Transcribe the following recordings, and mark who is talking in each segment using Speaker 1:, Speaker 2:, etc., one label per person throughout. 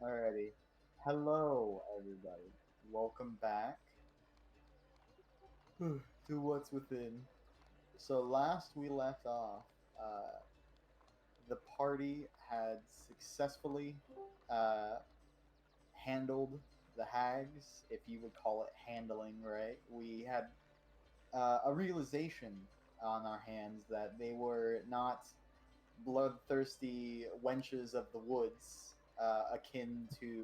Speaker 1: Alrighty. Hello, everybody. Welcome back to What's Within. So, last we left off, uh, the party had successfully uh, handled the hags, if you would call it handling, right? We had a realization on our hands that they were not bloodthirsty wenches of the woods, akin to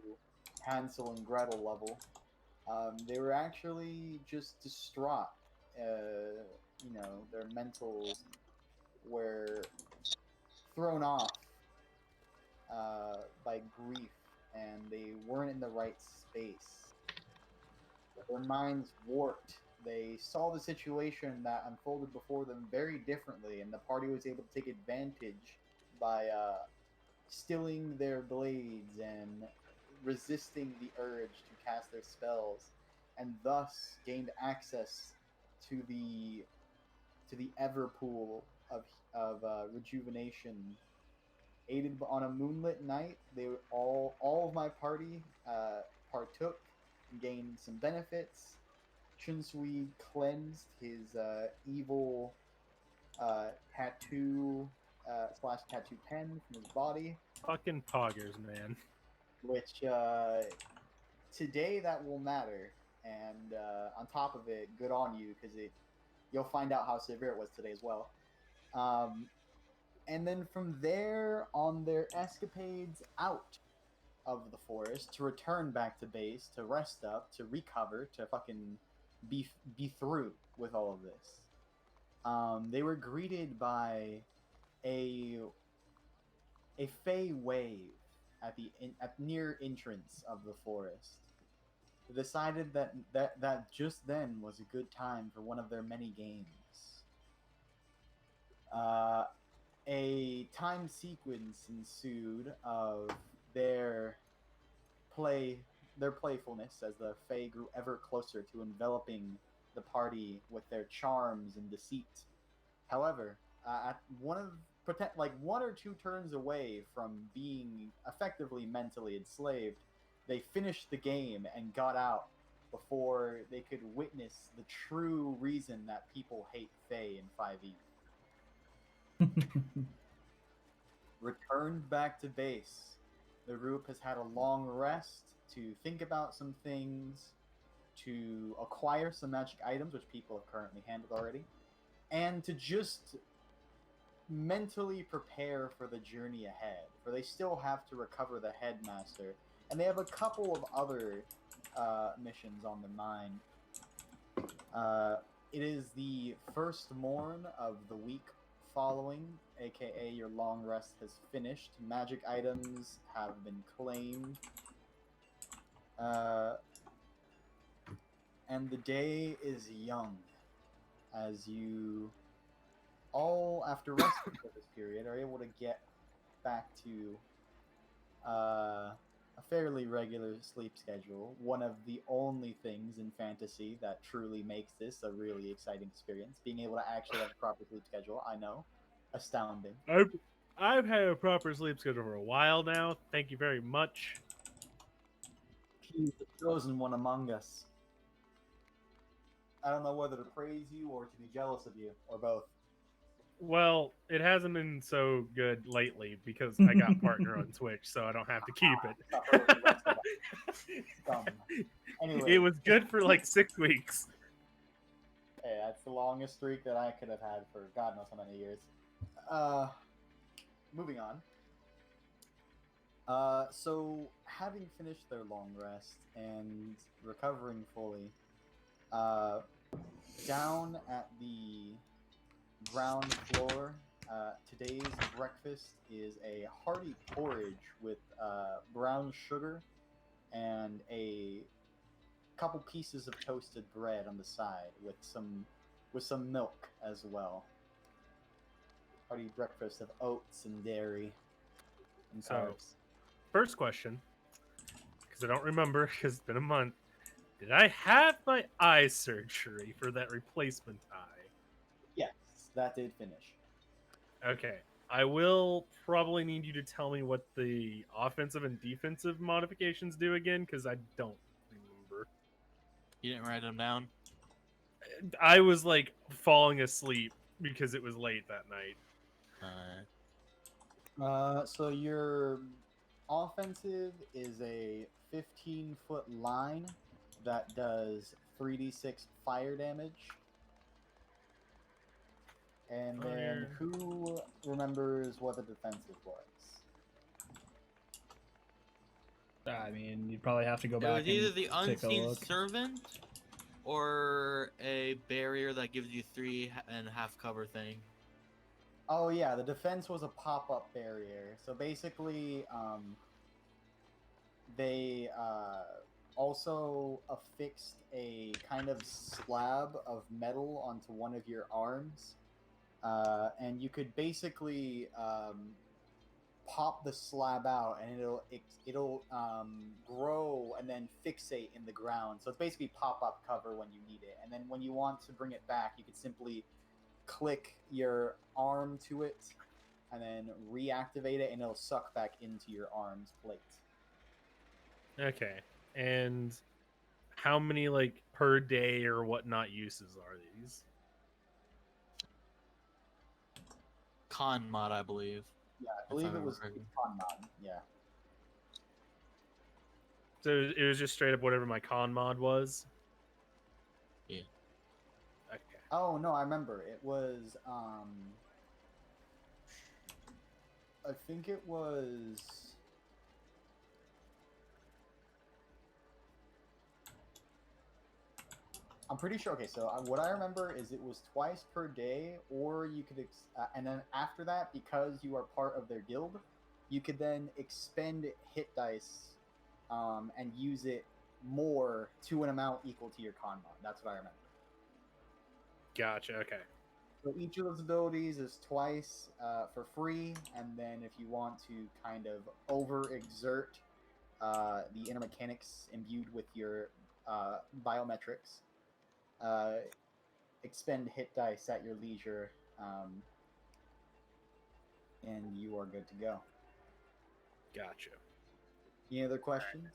Speaker 1: Hansel and Gretel level. They were actually just distraught. Their mentals were thrown off by grief, and they weren't in the right space. Their minds warped. They saw the situation that unfolded before them very differently, and the party was able to take advantage by stilling their blades and resisting the urge to cast their spells, and thus gained access to the ever pool of rejuvenation. Aided on a moonlit night, they were all of my party partook and gained some benefits. Shinsui cleansed his evil tattoo slash tattoo pen from his body,
Speaker 2: Fucking poggers, man.
Speaker 1: which today that will matter. And on top of it, good on you because you'll find out how severe it was today as well. Um, and then from there, on their escapades out of the forest to return back to base, to rest up, to recover, to fucking be through with all of this. They were greeted by a a fey wave at near entrance of the forest. They decided that just then was a good time for one of their many games. Uh, a time sequence ensued of their play their playfulness as the Fae grew ever closer to enveloping the party with their charms and deceit. However, at one or two turns away from being effectively mentally enslaved, they finished the game and got out before they could witness the true reason that people hate Fae in 5e. Returned back to base. The group has had a long rest to think about some things, to acquire some magic items, which people have currently handled already, and to just mentally prepare for the journey ahead. For they still have to recover the headmaster, and they have a couple of other missions on the mind. Uh, it is the first morn of the week following, aka your long rest has finished. Magic items have been claimed. Uh, and the day is young as you all, after resting for this period, are able to get back to a fairly regular sleep schedule. One of the only things in fantasy that truly makes this a really exciting experience. Being able to actually have a proper sleep schedule, I know. Astounding.
Speaker 2: I've, I've had a proper sleep schedule for a while now. Thank you very much.
Speaker 1: He's the chosen one among us. I don't know whether to praise you or to be jealous of you, or both.
Speaker 2: Well, it hasn't been so good lately because I got partner on Twitch, so I don't have to keep it.
Speaker 1: Suffer with the rest of us. Scum.
Speaker 2: It
Speaker 1: Anyway,
Speaker 2: was good for like 6 weeks.
Speaker 1: hey, that's the longest streak that I could have had for God knows how many years. Uh, moving on. So having finished their long rest and recovering fully, uh, down at the ground floor, today's breakfast is a hearty porridge with brown sugar and a couple pieces of toasted bread on the side with some milk as well. Hearty breakfast of oats and dairy and
Speaker 2: Oh,
Speaker 1: carbs.
Speaker 2: first question, because I don't remember because it's been a month. Did I have my eye surgery for that replacement eye?
Speaker 1: Yes, that did finish.
Speaker 2: Okay. I will probably need you to tell me what the offensive and defensive modifications do again, because I don't remember.
Speaker 3: You didn't write them down?
Speaker 2: I was like falling asleep because it was late that night.
Speaker 1: So your offensive is a 15-foot line that does 3d6 fire damage. And then
Speaker 2: Fire.
Speaker 1: who remembers what the defensive was?
Speaker 4: I mean, you'd probably have to go
Speaker 3: It
Speaker 4: back
Speaker 3: was either
Speaker 4: and
Speaker 3: the
Speaker 4: take a
Speaker 3: unseen
Speaker 4: look.
Speaker 3: servant or a barrier that gives you 3.5 cover thing.
Speaker 1: Oh yeah, the defense was a pop-up barrier. So basically, they also affixed a kind of slab of metal onto one of your arms, and you could basically pop the slab out, and it'll grow and then fixate in the ground. So it's basically pop-up cover when you need it, and then when you want to bring it back, you could simply click your arm to it and then reactivate it, and it'll suck back into your arm's plate.
Speaker 2: Okay. And how many like per day or whatnot uses are these?
Speaker 3: Con mod, I believe.
Speaker 1: Yeah, I believe it was con mod. Yeah.
Speaker 2: So it was just straight up whatever my con mod was?
Speaker 3: Yeah.
Speaker 2: Okay.
Speaker 1: Oh no, I remember. It was I think it was I'm pretty sure. Okay, so what I remember is it was twice per day, or you could, and then after that, because you are part of their guild, you could then expend hit dice, and use it more to an amount equal to your con mod. That's what I remember.
Speaker 2: Gotcha. Okay.
Speaker 1: So each of those abilities is twice for free, and then if you want to kind of overexert the inner mechanics imbued with your biometrics, expend hit dice at your leisure, and you are good to go.
Speaker 2: Gotcha.
Speaker 1: Any other questions?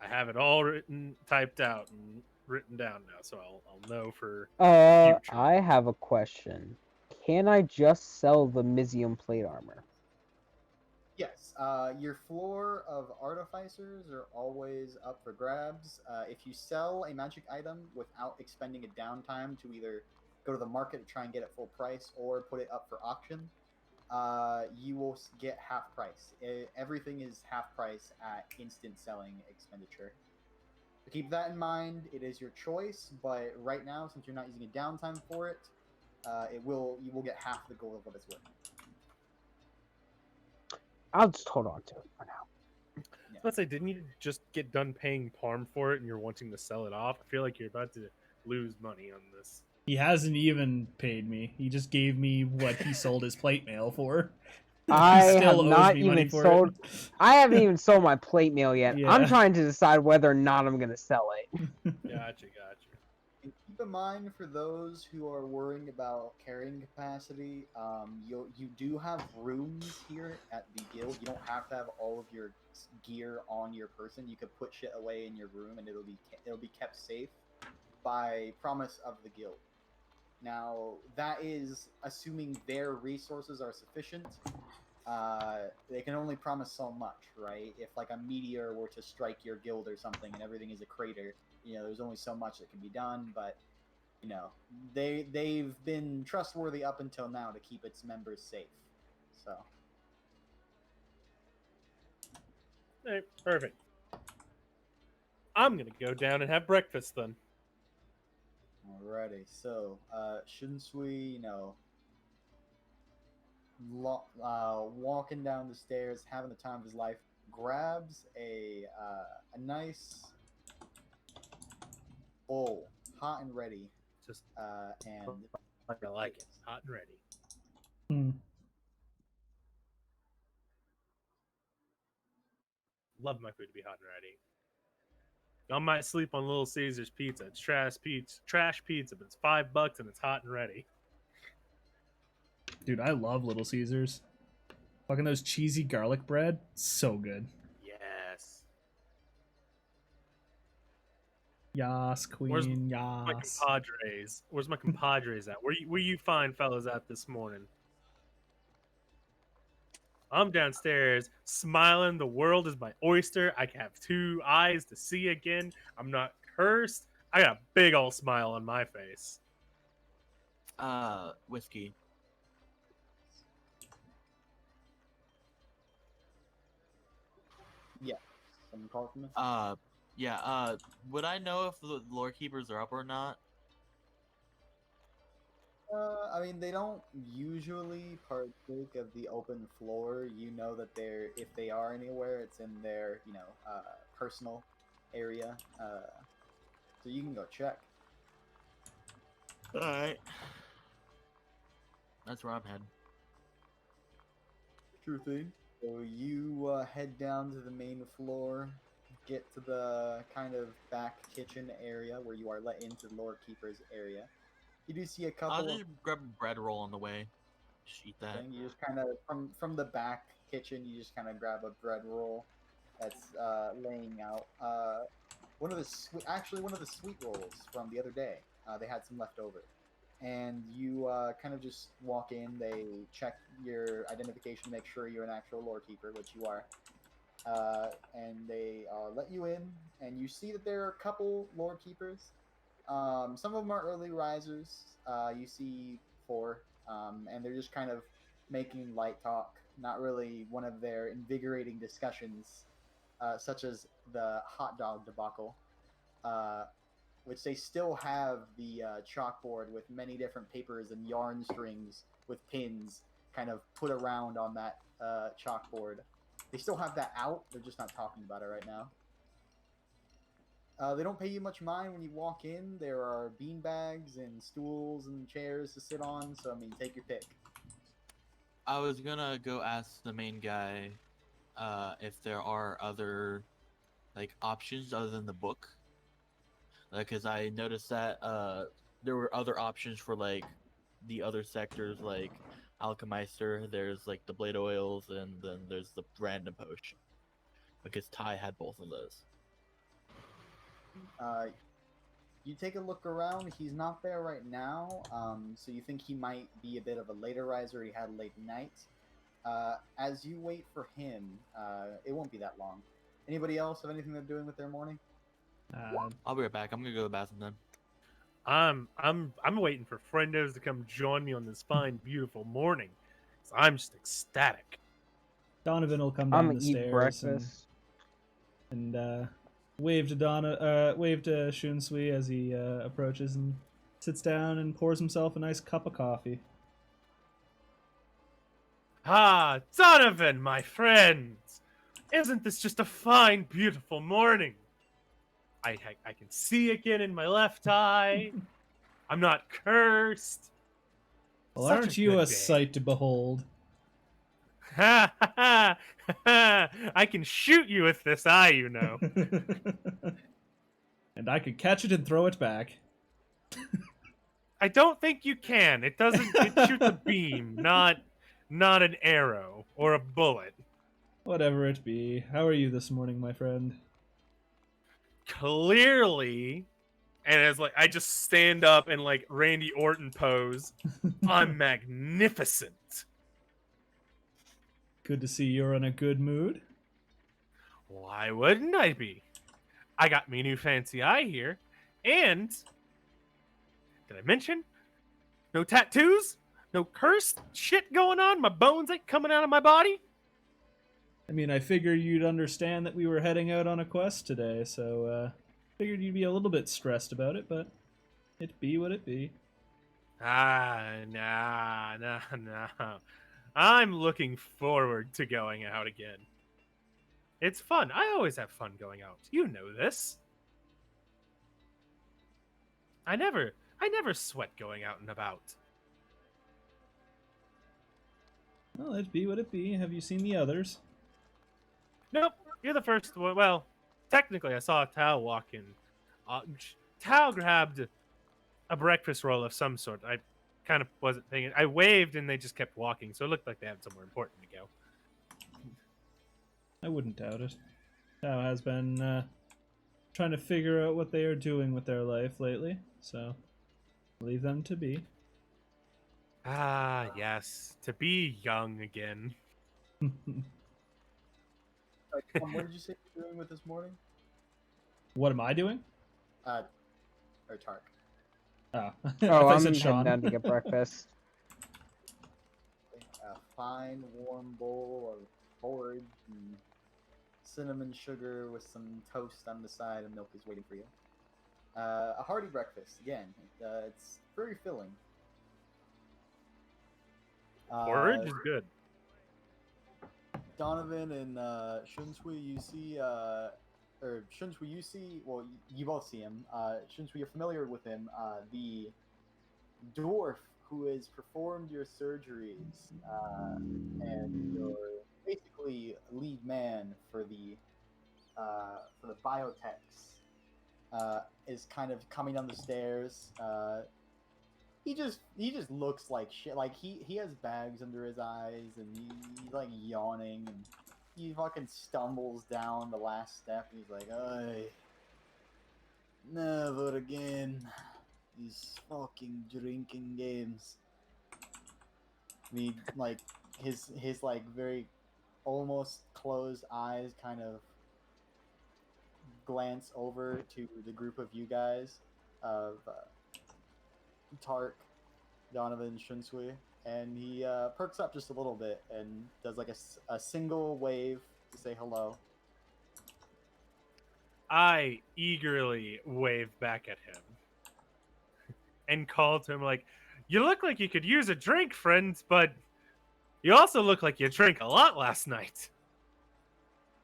Speaker 2: I have it all typed out and written down now, so I'll know for
Speaker 5: I
Speaker 2: future.
Speaker 5: have a question. Can I just sell the Mizium plate armor?
Speaker 1: Yes. Your floor of artificers are always up for grabs. If you sell a magic item without expending a downtime to either go to the market to try and get it full price or put it up for auction, you will get half price. Everything is half price at instant selling expenditure. So keep that in mind. It is your choice, but right now, since you're not using a downtime for it, you will get half the gold of what it's worth.
Speaker 5: I'll just hold on to it for now.
Speaker 2: Yeah. Let's say, didn't you just get done paying Parm for it and you're wanting to sell it off? I feel like you're about to lose money on this.
Speaker 4: He hasn't even paid me. He just gave me what he sold his plate mail for.
Speaker 5: I
Speaker 4: He
Speaker 5: have
Speaker 4: still owes
Speaker 5: not
Speaker 4: me money
Speaker 5: even
Speaker 4: for
Speaker 5: sold.
Speaker 4: it.
Speaker 5: I haven't even sold my plate mail yet.
Speaker 4: Yeah.
Speaker 5: I'm trying to decide whether or not I'm gonna sell it.
Speaker 2: Gotcha.
Speaker 1: And keep in mind, for those who are worrying about carrying capacity, you do have rooms here at the guild. You don't have to have all of your gear on your person. You could put shit away in your room, and it'll be kept safe by promise of the guild. Now, that is assuming their resources are sufficient. They can only promise so much, right? If like a meteor were to strike your guild or something and everything is a crater, there's only so much that can be done, but they've been trustworthy up until now to keep its members safe. So
Speaker 2: Hey, perfect. I'm gonna go down and have breakfast then.
Speaker 1: alrighty. So shouldn't we, walking down the stairs, having the time of his life, grabs a nice bowl, hot and ready,
Speaker 2: Just
Speaker 1: and
Speaker 2: I like it, hot and ready.
Speaker 4: Hmm.
Speaker 2: Love my food to be hot and ready. I might sleep on Little Caesar's pizza. It's trash pizza, but it's $5 and it's hot and ready.
Speaker 4: Dude, I love Little Caesars. Fucking those cheesy garlic bread, so good.
Speaker 2: Yes.
Speaker 4: Yas,
Speaker 2: Where's
Speaker 4: queen,
Speaker 2: my
Speaker 4: yas.
Speaker 2: compadres? Where's my compadres at? Where you fine fellas at this morning? I'm downstairs smiling. The world is my oyster. I have two eyes to see again. I'm not cursed. I got a big old smile on my face.
Speaker 3: Whiskey.
Speaker 1: Yeah. Someone call from us?
Speaker 3: Yeah, would I know if the lore keepers are up or not?
Speaker 1: I mean, they don't usually partake of the open floor. You know that if they are anywhere, it's in their, personal area. So you can go check.
Speaker 3: Alright. That's where I'm heading.
Speaker 1: Sure thing. So you head down to the main floor, get to the kind of back kitchen area where you are let into the Lord Keeper's area. You do see a
Speaker 3: I'll
Speaker 1: couple
Speaker 3: just grab a bread roll on the way. Just eat that.
Speaker 1: thing. You just kind of from the back kitchen, you just kind of grab a bread roll that's laying out. One of the one of the sweet rolls from the other day. They had some left over, and you kind of just walk in. They check your identification, make sure you're an actual lore keeper, which you are. And they let you in, and you see that there are a couple lore keepers. Some of them are early risers. You see four, and they're just kind of making light talk, not really one of their invigorating discussions, such as the hot dog debacle, which they still have the chalkboard with many different papers and yarn strings with pins kind of put around on that chalkboard. They still have that out. They're just not talking about it right now. They don't pay you much mind when you walk in. There are bean bags and stools and chairs to sit on. So, I mean, take your pick.
Speaker 3: I was gonna go ask the main guy if there are other options other than the book. Because I noticed that there were other options for the other sectors, like Alchemeister. There's the blade oils, and then there's the random potion. Because Ty had both of those.
Speaker 1: You take a look around. He's not there right now. So you think he might be a bit of a later riser. He had a late night. As you wait for him, it won't be that long. Anybody else have anything they're doing with their morning?
Speaker 3: I'll be right back. I'm gonna go to the bathroom then.
Speaker 2: I'm waiting for friendos to come join me on this fine, beautiful morning. 'Cause I'm just ecstatic.
Speaker 4: Donovan will come
Speaker 5: I'm
Speaker 4: down
Speaker 5: gonna
Speaker 4: the
Speaker 5: eat
Speaker 4: stairs
Speaker 5: breakfast.
Speaker 4: and wave to wave to Shunsui as he approaches and sits down and pours himself a nice cup of coffee.
Speaker 2: Ah, Donovan, my friend! Isn't this just a fine, beautiful morning? I can see again in my left eye. I'm not cursed.
Speaker 4: Well,
Speaker 2: Such
Speaker 4: aren't you
Speaker 2: good
Speaker 4: a
Speaker 2: day.
Speaker 4: sight to behold?
Speaker 2: Ha ha ha! Ha! I can shoot you with this eye, you know.
Speaker 4: And I could catch it and throw it back.
Speaker 2: I don't think you can. It doesn't. It shoots a beam, not an arrow or a bullet.
Speaker 4: Whatever it be. How are you this morning, my friend?
Speaker 2: Clearly, and as I just stand up and Randy Orton pose, I'm magnificent.
Speaker 4: Good to see you're in a good mood.
Speaker 2: Why wouldn't I be? I got me new fancy eye here, and did I mention no tattoos, no cursed shit going on? My bones ain't coming out of my body.
Speaker 4: I mean, I figured you'd understand that we were heading out on a quest today, so figured you'd be a little bit stressed about it, but it be what it be.
Speaker 2: Nah. I'm looking forward to going out again. It's fun. I always have fun going out. You know this. I never sweat going out and about.
Speaker 4: Well, it be what it be. Have you seen the others?
Speaker 2: Nope, you're the first one. Well, technically, I saw Tao walk in. Tao grabbed a breakfast roll of some sort. I kind of wasn't thinking. I waved, and they just kept walking, so it looked like they had somewhere important to go.
Speaker 4: I wouldn't doubt it. Tao has been trying to figure out what they are doing with their life lately, so leave them to be.
Speaker 2: Ah, yes. To be young again.
Speaker 1: What did you say you're doing with this morning?
Speaker 4: What am I doing?
Speaker 1: Or Tark.
Speaker 4: Oh, I
Speaker 5: Oh,
Speaker 4: thought you
Speaker 5: I'm
Speaker 4: said
Speaker 5: heading
Speaker 4: Sean.
Speaker 5: down to get breakfast.
Speaker 1: A fine warm bowl of porridge and cinnamon sugar with some toast on the side, and milk is waiting for you. A hearty breakfast again. It's very filling.
Speaker 2: Porridge is good.
Speaker 1: Donovan and Shunsui, you see, or Shunsui, you see, well, you both see him. Shunsui, you're familiar with him. The dwarf who has performed your surgeries, and you're basically lead man for the biotechs, is kind of coming down the stairs. He just looks like shit. Like he has bags under his eyes, and he's like yawning, and he fucking stumbles down the last step, and he's like, "Ay, never again. These fucking drinking games." I mean, like his like very almost closed eyes kind of glance over to the group of you guys, of Tark, Donovan, Shunsui, and he perks up just a little bit and does like a single wave to say hello.
Speaker 2: I eagerly wave back at him and call to him like, "You look like you could use a drink, friends, but you also look like you drank a lot last night."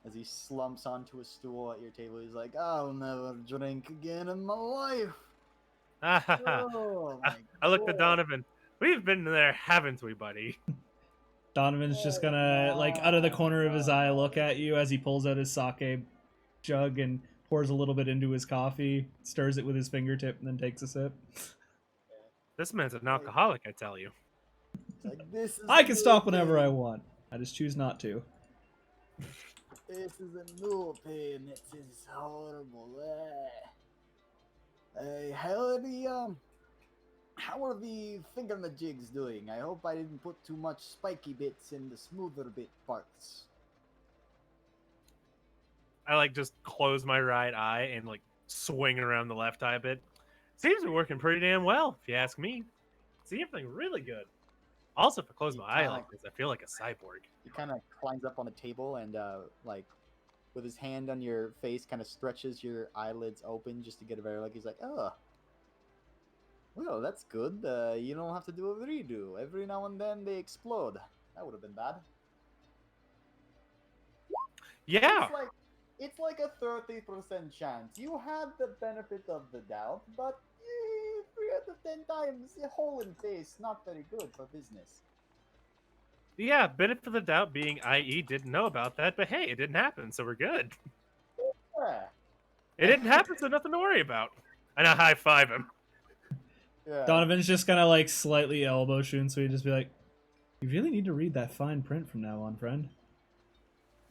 Speaker 1: As he slumps onto a stool at your table, he's like, "I'll never drink again in my life." Oh my
Speaker 2: I looked at
Speaker 1: God.
Speaker 2: Donovan. We've been there, haven't we, buddy?
Speaker 4: Donovan's just gonna, like, out of the corner of his eye, look at you as he pulls out his sake jug and pours a little bit into his coffee, stirs it with his fingertip, and then takes a sip.
Speaker 2: This man's an alcoholic, I tell you.
Speaker 1: It's like, this is
Speaker 4: I
Speaker 1: a
Speaker 4: can
Speaker 1: new
Speaker 4: stop whenever I
Speaker 1: pain.
Speaker 4: want. I just choose not to.
Speaker 1: This is a new pain. It is horrible. How are the fingermajigs doing? I hope I didn't put too much spiky bits in the smoother bit parts.
Speaker 2: I like just close my right eye and like swing around the left eye a bit. Seems to be working pretty damn well, if you ask me. See everything really good. Also, if I close
Speaker 1: You
Speaker 2: my eye
Speaker 1: kinda-
Speaker 2: like this, I feel like a cyborg.
Speaker 1: He kind of climbs up on the table and, like, with his hand on your face, kind of stretches your eyelids open just to get a better look. He's like, "Oh, well, that's good. You don't have to do a redo. Every now and then they explode. That would have been bad."
Speaker 2: Yeah,
Speaker 1: It's like a 30% chance. You had the benefit of the doubt, but 3 out of 10 times, a hole in face, not very good for business.
Speaker 2: yeah. Benefit of the doubt being, i.e., didn't know about that, but hey, it didn't happen, so we're good.
Speaker 1: Yeah.
Speaker 2: It didn't happen, so nothing to worry about. And I high five him.
Speaker 1: Yeah.
Speaker 4: Donovan's just gonna, like, slightly elbow Shun, so he'd just be like, "You really need to read that fine print from now on, friend."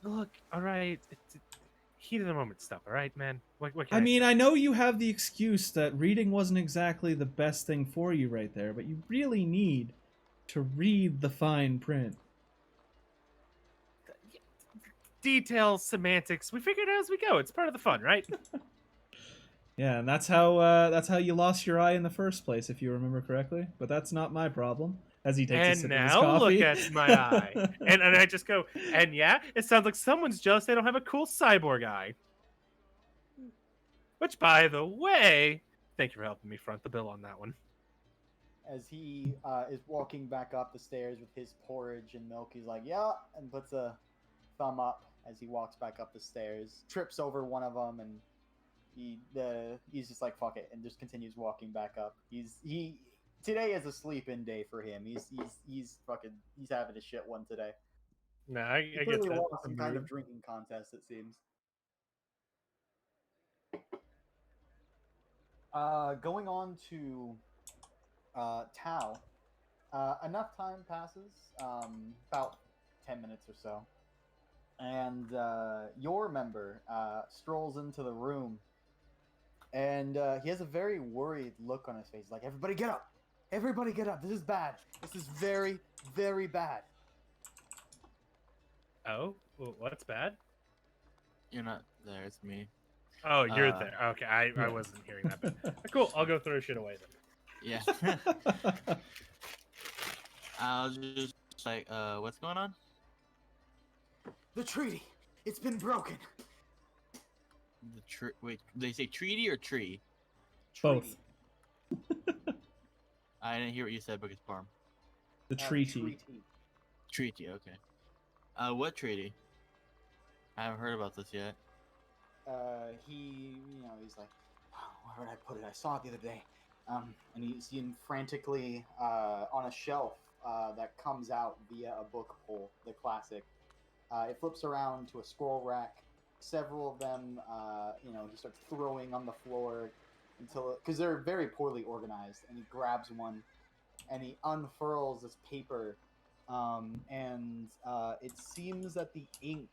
Speaker 2: Look, all right, it's heat of the moment stuff. All right, man. What can
Speaker 4: I mean,
Speaker 2: say?
Speaker 4: I know you have the excuse that reading wasn't exactly the best thing for you right there, but you really need to read the fine print.
Speaker 2: Details, semantics. We figure it out as we go. It's part of the fun, right?
Speaker 4: Yeah, and that's how you lost your eye in the first place, if you remember correctly. But that's not my problem. As he takes a
Speaker 2: And
Speaker 4: sip of his
Speaker 2: now
Speaker 4: coffee.
Speaker 2: look at my eye. And I just go, and yeah, it sounds like someone's jealous they don't have a cool cyborg eye. Which, by the way, thank you for helping me front the bill on that one.
Speaker 1: As he is walking back up the stairs with his porridge and milk, he's like, "Yeah," and puts a thumb up as he walks back up the stairs, trips over one of them, and he's just like, "Fuck it," and just continues walking back up. Today is a sleep-in day for him. He's having a shit one today.
Speaker 2: Nah, I
Speaker 1: He
Speaker 2: get
Speaker 1: clearly
Speaker 2: that.
Speaker 1: lost some kind of drinking contest, it seems. Going on to Tao. Enough time passes, about 10 minutes or so, and your member strolls into the room, and he has a very worried look on his face. Like, everybody get up! Everybody get up! This is bad. This is very, very bad.
Speaker 2: Oh, what's bad?
Speaker 3: You're not there. It's me.
Speaker 2: Oh, you're
Speaker 3: Uh,
Speaker 2: there. Okay, I wasn't hearing that bit. Cool, I'll go throw shit away then.
Speaker 3: Yeah. I'll just like, what's going on?
Speaker 1: The treaty! It's been broken!
Speaker 3: Wait, they say treaty or tree?
Speaker 4: Both.
Speaker 3: I didn't hear what you said because Parm.
Speaker 4: The treaty.
Speaker 3: Treaty, okay. What treaty? I haven't heard about this yet.
Speaker 1: He's like, oh, where did I put it? I saw it the other day. And he's seen frantically on a shelf that comes out via a book pull, the classic. It flips around to a scroll rack. Several of them, he starts throwing on the floor because they're very poorly organized. And he grabs one, and he unfurls this paper, and it seems that the ink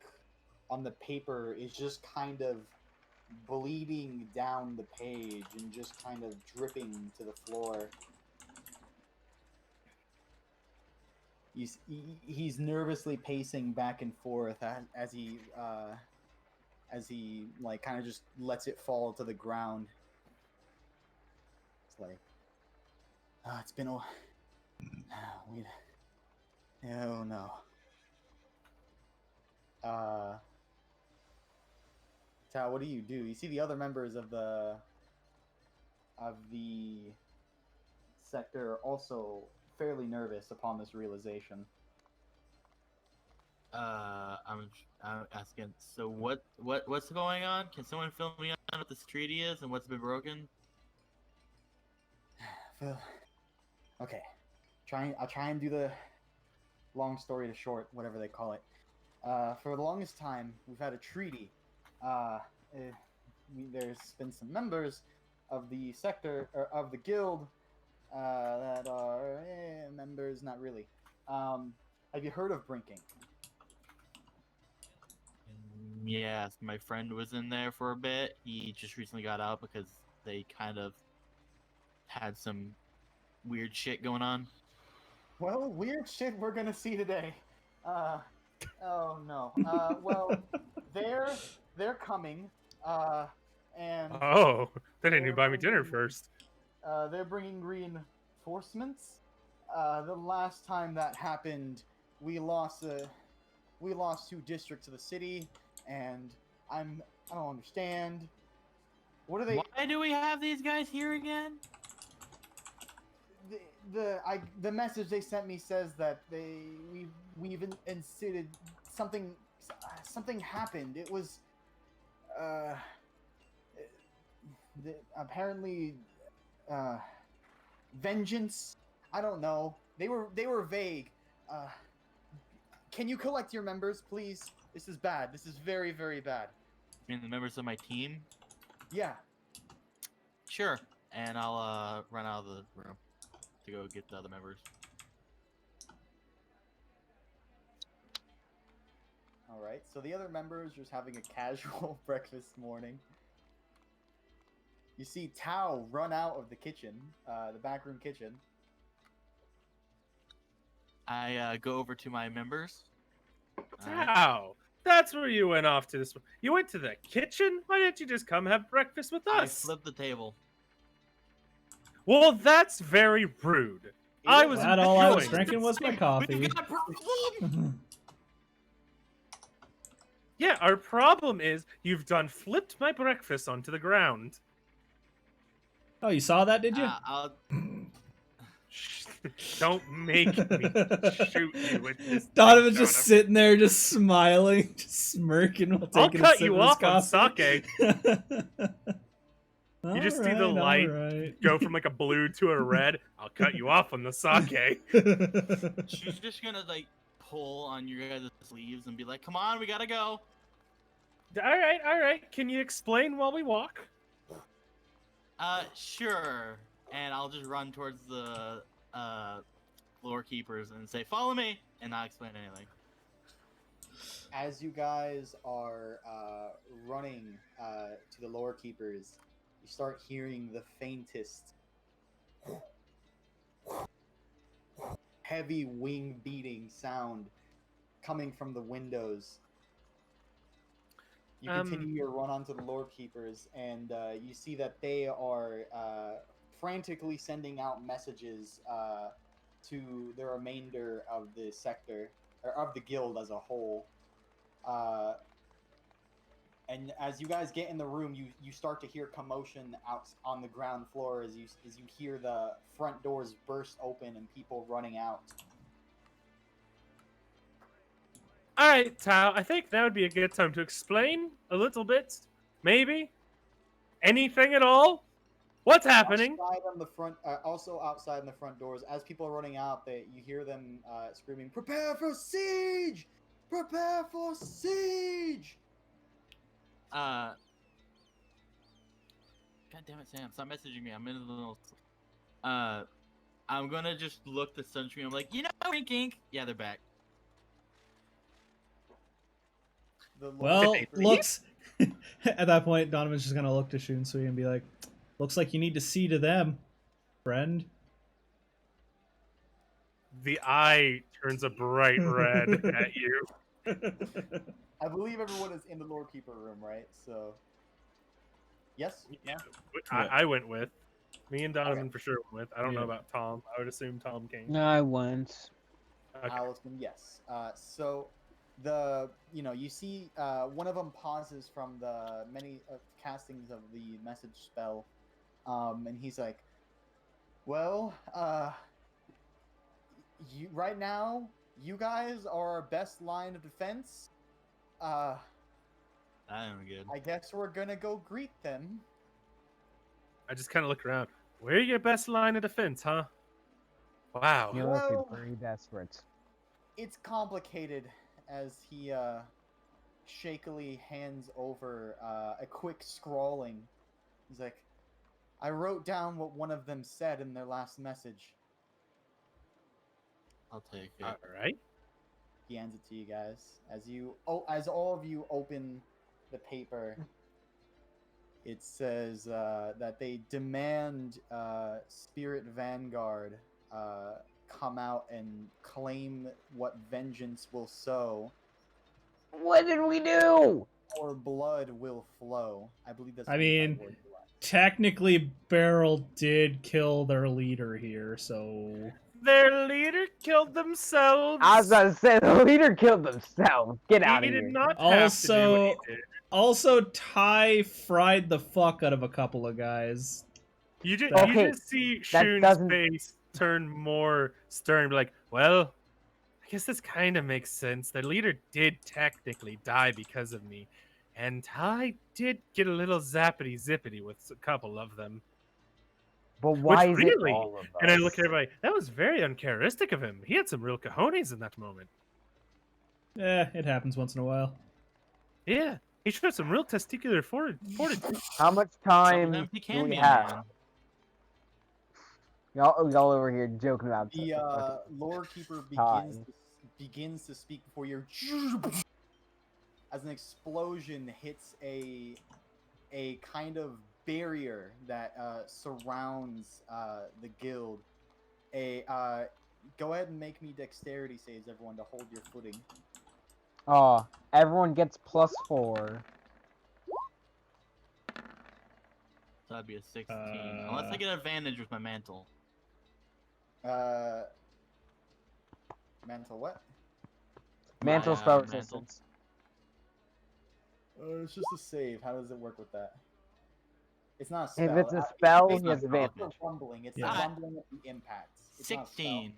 Speaker 1: on the paper is just kind of bleeding down the page and just kind of dripping to the floor. He's nervously pacing back and forth as he like kind of just lets it fall to the ground. It's like, it's been a oh no. Tao, what do? You see the other members of the sector also fairly nervous upon this realization.
Speaker 3: I'm asking. So what's going on? Can someone fill me on what this treaty is and what's been broken?
Speaker 1: Okay, I'll try and do the long story to short, whatever they call it. For the longest time, we've had a treaty. There's been some members of the sector or of the guild that are members, not really. Have you heard of Brinking?
Speaker 3: Yes, my friend was in there for a bit. He just recently got out because they kind of had some weird shit going on.
Speaker 1: Well, weird shit we're gonna see today. Oh no. Well, they're coming. And
Speaker 2: Oh, they didn't even buy me dinner first.
Speaker 1: they're bringing reinforcements. The last time that happened, we lost 2 districts of the city, and I don't understand. What are they?
Speaker 3: Why do we have these guys here again?
Speaker 1: The message they sent me says that we've instituted something happened. It was apparently vengeance. I don't know. They were vague. Can you collect your members, please? This is bad. This is very, very bad.
Speaker 3: You mean the members of my team?
Speaker 1: Yeah.
Speaker 3: Sure. And I'll run out of the room to go get the other members.
Speaker 1: All right. So the other members are just having a casual breakfast morning. You see Tao run out of the kitchen, the backroom kitchen.
Speaker 3: I go over to my members.
Speaker 2: Wow, that's where you went off to this. You went to the kitchen? Why didn't you just come have breakfast with
Speaker 3: I
Speaker 2: us?
Speaker 3: flipped the table.
Speaker 2: Well, that's very rude. I was
Speaker 4: That all I was
Speaker 2: enjoying-
Speaker 4: drinking was my coffee.
Speaker 2: Yeah, our problem is you've done flipped my breakfast onto the ground.
Speaker 4: Oh, you saw that, did you?
Speaker 3: I'll
Speaker 2: Don't make me shoot you with this.
Speaker 4: Donovan's
Speaker 2: thing,
Speaker 4: just sitting there, just smiling, just smirking while
Speaker 2: I'll
Speaker 4: taking a
Speaker 2: cut
Speaker 4: sip
Speaker 2: you
Speaker 4: of his
Speaker 2: off on
Speaker 4: coffee.
Speaker 2: sake. You just see the light
Speaker 4: alright.
Speaker 2: go from like a blue to a red. I'll cut you off on the sake.
Speaker 3: She's just gonna like pull on your guys' sleeves and be like, "Come on, we gotta go."
Speaker 2: All right. Can you explain while we walk?
Speaker 3: Sure. And I'll just run towards the floor keepers and say, "Follow me," and not explain anything.
Speaker 1: As you guys are running to the lore keepers, you start hearing the faintest heavy wing beating sound coming from the windows. You continue your run onto the lore keepers, and you see that they are frantically sending out messages to the remainder of the sector, or of the guild as a whole. And as you guys get in the room, you start to hear commotion out on the ground floor as you hear the front doors burst open and people running out.
Speaker 2: All right, Tao. I think that would be a good time to explain a little bit, maybe anything at all. What's happening?
Speaker 1: Outside on the front, also outside in the front doors, as people are running out, you hear them screaming, "Prepare for siege! Prepare for siege!"
Speaker 3: God damn it, Sam! Stop messaging me. I'm in a little. I'm gonna just look the sunscreen. I'm like, wink, ink. Yeah, they're back.
Speaker 1: The Lord
Speaker 4: Well,
Speaker 1: Keeper-
Speaker 4: looks. At that point, Donovan's just gonna look to Shunsui and be like, "Looks like you need to see to them, friend."
Speaker 2: The eye turns a bright red at you.
Speaker 1: I believe everyone is in the Lord Keeper room, right? So, yes.
Speaker 2: Yeah, I went with. Me and Donovan
Speaker 1: Okay.
Speaker 2: for sure went with. I don't know
Speaker 3: Yeah.
Speaker 2: about Tom. I would assume Tom came.
Speaker 5: No, I went.
Speaker 2: Okay.
Speaker 1: Allison, yes. So you see one of them pauses from the many castings of the message spell, and he's like, "Well, you right now, you guys are our best line of defense.
Speaker 3: I am good.
Speaker 1: I guess we're gonna go greet them."
Speaker 2: I just kind of look around. Where your best line of defense, huh? Wow.
Speaker 5: You look
Speaker 1: Well-
Speaker 5: very desperate.
Speaker 1: It's complicated, as he shakily hands over a quick scrawling. He's like, "I wrote down what one of them said in their last message."
Speaker 3: I'll take it.
Speaker 2: All right.
Speaker 1: He hands it to you guys as all of you open the paper. It says that they demand Spirit Vanguard come out and claim what vengeance will sow,
Speaker 5: What did we do?
Speaker 1: or blood will flow. I believe that's.
Speaker 4: I
Speaker 1: 25
Speaker 4: mean,
Speaker 1: words left.
Speaker 4: Technically, Beryl did kill their leader here, so
Speaker 2: Their leader killed themselves.
Speaker 5: I was about to say the leader killed themselves. Get out
Speaker 2: He
Speaker 5: of
Speaker 2: did
Speaker 5: here.
Speaker 2: not have to do what he
Speaker 4: Also-
Speaker 2: did.
Speaker 4: also Ty fried the fuck out of a couple of guys.
Speaker 2: You just,
Speaker 5: Okay,
Speaker 2: you just see
Speaker 5: that
Speaker 2: Shun's
Speaker 5: doesn't-
Speaker 2: face turn more stern, be like, well, I guess this kind of makes sense. Their leader did technically die because of me, and I did get a little zappity zippity with a couple of them.
Speaker 5: But why is
Speaker 2: really-
Speaker 5: it all of us?
Speaker 2: And I look at everybody, that was very uncharacteristic of him. He had some real cojones in that moment.
Speaker 4: It happens once in a while.
Speaker 2: Yeah, he showed some real testicular fortitude.
Speaker 5: How much time
Speaker 3: Sometimes he
Speaker 5: do
Speaker 3: can
Speaker 5: we
Speaker 3: be a
Speaker 5: have?
Speaker 3: man.
Speaker 5: Y'all over here joking about
Speaker 1: The
Speaker 5: stuff.
Speaker 1: Lord Keeper
Speaker 5: Time.
Speaker 1: begins to speak before you, as an explosion hits a kind of barrier that surrounds the guild. Go ahead and make me dexterity saves, everyone, to hold your footing.
Speaker 5: Oh, everyone gets +4.
Speaker 3: So that'd be a 16. Unless I get advantage with my mantle.
Speaker 1: Mental what?
Speaker 5: Mantle
Speaker 3: My,
Speaker 5: spell
Speaker 3: mantle.
Speaker 5: resistance.
Speaker 1: It's just a save. How does it work with that? It's not a spell.
Speaker 5: If it's a spell,
Speaker 1: it's
Speaker 5: he has
Speaker 1: not
Speaker 5: advantage.
Speaker 1: the rumbling. It's
Speaker 4: Yeah.
Speaker 1: the rumbling of the impact. It's not a spell.
Speaker 3: 16.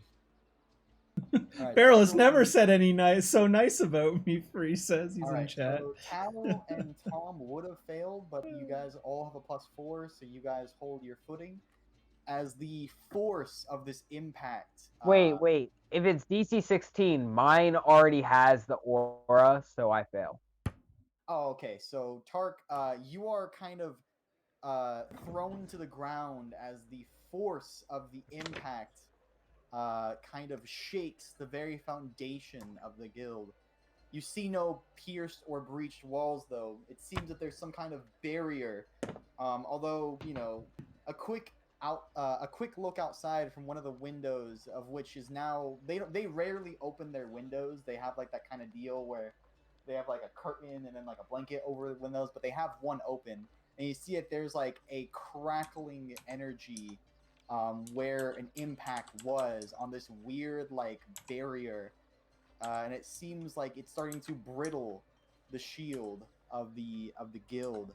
Speaker 1: Alright,
Speaker 4: Beryl has
Speaker 1: everyone-
Speaker 4: never said any so nice about me, Free says he's in
Speaker 1: Alright,
Speaker 4: chat.
Speaker 1: so Tal and Tom would have failed, but you guys all have a +4, so you guys hold your footing. As the force of this impact.
Speaker 5: Wait. If it's DC 16, mine already has the aura, so I fail.
Speaker 1: Oh, okay. So Tark, you are kind of thrown to the ground as the force of the impact kind of shakes the very foundation of the guild. You see no pierced or breached walls, though. It seems that there's some kind of barrier. Although, a quick look outside from one of the windows, of which is now they rarely open their windows. They have like that kind of deal where they have like a curtain and then like a blanket over the windows, but they have one open, and you see it. There's like a crackling energy, where an impact was on this weird like barrier. And it seems like it's starting to brittle the shield of the guild.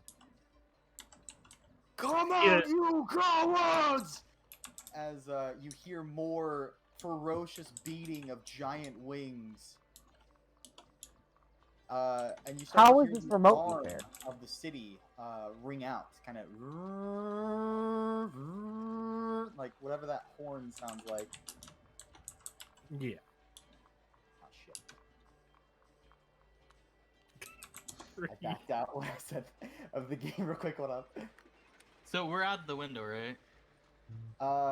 Speaker 1: Come
Speaker 2: Yeah.
Speaker 1: out, you cowards! As you hear more ferocious beating of giant wings. And you start
Speaker 5: How
Speaker 1: to
Speaker 5: is
Speaker 1: hear
Speaker 5: this
Speaker 1: the
Speaker 5: remotely
Speaker 1: alarm
Speaker 5: fair?
Speaker 1: of the city ring out, kind of like whatever that horn sounds like.
Speaker 2: Yeah.
Speaker 1: Oh shit! I backed out when I said of the game real quick. Hold up.
Speaker 3: So we're out the window, right?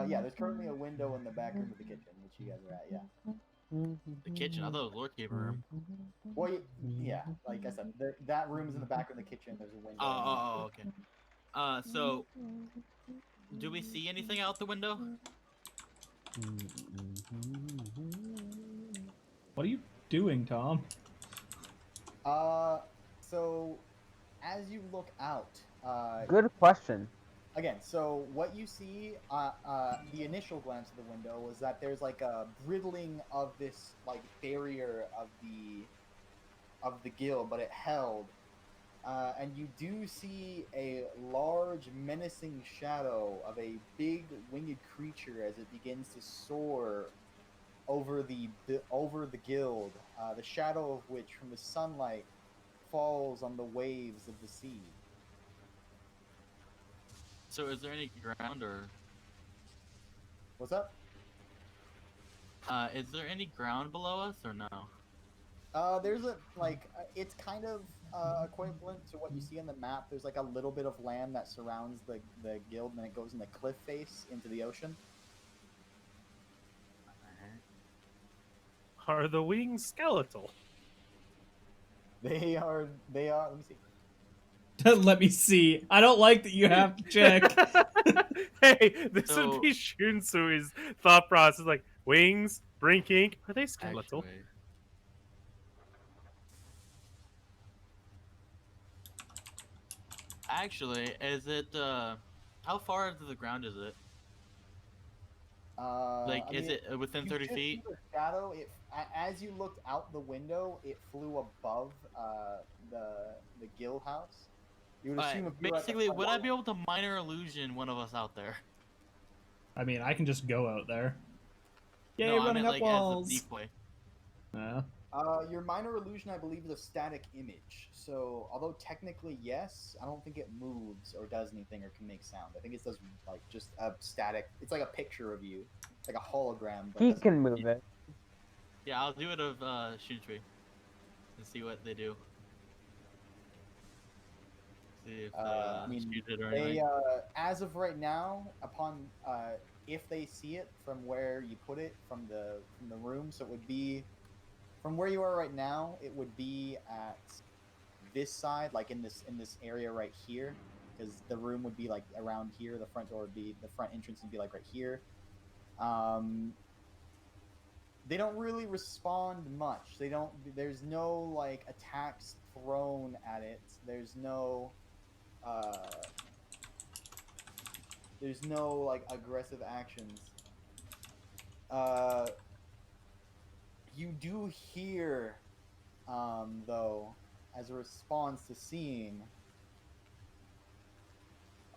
Speaker 1: Yeah, there's currently a window in the back room of the kitchen, which you guys are at, yeah.
Speaker 3: The kitchen. I thought it was Lord Keeper room.
Speaker 1: Well, yeah, like I said, that room's in the back of the kitchen. There's a window.
Speaker 3: Oh, okay. So do we see anything out the window?
Speaker 4: What are you doing, Tom?
Speaker 1: So as you look out,
Speaker 5: Good question.
Speaker 1: again, so what you see, the initial glance of the window was that there's like a brittling of this like barrier of the guild, but it held. And you do see a large, menacing shadow of a big winged creature as it begins to soar over the guild. The shadow of which, from the sunlight, falls on the waves of the sea.
Speaker 3: So is there any ground or
Speaker 1: What's up?
Speaker 3: is there any ground below us or no?
Speaker 1: There's it's kind of equivalent to what you see on the map. There's like a little bit of land that surrounds the guild, and then it goes in the cliff face into the ocean.
Speaker 2: Are the wings skeletal?
Speaker 1: They are. Let me see.
Speaker 4: Let me see. I don't like that you have to check.
Speaker 2: Hey, this
Speaker 3: So-
Speaker 2: would be Shunsui's thought process. Like, wings, brink ink, are they skeletal?
Speaker 3: Actually, is it how far into the ground is it? Like,
Speaker 1: I
Speaker 3: is
Speaker 1: mean,
Speaker 3: it within
Speaker 1: you
Speaker 3: 30
Speaker 1: just
Speaker 3: feet?
Speaker 1: see the shadow. As you looked out the window, it flew above the guild house. You would assume if you were at the
Speaker 3: Basically,
Speaker 1: front
Speaker 3: would I
Speaker 1: wall-
Speaker 3: be able to minor illusion one of us out there?
Speaker 4: I mean, I can just go out there. Yay,
Speaker 3: No, I
Speaker 4: running
Speaker 3: meant
Speaker 4: up
Speaker 3: like
Speaker 4: walls.
Speaker 3: as a decoy.
Speaker 1: Your minor illusion, I believe, is a static image. So, although technically yes, I don't think it moves or does anything or can make sound. I think it does like just a static. It's like a picture of you, like a hologram. But
Speaker 5: He
Speaker 1: doesn't-
Speaker 5: can move it.
Speaker 3: Yeah, I'll do it of Shunsui and see what they do. See if
Speaker 1: I mean,
Speaker 3: shoot it or
Speaker 1: they
Speaker 3: anything.
Speaker 1: as of right now, upon if they see it from where you put it from the room, so it would be from where you are right now. It would be at this side, like in this area right here, because the room would be like around here. The front door would be the front entrance would be like right here. They don't really respond much. They don't. There's no like attacks thrown at it. There's no like aggressive actions. You do hear, though, as a response to seeing,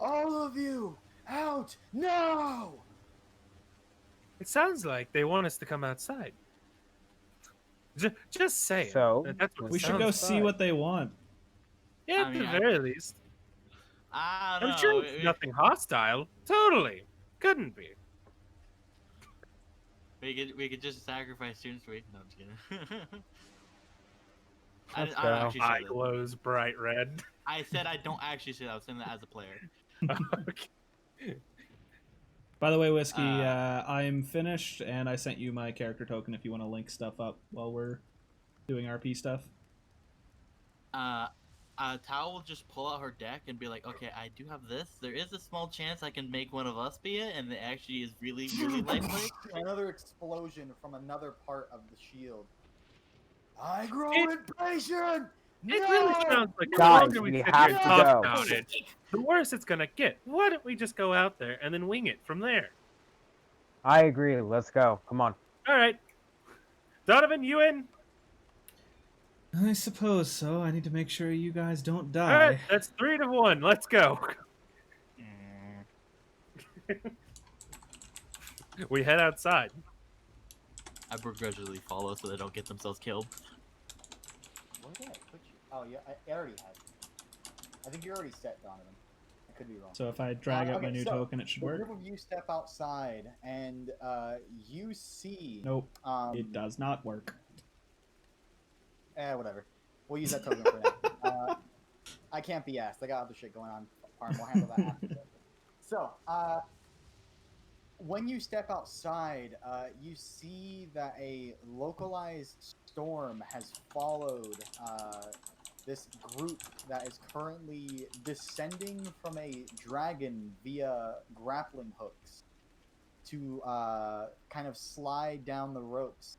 Speaker 1: all of you out now.
Speaker 2: It sounds like they want us to come outside. Just saying.
Speaker 5: So,
Speaker 2: That's what it
Speaker 4: We should go
Speaker 2: sounds
Speaker 4: see
Speaker 2: like.
Speaker 4: what they want.
Speaker 2: Yeah,
Speaker 3: I
Speaker 2: at
Speaker 3: mean,
Speaker 2: the
Speaker 3: I-
Speaker 2: very least.
Speaker 3: I don't
Speaker 2: I'm
Speaker 3: know.
Speaker 2: sure it's nothing hostile. Totally. Couldn't be.
Speaker 3: We could just sacrifice Shunsui. No, I'm just kidding.
Speaker 5: Let's
Speaker 3: I don't
Speaker 5: go.
Speaker 3: actually say
Speaker 2: Eye
Speaker 3: that.
Speaker 2: glows bright red.
Speaker 3: I said I don't actually say that. I was saying that as a player.
Speaker 2: Okay.
Speaker 4: By the way, Whiskey,
Speaker 3: Uh,
Speaker 4: I'm finished, and I sent you my character token if you want to link stuff up while we're doing RP stuff.
Speaker 3: Tao will just pull out her deck and be like, okay, I do have this. There is a small chance I can make one of us be it, and it actually is really, really likely.
Speaker 1: Another explosion from another part of the shield. I grow
Speaker 2: It-
Speaker 1: impatient!
Speaker 2: It really sounds like the
Speaker 5: Guys,
Speaker 2: longer we
Speaker 5: we
Speaker 2: sit
Speaker 5: have
Speaker 2: here and
Speaker 5: to
Speaker 2: talk
Speaker 5: go.
Speaker 2: about it, the worse it's gonna get. Why don't we just go out there and then wing it from there?
Speaker 5: I agree. Let's go. Come on.
Speaker 2: All right, Donovan, you in?
Speaker 4: I suppose so. I need to make sure you guys don't die.
Speaker 2: All right, that's 3-1. Let's go. We head outside.
Speaker 3: I begrudgingly follow so they don't get themselves killed.
Speaker 1: Where did I put you? Oh, yeah, I already had you. I think you're already set, Donovan. I could be wrong.
Speaker 4: So if I drag out my
Speaker 1: Okay,
Speaker 4: new
Speaker 1: so
Speaker 4: token, it should
Speaker 1: the
Speaker 4: work.
Speaker 1: group of you step outside, and you see...
Speaker 4: Nope,
Speaker 1: Um,
Speaker 4: it does not work.
Speaker 1: whatever. We'll use that token for now. I can't be asked. I got other shit going on. Parm, we'll handle that after this. So, when you step outside, you see that a localized storm has followed this group that is currently descending from a dragon via grappling hooks to kind of slide down the ropes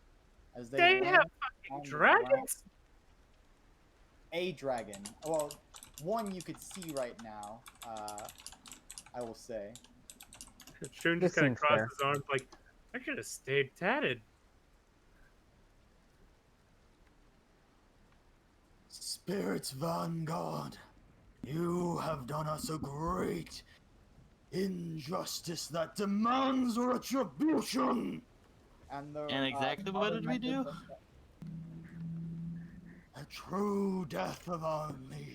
Speaker 1: as they
Speaker 2: They
Speaker 1: land
Speaker 2: have
Speaker 1: on
Speaker 2: fucking
Speaker 1: the ground.
Speaker 2: dragons.
Speaker 1: A dragon. Well, one you could see right now. I will say.
Speaker 2: Shun
Speaker 5: This
Speaker 2: just kind of
Speaker 5: seems
Speaker 2: crosses
Speaker 5: fair.
Speaker 2: his arms like, I should have stayed tatted.
Speaker 1: Spirits Vanguard, you have done us a great injustice that demands retribution. And
Speaker 3: exactly what did we do?
Speaker 1: The true death of our leader.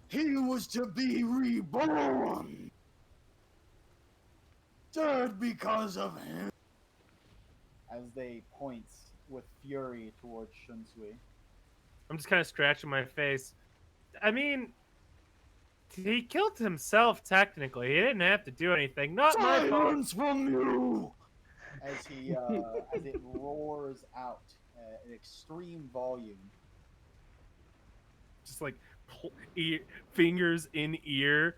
Speaker 1: He was to be reborn. Dead because of him. As they point with fury towards Shunsui.
Speaker 2: I'm just kind of scratching my face. I mean, he killed himself technically. He didn't have to do anything. Not my fault.
Speaker 1: Silence from you! As he, as it roars out in extreme volume.
Speaker 2: Just like fingers in ears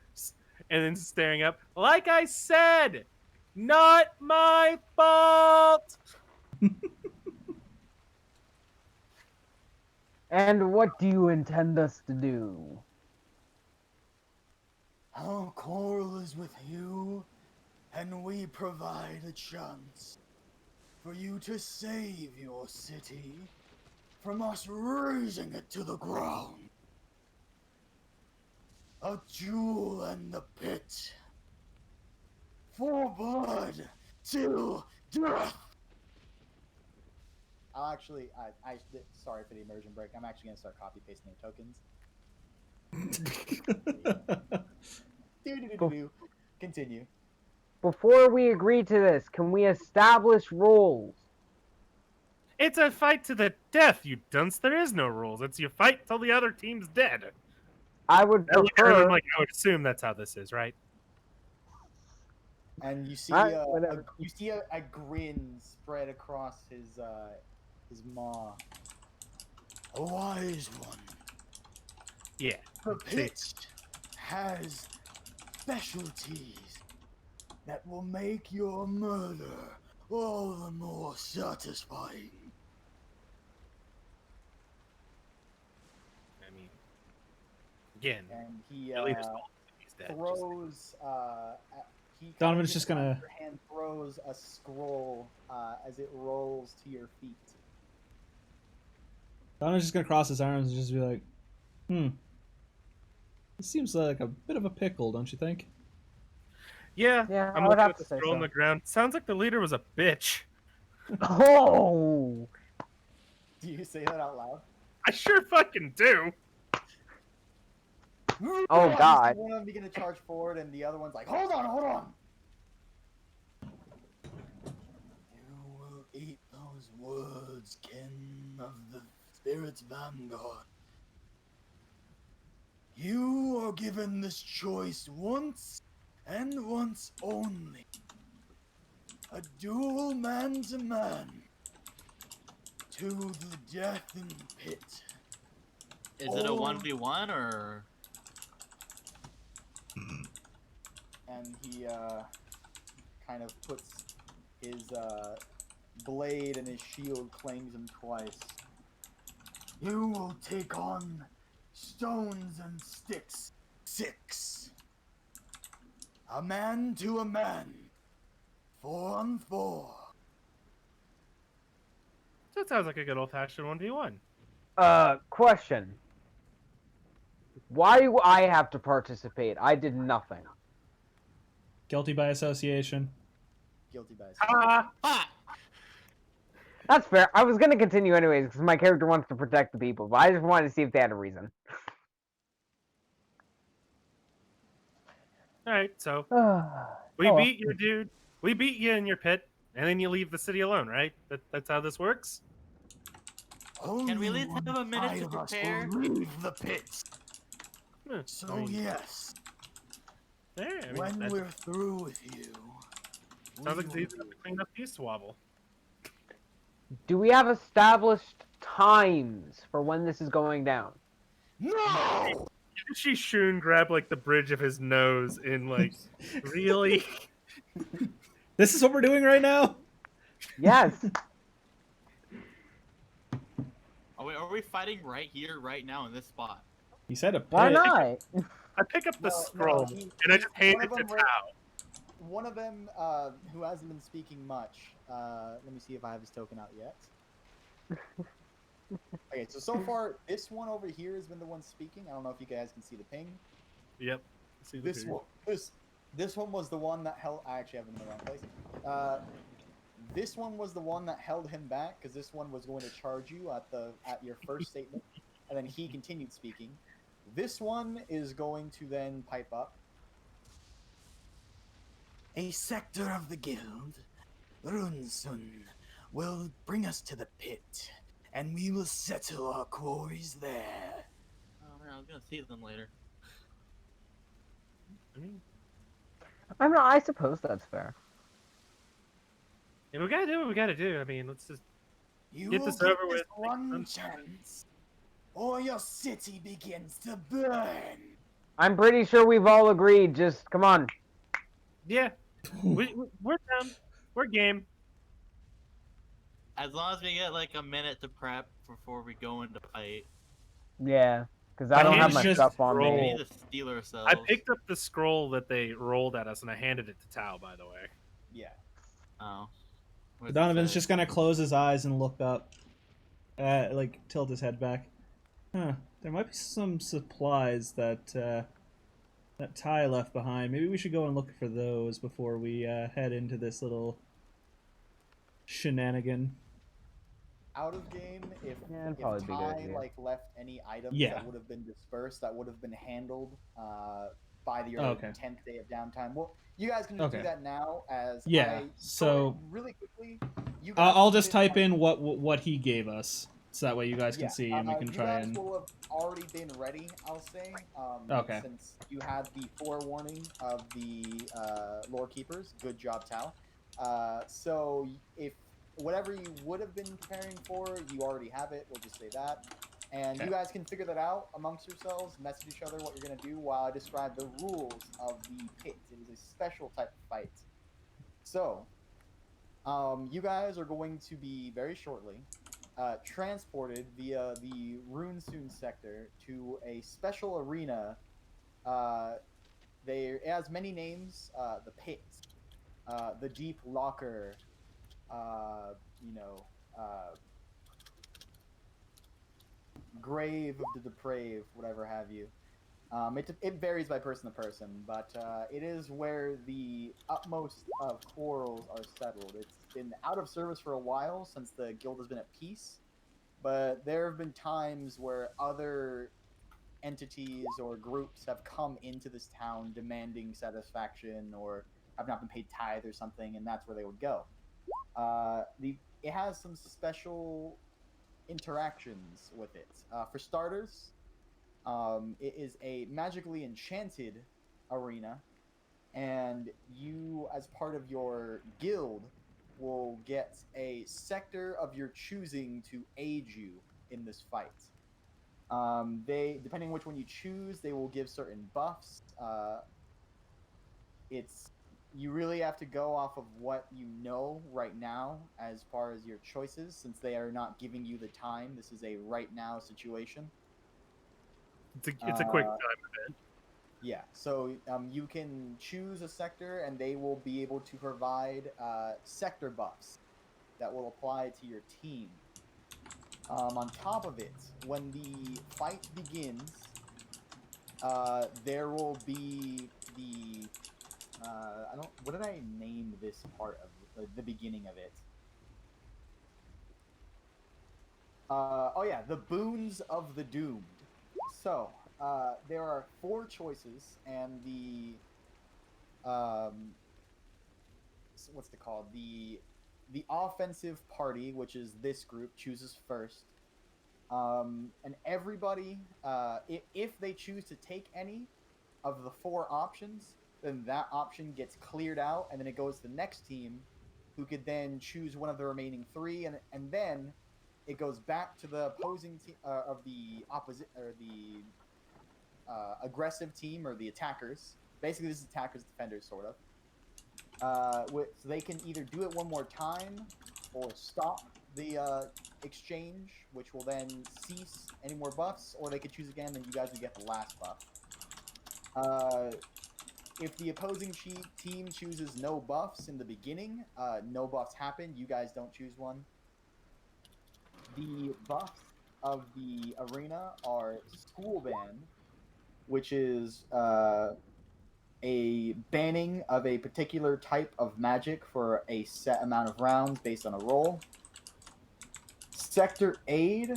Speaker 2: and then staring up. Like I said, not my fault.
Speaker 5: And what do you intend us to do?
Speaker 1: Our quarrel is with you, and we provide a chance for you to save your city from us razing it to the ground. A jewel in the pit. For blood till death. I'll actually, sorry for the immersion break. I'm actually going to start copy pasting the tokens. Continue.
Speaker 5: Before we agree to this, can we establish rules?
Speaker 2: It's a fight to the death, you dunce. There is no rules. It's you fight till the other team's dead.
Speaker 5: I would
Speaker 2: I
Speaker 5: prefer.
Speaker 2: I would assume that's how this is, right?
Speaker 1: And you see,
Speaker 5: Alright, whatever.
Speaker 1: you see a grin spread across his maw. A wise one.
Speaker 2: Yeah.
Speaker 1: The pit has specialties that will make your murder all the more satisfying.
Speaker 2: I mean, again,
Speaker 1: And he
Speaker 2: at least he's dead.
Speaker 1: throws. He
Speaker 4: Donovan's
Speaker 1: kind
Speaker 4: just
Speaker 1: of
Speaker 4: gonna-
Speaker 1: your hand throws a scroll as it rolls to your feet.
Speaker 4: Donovan's just gonna cross his arms and just be like, This seems like a bit of a pickle, don't you think?
Speaker 2: Yeah,
Speaker 5: Yeah,
Speaker 2: I'm
Speaker 5: I would
Speaker 2: looking
Speaker 5: have
Speaker 2: at
Speaker 5: to
Speaker 2: the
Speaker 5: say
Speaker 2: scroll on
Speaker 5: so.
Speaker 2: the ground. Sounds like the leader was a bitch.
Speaker 5: Oh!
Speaker 1: Do you say that out loud?
Speaker 2: I sure fucking do.
Speaker 5: Oh,
Speaker 1: You see
Speaker 5: God.
Speaker 1: one of them begin to charge forward, and the other one's like, "Hold on." You will eat those words, kin of the Spirit's Vanguard. You are given this choice once, and once only. A duel man-to-man. To the death in the pit.
Speaker 3: Is it a 1v1 or?
Speaker 1: And he kind of puts his blade and his shield, claims him twice. You will take on stones and sticks. 6. A man to a man. 4 on 4.
Speaker 2: That sounds like a good old-fashioned 1v1.
Speaker 5: Question. Why do I have to participate? I did nothing.
Speaker 4: Guilty by association.
Speaker 1: Guilty by
Speaker 2: Ah!
Speaker 5: That's fair. I was gonna continue anyways because my character wants to protect the people, but I just wanted to see if they had a reason.
Speaker 2: Alright, so we
Speaker 5: Oh, well.
Speaker 2: beat you, dude. We beat you in your pit, and then you leave the city alone, right? That's how this works?
Speaker 3: Can we at least have a minute to prepare?
Speaker 1: Leave the pit.
Speaker 2: Huh,
Speaker 1: So yes,
Speaker 2: yeah, I mean,
Speaker 1: when
Speaker 2: that
Speaker 1: we're through with you,
Speaker 2: sounds like it's
Speaker 1: we
Speaker 2: easy enough to clean up peace wobble.
Speaker 5: Do we have established times for when this is going down?
Speaker 1: No!
Speaker 2: Did she Shun grab like the bridge of his nose in like really?
Speaker 4: This is what we're doing right now?
Speaker 5: Yes.
Speaker 3: Are we fighting right here, right now, in this spot?
Speaker 4: He said a pit.
Speaker 5: Why not?
Speaker 2: I pick up the
Speaker 1: No,
Speaker 2: scroll
Speaker 1: he-
Speaker 2: and I just hand
Speaker 1: one
Speaker 2: it
Speaker 1: of
Speaker 2: to
Speaker 1: them
Speaker 2: Tao.
Speaker 1: One of them, who hasn't been speaking much, let me see if I have his token out yet. Okay, so far, this one over here has been the one speaking. I don't know if you guys can see the ping.
Speaker 2: Yep. See the
Speaker 1: This
Speaker 2: picture.
Speaker 1: one, this one was the one that held. I actually have him in the wrong place. This one was the one that held him back because this one was going to charge you at your first statement, and then he continued speaking. This one is going to then pipe up. A sector of the guild, Runsun, will bring us to the pit, and we will settle our quarries there.
Speaker 3: Oh man, I was gonna see them later.
Speaker 2: I mean,
Speaker 5: I suppose that's fair.
Speaker 2: yeah, we gotta do what we gotta do. I mean, let's just
Speaker 1: You
Speaker 2: Get
Speaker 1: will
Speaker 2: this
Speaker 1: get
Speaker 2: over
Speaker 1: this
Speaker 2: with.
Speaker 1: one chance, or your city begins to burn.
Speaker 5: I'm pretty sure we've all agreed. Just come on.
Speaker 2: yeah. We're down. We're game.
Speaker 3: As long as we get like a minute to prep before we go into fight.
Speaker 5: Yeah, because I don't
Speaker 2: hand
Speaker 5: have my
Speaker 4: just
Speaker 5: stuff on
Speaker 3: We
Speaker 2: roll.
Speaker 5: me.
Speaker 3: need to steal ourselves.
Speaker 2: I picked up the scroll that they rolled at us and I handed it to Tao. By the way.
Speaker 1: Yeah.
Speaker 3: Oh. What's it
Speaker 4: Donovan's
Speaker 3: say?
Speaker 4: just gonna close his eyes and look up. Like, tilt his head back. Huh. There might be some supplies that Ty left behind. Maybe we should go and look for those before we head into this little shenanigan.
Speaker 1: Out of game, if
Speaker 5: Yeah, it'd probably be a good
Speaker 1: Ty
Speaker 5: idea.
Speaker 1: like left any items
Speaker 4: Yeah.
Speaker 1: that would have been dispersed, that would have been handled by the
Speaker 4: Okay.
Speaker 1: 10th day of downtime. Well, you guys can just do
Speaker 4: Okay.
Speaker 1: that now. As
Speaker 4: Yeah, so-
Speaker 1: really quickly, you guys
Speaker 4: I'll
Speaker 1: can
Speaker 4: just
Speaker 1: fit
Speaker 4: type in what he gave us, so that way you guys can see and we can
Speaker 1: you
Speaker 4: try
Speaker 1: guys
Speaker 4: and.
Speaker 1: will have already been ready, I'll say.
Speaker 4: Okay.
Speaker 1: Since you had the forewarning of the lore keepers, good job, Tao. So if whatever you would have been preparing for, you already have it. We'll just say that, and
Speaker 4: Okay.
Speaker 1: you guys can figure that out amongst yourselves. Message each other what you're gonna do while I describe the rules of the pit. It is a special type of fight. So, you guys are going to be very shortly transported via the Runsun sector to a special arena. It has many names: the Pit, the Deep Locker, Grave of the Depraved, whatever have you. It varies by person to person, but it is where the utmost of quarrels are settled. It's been out of service for a while since the guild has been at peace, but there have been times where other entities or groups have come into this town demanding satisfaction or have not been paid tithe or something, and that's where they would go. It has some special interactions with it. For starters, it is a magically enchanted arena, and you, as part of your guild, will get a sector of your choosing to aid you in this fight. They, depending on which one you choose, they will give certain buffs. It's you really have to go off of what you know right now as far as your choices, since they are not giving you the time. This is a right now situation.
Speaker 2: It's a quick time.
Speaker 1: Yeah, so you can choose a sector, and they will be able to provide sector buffs that will apply to your team. On top of it, when the fight begins, there will be the I don't. What did I name this part of the beginning of it? Oh yeah, the boons of the doomed. So there are 4 choices, and the what's it called? The offensive party, which is this group, chooses first. And everybody, if they choose to take any of the 4 options, then that option gets cleared out, and then it goes to the next team, who could then choose one of the remaining 3, and then it goes back to the opposing team of the opposite or the aggressive team or the attackers. Basically, this is attackers, defenders, sort of. So they can either do it one more time or stop the exchange, which will then cease any more buffs, or they could choose again, and you guys would get the last buff. If the opposing team chooses no buffs in the beginning, no buffs happen. You guys don't choose one. The buffs of the arena are school ban, which is a banning of a particular type of magic for a set amount of rounds based on a roll. Sector aid,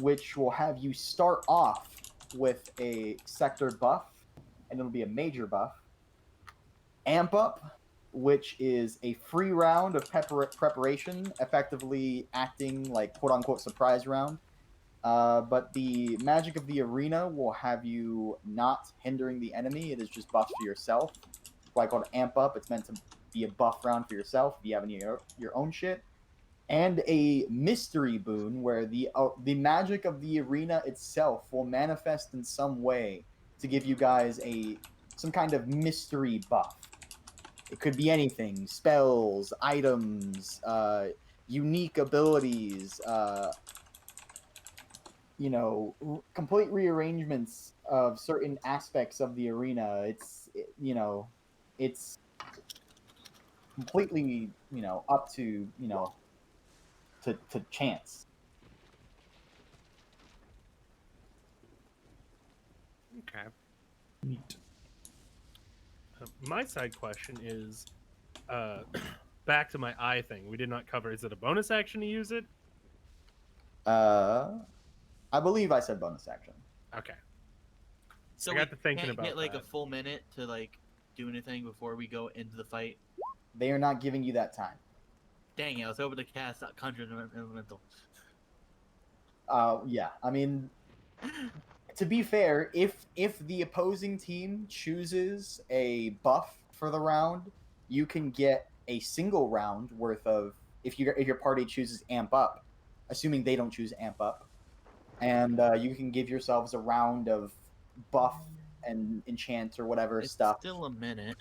Speaker 1: which will have you start off with a sector buff, and it'll be a major buff. Amp up, which is a free round of preparation, effectively acting like quote-unquote surprise round. But the magic of the arena will have you not hindering the enemy. It is just buffs for yourself. It's why I call it Amp Up. It's meant to be a buff round for yourself if you have any of your own shit. And a mystery boon where the magic of the arena itself will manifest in some way to give you guys some kind of mystery buff. It could be anything: spells, items, unique abilities, complete rearrangements of certain aspects of the arena. It's completely, up to, to chance.
Speaker 2: Okay.
Speaker 4: Neat.
Speaker 2: My side question is, back to my eye thing. We did not cover. Is it a bonus action to use it?
Speaker 1: I believe I said bonus action.
Speaker 2: Okay.
Speaker 3: So
Speaker 2: I got to thinking
Speaker 3: can't
Speaker 2: about
Speaker 3: get like
Speaker 2: that.
Speaker 3: a full minute to like do anything before we go into the fight.
Speaker 1: They are not giving you that time.
Speaker 3: Dang it! I was hoping to cast that Conjure Elemental.
Speaker 1: Yeah. I mean, to be fair, if the opposing team chooses a buff for the round, you can get a single round worth of if your party chooses Amp Up, assuming they don't choose Amp Up, and you can give yourselves a round of buff and enchant or whatever
Speaker 3: It's
Speaker 1: stuff.
Speaker 3: still a minute.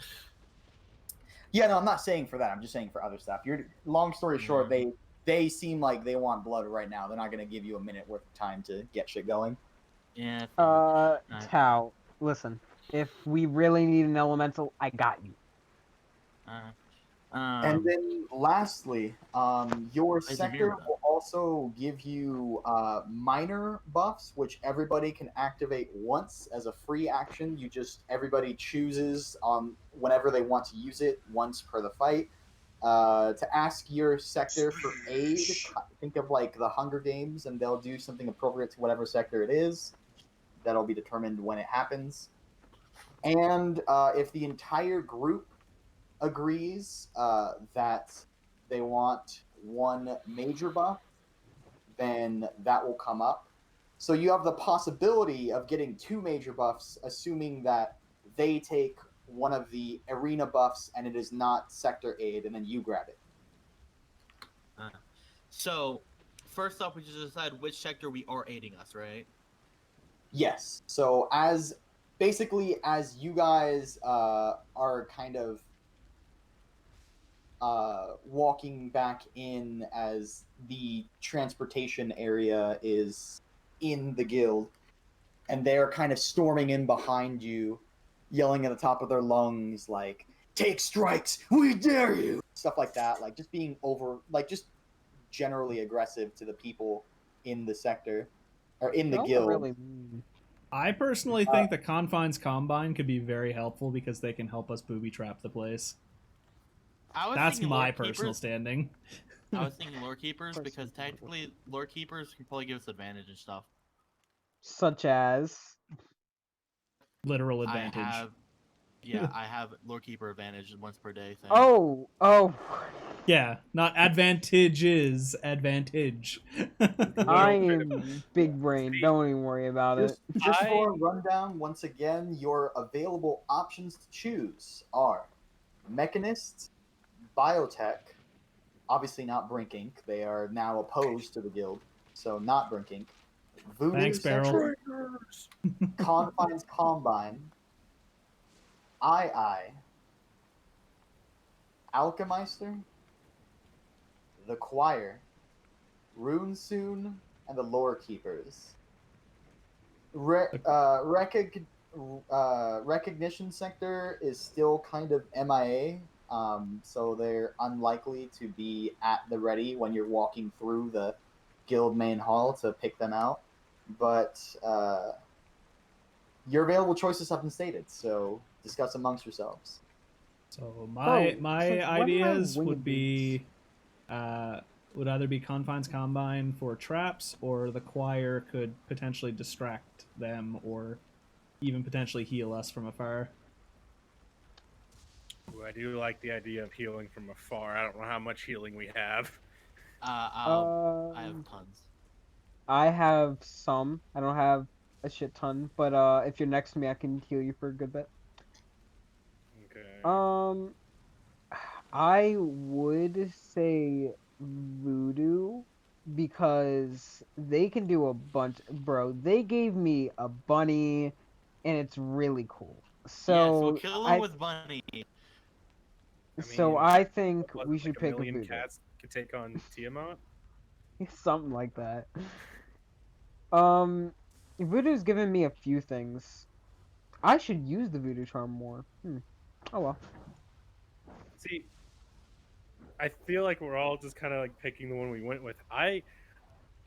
Speaker 1: Yeah, no, I'm not saying for that. I'm just saying for other stuff. Long story short,
Speaker 3: Yeah.
Speaker 1: they seem like they want blood right now. They're not going to give you a minute worth of time to get shit going.
Speaker 3: Yeah.
Speaker 5: Tao, listen. If we really need an elemental, I got you.
Speaker 1: And then lastly, your
Speaker 3: It's a
Speaker 1: sector
Speaker 3: mirror buff.
Speaker 1: will also give you minor buffs, which everybody can activate once as a free action. Everybody chooses whenever they want to use it once per the fight. To ask your sector for aid, think of like the Hunger Games, and they'll do something appropriate to whatever sector it is. That'll be determined when it happens. And if the entire group agrees that they want one major buff, then that will come up. So you have the possibility of getting 2 major buffs, assuming that they take one of the arena buffs and it is not sector aid, and then you grab it.
Speaker 3: So, first off, we just decide which sector we are aiding us, right?
Speaker 1: Yes. So as basically as you guys are kind of walking back in as the transportation area is in the guild, and they're kind of storming in behind you, yelling at the top of their lungs, like, take strikes, we dare you! Stuff like that, like just being just generally aggressive to the people in the sector, or in the
Speaker 5: Y'all are
Speaker 1: guild.
Speaker 5: really mean.
Speaker 4: I personally think the Confines Combine could be very helpful because they can help us booby trap the place.
Speaker 3: I was
Speaker 4: That's
Speaker 3: thinking
Speaker 4: my
Speaker 3: Lord
Speaker 4: personal
Speaker 3: Keepers.
Speaker 4: standing.
Speaker 3: I was thinking Lore Keepers
Speaker 5: Personal
Speaker 3: because
Speaker 5: standing.
Speaker 3: technically Lore Keepers can probably give us advantage and stuff.
Speaker 5: Such as.
Speaker 4: Literal
Speaker 3: I
Speaker 4: advantage.
Speaker 3: have Lore Keeper advantage once per day thing.
Speaker 5: Oh.
Speaker 4: Yeah, not advantages, advantage.
Speaker 5: I am big brain. Don't even worry about it.
Speaker 1: Just for a rundown, once again, your available options to choose are Mechanist, Biotech, obviously not Brink Inc. They are now opposed to the guild, so not Brink Inc. Voodoo
Speaker 4: Thanks, Beryl.
Speaker 1: Sector, Confines Combine, II, Alchemeister, the Choir, Rune Soon, and the Lore Keepers. Recognition sector is still kind of MIA, so they're unlikely to be at the ready when you're walking through the guild main hall to pick them out. But your available choices have been stated, so discuss amongst yourselves.
Speaker 4: So my
Speaker 5: Since when am I
Speaker 4: ideas
Speaker 5: winging
Speaker 4: would be would either be Confines Combine for traps, or the Choir could potentially distract them, or even potentially heal us from afar.
Speaker 2: Ooh, I do like the idea of healing from afar. I don't know how much healing we have.
Speaker 3: I have tons.
Speaker 5: I have some. I don't have a shit ton, but if you're next to me, I can heal you for a good bit.
Speaker 2: Okay.
Speaker 5: I would say Voodoo because they can do a bunch. Bro, they gave me a bunny, and it's really cool.
Speaker 3: Yes, we'll
Speaker 5: So
Speaker 3: kill him with Bunny.
Speaker 5: I think
Speaker 2: What,
Speaker 5: we
Speaker 2: like
Speaker 5: should
Speaker 2: a
Speaker 5: pick a
Speaker 2: million
Speaker 5: Voodoo.
Speaker 2: cats could take on Tiamat?
Speaker 5: Something like that. Voodoo's given me a few things. I should use the Voodoo charm more. Oh well.
Speaker 2: See, I feel like we're all just kind of like picking the one we went with. I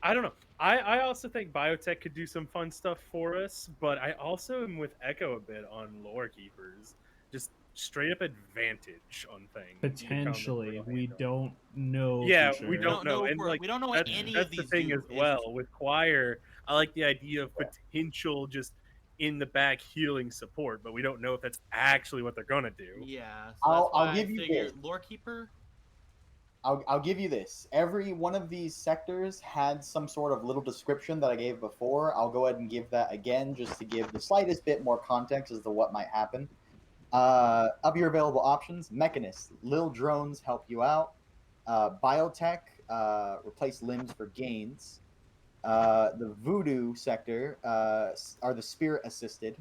Speaker 2: don't know. I also think biotech could do some fun stuff for us, but I also am with Echo a bit on lore keepers. Just straight up advantage on things.
Speaker 4: Potentially, we don't know.
Speaker 2: Yeah,
Speaker 4: for
Speaker 2: we
Speaker 4: sure.
Speaker 2: don't know. And like
Speaker 3: We don't know what any
Speaker 2: that's
Speaker 3: of
Speaker 2: the
Speaker 3: these
Speaker 2: thing
Speaker 3: do.
Speaker 2: as well. With Choir, I like the idea of potential just in the back healing support, but we don't know if that's actually what they're gonna do.
Speaker 3: Yeah, so that's why
Speaker 1: I'll give
Speaker 3: I
Speaker 1: you
Speaker 3: figured
Speaker 1: this.
Speaker 3: Lore Keeper.
Speaker 1: I'll give you this. Every one of these sectors had some sort of little description that I gave before. I'll go ahead and give that again just to give the slightest bit more context as to what might happen. Of your available options, Mechanist, Lil Drones help you out. Biotech, replace limbs for gains. The Voodoo sector are the Spirit Assisted.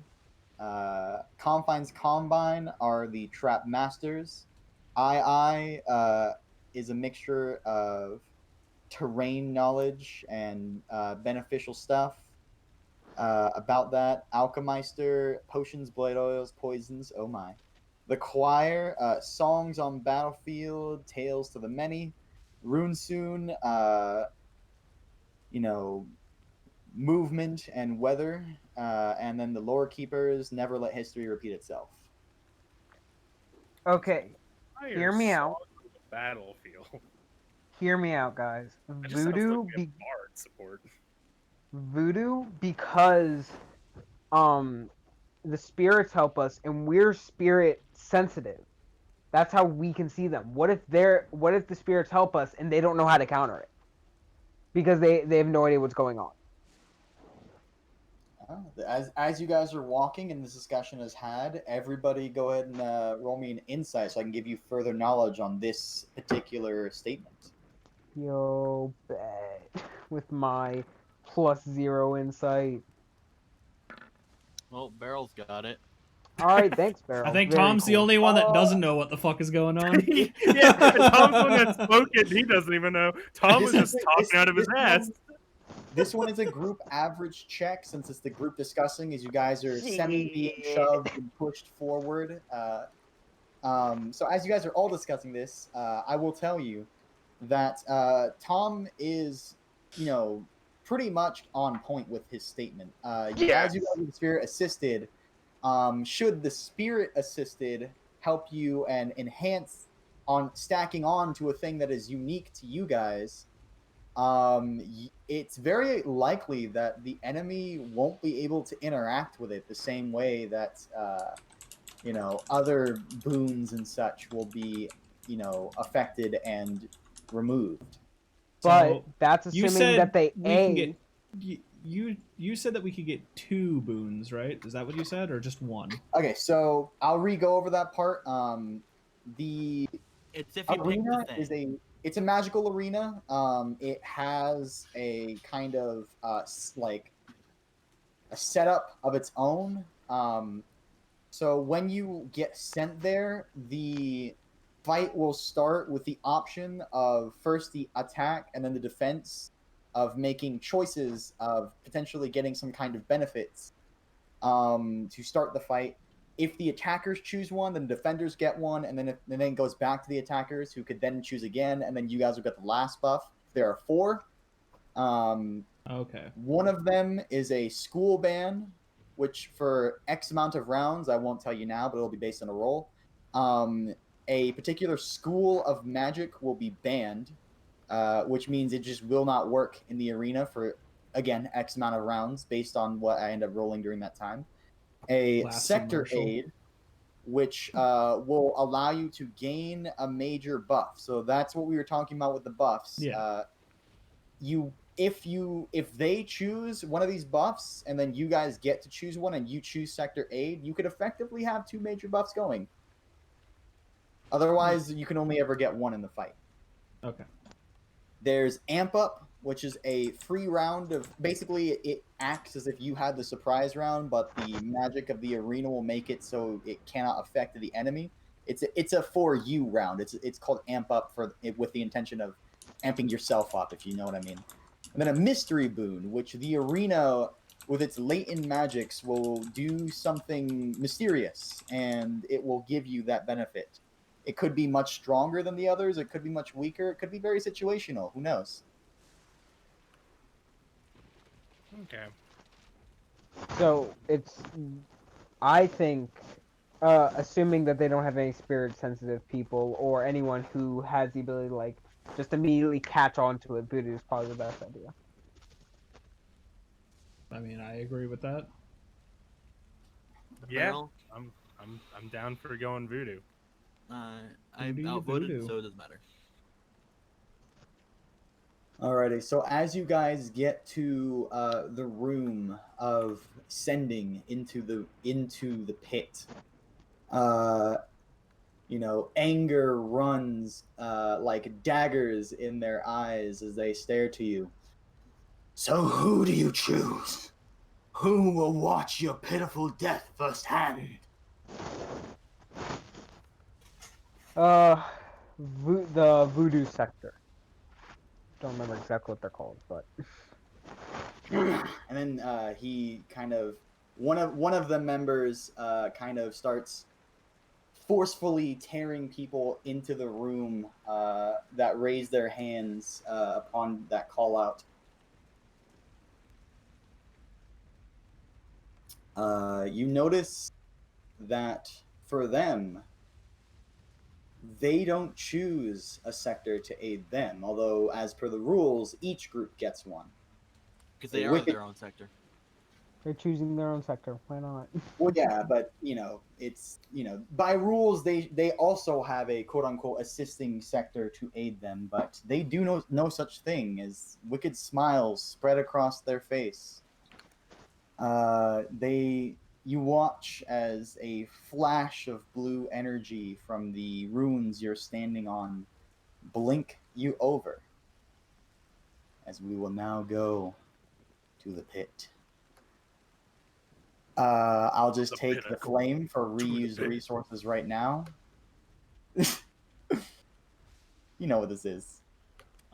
Speaker 1: Confines Combine are the Trap Masters. II is a mixture of terrain knowledge and beneficial stuff. About that, Alchemeister, potions, blade oils, poisons. Oh my. The Choir, songs on battlefield, tales to the many. Runesoon, movement and weather. And then the Lore Keepers, never let history repeat itself.
Speaker 5: Okay,
Speaker 2: Choir
Speaker 5: hear me out.
Speaker 2: songs on the battlefield.
Speaker 5: Hear me out, guys.
Speaker 2: That just sounds like we have bard support.
Speaker 5: Voodoo because the spirits help us and we're spirit sensitive. That's how we can see them. What if the spirits help us and they don't know how to counter it? Because they have no idea what's going on.
Speaker 1: As you guys are walking and this discussion is had, everybody go ahead and roll me an insight so I can give you further knowledge on this particular statement.
Speaker 5: Yo, bet with my +0 insight.
Speaker 3: Well, Barrel's got it.
Speaker 5: All right, thanks, Barrel.
Speaker 4: I think
Speaker 5: Very
Speaker 4: Tom's the
Speaker 5: cool.
Speaker 4: only one that doesn't know what the fuck is going on.
Speaker 2: Yeah, Tom's the one that's spoken. He doesn't even know. Tom was just talking out of his ass.
Speaker 1: This one is a group average check since it's the group discussing as you guys are semi being shoved and pushed forward. So as you guys are all discussing this, I will tell you that Tom is, pretty much on point with his statement. As you guys are spirit assisted, should the spirit assisted help you and enhance on stacking on to a thing that is unique to you guys, it's very likely that the enemy won't be able to interact with it the same way that other boons and such will be affected and removed.
Speaker 5: But
Speaker 4: So,
Speaker 5: that's
Speaker 4: you
Speaker 5: assuming
Speaker 4: said
Speaker 5: that they
Speaker 4: we can get you said that we could get 2 boons, right? Is that what you said, or just 1?
Speaker 1: Okay, so I'll re-go over that part. The
Speaker 3: It's if you pick
Speaker 1: arena
Speaker 3: the thing.
Speaker 1: it's a magical arena. It has a kind of like a setup of its own. So when you get sent there, the fight will start with the option of first the attack and then the defense of making choices of potentially getting some kind of benefits to start the fight. If the attackers choose one, then the defenders get one, and then it goes back to the attackers, who could then choose again, and then you guys will get the last buff. There are 4.
Speaker 4: Okay.
Speaker 1: One of them is a school ban, which for X amount of rounds, I won't tell you now, but it'll be based on a roll. A particular school of magic will be banned, which means it just will not work in the arena for, again, X amount of rounds based on what I end up rolling during that time. A
Speaker 4: Blasty
Speaker 1: sector
Speaker 4: Marshall.
Speaker 1: aid, which will allow you to gain a major buff. So that's what we were talking about with the buffs.
Speaker 4: Yeah.
Speaker 1: If they choose one of these buffs and then you guys get to choose one and you choose sector aid, you could effectively have 2 major buffs going. Otherwise, you can only ever get 1 in the fight.
Speaker 4: Okay.
Speaker 1: There's amp up, which is a free round of basically it acts as if you had the surprise round, but the magic of the arena will make it so it cannot affect the enemy. It's a for you round. It's called amp up with the intention of amping yourself up, if you know what I mean. And then a mystery boon, which the arena with its latent magics will do something mysterious, and it will give you that benefit. It could be much stronger than the others. It could be much weaker. It could be very situational. Who knows?
Speaker 2: Okay.
Speaker 5: So it's, I think, assuming that they don't have any spirit sensitive people or anyone who has the ability to like just immediately catch on to it, voodoo is probably the best idea.
Speaker 4: I mean, I agree with that.
Speaker 2: Yeah,
Speaker 3: Barrel,
Speaker 2: I'm down for going voodoo.
Speaker 3: I
Speaker 4: Voodoo,
Speaker 3: outvoted,
Speaker 4: voodoo.
Speaker 3: so it doesn't matter.
Speaker 1: Alrighty, so as you guys get to the room of sending into the pit, anger runs like daggers in their eyes as they stare to you. So who do you choose? Who will watch your pitiful death firsthand?
Speaker 5: The voodoo sector. Don't remember exactly what they're called, but
Speaker 1: And then he kind of one of the members kind of starts forcefully tearing people into the room that raise their hands upon that call out. You notice that for them, they don't choose a sector to aid them, although as per the rules, each group gets one.
Speaker 3: Because they are their own sector.
Speaker 5: they're choosing their own sector. Why not?
Speaker 1: Well, yeah, but it's by rules they also have a quote unquote assisting sector to aid them, but they do no such thing as wicked smiles spread across their face. You watch as a flash of blue energy from the runes you're standing on blink you over. As we will now go to the pit. I'll just
Speaker 2: The
Speaker 1: take the
Speaker 2: pinnacle.
Speaker 1: flame for
Speaker 2: To the
Speaker 1: reused
Speaker 2: pit.
Speaker 1: resources right now. You know what this is.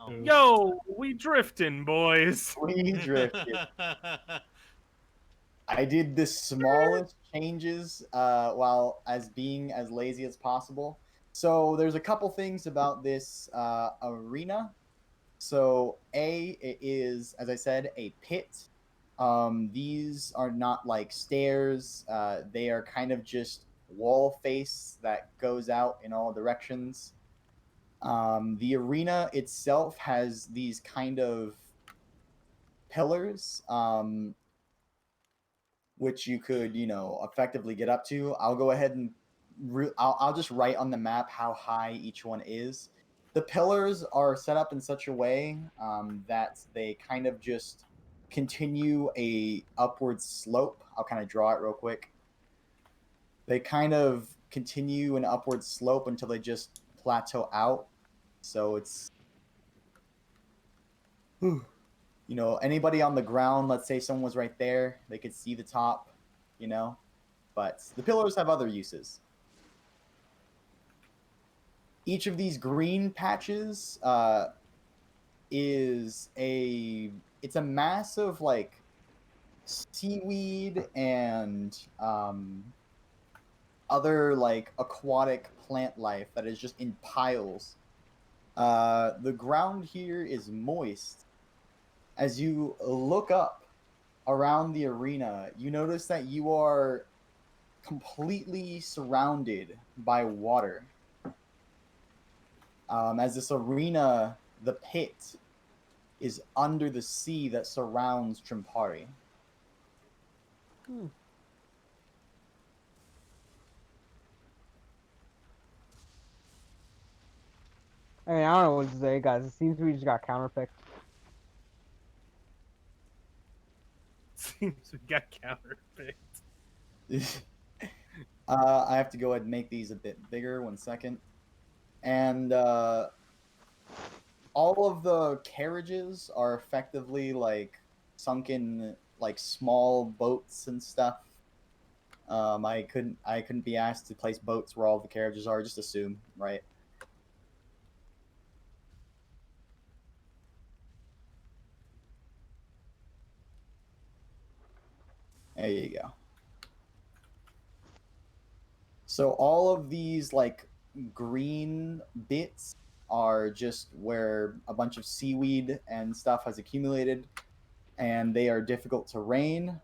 Speaker 3: Oh.
Speaker 2: Yo, we drifting, boys.
Speaker 1: We drifted. I did the smallest changes while being as lazy as possible. So there's a couple things about this arena. So it is, as I said, a pit. These are not like stairs. They are kind of just wall face that goes out in all directions. The arena itself has these kind of pillars, which you could, effectively get up to. I'll go ahead and I'll just write on the map how high each one is. The pillars are set up in such a way that they kind of just continue a upward slope. I'll kind of draw it real quick. They kind of continue an upward slope until they just plateau out. So it's, anybody on the ground, let's say someone was right there, they could see the top, but the pillars have other uses. Each of these green patches it's a mass of like seaweed and other like aquatic plant life that is just in piles. The ground here is moist. As you look up around the arena, you notice that you are completely surrounded by water. As this arena, the pit, is under the sea that surrounds Trimpari.
Speaker 5: I mean, I don't know what to say, guys. It seems we just got counterpicked.
Speaker 2: Seems we got counterpicked.
Speaker 1: I have to go ahead and make these a bit bigger. 1 second. And all of the carriages are effectively like sunken, like small boats and stuff. I couldn't be asked to place boats where all the carriages are. Just assume, right? There you go. So all of these like green bits are just where a bunch of seaweed and stuff has accumulated, and they are difficult terrain.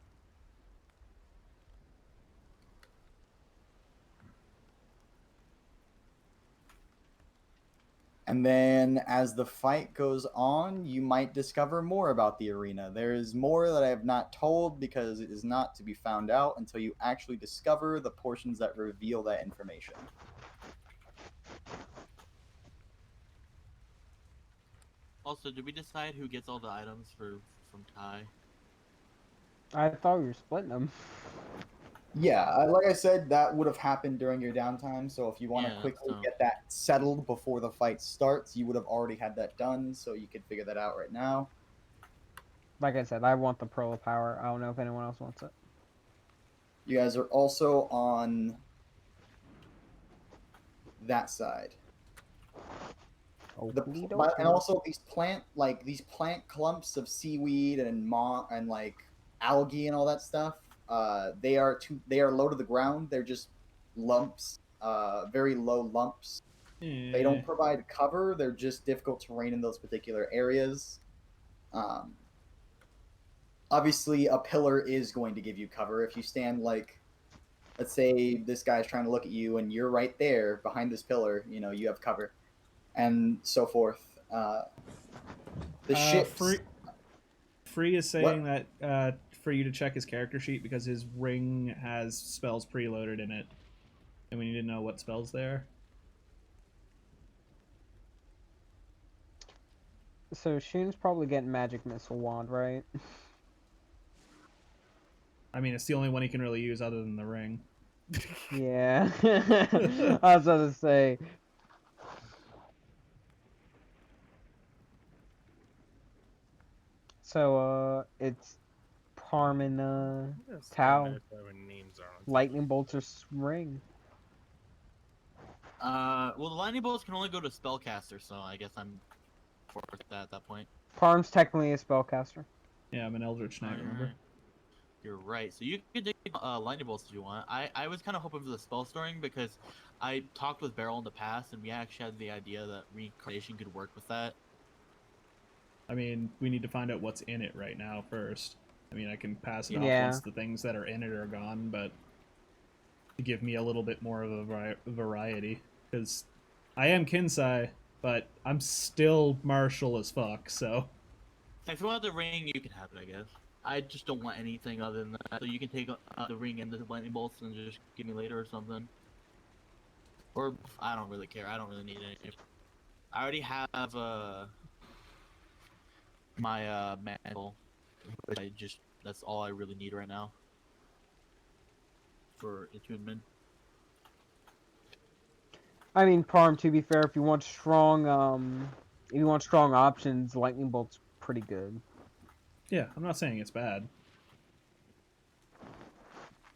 Speaker 1: And then as the fight goes on, you might discover more about the arena. There is more that I have not told because it is not to be found out until you actually discover the portions that reveal that information.
Speaker 3: Also, did we decide who gets all the items from Ty?
Speaker 5: I thought we were splitting them.
Speaker 1: Yeah, like I said, that would have happened during your downtime. So if you want to quickly get that settled before the fight starts, you would have already had that done. So you could figure that out right now.
Speaker 5: Like I said, I want the Pearl of Power. I don't know if anyone else wants it.
Speaker 1: You guys are also on that side. And also these plant clumps of seaweed and and like algae and all that stuff. They are low to the ground. They're just lumps, very low lumps. They don't provide cover. They're just difficult terrain in those particular areas. Obviously, a pillar is going to give you cover if you stand like, let's say this guy's trying to look at you and you're right there behind this pillar. You have cover, and so forth. The ships.
Speaker 4: Free is saying that for you to check his character sheet because his ring has spells preloaded in it, and we need to know what spells they are.
Speaker 5: So Shun's probably getting Magic Missile Wand, right?
Speaker 4: I mean, it's the only one he can really use other than the ring.
Speaker 5: Yeah. I was about to say. So, it's Parm and
Speaker 2: Yes, I
Speaker 5: Tau.
Speaker 2: don't know what names are on
Speaker 5: Lightning bolts or swing.
Speaker 3: Well, the lightning bolts can only go to spellcaster, so I guess I'm for that at that point.
Speaker 5: Parm's technically a spellcaster.
Speaker 4: Yeah, I'm an Eldritch Knight, remember?
Speaker 3: Alright. You're right. So you could do lightning bolts if you want. I was kind of hoping for the spell storing because I talked with Beryl in the past, and we actually had the idea that reincarnation could work with that.
Speaker 4: I mean, we need to find out what's in it right now first. I mean, I can pass it off
Speaker 5: Yeah.
Speaker 4: once the things that are in it are gone, but to give me a little bit more of a variety. Because I am Kinsai, but I'm still martial as fuck, so...
Speaker 3: If you want the ring, you can have it, I guess. I just don't want anything other than that. So you can take the ring and the lightning bolts and just give me later or something. Or, I don't really care. I don't really need anything. I already have my mantle. Which that's all I really need right now. For attunement.
Speaker 5: I mean, Parm, to be fair, if you want strong options, lightning bolt's pretty good.
Speaker 4: Yeah, I'm not saying it's bad.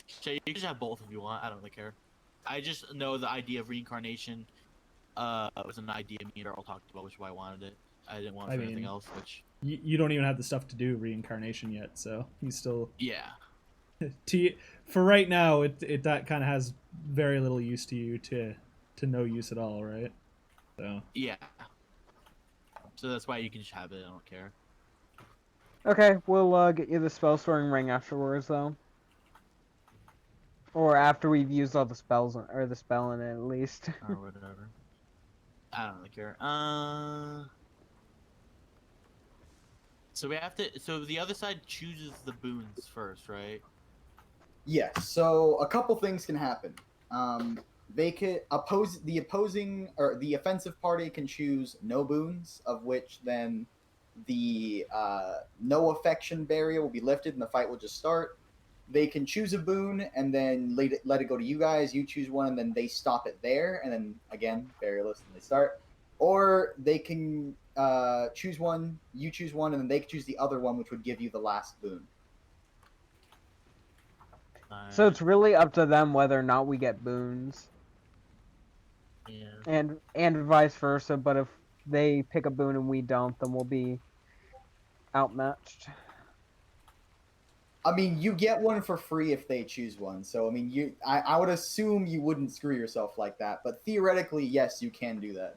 Speaker 3: So you can just have both if you want. I don't really care. I just know the idea of reincarnation was an idea me and Earl talked about, which is why I wanted it. I didn't want it for anything else, which...
Speaker 4: You don't even have the stuff to do reincarnation yet, so you still...
Speaker 3: Yeah.
Speaker 4: For right now, it that kind of has very little use to you to no use at all, right? So...
Speaker 3: Yeah. So that's why you can just have it, I don't care.
Speaker 5: Okay, we'll get you the spell storing ring afterwards, though. Or after we've used all the spells, or the spell in it, at least.
Speaker 3: Or whatever. I don't really care. So we have to... So the other side chooses the boons first, right?
Speaker 1: Yes. So a couple things can happen. They could the offensive party can choose no boons, of which then the no affection barrier will be lifted and the fight will just start. They can choose a boon and then let it go to you guys. You choose one and then they stop it there, and then again barrierless and they start. Or they can choose one, you choose one, and then they can choose the other one, which would give you the last boon.
Speaker 5: So it's really up to them whether or not we get boons.
Speaker 3: Yeah.
Speaker 5: And vice versa, but if they pick a boon and we don't, then we'll be outmatched.
Speaker 1: I mean, you get one for free if they choose one. So, I mean, I would assume you wouldn't screw yourself like that. But theoretically, yes, you can do that.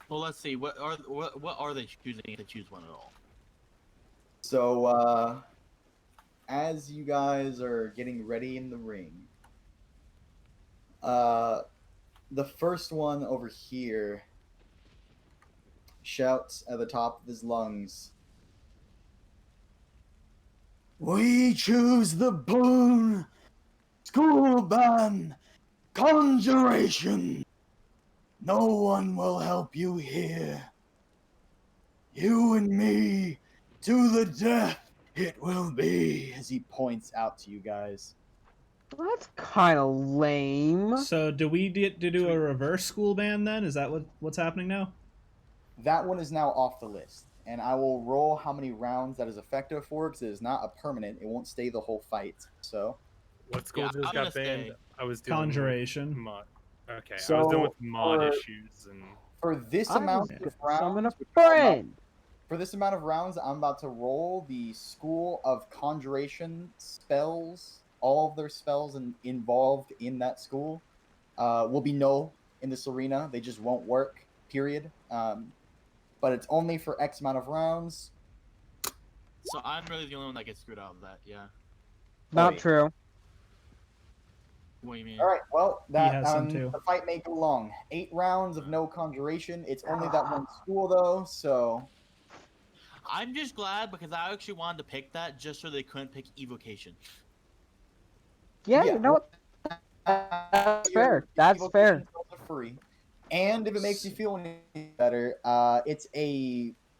Speaker 3: Well, let's see. What are they choosing if they choose one at all?
Speaker 1: So, as you guys are getting ready in the ring, the first one over here shouts at the top of his lungs, "We choose the boon, school ban, conjuration. No one will help you here. You and me, to the death it will be," as he points out to you guys.
Speaker 5: Well, that's kind of lame.
Speaker 4: So do we get to do a reverse school ban then? Is that what's happening now?
Speaker 1: That one is now off the list, and I will roll how many rounds that is effective for, because it is not a permanent. It won't stay the whole fight. So,
Speaker 2: What school
Speaker 3: Yeah,
Speaker 2: just
Speaker 3: I'm
Speaker 2: got
Speaker 3: gonna
Speaker 2: banned?
Speaker 3: say
Speaker 2: I was dealing
Speaker 4: Conjuration.
Speaker 2: with mod. Okay, I
Speaker 1: So,
Speaker 2: was dealing with mod
Speaker 1: for-
Speaker 2: issues and
Speaker 1: for this
Speaker 5: I
Speaker 1: amount
Speaker 5: was
Speaker 1: of
Speaker 5: summon a
Speaker 1: rounds, which I'm about-
Speaker 5: friend.
Speaker 1: for this amount of rounds, I'm about to roll the School of Conjuration spells. All of their spells involved in that school will be null in this arena. They just won't work, period. But it's only for X amount of rounds.
Speaker 3: So I'm really the only one that gets screwed out of that. Yeah.
Speaker 5: Not
Speaker 1: Wait.
Speaker 5: true.
Speaker 3: What do you mean?
Speaker 1: All right, well, that
Speaker 4: has some too.
Speaker 1: the fight may go long. 8 rounds of no conjuration. It's only that one school, though, so...
Speaker 3: I'm just glad because I actually wanted to pick that just so they couldn't pick evocation.
Speaker 5: Yeah,
Speaker 1: Yeah,
Speaker 5: you know what? That's fair. That's
Speaker 1: Evocation
Speaker 5: fair.
Speaker 1: spells are free. And if it makes you feel any better, it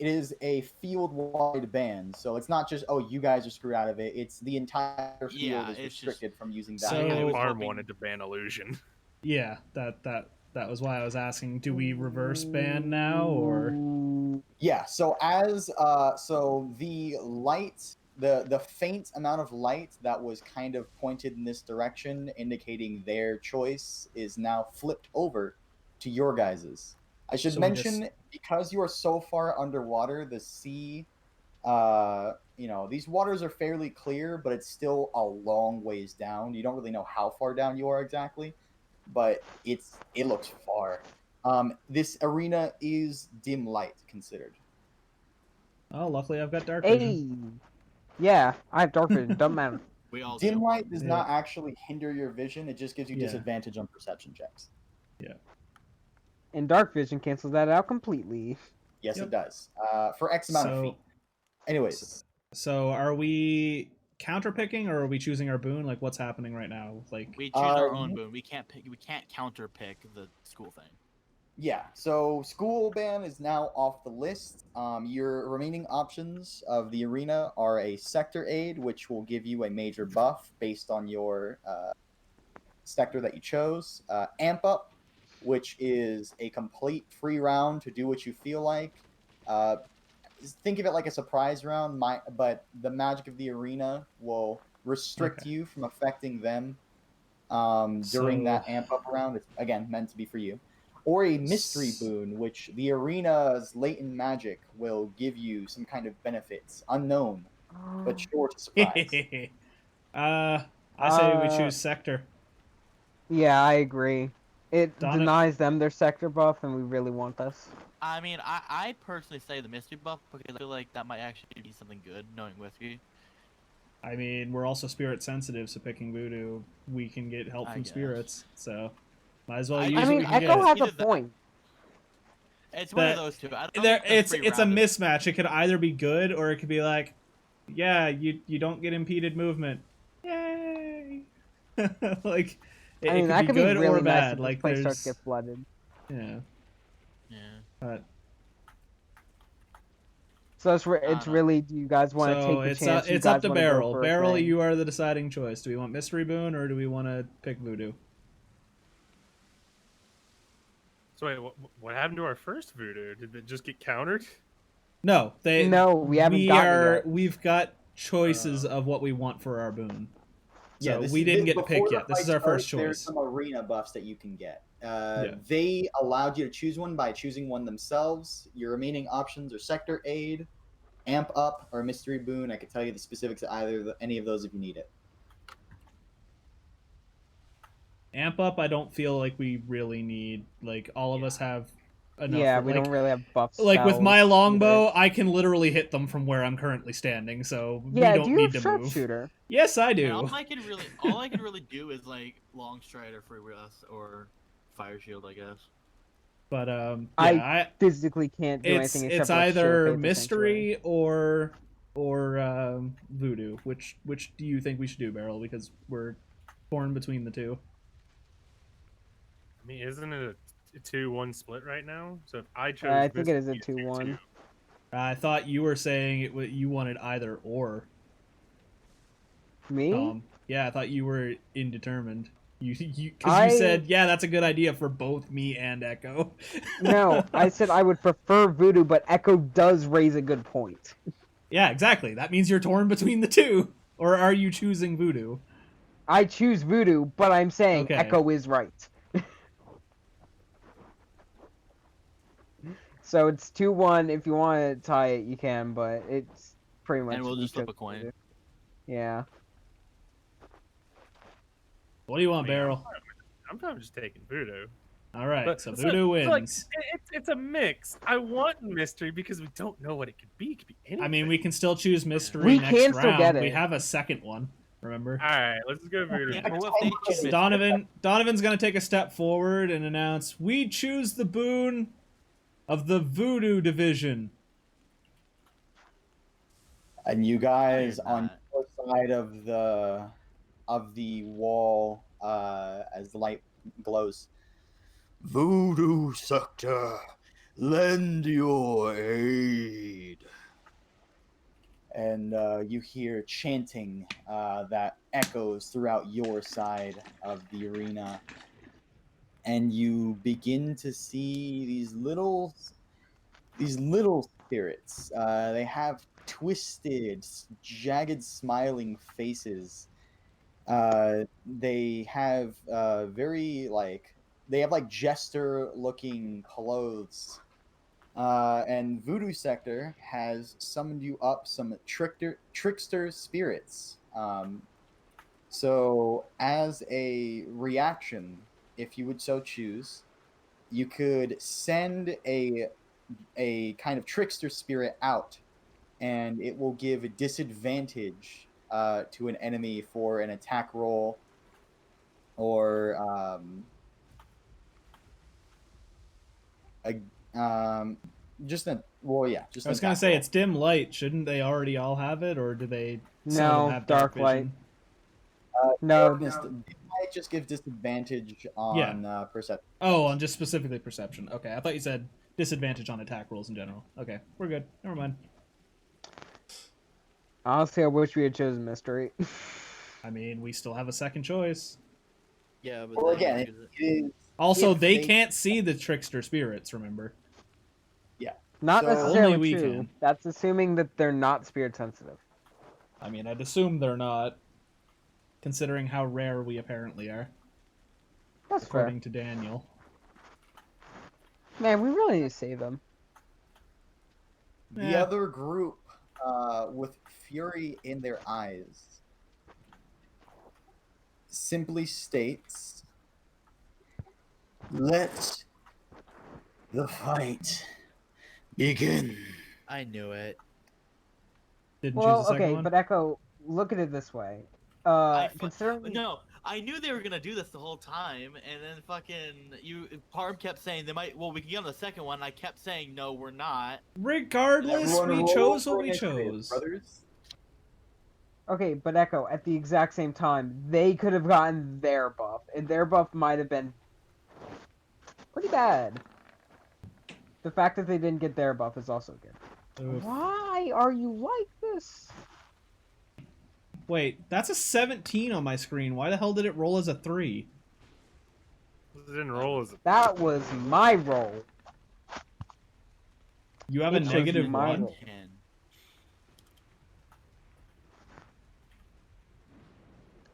Speaker 1: is a field-wide ban, so it's not just, oh, you guys are screwed out of it. It's the entire field
Speaker 3: Yeah,
Speaker 1: is
Speaker 3: it's just-
Speaker 1: restricted from using that.
Speaker 4: So-
Speaker 3: I was
Speaker 2: Farm
Speaker 3: hoping-
Speaker 2: wanted to ban illusion.
Speaker 4: Yeah, that was why I was asking. Do we reverse ban now, or
Speaker 1: Yeah. So so the light, the faint amount of light that was kind of pointed in this direction, indicating their choice, is now flipped over to your guys's. I should
Speaker 4: So we
Speaker 1: mention,
Speaker 4: just-
Speaker 1: because you are so far underwater, the sea, these waters are fairly clear, but it's still a long ways down. You don't really know how far down you are exactly, but it looks far. This arena is dim light considered.
Speaker 4: Oh, luckily I've got dark vision.
Speaker 5: Hey, yeah, I have dark vision. Doesn't matter.
Speaker 3: We all
Speaker 1: Dim
Speaker 3: do.
Speaker 1: light does
Speaker 4: Yeah.
Speaker 1: not actually hinder your vision; it just gives you
Speaker 4: Yeah.
Speaker 1: disadvantage on perception checks.
Speaker 5: And dark vision cancels that out completely.
Speaker 1: Yes,
Speaker 4: Yep.
Speaker 1: it does. For X amount of
Speaker 4: So,
Speaker 1: feet. Anyways,
Speaker 4: so are we counterpicking or are we choosing our boon? Like, what's happening right now? Like,
Speaker 3: We choose our own
Speaker 1: you-
Speaker 3: boon. We can't pick. We can't counter pick the school thing.
Speaker 1: yeah. So school ban is now off the list. Your remaining options of the arena are a sector aid, which will give you a major buff based on your sector that you chose. Amp up, which is a complete free round to do what you feel like. Think of it like a surprise round, but the magic of the arena will restrict
Speaker 4: Okay.
Speaker 1: you from affecting them during that amp up round. It's, again, meant to be for you. Or a mystery boon, which the arena's latent magic will give you some kind of benefits, unknown, but sure to surprise.
Speaker 4: I say we choose sector.
Speaker 5: Yeah, I agree. It
Speaker 4: Donna-
Speaker 5: denies them their sector buff, and we really want this.
Speaker 3: I mean, I personally say the mystery buff because I feel like that might actually be something good, knowing whiskey.
Speaker 4: I mean, we're also spirit sensitive, so picking voodoo, we can get help
Speaker 3: I
Speaker 4: from
Speaker 3: guess.
Speaker 4: spirits. So, might as well
Speaker 3: I
Speaker 4: use
Speaker 5: I
Speaker 4: what
Speaker 5: mean,
Speaker 4: we can
Speaker 5: Echo
Speaker 4: get.
Speaker 5: has a
Speaker 3: Either that-
Speaker 5: point.
Speaker 3: It's one of
Speaker 4: That-
Speaker 3: those two. I don't
Speaker 4: There,
Speaker 3: think the
Speaker 4: it's
Speaker 3: free
Speaker 4: a
Speaker 3: round is-
Speaker 4: mismatch. It could either be good or it could be like, yeah, you don't get impeded movement. Yay! Like, it,
Speaker 5: I
Speaker 4: it
Speaker 5: mean,
Speaker 4: could
Speaker 5: that
Speaker 4: be
Speaker 5: could
Speaker 4: good
Speaker 5: be really
Speaker 4: or
Speaker 5: nice
Speaker 4: bad.
Speaker 5: if
Speaker 4: Like,
Speaker 5: this place
Speaker 4: there's
Speaker 5: starts to get flooded.
Speaker 4: yeah,
Speaker 3: Yeah.
Speaker 4: but
Speaker 5: So it's
Speaker 3: don't know.
Speaker 5: really. Do you guys want to
Speaker 4: so
Speaker 5: take the
Speaker 4: it's
Speaker 5: chance? You
Speaker 4: it's up
Speaker 5: guys
Speaker 4: to
Speaker 5: wanna go
Speaker 4: Barrel.
Speaker 5: for a
Speaker 4: Barrel,
Speaker 5: thing?
Speaker 4: you are the deciding choice. Do we want mystery boon or do we want to pick voodoo?
Speaker 2: So wait, what happened to our first voodoo? Did it just get countered?
Speaker 4: No,
Speaker 5: No, we haven't gotten it yet.
Speaker 4: We've got choices of what we want for our boon. So
Speaker 1: this
Speaker 4: we
Speaker 1: is-
Speaker 4: didn't get to
Speaker 1: before
Speaker 4: pick
Speaker 1: the
Speaker 4: yet. This is
Speaker 1: fight
Speaker 4: our first
Speaker 1: starts, There's
Speaker 4: choice.
Speaker 1: some arena buffs that you can get.
Speaker 4: Yeah.
Speaker 1: They allowed you to choose one by choosing one themselves. Your remaining options are sector aid, amp up, or mystery boon. I could tell you the specifics of any of those if you need it.
Speaker 4: Amp up, I don't feel like we really need. Like, all of us have enough.
Speaker 5: Yeah,
Speaker 4: for,
Speaker 5: we
Speaker 4: like,
Speaker 5: don't really have buffs.
Speaker 4: like with my longbow, I can literally hit them from where I'm currently standing, so
Speaker 5: Yeah,
Speaker 4: we don't
Speaker 5: do you
Speaker 4: need
Speaker 5: have
Speaker 4: to move.
Speaker 5: sharpshooter?
Speaker 4: Yes, I
Speaker 3: And
Speaker 4: do.
Speaker 3: all I can really do is like long strider, free rest, or fire shield, I guess.
Speaker 4: But yeah,
Speaker 5: I physically can't do
Speaker 4: it's
Speaker 5: anything except
Speaker 4: it's
Speaker 5: for, like, shield
Speaker 4: either
Speaker 5: faith, essentially.
Speaker 4: mystery or voodoo. Which do you think we should do, Barrel? Because we're torn between the two.
Speaker 2: I mean, isn't it a 2-1 split right now? So if I chose,
Speaker 5: I think it is
Speaker 2: mystery,
Speaker 5: a 2-1.
Speaker 2: 2-2.
Speaker 4: I thought you were saying you wanted either or.
Speaker 5: Me?
Speaker 4: Yeah, I thought you were indetermined. You
Speaker 5: I-
Speaker 4: said, yeah, that's a good idea for both me and Echo.
Speaker 5: No, I said I would prefer voodoo, but Echo does raise a good point.
Speaker 4: Yeah, exactly. That means you're torn between the two. Or are you choosing voodoo?
Speaker 5: I choose voodoo, but I'm saying
Speaker 4: Okay.
Speaker 5: Echo is right. So it's 2-1. If you want to tie it, you can, but it's pretty much.
Speaker 3: And we'll
Speaker 5: we
Speaker 3: just flip
Speaker 5: chose
Speaker 3: a coin.
Speaker 5: voodoo. Yeah.
Speaker 4: What do you want,
Speaker 2: I mean,
Speaker 4: Barrel?
Speaker 2: I'm probably just taking voodoo.
Speaker 4: All right,
Speaker 2: But
Speaker 4: so
Speaker 2: it's
Speaker 4: voodoo
Speaker 2: like-
Speaker 4: wins.
Speaker 2: It's a mix. I want mystery because we don't know what it could be. It could be anything.
Speaker 4: I mean, we can still choose mystery
Speaker 5: We
Speaker 4: next
Speaker 5: can still
Speaker 4: round.
Speaker 5: get
Speaker 4: We
Speaker 5: it.
Speaker 4: have a second one. Remember?
Speaker 2: All right, let's just go voodoo.
Speaker 3: Yeah, but what if they choose mystery?
Speaker 4: Donovan's gonna take a step forward and announce, "We choose the boon of the voodoo division."
Speaker 1: And you guys
Speaker 3: you're
Speaker 1: on
Speaker 3: not.
Speaker 1: your side of the wall, as the light glows. Voodoo sector, lend your aid. And you hear chanting that echoes throughout your side of the arena. And you begin to see these little these little spirits. They have twisted, jagged, smiling faces. They have they have like jester-looking clothes. And Voodoo Sector has summoned you up some trickster spirits. So, as a reaction, if you would so choose, you could send a kind of trickster spirit out, and it will give a disadvantage to an enemy for an attack roll or a just a just
Speaker 4: I was
Speaker 1: an
Speaker 4: gonna
Speaker 1: attack
Speaker 4: say
Speaker 1: roll.
Speaker 4: it's dim light. Shouldn't they already all have it, or do they seldom
Speaker 5: No,
Speaker 4: have
Speaker 5: dark light.
Speaker 4: vision?
Speaker 5: No,
Speaker 1: Darkness, it might just give disadvantage
Speaker 4: Yeah.
Speaker 1: on perception.
Speaker 4: Oh, on just specifically perception. Okay, I thought you said disadvantage on attack rolls in general. Okay, we're good. Never mind.
Speaker 5: honestly, I wish we had chosen mystery.
Speaker 4: I mean, we still have a second choice.
Speaker 3: Yeah, but
Speaker 1: Well,
Speaker 3: then
Speaker 1: again,
Speaker 3: you
Speaker 1: it is
Speaker 4: Also,
Speaker 1: if
Speaker 4: they can't see the trickster spirits. Remember?
Speaker 5: Not
Speaker 1: So-
Speaker 5: necessarily
Speaker 4: Only we
Speaker 5: true.
Speaker 4: can.
Speaker 5: That's assuming that they're not spirit sensitive.
Speaker 4: I mean, I'd assume they're not, considering how rare we apparently are,
Speaker 5: That's
Speaker 4: according to Daniel.
Speaker 5: fair. Man, we really need to save them.
Speaker 1: The
Speaker 4: Yeah.
Speaker 1: other group, with fury in their eyes, simply states, "Let the fight begin."
Speaker 3: I knew it.
Speaker 4: Didn't choose
Speaker 5: Well,
Speaker 4: the second
Speaker 5: okay,
Speaker 4: one.
Speaker 5: but Echo, look at it this way. Considering
Speaker 3: No, I knew they were gonna do this the whole time, and then fucking Parm kept saying they might. Well, we can get on the second one. I kept saying no, we're not.
Speaker 4: Regardless,
Speaker 1: Everyone
Speaker 4: we
Speaker 1: roll
Speaker 4: chose
Speaker 1: for
Speaker 4: what we
Speaker 1: initiative,
Speaker 4: chose.
Speaker 1: brothers.
Speaker 5: Okay, but Echo, at the exact same time, they could have gotten their buff, and their buff might have been pretty bad. The fact that they didn't get their buff is also good.
Speaker 4: Oof.
Speaker 5: Why are you like this?
Speaker 4: Wait, that's a 17 on my screen. Why the hell did it roll as a 3?
Speaker 2: It didn't roll as a
Speaker 5: That was my roll.
Speaker 4: You have a
Speaker 5: It shows
Speaker 4: negative
Speaker 5: you my
Speaker 4: 1?
Speaker 5: roll.
Speaker 3: 10.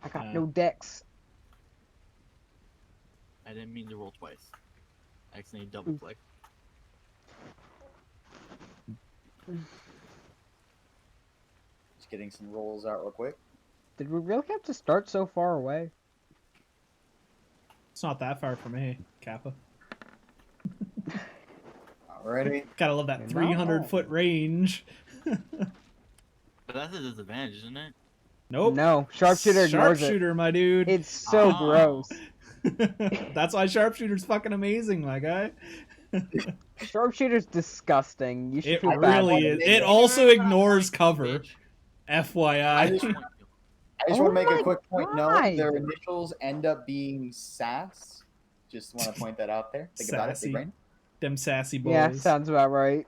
Speaker 5: I got no dex.
Speaker 3: I didn't mean to roll twice. I accidentally double clicked.
Speaker 1: Just getting some rolls out real quick.
Speaker 5: Did we really have to start so far away?
Speaker 4: It's not that far from me, Kappa.
Speaker 1: Alrighty.
Speaker 4: Gotta love that
Speaker 5: You're not
Speaker 4: 300-foot range.
Speaker 3: But that's a disadvantage, isn't it?
Speaker 4: Nope.
Speaker 5: No, sharpshooter ignores
Speaker 4: Sharpshooter, my dude.
Speaker 5: it. It's so
Speaker 3: Oh.
Speaker 5: gross.
Speaker 4: That's why sharpshooter's fucking amazing, my guy.
Speaker 5: Sharpshooter's disgusting. You should
Speaker 4: It
Speaker 5: feel bad.
Speaker 4: really
Speaker 5: for
Speaker 4: is.
Speaker 5: it.
Speaker 4: It also ignores cover.
Speaker 3: Bitch.
Speaker 1: I
Speaker 4: FYI.
Speaker 1: just,
Speaker 3: Point
Speaker 1: I just
Speaker 5: Oh
Speaker 1: want to make
Speaker 5: my
Speaker 1: a quick point note.
Speaker 5: God.
Speaker 1: Their initials end up being SAS. Just want to point that out there. Think about it,
Speaker 4: Sassy.
Speaker 1: big brain.
Speaker 4: Them sassy boys.
Speaker 5: Yeah, sounds about right.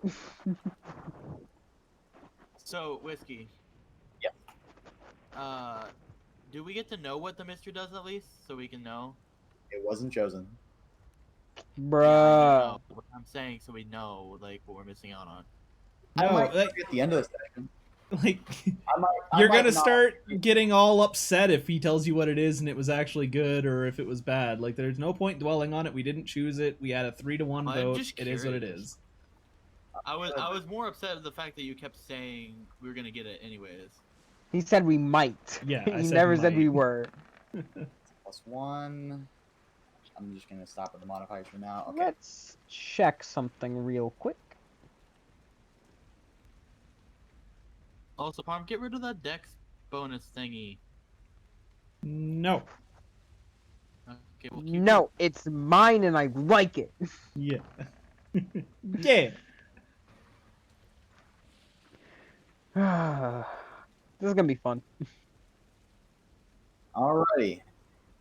Speaker 3: So, Whiskey.
Speaker 1: Yep.
Speaker 3: Do we get to know what the mystery does at least, so we can know?
Speaker 1: It wasn't chosen.
Speaker 3: Yeah, I
Speaker 5: Bruh.
Speaker 3: know what I'm saying, so we know like what we're missing out on.
Speaker 1: I
Speaker 4: No,
Speaker 1: might
Speaker 4: like,
Speaker 1: at the end of the session.
Speaker 4: like
Speaker 1: I
Speaker 4: you're
Speaker 1: might
Speaker 4: gonna
Speaker 1: not-
Speaker 4: start getting all upset if he tells you what it is and it was actually good or if it was bad. Like, there's no point dwelling on it. We didn't choose it. We had a 3-1
Speaker 3: I'm
Speaker 4: vote.
Speaker 3: just
Speaker 4: It is what it
Speaker 3: curious.
Speaker 4: is.
Speaker 3: I was more upset at the fact that you kept saying we were gonna get it anyways.
Speaker 5: He said we might.
Speaker 4: Yeah, I
Speaker 5: he
Speaker 4: said
Speaker 5: never said
Speaker 4: might.
Speaker 5: we were.
Speaker 1: +1. I'm just gonna stop at the modifiers for now. Okay.
Speaker 5: Let's check something real quick.
Speaker 3: Also, Parm, get rid of that dex bonus thingy.
Speaker 4: No.
Speaker 3: Okay, we'll keep
Speaker 5: No, it's mine and I like it.
Speaker 4: Yeah. Yeah.
Speaker 5: This is gonna be fun.
Speaker 1: Alrighty.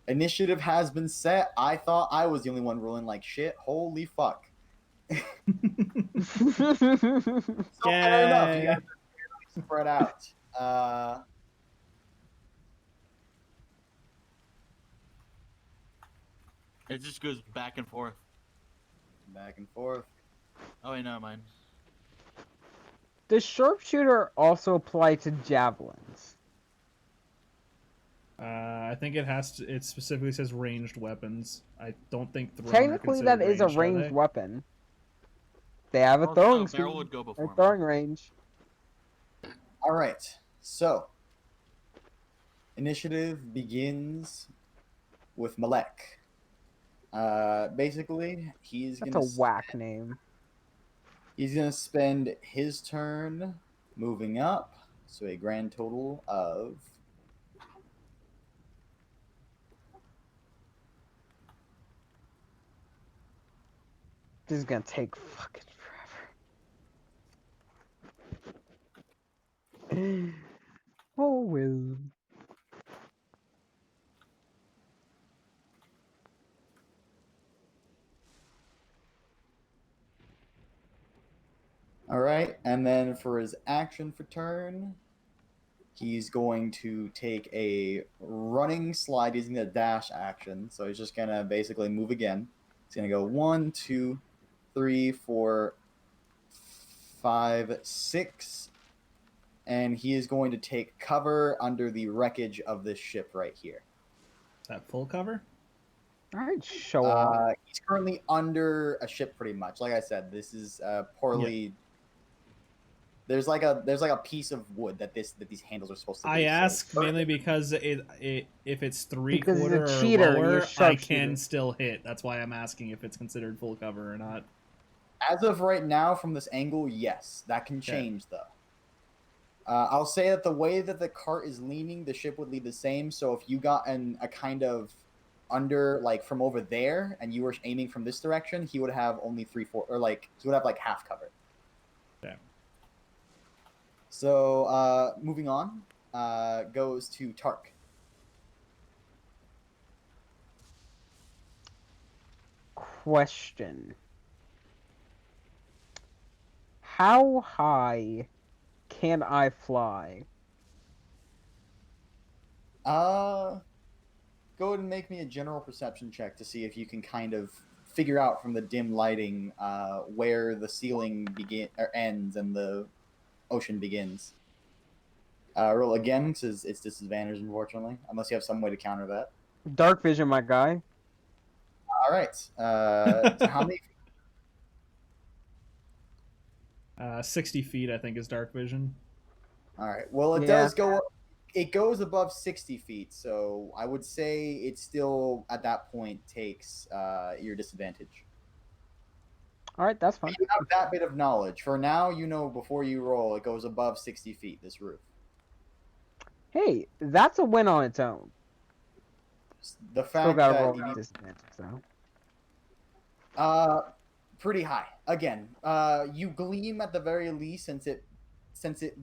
Speaker 1: Initiative has been set. I thought I was the only one rolling like shit. Holy fuck. So fair enough. You
Speaker 4: Yay.
Speaker 1: guys are fairly spread out.
Speaker 3: It just goes back and forth.
Speaker 1: Back and forth.
Speaker 3: Oh wait, never mind.
Speaker 5: Does sharpshooter also apply to javelins?
Speaker 4: I think it has to. It specifically says ranged weapons. I don't think thrown are
Speaker 5: Technically, that
Speaker 4: considered
Speaker 5: is a
Speaker 4: ranged, are
Speaker 5: ranged
Speaker 4: they?
Speaker 5: weapon. They have a
Speaker 3: Also,
Speaker 5: throwing
Speaker 3: barrel
Speaker 5: speed
Speaker 3: would go
Speaker 5: or
Speaker 3: before me.
Speaker 5: throwing range.
Speaker 1: All right. So, initiative begins with Malek. Basically,
Speaker 5: That's a whack name.
Speaker 1: he's gonna spend his turn moving up, so a grand total of
Speaker 5: This is gonna take fucking forever. Oh well.
Speaker 1: all right, and then for his action for turn, he's going to take a running slide using the dash action. So he's just gonna basically move again. He's gonna go 1, 2, 3, 4, 5, 6, and he is going to take cover under the wreckage of this ship right here.
Speaker 4: That full cover?
Speaker 5: Alright, show off.
Speaker 1: He's currently under a ship, pretty much. Like I said, this is poorly. There's like a piece of wood that these handles are supposed to be.
Speaker 4: I ask
Speaker 1: so
Speaker 4: mainly because if it's
Speaker 5: Because he's a
Speaker 4: 3/4 or
Speaker 5: cheater and you're
Speaker 4: lower, I
Speaker 5: sharpshooter.
Speaker 4: can still hit. That's why I'm asking if it's considered full cover or not.
Speaker 1: As of right now, from this angle, yes, that can change though. I'll say that the way that the cart is leaning, the ship would lead the same. So if you got a kind of under, like from over there, and you were aiming from this direction, he would have only 3/4, or like he would have like half cover.
Speaker 4: Yeah.
Speaker 1: So moving on, goes to Tark.
Speaker 5: Question. How high can I fly?
Speaker 1: Go ahead and make me a general perception check to see if you can kind of figure out from the dim lighting where the ceiling ends and the ocean begins. Roll again, because it's disadvantaged, unfortunately, unless you have some way to counter that.
Speaker 5: Dark vision, my guy.
Speaker 1: All right. So how many?
Speaker 4: 60 feet, I think, is dark vision.
Speaker 1: All right. Well, it does go. It goes above 60 feet, so I would say it still at that point takes your disadvantage.
Speaker 5: All right, that's fine.
Speaker 1: You have that bit of knowledge. For now, you know before you roll, it goes above 60 feet. This roof.
Speaker 5: Hey, that's a win on its own.
Speaker 1: The
Speaker 5: Still
Speaker 1: fact
Speaker 5: gotta
Speaker 1: that
Speaker 5: roll
Speaker 1: you need,
Speaker 5: disadvantage though.
Speaker 1: pretty high. Again, you gleam at the very least, since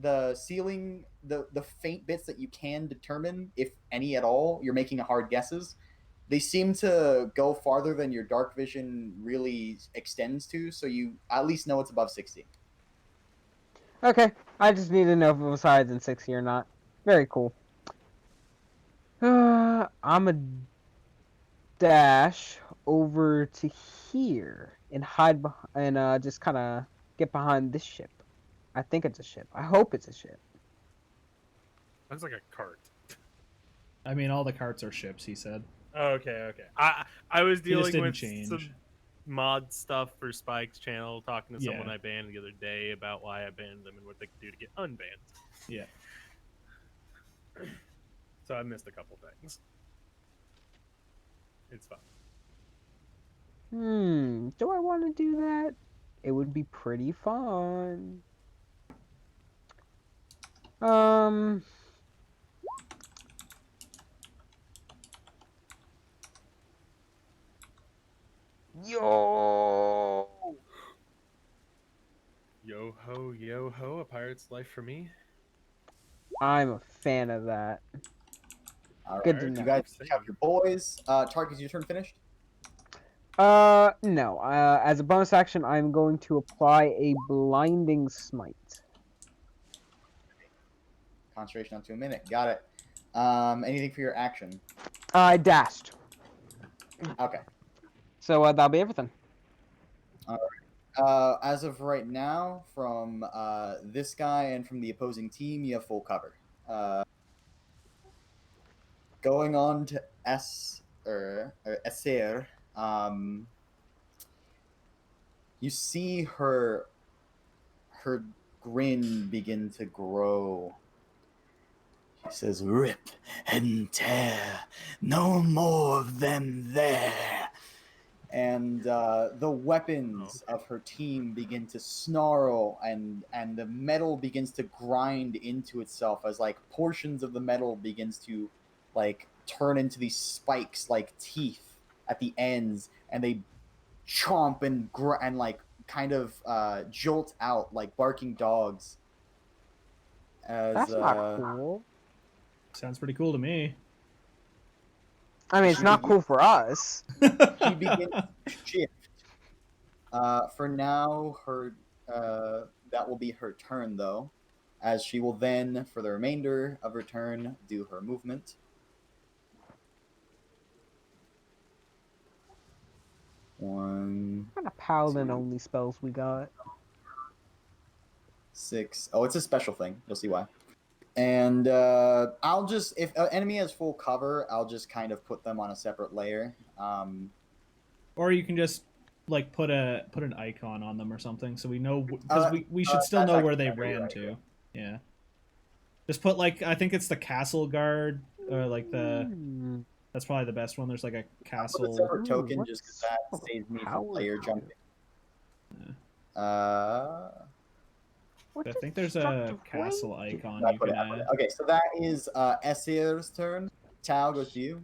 Speaker 1: the ceiling, the faint bits that you can determine, if any at all, you're making hard guesses. They seem to go farther than your dark vision really extends to, so you at least know it's above 60.
Speaker 5: Okay, I just need to know if it was higher than 60 or not. Very cool. I'm a dash over to here and hide and just kind of get behind this ship. I think it's a ship. I hope it's a ship.
Speaker 2: Looks like a cart.
Speaker 4: I mean, all the carts are ships, he said.
Speaker 2: Okay. I was
Speaker 4: He just
Speaker 2: dealing
Speaker 4: didn't
Speaker 2: with
Speaker 4: change.
Speaker 2: some mod stuff for Spike's channel, talking to someone
Speaker 4: Yeah.
Speaker 2: I banned the other day about why I banned them and what they could do to get unbanned.
Speaker 4: Yeah.
Speaker 2: So I missed a couple things. It's fine.
Speaker 5: Do I want to do that? It would be pretty fun. Yo!
Speaker 2: Yo ho, a pirate's life for me.
Speaker 5: I'm a fan of that.
Speaker 1: All right.
Speaker 5: Good to
Speaker 1: You
Speaker 5: know.
Speaker 1: guys have your boys. Tark, is your turn finished?
Speaker 5: No. As a bonus action, I'm going to apply a blinding smite.
Speaker 1: Concentration up to a minute. Got it. Anything for your action?
Speaker 5: I dashed.
Speaker 1: Okay.
Speaker 5: So that'll be everything.
Speaker 1: All right. As of right now, from this guy and from the opposing team, you have full cover. Going on to Esser, you see her grin begin to grow. She says, "Rip and tear, no more of them there." And the weapons of her team begin to snarl, and the metal begins to grind into itself as like portions of the metal begins to like turn into these spikes like teeth at the ends, and they chomp and like kind of jolt out like barking dogs. As
Speaker 5: That's not cool.
Speaker 4: Sounds pretty cool to me.
Speaker 5: I mean, it's not cool for us.
Speaker 1: she begins to shift. For now, her that will be her turn, though, as she will then, for the remainder of her turn, do her movement. One,
Speaker 5: What kind of paladin-only spells we got?
Speaker 1: 6. Oh, it's a special thing. You'll see why. And I'll just, if an enemy has full cover, I'll just kind of put them on a separate layer.
Speaker 4: Or you can just like put an icon on them or something, so we know, because we should still know where they ran to. Yeah. Just put like, I think it's the castle guard, or like the. That's probably the best one. There's like a castle.
Speaker 1: I'll put a separate token just because that saves me from layer jumping.
Speaker 4: Yeah. I think there's a castle icon you can add.
Speaker 1: Okay, so that is Essir's turn. Tao goes to you.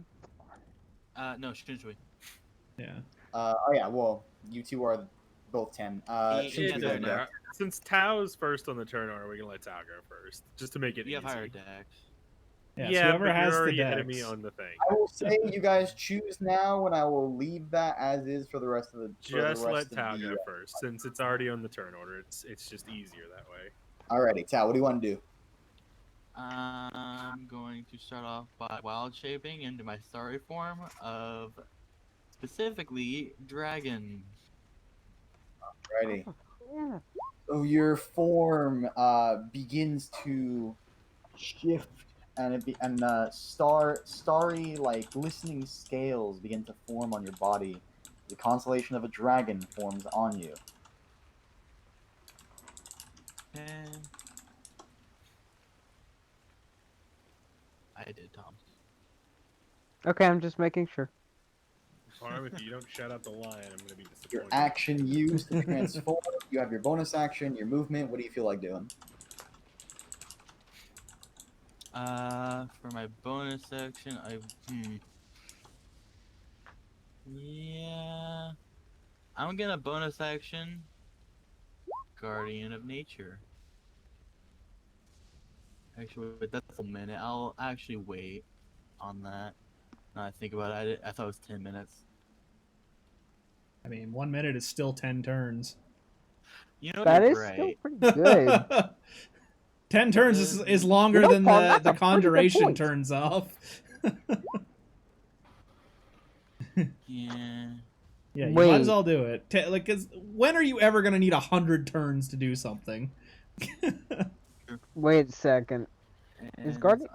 Speaker 3: No, Shinjui.
Speaker 4: Yeah.
Speaker 1: Oh yeah, well, you two are both 10. Shinjui,
Speaker 2: doesn't
Speaker 1: go.
Speaker 2: matter. Since Tao's first on the turn order, we're gonna let Tao go first, just to make it
Speaker 3: You have
Speaker 2: easy.
Speaker 3: higher dex.
Speaker 4: Yeah, whoever
Speaker 2: but
Speaker 4: has
Speaker 2: you're
Speaker 4: the
Speaker 2: already ahead of
Speaker 4: dex.
Speaker 2: me on the thing.
Speaker 1: I will say you guys choose now, and I will leave that as is for the rest of the.
Speaker 2: Just let Tao go first, since it's already on the turn order. It's just easier that way.
Speaker 1: Alrighty, Tao, what do you want to do?
Speaker 3: I'm going to start off by wild shaping into my starry form of specifically dragon.
Speaker 1: Alrighty. So your form begins to shift, and starry like glistening scales begin to form on your body. The constellation of a dragon forms on you.
Speaker 3: And I did, Tom.
Speaker 5: Okay, I'm just making sure.
Speaker 2: Farm, if you don't shout out the lion, I'm gonna be disappointed.
Speaker 1: Your action used to transform. You have your bonus action, your movement. What do you feel like doing?
Speaker 3: For my bonus action, yeah, I'm gonna bonus action Guardian of Nature. Actually, wait, that's a minute. I'll actually wait on that. Now I think about it, I thought it was 10 minutes.
Speaker 4: I mean, 1 minute is still 10 turns.
Speaker 3: You know,
Speaker 5: That is
Speaker 3: right.
Speaker 5: still pretty good.
Speaker 4: 10 turns is longer than
Speaker 5: Paul,
Speaker 4: the
Speaker 5: that's a pretty good
Speaker 4: conjuration
Speaker 5: point.
Speaker 4: turns off.
Speaker 3: Yeah.
Speaker 4: Yeah, you
Speaker 5: Wait.
Speaker 4: might as well do it. Like, 'cause when are you ever gonna need 100 turns to do something?
Speaker 5: Wait a second. Is
Speaker 3: And
Speaker 5: Guardian?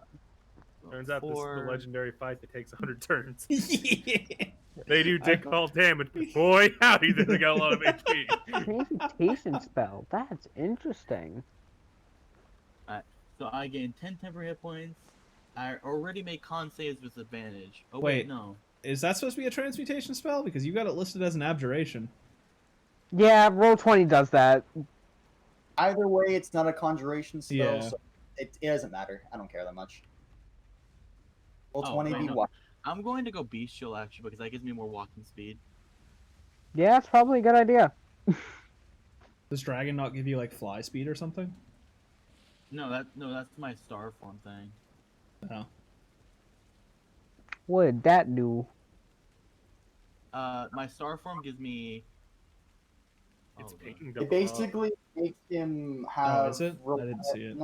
Speaker 2: Turns out this is the legendary fight that takes 100 turns.
Speaker 4: Yeah.
Speaker 2: They do dick all damage, but boy, howdy, they got a lot of HP.
Speaker 5: Transmutation spell. That's interesting.
Speaker 3: So I gain 10 temporary hit points. I already make con saves with advantage. Oh
Speaker 4: Wait.
Speaker 3: wait, no.
Speaker 4: Is that supposed to be a transmutation spell? Because you got it listed as an abjuration.
Speaker 5: Yeah, Roll20 does that.
Speaker 1: Either way, it's not a conjuration spell,
Speaker 4: Yeah.
Speaker 1: so it doesn't matter. I don't care that much. Roll
Speaker 3: Oh,
Speaker 1: 20
Speaker 3: wait,
Speaker 1: be
Speaker 3: no.
Speaker 1: what?
Speaker 3: I'm going to go bestial actually because that gives me more walking speed.
Speaker 5: Yeah, that's probably a good idea.
Speaker 4: Does dragon not give you like fly speed or something?
Speaker 3: No, that's my star form thing.
Speaker 4: Oh.
Speaker 5: What did that do?
Speaker 3: My star form gives me.
Speaker 2: It's
Speaker 3: Oh,
Speaker 2: taking
Speaker 1: It
Speaker 2: double
Speaker 1: basically makes him have.
Speaker 4: Oh, is it? I didn't see it.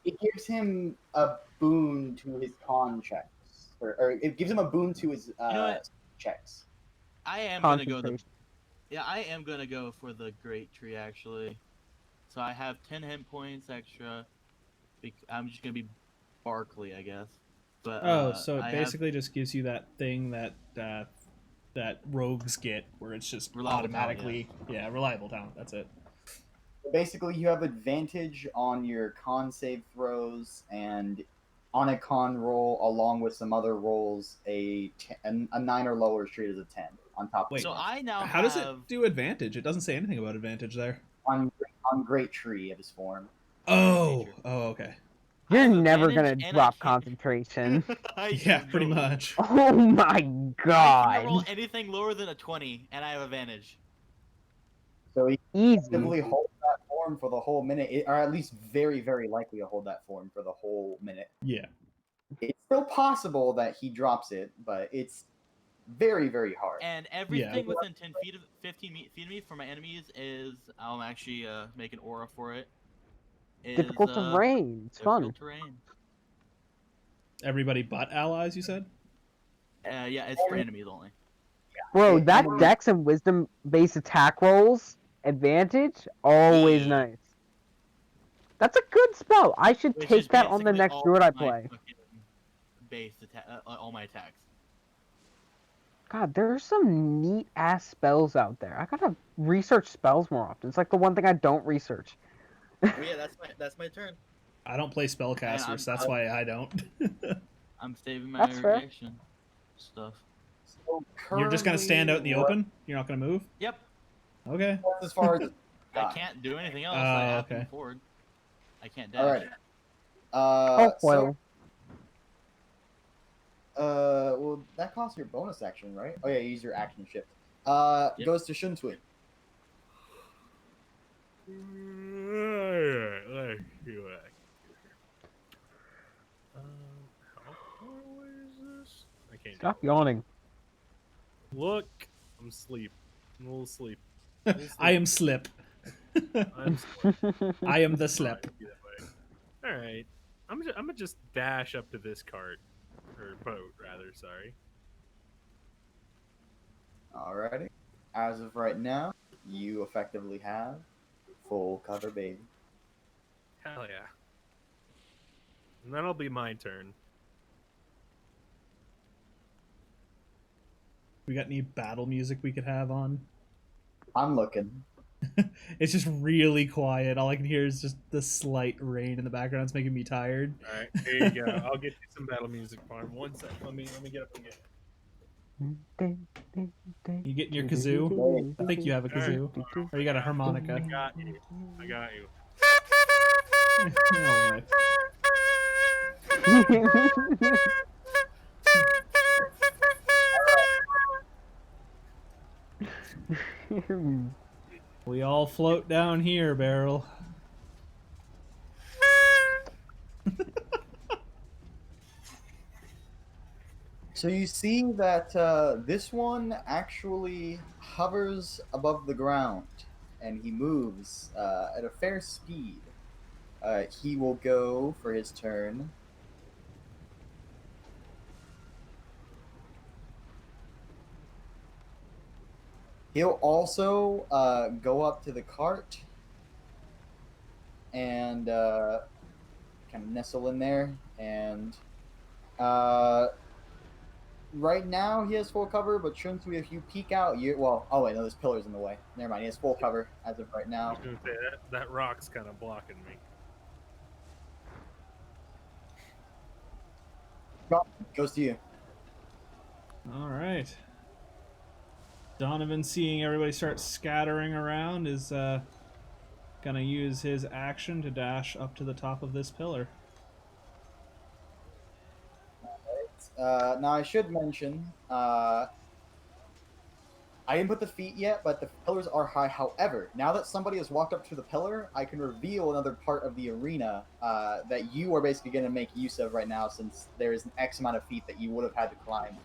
Speaker 1: It gives him a boon to his con checks, or it gives him a boon to his
Speaker 3: know what?
Speaker 1: checks.
Speaker 3: I am gonna go the.
Speaker 5: Concentration.
Speaker 3: Yeah, I am gonna go for the Great Tree actually. So I have 10 hit points extra. I'm just gonna be Barkley, I guess. But
Speaker 4: Oh, so it
Speaker 3: I have
Speaker 4: basically just gives you that thing that that rogues get, where it's just
Speaker 3: Reliable talent,
Speaker 4: automatically, yeah, reliable talent. That's it.
Speaker 1: Basically, you have advantage on your con save throws, and on a con roll, along with some other rolls, a 9 or lower is treated as a 10 on top of
Speaker 4: Wait,
Speaker 3: So
Speaker 1: the
Speaker 3: I now
Speaker 4: How
Speaker 3: have
Speaker 4: does it do advantage? It doesn't say anything about advantage there.
Speaker 1: on Great Tree of his form.
Speaker 4: Oh,
Speaker 3: nature.
Speaker 4: oh, okay.
Speaker 3: I
Speaker 5: You're
Speaker 3: have
Speaker 5: never
Speaker 3: advantage
Speaker 5: gonna
Speaker 3: and I
Speaker 5: drop
Speaker 3: can't.
Speaker 5: concentration.
Speaker 3: I
Speaker 4: Yeah,
Speaker 3: don't
Speaker 4: pretty
Speaker 3: know.
Speaker 4: much.
Speaker 5: Oh my
Speaker 3: I can't
Speaker 5: god.
Speaker 3: roll anything lower than a 20, and I have advantage.
Speaker 1: So he
Speaker 5: Easy.
Speaker 1: actively holds that form for the whole minute, or at least very, very likely to hold that form for the whole minute.
Speaker 4: Yeah.
Speaker 1: It's still possible that he drops it, but it's very, very hard.
Speaker 3: And everything within 10 feet of 15 feet of me for my enemies is I'll actually make an aura for it. Is
Speaker 5: Difficult terrain. It's fun.
Speaker 3: difficult terrain.
Speaker 4: Everybody but allies, you said?
Speaker 3: Yeah, it's for enemies only.
Speaker 5: Bro,
Speaker 1: Yeah,
Speaker 5: that
Speaker 1: and-
Speaker 5: dex and wisdom based attack rolls advantage always
Speaker 3: Yeah.
Speaker 5: nice. That's a good spell. I should
Speaker 3: Which
Speaker 5: take
Speaker 3: is
Speaker 5: that on the
Speaker 3: basically
Speaker 5: next
Speaker 3: all
Speaker 5: druid I
Speaker 3: my
Speaker 5: play.
Speaker 3: fucking base all my attacks.
Speaker 5: God, there's some neat ass spells out there. I gotta research spells more often. It's like the one thing I don't research.
Speaker 3: Oh yeah, that's my turn.
Speaker 4: I don't play spellcasters, that's why I don't.
Speaker 3: I'm saving my
Speaker 5: That's fair.
Speaker 3: reaction stuff.
Speaker 1: So
Speaker 4: You're just gonna stand out in the
Speaker 1: currently,
Speaker 4: open? You're not gonna move?
Speaker 3: Yep.
Speaker 4: Okay.
Speaker 1: as far as
Speaker 3: I can't do anything else.
Speaker 4: Oh,
Speaker 3: I have to
Speaker 4: okay.
Speaker 3: move forward. I can't dash.
Speaker 1: all right.
Speaker 5: Oh, well.
Speaker 1: Well, that costs your bonus action, right? Oh yeah, you use your action shift.
Speaker 3: Yep.
Speaker 1: Goes to Shunsui.
Speaker 2: Alright, let's see what I can do here. How far away is this? I can't
Speaker 5: Stop
Speaker 2: do it.
Speaker 5: yawning.
Speaker 2: Look, I'm asleep. I'm a little sleep.
Speaker 4: I am slip.
Speaker 2: I'm sleep.
Speaker 4: I am the slip.
Speaker 2: All right, I'm gonna just dash up to this cart or boat, rather. Sorry.
Speaker 1: Alrighty. As of right now, you effectively have full cover, baby.
Speaker 2: Hell yeah. And that'll be my turn.
Speaker 4: We got any battle music we could have on?
Speaker 1: I'm looking.
Speaker 4: It's just really quiet. All I can hear is just the slight rain in the background. It's making me tired.
Speaker 2: All right, here you go. I'll get you some battle music, Farm. One sec. Let me get up and get it.
Speaker 4: You getting your kazoo? I think you have a kazoo. Or you got a harmonica.
Speaker 2: I got you. I got you.
Speaker 4: Alright. We all float down here, Beryl.
Speaker 1: So you see that this one actually hovers above the ground, and he moves at a fair speed. He will go for his turn. He'll also go up to the cart and kind of nestle in there. And right now he has full cover, but Shunsui, if you peek out, oh wait, no, there's pillars in the way. Never mind, he has full cover as of right
Speaker 2: I
Speaker 1: now.
Speaker 2: was gonna say that rock's kind of blocking me.
Speaker 1: Goes to you.
Speaker 4: Alright. Donovan, seeing everybody start scattering around, is gonna use his action to dash up to the top of this pillar.
Speaker 1: Now I should mention, I didn't put the feet yet, but the pillars are high. However, now that somebody has walked up to the pillar, I can reveal another part of the arena that you are basically going to make use of right now, since there is an X amount of feet that you would have had to climb.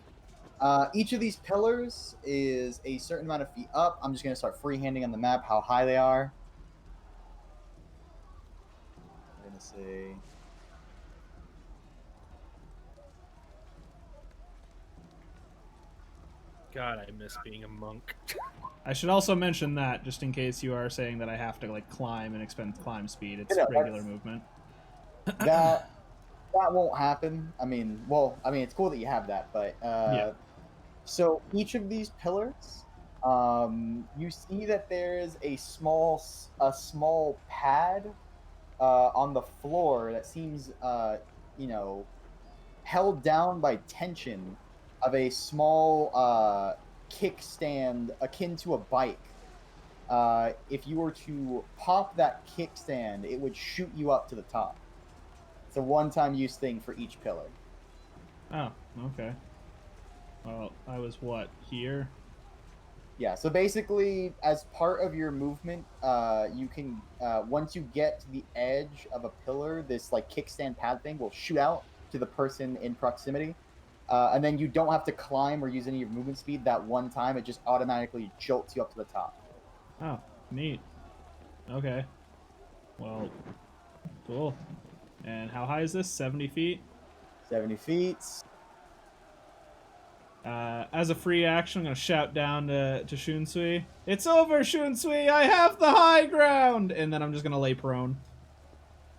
Speaker 1: Each of these pillars is a certain amount of feet up. I'm just going to start freehanding on the map how high they are. I'm going to say...
Speaker 2: God, I miss being a monk.
Speaker 4: I should also mention that, just in case you are saying that I have to like climb and expend climb speed, it's
Speaker 1: Yeah,
Speaker 4: regular movement.
Speaker 1: That won't happen. I mean, well, I mean, it's cool that you have that, but
Speaker 4: Yeah.
Speaker 1: so each of these pillars, you see that there's a small pad on the floor that seems, you know, held down by tension of a small kickstand akin to a bike. If you were to pop that kickstand, it would shoot you up to the top. It's a one-time use thing for each pillar.
Speaker 4: Oh, okay. Well, I was what, here?
Speaker 1: Yeah, so basically, as part of your movement, you can once you get to the edge of a pillar, this like kickstand pad thing will shoot out to the person in proximity, and then you don't have to climb or use any of your movement speed that one time. It just automatically jolts you up to the top.
Speaker 4: Oh, neat. Okay. Well, cool. And how high is this? 70 feet?
Speaker 1: 70 feet.
Speaker 4: As a free action, I'm going to shout down to Shunsui. It's over, Shunsui! I have the high ground! And then I'm just going to lay prone.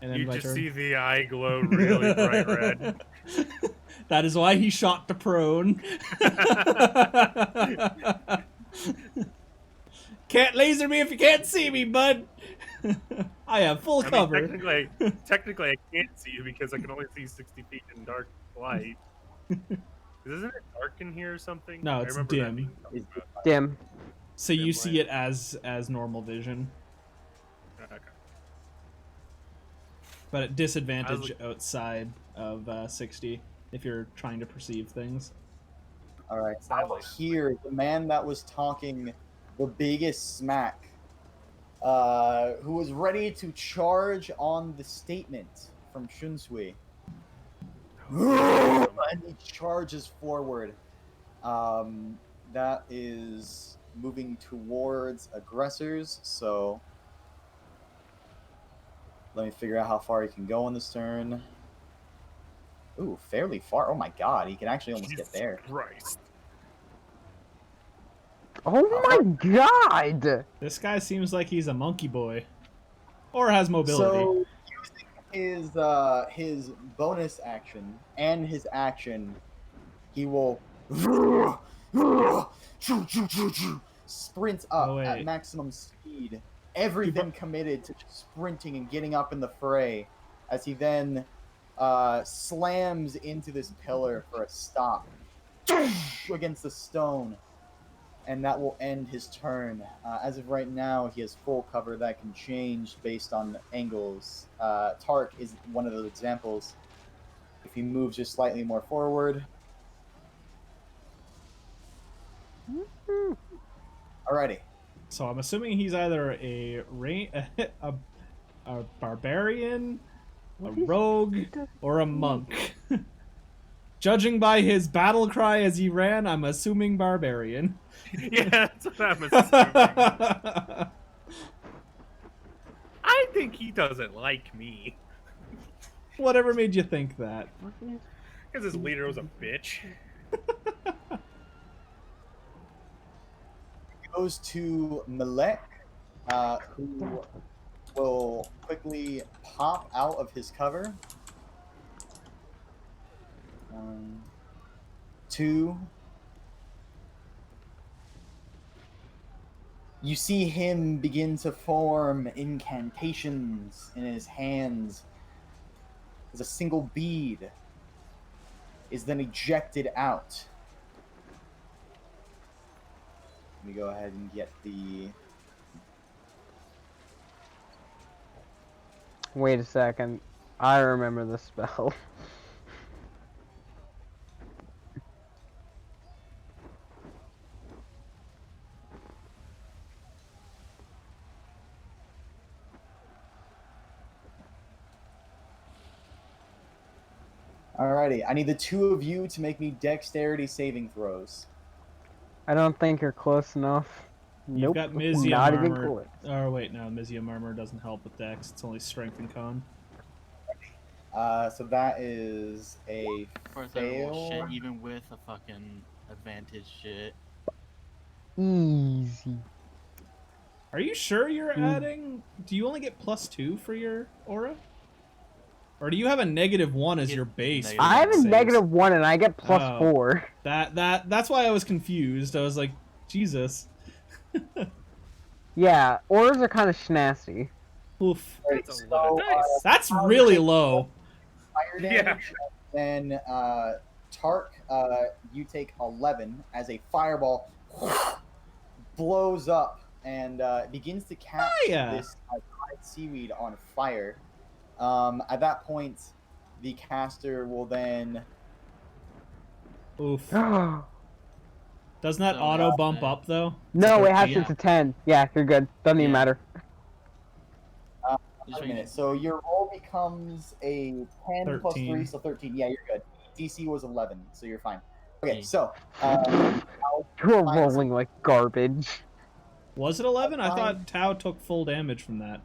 Speaker 4: And then
Speaker 2: You
Speaker 4: my
Speaker 2: just
Speaker 4: turn.
Speaker 2: see the eye glow really bright red.
Speaker 4: That is why he shot to prone. Can't laser me if you can't see me, bud! I have full cover.
Speaker 2: Technically, I can't see you because I can only see 60 feet in dark light. Isn't it dark in here or something?
Speaker 4: No, it's
Speaker 2: I remember that
Speaker 4: dim.
Speaker 2: being talked about.
Speaker 5: Dim.
Speaker 4: So you
Speaker 2: Dim
Speaker 4: see
Speaker 2: light.
Speaker 4: it as normal vision,
Speaker 2: Okay.
Speaker 4: but at disadvantage outside of 60 if you're trying to perceive things.
Speaker 1: All right.
Speaker 2: Sadly.
Speaker 1: Out here, the man that was talking the biggest smack, who was ready to charge on the statement from Shunsui. And he charges forward. That is moving towards aggressors, so let me figure out how far he can go on this turn. Ooh, fairly far. Oh my god, he can actually almost get there.
Speaker 2: Christ.
Speaker 5: Oh my god!
Speaker 4: This guy seems like he's a monkey boy, or has mobility.
Speaker 1: So, using his bonus action and his action, he will sprint up at maximum speed. Everything committed to just sprinting and getting up in the fray, as he then slams into this pillar for a stop against the stone. And that will end his turn. As of right now, he has full cover that can change based on angles. Tark is one of those examples. If he moves just slightly more forward. Alrighty.
Speaker 4: So I'm assuming he's either a barbarian, a rogue, or a monk. Judging by his battle cry as he ran, I'm assuming barbarian.
Speaker 2: Yeah, that's what I'm assuming. I think he doesn't like me.
Speaker 4: Whatever made you think that?
Speaker 2: Because his leader was a bitch.
Speaker 1: Goes to Malek, who will quickly pop out of his cover. 1, 2. You see him begin to form incantations in his hands as a single bead is then ejected out. Let me go ahead and get the...
Speaker 5: Wait a second. I remember the spell.
Speaker 1: Alrighty, I need the two of you to make me dexterity saving throws.
Speaker 5: I don't think you're close enough.
Speaker 4: You've
Speaker 5: Nope.
Speaker 4: got Mizium
Speaker 5: Not even
Speaker 4: armor.
Speaker 5: close.
Speaker 4: Oh wait, no, Mizium armor doesn't help with dex. It's only strength and con.
Speaker 1: So that is a
Speaker 3: Of course, I roll
Speaker 1: fail.
Speaker 3: shit even with a fucking advantage shit.
Speaker 5: Easy.
Speaker 4: Are you sure you're
Speaker 5: Mm.
Speaker 4: adding? Do you only get +2 for your aura? Or do you have a -1 as
Speaker 3: Get
Speaker 4: your base?
Speaker 3: negative
Speaker 5: I have a
Speaker 3: saves.
Speaker 5: -1 and I get
Speaker 4: Oh.
Speaker 5: +4.
Speaker 4: That's why I was confused. I was like, Jesus.
Speaker 5: Yeah, auras are kind of schnasty.
Speaker 4: Oof.
Speaker 2: That's a lot of dice.
Speaker 4: That's really low.
Speaker 1: Fire
Speaker 2: Yeah.
Speaker 1: damage. Then Tark, you take 11 as a fireball blows up and begins to catch
Speaker 4: Fire.
Speaker 1: this dried seaweed on fire. At that point, the caster will then.
Speaker 4: Oof.
Speaker 5: No,
Speaker 4: Doesn't that
Speaker 3: So
Speaker 4: auto
Speaker 3: it's
Speaker 4: bump
Speaker 3: the-
Speaker 4: up though? To
Speaker 5: it has
Speaker 4: 13?
Speaker 5: it to 10. Yeah, you're good. Doesn't even
Speaker 3: Yeah.
Speaker 5: matter.
Speaker 3: Just
Speaker 1: Wait a
Speaker 3: make
Speaker 1: minute.
Speaker 3: it-
Speaker 1: So your roll becomes a 10 plus 3,
Speaker 4: 13.
Speaker 1: so 13. Yeah, you're good. DC was 11, so you're fine. Okay,
Speaker 3: Okay.
Speaker 1: so
Speaker 5: You're
Speaker 1: Find
Speaker 5: rolling like garbage.
Speaker 4: Was it 11? I
Speaker 1: Fine.
Speaker 4: thought Tao took full damage from that.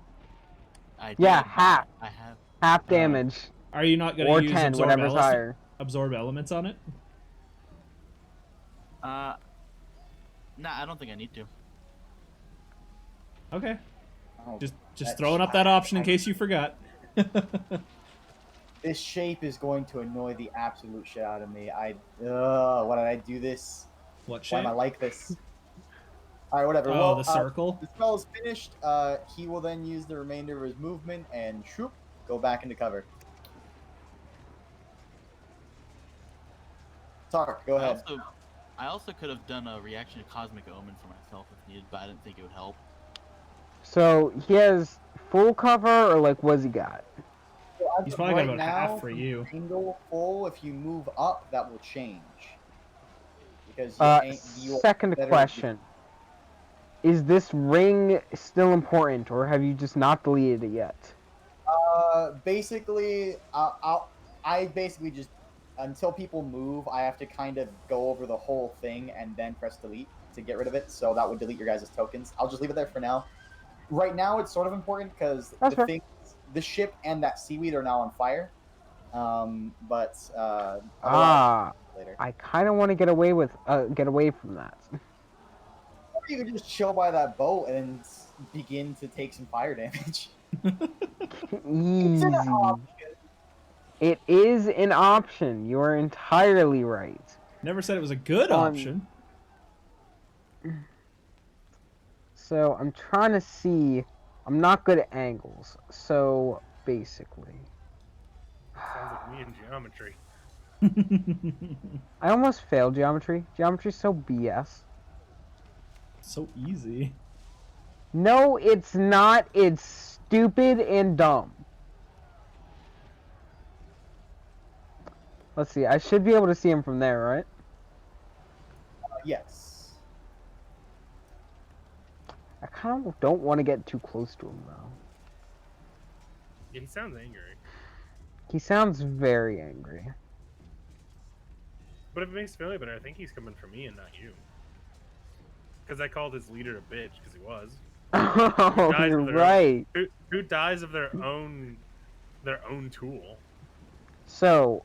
Speaker 3: I
Speaker 5: Yeah,
Speaker 3: did,
Speaker 5: half.
Speaker 3: I have.
Speaker 5: Half damage.
Speaker 4: Are you not going
Speaker 5: Or
Speaker 4: to use
Speaker 5: 10, whatever's higher.
Speaker 4: absorb elements on it?
Speaker 3: Nah, I don't think I need to.
Speaker 4: Okay.
Speaker 1: oh,
Speaker 4: Just
Speaker 1: That's-
Speaker 4: throwing up that option in case you forgot.
Speaker 1: this shape is going to annoy the absolute shit out of me. Why did I do this?
Speaker 4: What
Speaker 1: Why
Speaker 4: shape?
Speaker 1: am I like this? All right, whatever.
Speaker 4: Oh,
Speaker 1: well,
Speaker 4: the circle.
Speaker 1: the spell is finished. He will then use the remainder of his movement and shoop, go back into cover. Tark, go ahead.
Speaker 3: I also could have done a reaction to Cosmic Omen for myself if needed, but I didn't think it would help.
Speaker 5: So he has full cover, or like what's he got?
Speaker 1: So as
Speaker 4: He's
Speaker 1: of
Speaker 4: probably got
Speaker 1: right
Speaker 4: about half
Speaker 1: now,
Speaker 4: for you.
Speaker 1: Single full. If you move up, that will change. Because you
Speaker 5: Second
Speaker 1: better-
Speaker 5: question. Is this ring still important, or have you just not deleted it yet?
Speaker 1: Basically, I basically just until people move, I have to kind of go over the whole thing and then press delete to get rid of it. So that would delete your guys' tokens. I'll just leave it there for now. Right now, it's sort of important because
Speaker 5: That's fair.
Speaker 1: the ship and that seaweed are now on fire. But later.
Speaker 5: I kind of want to get away from that.
Speaker 1: Or you could just chill by that boat and begin to take some fire damage. It's an
Speaker 5: Easy.
Speaker 1: option.
Speaker 5: It is an option. You are entirely right.
Speaker 4: Never said it was a good option.
Speaker 5: So I'm trying to see. I'm not good at angles. So basically,
Speaker 2: Sounds like me in geometry.
Speaker 5: I almost failed geometry. Geometry's so BS.
Speaker 4: So easy.
Speaker 5: No, it's not. It's stupid and dumb. Let's see. I should be able to see him from there, right?
Speaker 1: Yes.
Speaker 5: I kind of don't want to get too close to him, though.
Speaker 2: Yeah, he sounds angry.
Speaker 5: He sounds very angry.
Speaker 2: But if it makes you feel any better, I think he's coming for me and not you. Because I called his leader a bitch, because he was.
Speaker 5: Oh,
Speaker 2: Guys
Speaker 5: you're
Speaker 2: with their-
Speaker 5: right.
Speaker 2: Who dies of their own tool?
Speaker 5: So,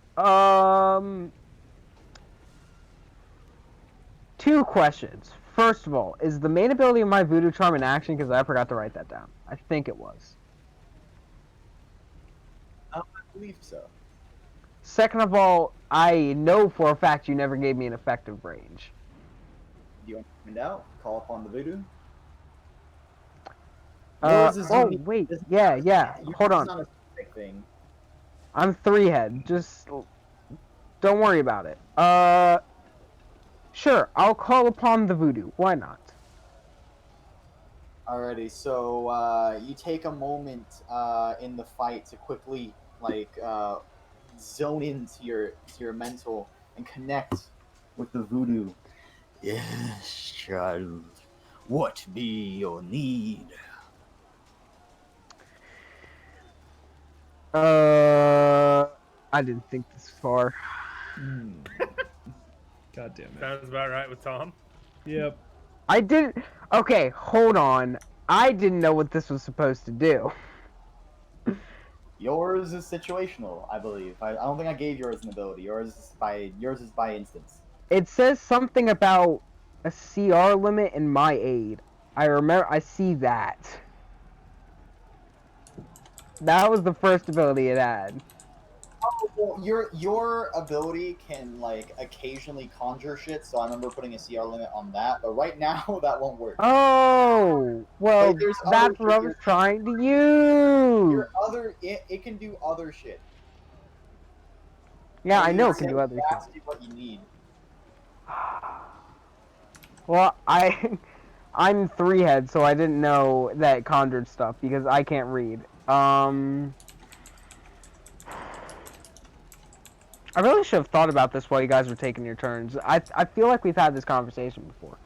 Speaker 5: two questions. First of all, is the main ability of my Voodoo Charm in action? Because I forgot to write that down. I think it was.
Speaker 1: I believe so.
Speaker 5: Second of all, I know for a fact you never gave me an effective range.
Speaker 1: Do you want to find out? Call upon the voodoo. Yours is
Speaker 5: Oh,
Speaker 1: unique.
Speaker 5: wait.
Speaker 1: Yours
Speaker 5: Yeah.
Speaker 1: is
Speaker 5: Hold on.
Speaker 1: not a specific thing.
Speaker 5: I'm 3-head. Just don't worry about it. Sure. I'll call upon the Voodoo. Why not?
Speaker 1: Alrighty, so you take a moment in the fight to quickly zone into your mental and connect with the voodoo. Yes, child. What be your need?
Speaker 5: I didn't think this far.
Speaker 4: God damn it.
Speaker 2: Sounds about right with Tom.
Speaker 4: Yep.
Speaker 5: I didn't. Okay, hold on. I didn't know what this was supposed to do.
Speaker 1: Yours is situational, I believe. I don't think I gave yours an ability. Yours is by instance.
Speaker 5: It says something about a CR limit in my aid. I see that. That was the first ability it had.
Speaker 1: Well, your ability can like occasionally conjure shit, so I remember putting a CR limit on that. But right now, that won't work.
Speaker 5: Oh, well,
Speaker 1: Like, there's
Speaker 5: that's
Speaker 1: other
Speaker 5: what I
Speaker 1: shit
Speaker 5: was trying to use.
Speaker 1: it can do other shit.
Speaker 5: Yeah,
Speaker 1: And
Speaker 5: I
Speaker 1: you
Speaker 5: know
Speaker 1: would
Speaker 5: it can
Speaker 1: say
Speaker 5: do other
Speaker 1: that's
Speaker 5: shit.
Speaker 1: what you need.
Speaker 5: Well, I'm 3-head, so I didn't know that it conjured stuff because I can't read. I really should have thought about this while you guys were taking your turns. I feel like we've had this conversation before.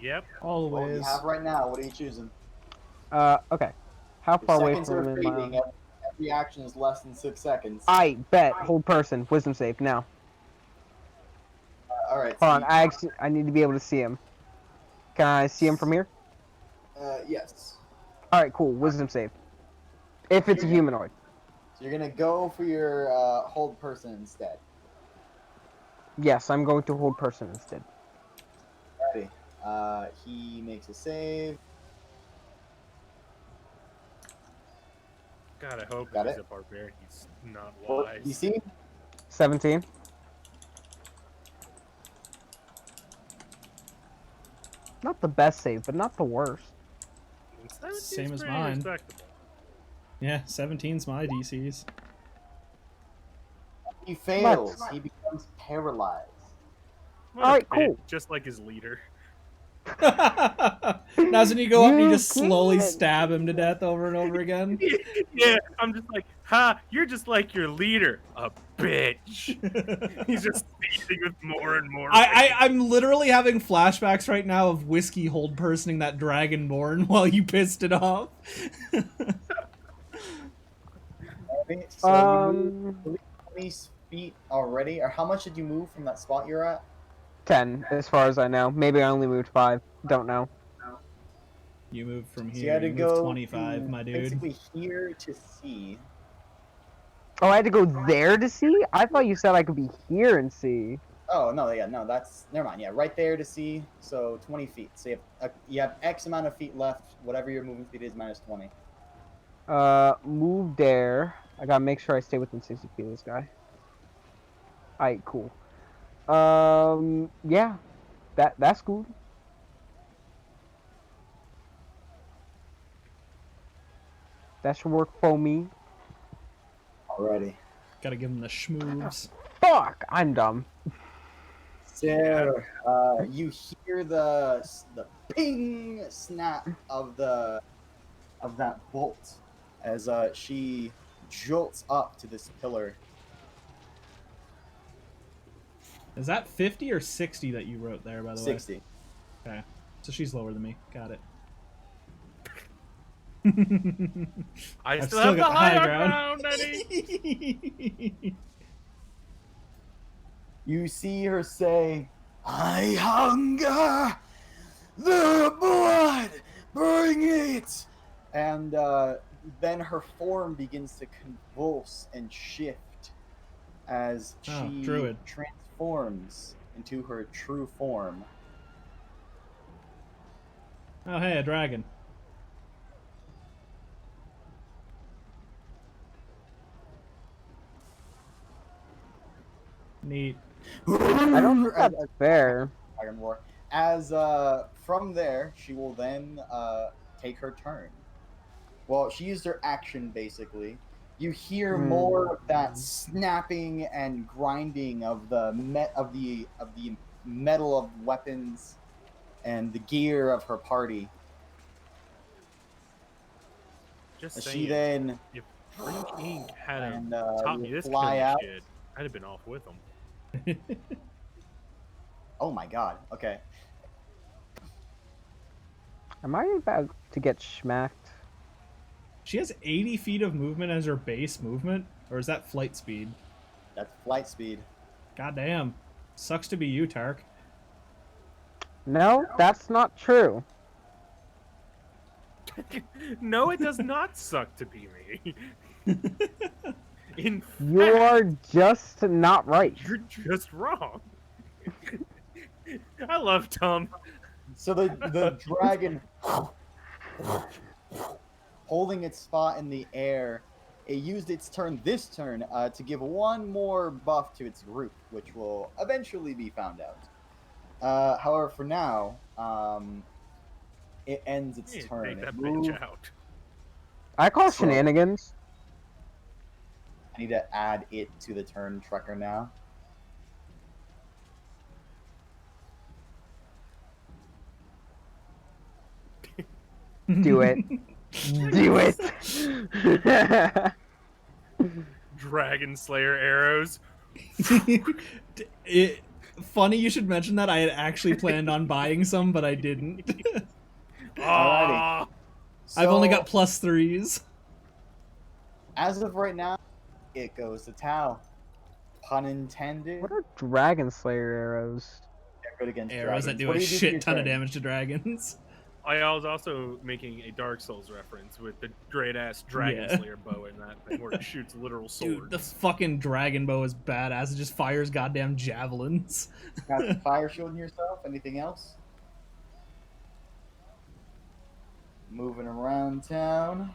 Speaker 2: Yep.
Speaker 1: What do you
Speaker 4: Always.
Speaker 1: have right now? What are you choosing?
Speaker 5: Okay. How
Speaker 1: Your
Speaker 5: far away
Speaker 1: seconds
Speaker 5: from
Speaker 1: are
Speaker 5: him am I?
Speaker 1: fading. Every action is less than 6 seconds.
Speaker 5: I bet. Hold person. Wisdom save now.
Speaker 1: All right.
Speaker 5: Hold on. I need to be able to see him. Can I see him from here?
Speaker 1: Yes.
Speaker 5: All right. Cool. Wisdom save. If it's a humanoid.
Speaker 1: So you're gonna go for your hold person instead.
Speaker 5: Yes, I'm going to hold person instead.
Speaker 1: Ready? He makes a save.
Speaker 2: God, I hope
Speaker 1: Got
Speaker 2: he's
Speaker 1: it.
Speaker 2: a barbarian. He's not
Speaker 1: What
Speaker 2: wise.
Speaker 1: DC?
Speaker 5: 17. Not the best save, but not the worst.
Speaker 4: Same as
Speaker 2: pretty
Speaker 4: mine.
Speaker 2: respectable.
Speaker 4: Yeah, 17's my DCs.
Speaker 1: He fails.
Speaker 5: Let's-
Speaker 1: He becomes paralyzed.
Speaker 2: What a
Speaker 5: Alright,
Speaker 2: bitch,
Speaker 5: cool.
Speaker 2: Just like his leader.
Speaker 4: Now, you go up and you
Speaker 5: You
Speaker 4: just slowly
Speaker 5: can't.
Speaker 4: stab him to death over and over again.
Speaker 2: Yeah, I'm just like, ha, you're just like your leader, a bitch. He's just seething with more and more.
Speaker 4: I'm literally having flashbacks right now of Whiskey hold personing that Dragonborn while you pissed it off.
Speaker 1: Okay, so you moved 20 feet already, or how much did you move from that spot you're at?
Speaker 5: 10, as far as I know. Maybe I only moved 5. Don't know.
Speaker 4: You moved from
Speaker 1: So you
Speaker 4: here.
Speaker 1: had to
Speaker 4: You moved
Speaker 1: go
Speaker 4: 25,
Speaker 1: to
Speaker 4: my dude.
Speaker 1: basically here to see.
Speaker 5: Oh, I had to go there to see? I thought you said I could be here and see.
Speaker 1: Oh no, yeah, no, that's never mind. Yeah, right there to see. So 20 feet. So you have X amount of feet left. Whatever your movement speed is minus 20.
Speaker 5: Move there. I gotta make sure I stay within 60 feet of this guy. Alright, cool. Yeah. That's cool. That should work for me.
Speaker 1: Alrighty.
Speaker 4: Gotta give him the schmoobs.
Speaker 5: Fuck! I'm dumb.
Speaker 1: So, you hear the ping snap of that bolt as she jolts up to this pillar.
Speaker 4: Is that 50 or 60 that you wrote there, by the way?
Speaker 1: 60.
Speaker 4: Okay. So she's lower than me. Got it.
Speaker 2: I
Speaker 4: I've
Speaker 2: still have the
Speaker 4: got
Speaker 2: higher ground, Eddie.
Speaker 1: You see her say, "I hunger the blood, bring it!" And then her form begins to convulse and shift as
Speaker 4: Oh,
Speaker 1: she
Speaker 4: druid.
Speaker 1: transforms into her true form.
Speaker 4: Oh, hey, a dragon. Neat.
Speaker 5: I don't think that's fair.
Speaker 1: Dragon Roar. As from there, she will then take her turn. Well, she used her action basically. You hear more of that snapping and grinding of the metal of weapons and the gear of her party.
Speaker 2: Just
Speaker 1: As
Speaker 2: saying,
Speaker 1: she then
Speaker 2: if Fringe Inc. hadn't
Speaker 1: and
Speaker 2: taught me
Speaker 1: will
Speaker 2: this
Speaker 1: fly
Speaker 2: kind of
Speaker 1: out.
Speaker 2: shit, I'd have been off with them.
Speaker 1: Oh my god. Okay.
Speaker 5: Am I about to get schmacked?
Speaker 4: She has 80 feet of movement as her base movement? Or is that flight speed?
Speaker 1: That's flight speed.
Speaker 4: Goddamn. Sucks to be you, Tark.
Speaker 5: No, that's not true.
Speaker 2: No, it does not suck to be me. In
Speaker 5: You
Speaker 2: fact,
Speaker 5: are just not right.
Speaker 2: you're just wrong. I love Tom.
Speaker 1: So the dragon, holding its spot in the air, it used its turn this turn to give one more buff to its group, which will eventually be found out. However, for now, it ends its
Speaker 2: Hey,
Speaker 1: turn.
Speaker 2: take
Speaker 1: It
Speaker 2: that
Speaker 1: moves.
Speaker 2: bitch out.
Speaker 5: I call
Speaker 1: So-
Speaker 5: shenanigans.
Speaker 1: I need to add it to the turn tracker now.
Speaker 5: Do it. Do it.
Speaker 2: Dragon Slayer arrows.
Speaker 4: Funny you should mention that. I had actually planned on buying some, but I didn't.
Speaker 2: Ah,
Speaker 4: I've only
Speaker 1: So,
Speaker 4: got +3s.
Speaker 1: as of right now, it goes to Tau. Pun intended.
Speaker 5: What are Dragon Slayer arrows?
Speaker 1: They're good against
Speaker 4: Arrows that
Speaker 1: dragons.
Speaker 4: do
Speaker 1: What
Speaker 4: a
Speaker 1: you for your
Speaker 4: shit ton of
Speaker 1: turn?
Speaker 4: damage to dragons.
Speaker 2: I was also making a Dark Souls reference with the great ass Dragon
Speaker 4: Yeah.
Speaker 2: Slayer bow in that thing where it shoots literal swords.
Speaker 4: Dude, the fucking dragon bow is badass. It just fires goddamn javelins.
Speaker 1: Got some fire shielding yourself. Anything else? Moving around town.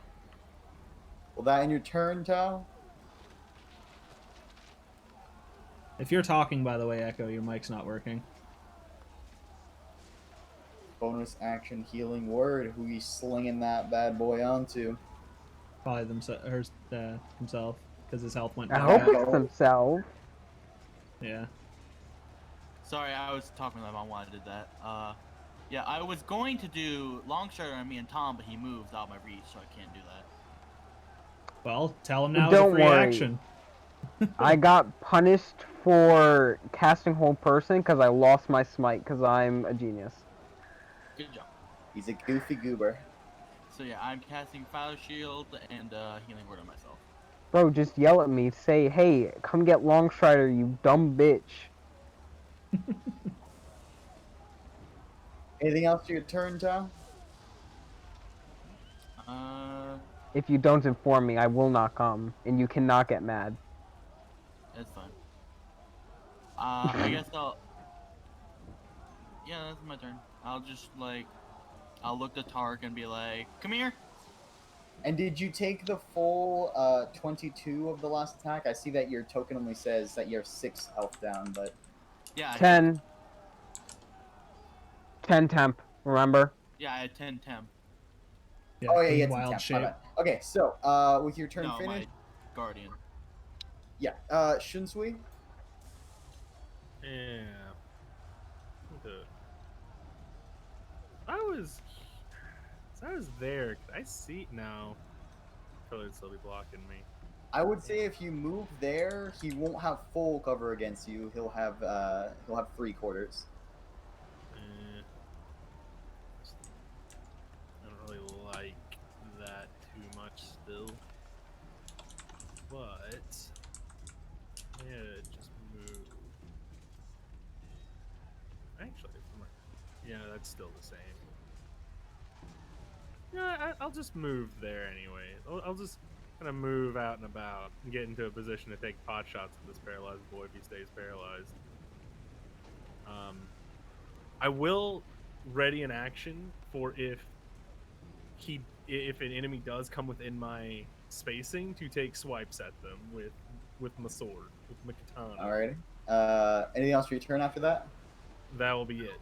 Speaker 1: Will that end your turn, Tau?
Speaker 4: If you're talking, by the way, Echo, your mic's not working.
Speaker 1: Bonus action healing word. Who you slinging that bad boy onto?
Speaker 4: Probably himself, because his health went
Speaker 5: I
Speaker 4: down.
Speaker 5: hope it's himself.
Speaker 4: Yeah.
Speaker 3: Sorry, I was talking to them on why I did that. Yeah, I was going to do long strider on me and Tom, but he moved out of my reach, so I can't do that.
Speaker 4: Well, tell him now it's a
Speaker 5: Don't
Speaker 4: free
Speaker 5: worry.
Speaker 4: action.
Speaker 5: I got punished for casting whole person because I lost my smite because I'm a genius.
Speaker 3: Good job.
Speaker 1: He's a goofy goober.
Speaker 3: So yeah, I'm casting Fire Shield and Healing Word on myself.
Speaker 5: Bro, just yell at me. Say, hey, come get Longstrider, you dumb bitch.
Speaker 1: Anything else to your turn, Tau?
Speaker 5: If you don't inform me, I will not come, and you cannot get mad.
Speaker 3: That's fine. I guess I'll... Yeah, that's my turn. I'll just, like... I'll look to Tark and be like, come here!
Speaker 1: And did you take the full 22 of the last attack? I see that your token only says that you're 6 health down, but...
Speaker 3: Yeah, I
Speaker 5: 10. 10 temp, remember?
Speaker 3: Yeah, I had 10 temp.
Speaker 4: Yeah,
Speaker 1: oh, yeah,
Speaker 4: in
Speaker 1: yeah, it's
Speaker 4: wild
Speaker 1: temp, my
Speaker 4: shape.
Speaker 1: bad. Okay, so, with your turn
Speaker 3: No,
Speaker 1: finished...
Speaker 3: my Guardian.
Speaker 1: Yeah, Shunsui?
Speaker 2: Yeah. I was there. Could I see? No. Probably still be blocking me.
Speaker 1: I would say if you move there, he won't have full cover against you. He'll have 3 quarters.
Speaker 2: I don't really like that too much still. But yeah, just move. Actually, yeah, that's still the same. Yeah, I'll just move there anyway. I'll just kind of move out and about and get into a position to take pot shots at this paralyzed boy if he stays paralyzed. I will ready an action for if an enemy does come within my spacing to take swipes at them with my sword, with my katana.
Speaker 1: Alrighty. Anything else for your turn after that?
Speaker 2: That will be it.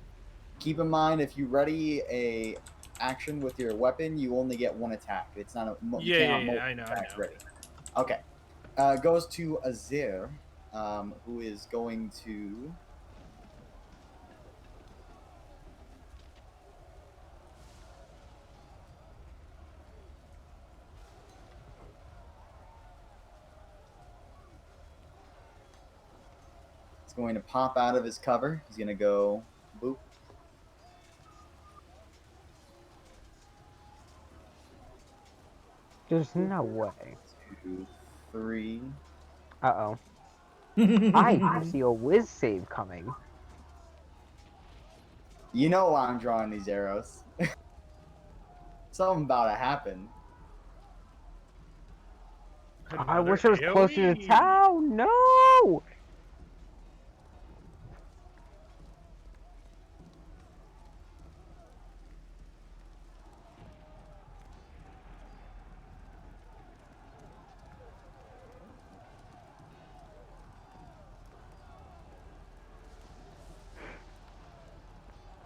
Speaker 1: Keep in mind, if you ready a action with your weapon, you only get 1 attack. It's not a
Speaker 2: Yeah, I know.
Speaker 1: Ready. Okay. Goes to Azir, who is going to... He's going to pop out of his cover. He's going to go boop.
Speaker 5: There's no way.
Speaker 1: 2, 3.
Speaker 5: Uh-oh. I see a whiz save coming.
Speaker 1: You know why I'm drawing these arrows. Something about to happen.
Speaker 5: I wish I was
Speaker 2: AoE.
Speaker 5: closer to town. No!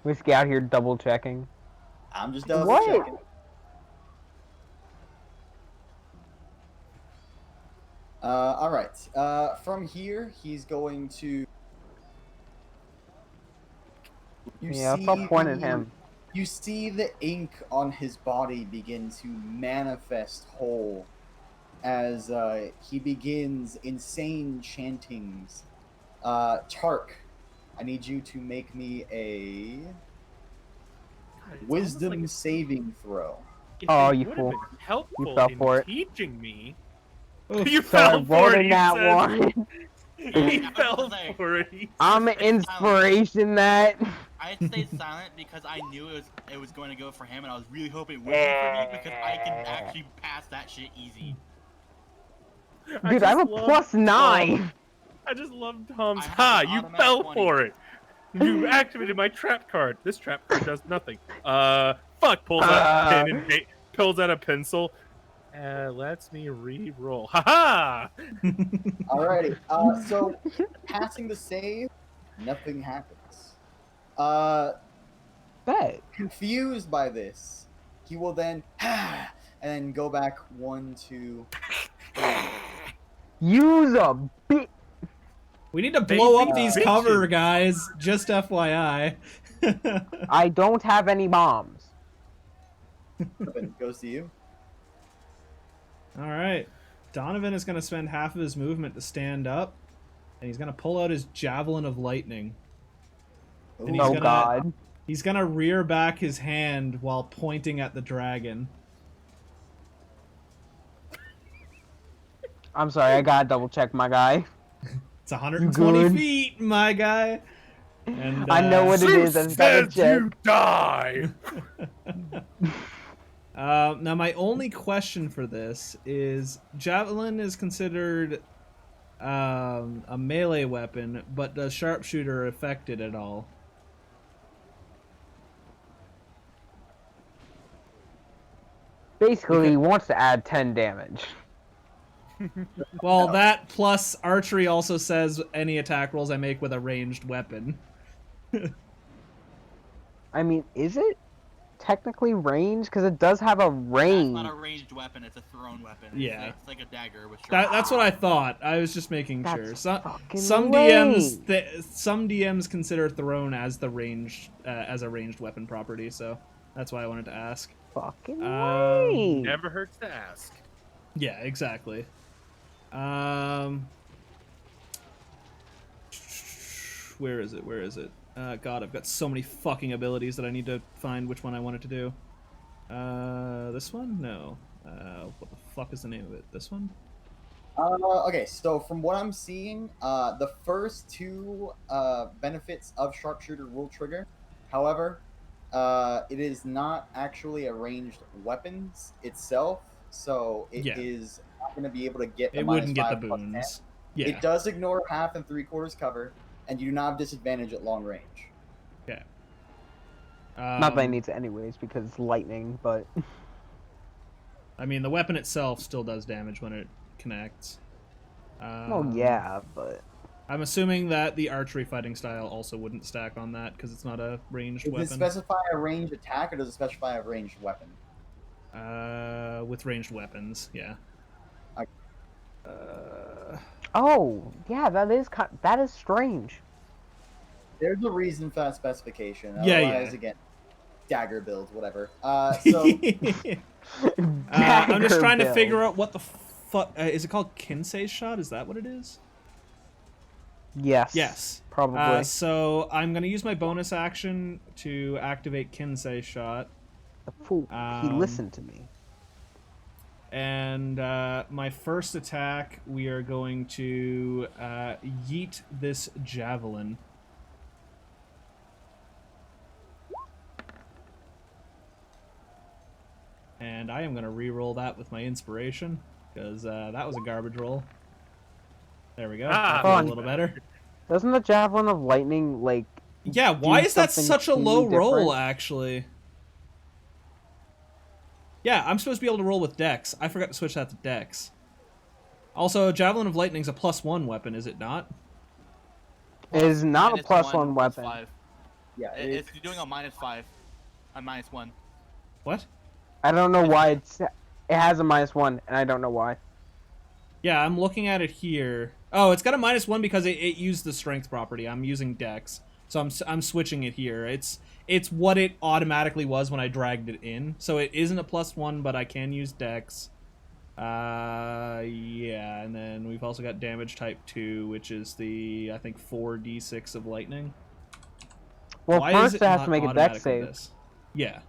Speaker 5: Whiskey out here double checking.
Speaker 1: I'm just double
Speaker 5: What?
Speaker 1: checking. All right. From here, he's going to.
Speaker 5: Yeah, I'll stop pointing at him.
Speaker 1: You see the ink on his body begin to manifest whole as he begins insane chantings. Tark, I need you to make me a
Speaker 2: God, it's
Speaker 1: wisdom
Speaker 2: almost like
Speaker 1: saving throw.
Speaker 2: if
Speaker 5: Oh,
Speaker 2: they
Speaker 5: you
Speaker 2: would have
Speaker 5: fool.
Speaker 2: been helpful
Speaker 5: You fell
Speaker 2: in
Speaker 5: for it.
Speaker 2: teaching me.
Speaker 4: Oof.
Speaker 2: You
Speaker 5: So I
Speaker 2: fell
Speaker 5: rolled
Speaker 2: for it.
Speaker 5: in
Speaker 2: He
Speaker 5: that
Speaker 2: says.
Speaker 5: one.
Speaker 2: He
Speaker 3: I was
Speaker 2: fell
Speaker 3: gonna say.
Speaker 2: for it. He
Speaker 5: I'm
Speaker 2: says.
Speaker 5: an inspiration that.
Speaker 3: I had stayed silent because I knew it was going to go for him, and I was really hoping it would be for me because I can actually pass that shit easy.
Speaker 5: Dude, I have a +9.
Speaker 2: I just love Tom's.
Speaker 3: I have
Speaker 2: Ha!
Speaker 3: an
Speaker 2: You
Speaker 3: automatic
Speaker 2: fell
Speaker 3: 20.
Speaker 2: for it. You activated my trap card. This trap card does nothing. Fuck. Pulls out a pen and pulls out a pencil. Lets me re-roll. Ha ha!
Speaker 1: Alrighty. So passing the save, nothing happens.
Speaker 5: Bet.
Speaker 1: Confused by this, he will then and then go back 1, 2, 3.
Speaker 5: Use a bit.
Speaker 4: We need to blow
Speaker 2: Baby
Speaker 4: up these
Speaker 2: bitches.
Speaker 4: cover guys. Just FYI.
Speaker 5: I don't have any bombs.
Speaker 1: Goes to you.
Speaker 4: All right. Donovan is going to spend half of his movement to stand up, and he's going to pull out his javelin of lightning. And he's
Speaker 5: Oh
Speaker 4: gonna-
Speaker 5: god.
Speaker 4: He's going to rear back his hand while pointing at the dragon.
Speaker 5: I'm sorry, I gotta double check my guy.
Speaker 4: It's 120
Speaker 5: good?
Speaker 4: feet, my guy. And
Speaker 5: I know what it is. I
Speaker 2: Zeus
Speaker 5: just gotta
Speaker 2: says
Speaker 5: check.
Speaker 2: you die.
Speaker 4: Now, my only question for this is: javelin is considered a melee weapon, but does sharpshooter affect it at all?
Speaker 5: Basically, he wants to add 10 damage.
Speaker 4: Well, that plus archery also says any attack rolls I make with a ranged weapon.
Speaker 5: I mean, is it technically ranged? Because it does have a
Speaker 3: That's
Speaker 5: range.
Speaker 3: not a ranged weapon; it's a thrown weapon.
Speaker 4: Yeah.
Speaker 3: It's like a dagger with.
Speaker 4: That's what I thought. I was just making
Speaker 5: That's
Speaker 4: sure.
Speaker 5: fucking
Speaker 4: Some
Speaker 5: lame.
Speaker 4: some DMs consider thrown as the ranged as a ranged weapon property, so that's why I wanted to ask.
Speaker 5: Fucking
Speaker 4: Um,
Speaker 5: lame.
Speaker 2: Never hurts to ask.
Speaker 4: Yeah, exactly. Where is it? Where is it? God, I've got so many fucking abilities that I need to find which one I wanted to do. This one? No. What the fuck is the name of it? This one?
Speaker 1: Okay, so from what I'm seeing, the first 2 benefits of sharpshooter will trigger. However, it is not actually a ranged weapons itself, so it is not going to be able to get the
Speaker 4: It wouldn't get the
Speaker 1: -5 plus 10.
Speaker 4: boons. Yeah.
Speaker 1: It does ignore 1/2 and 3/4 cover, and you do not have disadvantage at long range.
Speaker 4: Okay.
Speaker 5: Not that I need to anyways, because it's lightning, but...
Speaker 4: I mean, the weapon itself still does damage when it connects.
Speaker 5: Oh yeah, but...
Speaker 4: I'm assuming that the archery fighting style also wouldn't stack on that because it's not a ranged
Speaker 1: Does it
Speaker 4: weapon.
Speaker 1: specify a ranged attack, or does it specify a ranged weapon?
Speaker 4: With ranged weapons, yeah.
Speaker 5: Oh, yeah, that is strange.
Speaker 1: There's a reason for that specification.
Speaker 4: Yeah,
Speaker 1: Otherwise,
Speaker 4: yeah.
Speaker 1: again, dagger builds, whatever. So
Speaker 4: I'm just trying to
Speaker 5: Dagger
Speaker 4: figure
Speaker 5: build.
Speaker 4: out what the fuck is it called? Kinsey's shot? Is that what it is?
Speaker 5: Yes.
Speaker 4: Yes.
Speaker 5: Probably.
Speaker 4: So I'm gonna use my bonus action to activate Kinsey shot,
Speaker 5: The fool. He
Speaker 4: um,
Speaker 5: listened to me.
Speaker 4: and my first attack we are going to yeet this javelin. And I am going to re-roll that with my inspiration, because that was a garbage roll. There we go.
Speaker 2: Ah,
Speaker 4: That feels
Speaker 5: fun.
Speaker 4: a little better.
Speaker 5: Doesn't the Javelin of Lightning, like...
Speaker 4: Yeah, why
Speaker 5: do
Speaker 4: is that
Speaker 5: something
Speaker 4: such a low
Speaker 5: completely
Speaker 4: roll,
Speaker 5: different?
Speaker 4: actually? Yeah, I'm supposed to be able to roll with Dex. I forgot to switch that to Dex. Also, Javelin of Lightning's a +1 weapon, is it not?
Speaker 5: It is not
Speaker 3: And
Speaker 5: a
Speaker 3: it's
Speaker 5: +1
Speaker 3: 1 plus
Speaker 5: weapon.
Speaker 3: 5.
Speaker 1: Yeah,
Speaker 3: It's doing a -5, a -1.
Speaker 4: What?
Speaker 5: I don't know why it has a -1, and I don't know why.
Speaker 4: Yeah, I'm looking at it here. Oh, it's got a -1 because it used the strength property. I'm using Dex, so I'm switching it here. It's what it automatically was when I dragged it in. So it isn't a +1, but I can use Dex. Yeah, and then we've also got damage type 2, which is the, I think, 4d6 of lightning.
Speaker 5: Well,
Speaker 4: Why is
Speaker 5: first
Speaker 4: it
Speaker 5: it has
Speaker 4: not
Speaker 5: to make a Dex
Speaker 4: automatically
Speaker 5: save.
Speaker 4: this? Yeah.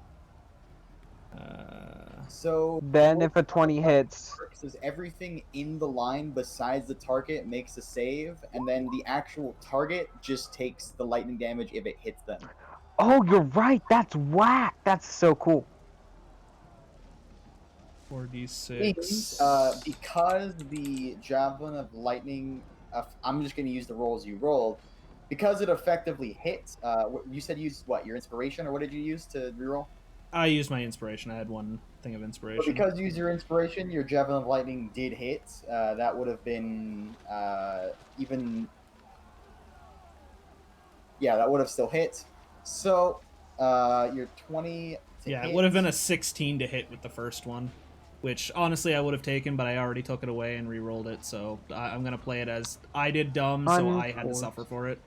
Speaker 1: So
Speaker 5: Then if a 20 hits,
Speaker 1: works is everything in the line besides the target makes a save, and then the actual target just takes the lightning damage if it hits them.
Speaker 5: oh, you're right. That's whack. That's so cool.
Speaker 4: 4d6.
Speaker 1: Because the javelin of lightning, I'm just going to use the rolls you rolled. Because it effectively hits, you said use what, your inspiration, or what did you use to reroll?
Speaker 4: I used my inspiration. I had one thing of
Speaker 1: But
Speaker 4: inspiration.
Speaker 1: because you used your inspiration, your javelin of lightning did hit. That would have been even. Yeah, that would have still hit. So, your 20 to
Speaker 4: Yeah,
Speaker 1: hit.
Speaker 4: it would have been a 16 to hit with the first one, which honestly I would have taken, but I already took it away and re-rolled it, so I'm going to play it as I did dumb, so I had to suffer for it.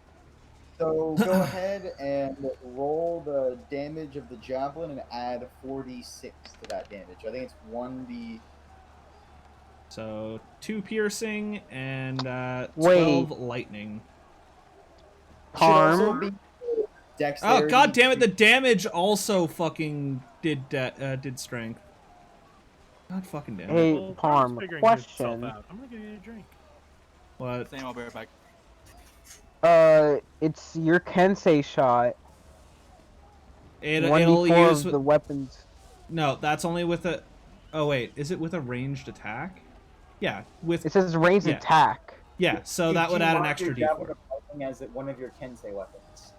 Speaker 1: So go ahead and roll the damage of the javelin and add 4d6 to that damage. I think it's 1d.
Speaker 4: So 2 piercing and 12
Speaker 5: Wait.
Speaker 4: lightning.
Speaker 1: Should also
Speaker 5: Parm.
Speaker 1: be dexterity.
Speaker 4: Oh god damn it! The damage also fucking did strength. God fucking damn it!
Speaker 5: Hey,
Speaker 2: Well,
Speaker 5: Parm,
Speaker 2: figuring
Speaker 5: question.
Speaker 2: himself out. I'm gonna get a drink.
Speaker 4: What?
Speaker 3: Same, I'll be right back.
Speaker 5: It's your Kensei shot.
Speaker 4: It'll
Speaker 5: 1d4
Speaker 4: use
Speaker 5: of the weapons.
Speaker 4: No, that's only with a. Oh wait, is it with a ranged attack? Yeah, with
Speaker 5: It says ranged
Speaker 4: Yeah.
Speaker 5: attack.
Speaker 4: yeah. So
Speaker 1: Did
Speaker 4: that would
Speaker 1: you
Speaker 4: add an
Speaker 1: mark
Speaker 4: extra
Speaker 1: your javelin
Speaker 4: d4.
Speaker 1: of lightning as one of your Kensei weapons?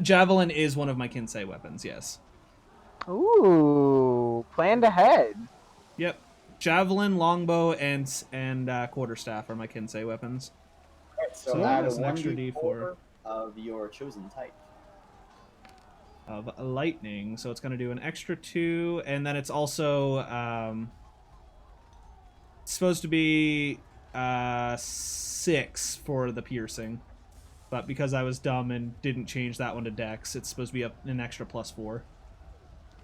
Speaker 4: Javelin is one of my Kinsei weapons. Yes.
Speaker 5: Ooh, planned ahead.
Speaker 4: Yep. Javelin, longbow, and quarterstaff are my Kinsei weapons.
Speaker 1: Right, so
Speaker 4: So
Speaker 1: add a
Speaker 4: that's an extra
Speaker 1: 1d4
Speaker 4: d4
Speaker 1: of your chosen type.
Speaker 4: of lightning. So it's going to do an extra 2, and then it's also it's supposed to be 6 for the piercing. But because I was dumb and didn't change that one to Dex, it's supposed to be an extra +4.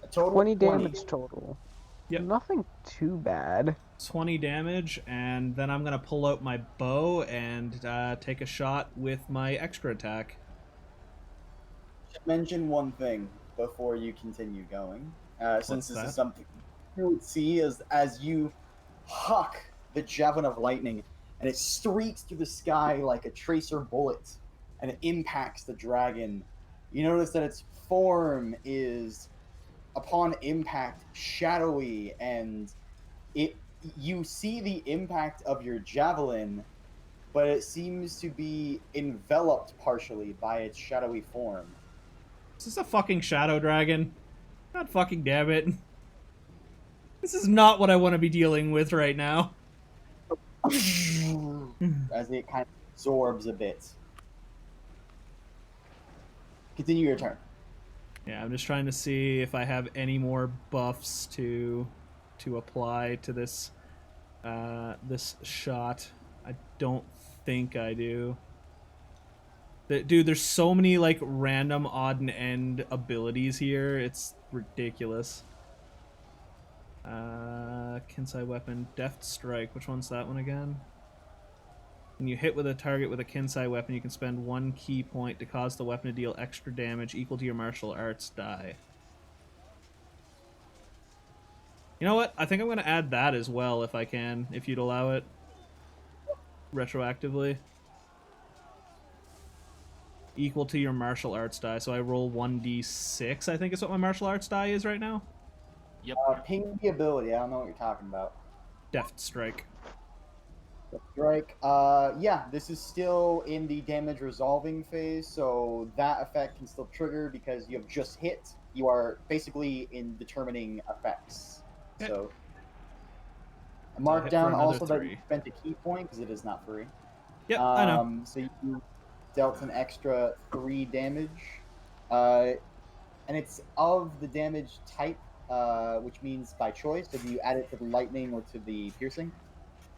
Speaker 1: A total
Speaker 5: 20
Speaker 1: of 20.
Speaker 5: damage total.
Speaker 4: Yep.
Speaker 5: Nothing too bad.
Speaker 4: 20 damage, and then I'm going to pull out my bow and take a shot with my extra attack.
Speaker 1: Just mention one thing before you continue going, since this
Speaker 4: that?
Speaker 1: is something you would see as you huck the javelin of lightning, and it streaks through the sky like a tracer bullet, and it impacts the dragon. You notice that its form is, upon impact, shadowy, and you see the impact of your javelin, but it seems to be enveloped partially by its shadowy form.
Speaker 4: Is this a fucking shadow dragon? God fucking damn it. This is not what I want to be dealing with right now.
Speaker 1: As it kind of absorbs a bit. Continue your turn.
Speaker 4: Yeah, I'm just trying to see if I have any more buffs to apply to this this shot. I don't think I do. Dude, there's so many like random odd and end abilities here. It's ridiculous. Kinsei weapon, Deft Strike. Which one's that one again? When you hit with a target with a Kinsei weapon, you can spend 1 key point to cause the weapon to deal extra damage equal to your martial arts die. You know what? I think I'm going to add that as well if I can, if you'd allow it. Retroactively. Equal to your martial arts die. So I roll 1d6, I think is what my martial arts die is right now.
Speaker 3: Yep.
Speaker 1: Ping the ability. I don't know what you're talking about.
Speaker 4: Deft Strike.
Speaker 1: Strike. Yeah, this is still in the damage resolving phase, so that effect can still trigger because you have just hit. You are basically in determining effects.
Speaker 4: Okay.
Speaker 1: So
Speaker 4: So
Speaker 1: mark
Speaker 4: hit
Speaker 1: down
Speaker 4: for another
Speaker 1: also that
Speaker 4: 3.
Speaker 1: you spent a key point because it is not free.
Speaker 4: Yep, I know.
Speaker 1: So you dealt an extra 3 damage. And it's of the damage type, which means by choice. So do you add it to the lightning or to the piercing?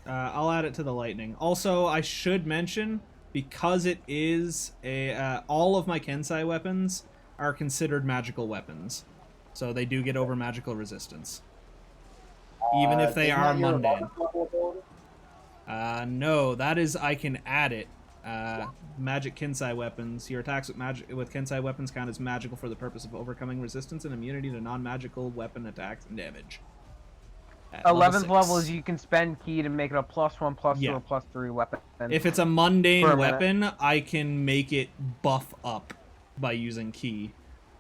Speaker 4: I'll add it to the lightning. Also, I should mention, because it is all of my Kensai weapons are considered magical weapons, so they do get over magical resistance, even if they
Speaker 1: Isn't
Speaker 4: are
Speaker 1: that your
Speaker 4: mundane.
Speaker 1: above level ability?
Speaker 4: No, that is I can add it. Magic Kensai weapons. Your attacks with Kensai weapons count as magical for the purpose of overcoming resistance and immunity to non-magical weapon attacks and damage. At
Speaker 5: 11th level
Speaker 4: 6.
Speaker 5: is you can spend key to make it a +1, +2,
Speaker 4: Yeah.
Speaker 5: or +3 weapon.
Speaker 4: If it's a mundane
Speaker 5: For a minute.
Speaker 4: weapon, I can make it buff up by using key.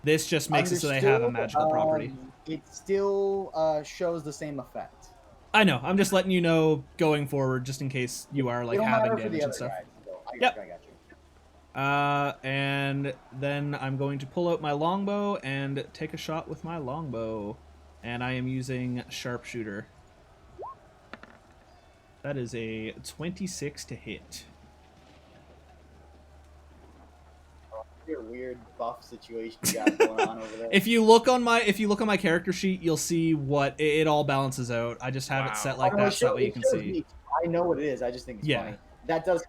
Speaker 4: This just makes it so they have a magical property.
Speaker 1: It still shows the same effect.
Speaker 4: I know. I'm just letting you know going forward, just in case you are like
Speaker 1: It'll
Speaker 4: having
Speaker 1: matter for
Speaker 4: damage
Speaker 1: the
Speaker 4: and
Speaker 1: other
Speaker 4: stuff.
Speaker 1: guys. So I
Speaker 4: Yep.
Speaker 1: got you.
Speaker 4: And then I'm going to pull out my longbow and take a shot with my longbow. And I am using sharpshooter. That is a 26 to hit.
Speaker 1: Your weird buff situation you got going on over there.
Speaker 4: If you look on my character sheet, you'll see what it all balances out. I just have it set like that so that way you can see.
Speaker 1: Me. I know what it is. I just think it's
Speaker 4: Yeah.
Speaker 1: funny. That does.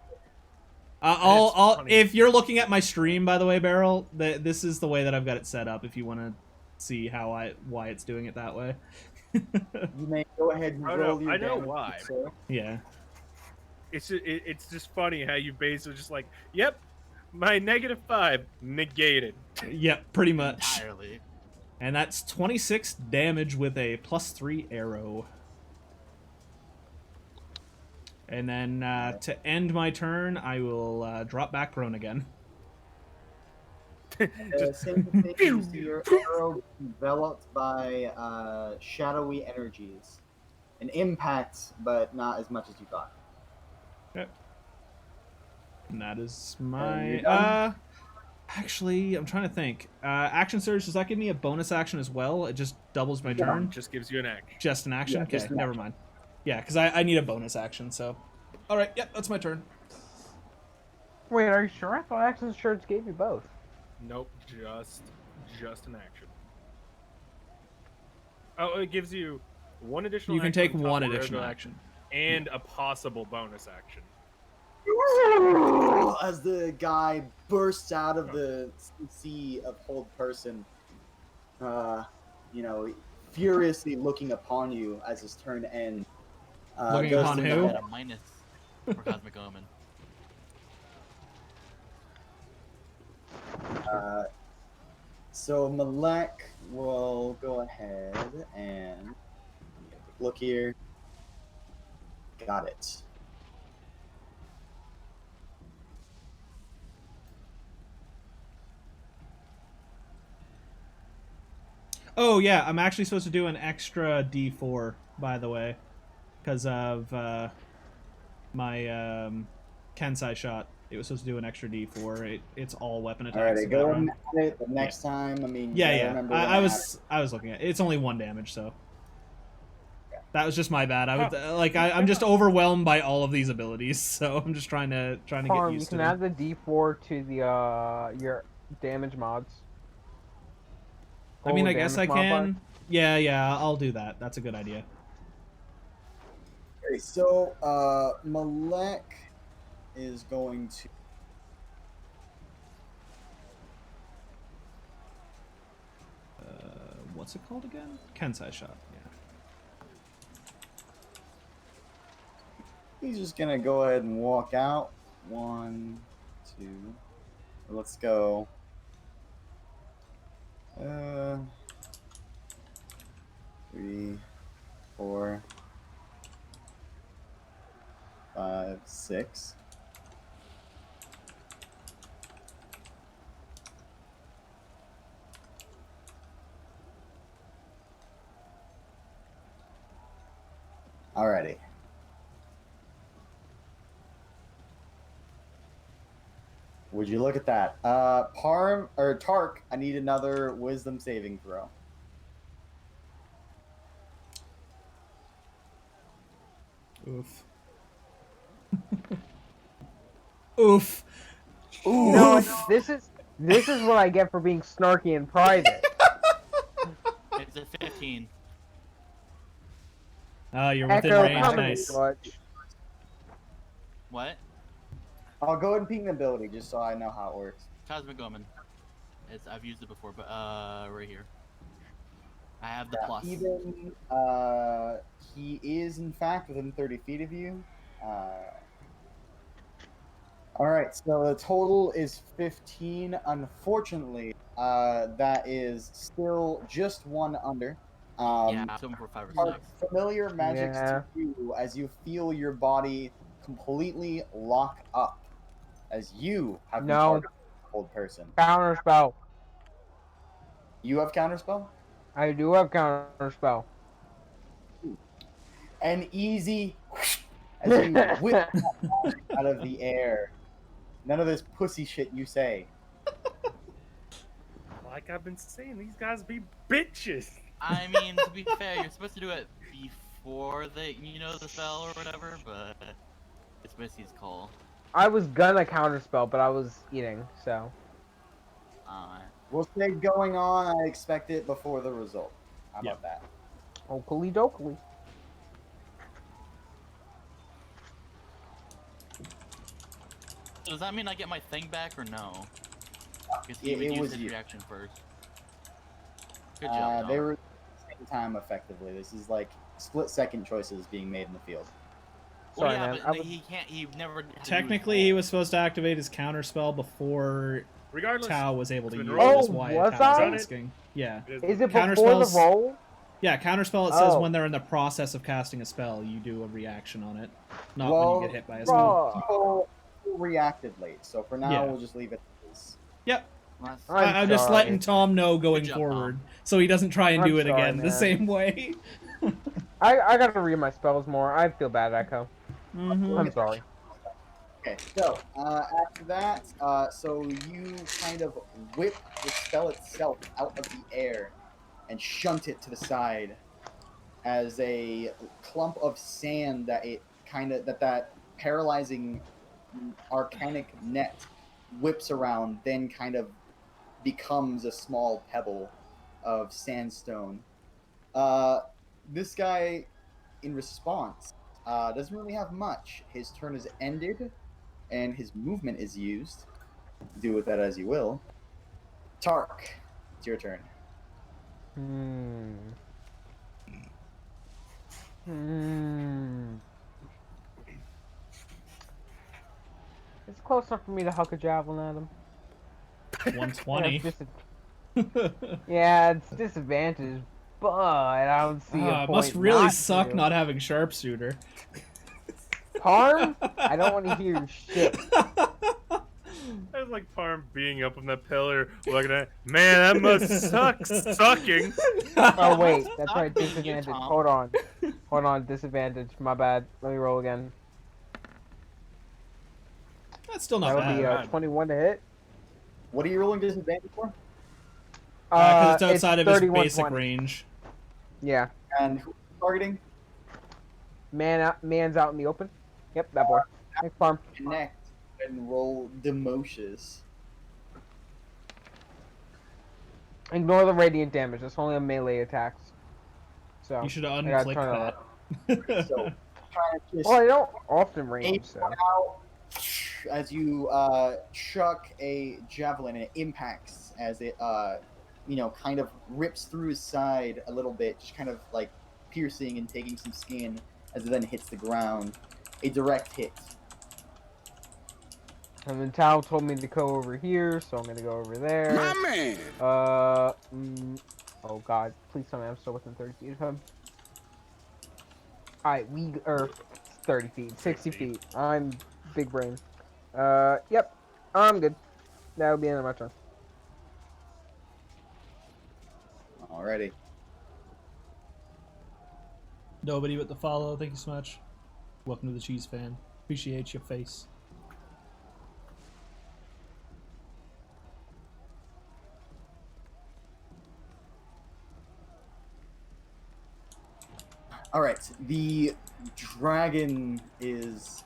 Speaker 4: I'll
Speaker 2: funny.
Speaker 4: if you're looking at my stream, by the way, Beryl, this is the way that I've got it set up. If you want to see why it's doing it that way.
Speaker 1: You may go ahead and
Speaker 2: Oh,
Speaker 1: roll
Speaker 2: no,
Speaker 1: your
Speaker 2: I know
Speaker 1: damage,
Speaker 2: why.
Speaker 1: sir.
Speaker 4: Yeah.
Speaker 2: It's just funny how you basically just like, yep, my -5 negated.
Speaker 4: Yep, pretty much.
Speaker 3: Entirely.
Speaker 4: And that's 26 damage with a +3 arrow. And then to end my turn, I will drop back prone again.
Speaker 1: Same thing, you see your arrow enveloped by shadowy energies. An impact, but not as much as you thought.
Speaker 4: Yep. And that is
Speaker 1: you're
Speaker 4: my
Speaker 1: done?
Speaker 4: actually, I'm trying to think. Action surge, does that give me a bonus action as well? It just doubles my
Speaker 1: Yeah.
Speaker 4: turn?
Speaker 2: Just gives you an action.
Speaker 4: Just an action?
Speaker 1: Yeah,
Speaker 4: Okay,
Speaker 1: just an
Speaker 4: never mind. Yeah, because I need a bonus action, so. Alright, yep, that's my turn.
Speaker 5: Wait, are you sure? I thought Action Surge gave you both.
Speaker 2: Nope, just an action. Oh, it gives you one additional.
Speaker 4: You can
Speaker 2: action
Speaker 4: take
Speaker 2: on top
Speaker 4: one
Speaker 2: of
Speaker 4: additional
Speaker 2: regular
Speaker 4: action.
Speaker 2: and a possible bonus action.
Speaker 1: As the guy bursts out of the sea of hold person, furiously looking upon you as his turn ends.
Speaker 4: Looking
Speaker 1: goes
Speaker 4: upon
Speaker 1: to
Speaker 4: who?
Speaker 1: Malek.
Speaker 3: A minus for Cosmic Omen.
Speaker 1: So Malek will go ahead and look here. Got it.
Speaker 4: Oh, yeah, I'm actually supposed to do an extra D4, by the way, because of my Kensai shot. It was supposed to do an extra D4. It's all weapon attacks.
Speaker 1: Alrighty,
Speaker 4: in
Speaker 1: go
Speaker 4: that
Speaker 1: and
Speaker 4: round.
Speaker 1: add it the next time. I mean, you
Speaker 4: Yeah,
Speaker 1: gotta
Speaker 4: yeah.
Speaker 1: remember when
Speaker 4: I
Speaker 1: it
Speaker 4: was looking at it. It's only 1 damage, so that was just my bad. I would
Speaker 2: Huh.
Speaker 4: I'm just overwhelmed by all of these abilities, so I'm just trying to get
Speaker 5: Parm, you
Speaker 4: used to
Speaker 5: can
Speaker 4: them.
Speaker 5: add the D4 to the your damage mods.
Speaker 4: I mean,
Speaker 5: Total
Speaker 4: I guess I
Speaker 5: damage modifier.
Speaker 4: can. Yeah, I'll do that. That's a good idea.
Speaker 1: Okay, so Malek is going to.
Speaker 4: What's it called again? Kensai shot. Yeah.
Speaker 1: He's just gonna go ahead and walk out. 1, 2. Let's go. 3, 4, 5, 6. Alrighty. Would you look at that? Tark, I need another wisdom saving throw.
Speaker 4: Oof. Oof.
Speaker 5: You know,
Speaker 4: Oof.
Speaker 5: this is This is what I get for being snarky in private.
Speaker 3: It's a 15.
Speaker 4: Oh, you're within
Speaker 5: Echo,
Speaker 4: range.
Speaker 5: come
Speaker 4: Nice.
Speaker 5: clutch.
Speaker 3: What?
Speaker 1: I'll go ahead and ping the ability just so I know how it works.
Speaker 3: Cosmic Omen. I've used it before, but right here. I have the
Speaker 1: Yeah,
Speaker 3: plus.
Speaker 1: even he is in fact within 30 feet of you. All right, so the total is 15. Unfortunately, that is still just one under.
Speaker 3: Yeah, I'm going for 5 or
Speaker 1: Are
Speaker 3: 6.
Speaker 1: familiar magics
Speaker 5: Yeah.
Speaker 1: to you as you feel your body completely lock up as you have been
Speaker 5: No.
Speaker 1: targeted by a cold person.
Speaker 5: Counter spell.
Speaker 1: You have counterspell?
Speaker 5: I do have counter spell.
Speaker 1: An easy as you whip out of the air. None of this pussy shit you say.
Speaker 2: Like I've been saying, these guys be bitches.
Speaker 3: I mean, to be fair, you're supposed to do it before the spell or whatever, but it's Missy's call.
Speaker 5: I was gonna counter spell, but I was eating, so.
Speaker 1: We'll say going on, I expect it before the result. How about
Speaker 2: Yep.
Speaker 1: that?
Speaker 5: Oakley dokley.
Speaker 3: Does that mean I get my thing back or no? Because he
Speaker 1: It
Speaker 3: would use
Speaker 1: was
Speaker 3: his
Speaker 1: you.
Speaker 3: reaction first. Good job,
Speaker 1: They
Speaker 3: Dom.
Speaker 1: were at the same time effectively. This is like split-second choices being made in the field.
Speaker 3: Well,
Speaker 5: Sorry,
Speaker 3: yeah,
Speaker 5: man.
Speaker 3: but
Speaker 5: I was...
Speaker 3: he can't. He never. had to do
Speaker 4: Technically,
Speaker 3: his
Speaker 4: he
Speaker 3: roll.
Speaker 4: was supposed to activate his counter spell before
Speaker 2: Regardless,
Speaker 4: Tao was able to
Speaker 2: it's
Speaker 4: use
Speaker 2: been
Speaker 4: it.
Speaker 2: rolled.
Speaker 4: That's
Speaker 5: Oh,
Speaker 4: why
Speaker 5: was
Speaker 4: Tao
Speaker 5: I?
Speaker 4: was asking. Yeah.
Speaker 5: Is it
Speaker 4: Counter
Speaker 5: before the
Speaker 4: spells-
Speaker 5: roll?
Speaker 4: Yeah, counterspell, it says
Speaker 5: Oh.
Speaker 4: when they're in the process of casting a spell, you do a reaction on it. Not
Speaker 1: Well,
Speaker 4: when you get hit by a spell.
Speaker 5: Bro.
Speaker 1: People reacted late, so for now
Speaker 4: Yeah.
Speaker 1: we'll just leave it as
Speaker 4: Yep.
Speaker 3: Last-
Speaker 4: I'm just
Speaker 5: sorry.
Speaker 4: letting Tom know going
Speaker 3: Good job,
Speaker 4: forward,
Speaker 3: Tom.
Speaker 4: so he doesn't try and
Speaker 5: I'm
Speaker 4: do it
Speaker 5: sorry,
Speaker 4: again the
Speaker 5: man.
Speaker 4: same way.
Speaker 5: I gotta read my spells more. I feel bad, Echo.
Speaker 4: Mhm.
Speaker 5: I'm sorry.
Speaker 1: Okay, so after that, so you kind of whip the spell itself out of the air and shunt it to the side as a clump of sand that it kind of that paralyzing arcanic net whips around, then kind of becomes a small pebble of sandstone. This guy, in response, doesn't really have much. His turn is ended, and his movement is used. Do with that as you will. Tark, it's your turn.
Speaker 5: It's close enough for me to huck a javelin at him.
Speaker 4: 120.
Speaker 5: Yeah, it's disadvantage, but I don't see a
Speaker 4: Ah, it
Speaker 5: point.
Speaker 4: must really
Speaker 5: not
Speaker 4: suck
Speaker 5: to.
Speaker 4: not having sharpshooter.
Speaker 5: Parm? I don't want to hear your shit.
Speaker 2: I was like Parm being up on that pillar, looking at, man, that must suck sucking.
Speaker 5: Oh wait, that's
Speaker 3: Stop
Speaker 5: right,
Speaker 3: being you,
Speaker 5: disadvantage.
Speaker 3: Tom.
Speaker 5: Hold on, disadvantage. My bad. Let me roll again.
Speaker 4: That's still not
Speaker 5: That'll be
Speaker 4: bad.
Speaker 5: 21 to hit.
Speaker 1: What are you rolling disadvantage for?
Speaker 4: Because it's outside of his
Speaker 5: 31,
Speaker 4: basic
Speaker 5: 20.
Speaker 4: range.
Speaker 5: Yeah,
Speaker 1: And who are you targeting?
Speaker 5: man's out in the open. Yep, that boy. Thanks, Parm.
Speaker 1: Connect and roll Democious.
Speaker 5: Ignore the radiant damage. That's only on melee attacks. So
Speaker 4: You should have
Speaker 5: I gotta
Speaker 4: unclicked
Speaker 5: turn it
Speaker 4: that.
Speaker 1: So trying to just
Speaker 5: Well, I don't often
Speaker 1: aim
Speaker 5: range, so.
Speaker 1: one out as you chuck a javelin, and it impacts as it kind of rips through his side a little bit, just kind of like piercing and taking some skin as it then hits the ground. A direct hit.
Speaker 5: And then Tao told me to go over here, so I'm gonna go over there.
Speaker 6: My man.
Speaker 5: Oh god, please tell me I'm still within 30 feet of him. Alright, 30 feet, 60 feet. I'm big brain. Yep, I'm good. That'll be the end of my turn.
Speaker 1: Alrighty.
Speaker 4: Nobody but the follow. Thank you so much. Welcome to the Cheese Fan. Appreciate your face.
Speaker 1: Alright, the dragon is,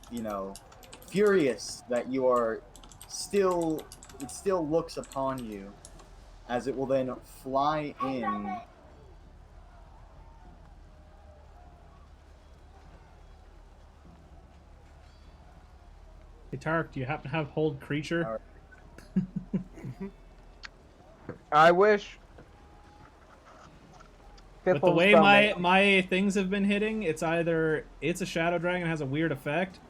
Speaker 1: furious that you are still it still looks upon you, as it will then fly in.
Speaker 4: Hey, Tark, do you happen to have hold creature?
Speaker 5: I wish.
Speaker 4: With the way my things have been hitting, it's either it's a shadow dragon and has a weird effect,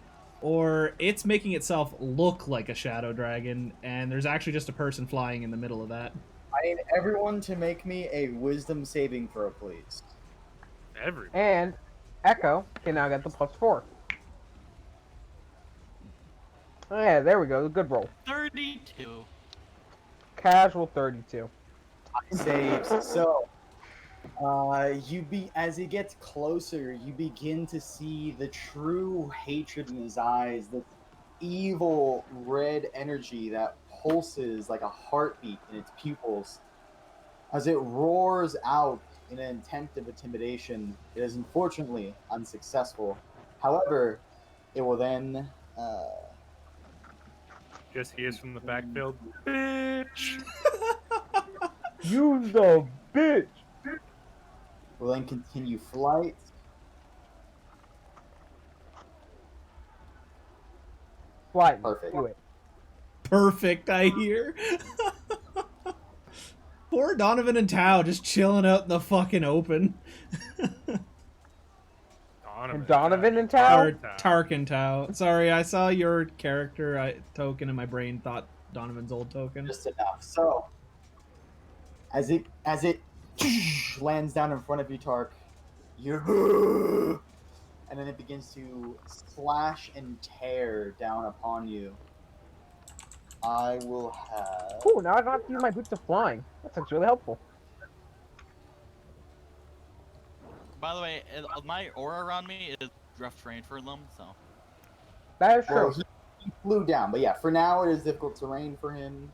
Speaker 4: or it's making itself look like a shadow dragon, and there's actually just a person flying in the middle of that.
Speaker 1: I need everyone to make me a wisdom saving throw, please.
Speaker 2: Every.
Speaker 5: And Echo can now get the +4. Oh yeah, there we go. Good roll.
Speaker 3: 32.
Speaker 5: Casual 32.
Speaker 1: Saves. So, as it gets closer, you begin to see the true hatred in his eyes, the evil red energy that pulses like a heartbeat in its pupils. As it roars out in an attempt of intimidation, it is unfortunately unsuccessful. However, it will then
Speaker 2: Just hears from the backfield. Bitch.
Speaker 5: You the bitch.
Speaker 1: will then continue flight.
Speaker 5: Flight.
Speaker 1: Perfect.
Speaker 5: Do it.
Speaker 4: Perfect, I hear. Poor Donovan and Tao just chilling out in the fucking open.
Speaker 5: And Donovan and Tao?
Speaker 4: Or Tark and Tao. Sorry, I saw your character token and my brain thought Donovan's old token.
Speaker 1: Just enough. So, as it lands down in front of you, Tark, you and then it begins to slash and tear down upon you. I will have.
Speaker 5: Cool, now I don't have to use my boots of flying. That's really helpful.
Speaker 3: By the way, my aura around me is rough terrain for them, so.
Speaker 5: That is true.
Speaker 1: Well, he flew down, but yeah, for now it is difficult terrain for him.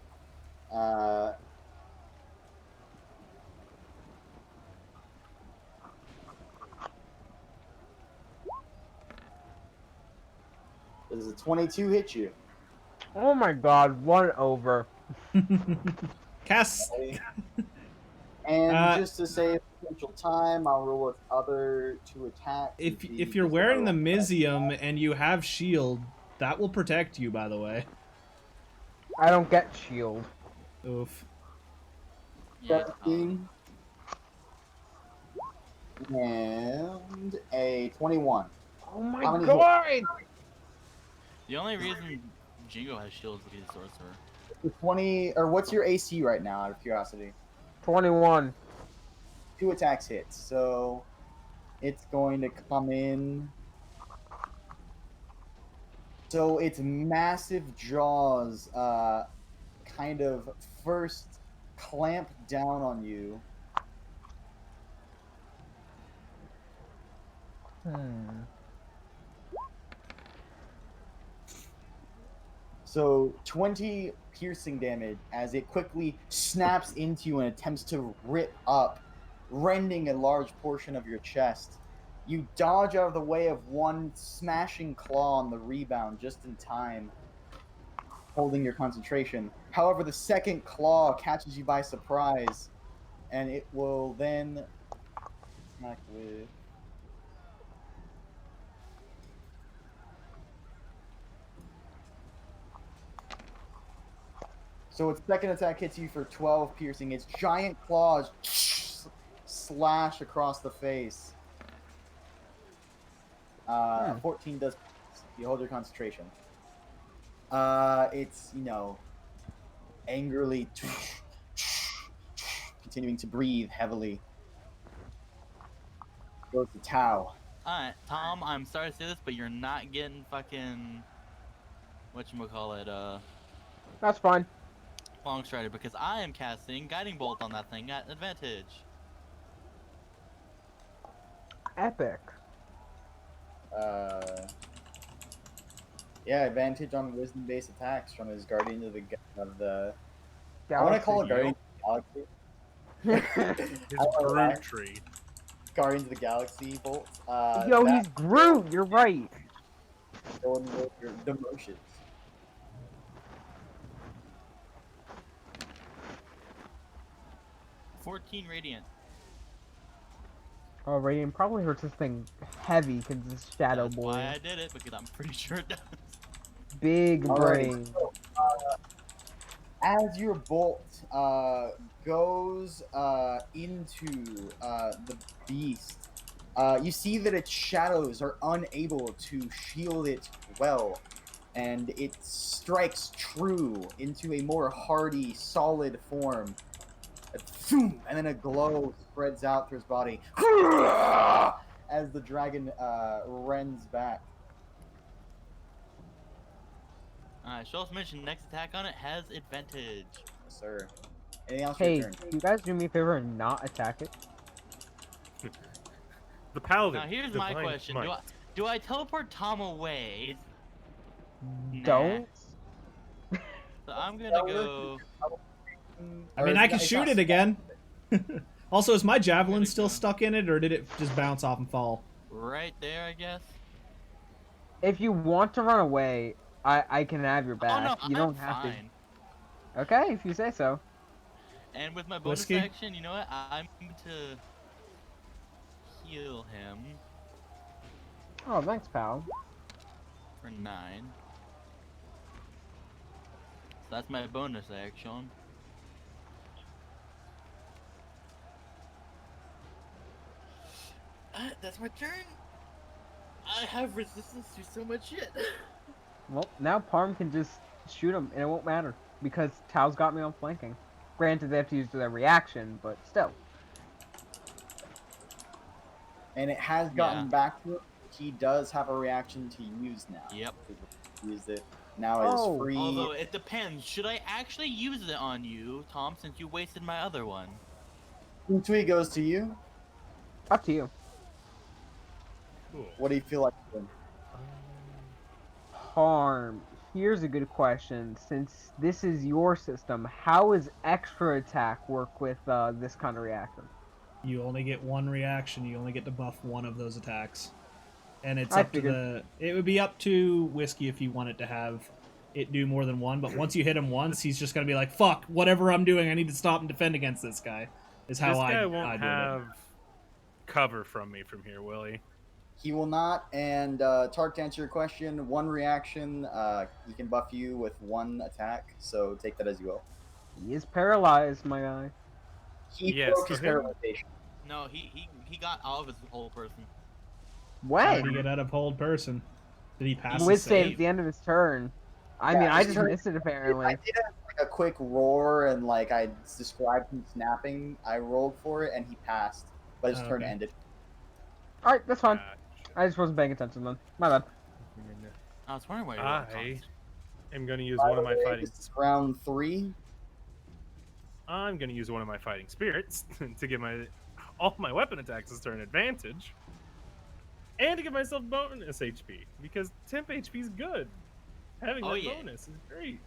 Speaker 1: Does a 22 hit you?
Speaker 5: Oh my god, 1 over.
Speaker 4: Cass.
Speaker 1: And just to save potential time, I'll roll with other 2 attacks.
Speaker 4: If you're wearing the Mizium and you have shield, that will protect you, by the way.
Speaker 5: I don't get shield.
Speaker 4: Oof.
Speaker 3: Yeah,
Speaker 1: 17 and a 21.
Speaker 5: Oh my
Speaker 1: How many
Speaker 5: god!
Speaker 3: the only reason Jingo has shields is he's a sorcerer.
Speaker 1: 20, or what's your AC right now, out of curiosity?
Speaker 5: 21.
Speaker 1: 2 attacks hits, so it's going to come in. So its massive jaws kind of first clamp down on you. So 20 piercing damage as it quickly snaps into you and attempts to rip up, rending a large portion of your chest. You dodge out of the way of one smashing claw on the rebound just in time, holding your concentration. However, the second claw catches you by surprise, and it will then smack with... So its second attack hits you for 12 piercing. Its giant claws slash across the face. 14 does. You hold your concentration. It's, angrily continuing to breathe heavily. Goes to Tao.
Speaker 3: Alright, Tom, I'm sorry to say this, but you're not getting fucking... whatchamacallit,
Speaker 5: That's fine.
Speaker 3: Long Strider, because I am casting Guiding Bolt on that thing at advantage.
Speaker 5: Epic.
Speaker 1: Yeah, advantage on wisdom-based attacks from his Guardian of the
Speaker 5: Galaxy.
Speaker 1: I want to call it Guardian of the Galaxy.
Speaker 2: His Groot tree.
Speaker 1: Guardians of the Galaxy bolt.
Speaker 5: Yo, he's Groot. You're right.
Speaker 1: Going with your demotions.
Speaker 3: 14 radiant.
Speaker 5: Oh, radiant probably hurts this thing heavy because it's Shadow
Speaker 3: That's
Speaker 5: Boy.
Speaker 3: why I did it, because I'm pretty sure it does.
Speaker 5: Big
Speaker 1: Alrighty,
Speaker 5: brain.
Speaker 1: so, as your bolt goes into the beast, you see that its shadows are unable to shield it well, and it strikes true into a more hardy, solid form. And then a glow spreads out through his body as the dragon rends back.
Speaker 3: Should also mention, next attack on it has advantage.
Speaker 1: Yes, sir. Anything else?
Speaker 5: Hey,
Speaker 1: Your turn.
Speaker 5: you guys do me a favor and not attack it?
Speaker 2: The paladin.
Speaker 3: Now here's my
Speaker 2: divine
Speaker 3: question:
Speaker 2: might.
Speaker 3: Do I teleport Tom away? Nah.
Speaker 5: Don't.
Speaker 3: So I'm gonna go.
Speaker 4: I mean, I can shoot it again. Also, is my javelin still stuck in it, or did it just bounce off and fall?
Speaker 3: Right there, I guess.
Speaker 5: If you want to run away, I can have your back.
Speaker 3: Oh no,
Speaker 5: You don't
Speaker 3: I'm
Speaker 5: have
Speaker 3: fine.
Speaker 5: to. Okay, if you say so.
Speaker 3: And with my bonus
Speaker 4: Whiskey?
Speaker 3: action, you know what? I'm going to heal him
Speaker 5: Oh, thanks, pal.
Speaker 3: for 9. So that's my bonus action. That's my turn. I have resistance to so much shit.
Speaker 5: Well, now Parm can just shoot him, and it won't matter because Tao's got me on flanking. Granted, they have to use their reaction, but still.
Speaker 1: And it has gotten
Speaker 3: Yeah.
Speaker 1: back to it. He does have a reaction to use now.
Speaker 3: Yep.
Speaker 1: Used it. Now it is
Speaker 5: Oh.
Speaker 1: free.
Speaker 3: Although it depends. Should I actually use it on you, Tom, since you wasted my other one?
Speaker 1: Tweet goes to you.
Speaker 5: Up to you.
Speaker 2: Cool.
Speaker 1: What do you feel like doing?
Speaker 5: Parm, here's a good question. Since this is your system, how does extra attack work with this kind of reaction?
Speaker 4: You only get one reaction. You only get to buff one of those attacks, and it's
Speaker 5: I
Speaker 4: up
Speaker 5: figured.
Speaker 4: to the. It would be up to Whiskey if you wanted to have it do more than one. But once you hit him once, he's just gonna be like, "Fuck, whatever I'm doing, I need to stop and defend against this guy." Is how
Speaker 2: This guy
Speaker 4: I
Speaker 2: won't
Speaker 4: do it.
Speaker 2: have cover from me from here, will he?
Speaker 1: He will not. And Tark, to answer your question, one reaction, he can buff you with one attack. So take that as you will.
Speaker 5: He is paralyzed, my guy.
Speaker 1: He
Speaker 2: Yes,
Speaker 1: broke
Speaker 2: for
Speaker 1: his
Speaker 2: him.
Speaker 1: paralyzation.
Speaker 3: No, he got all of his whole person.
Speaker 4: How did he
Speaker 5: When?
Speaker 4: get out of hold person? Did he pass
Speaker 5: He
Speaker 4: the
Speaker 5: whiz saved
Speaker 4: save?
Speaker 5: at the end of his turn. I
Speaker 1: Yeah,
Speaker 5: mean, I
Speaker 1: his
Speaker 5: just
Speaker 1: turn-
Speaker 5: missed it
Speaker 1: I
Speaker 5: apparently.
Speaker 1: did a quick roar and like I described him snapping. I rolled for it and he passed, but his
Speaker 4: Oh,
Speaker 1: turn
Speaker 4: okay.
Speaker 1: ended.
Speaker 5: Alright, that's fine.
Speaker 2: Gotcha.
Speaker 5: I just wasn't paying attention then. My bad.
Speaker 3: I was wondering why you were
Speaker 2: I am going to use
Speaker 1: By
Speaker 2: one
Speaker 1: the
Speaker 2: of my
Speaker 1: way,
Speaker 2: fighting.
Speaker 1: this is round 3.
Speaker 2: I'm going to use one of my fighting spirits to give all my weapon attacks this turn advantage, and to give myself bonus HP because temp HP is good. Having that bonus is great.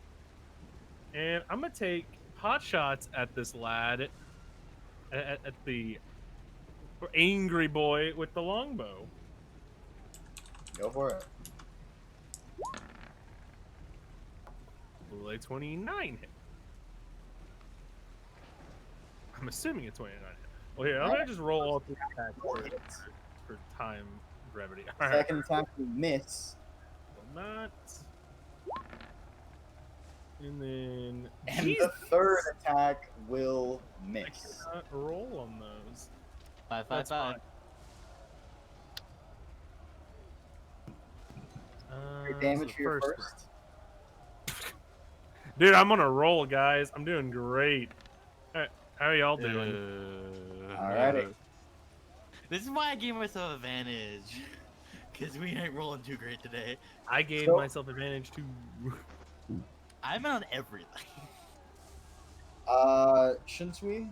Speaker 2: And I'm gonna take pot shots at this lad, at the angry boy with the longbow.
Speaker 1: Go for it.
Speaker 2: Will a 29 hit? I'm assuming it's 29 hit. Well, here, I'm gonna just roll all 3 attacks for time brevity. All right.
Speaker 1: Second attack, you miss.
Speaker 2: Will not. And then.
Speaker 1: And
Speaker 2: Jeez,
Speaker 1: the third attack will
Speaker 2: I
Speaker 1: miss.
Speaker 2: cannot roll on those.
Speaker 3: 5, 5,
Speaker 2: That's
Speaker 3: 5.
Speaker 1: Your
Speaker 2: So
Speaker 1: damage
Speaker 2: the
Speaker 1: for your
Speaker 2: first
Speaker 1: first.
Speaker 2: Dude, I'm on a roll, guys. I'm doing great. Alright, how are y'all doing?
Speaker 1: Alrighty.
Speaker 3: This is why I gave myself advantage. Because we ain't rolling too great today.
Speaker 2: I gave
Speaker 1: So-
Speaker 2: myself advantage too.
Speaker 3: I'm on everything.
Speaker 1: Shinsui,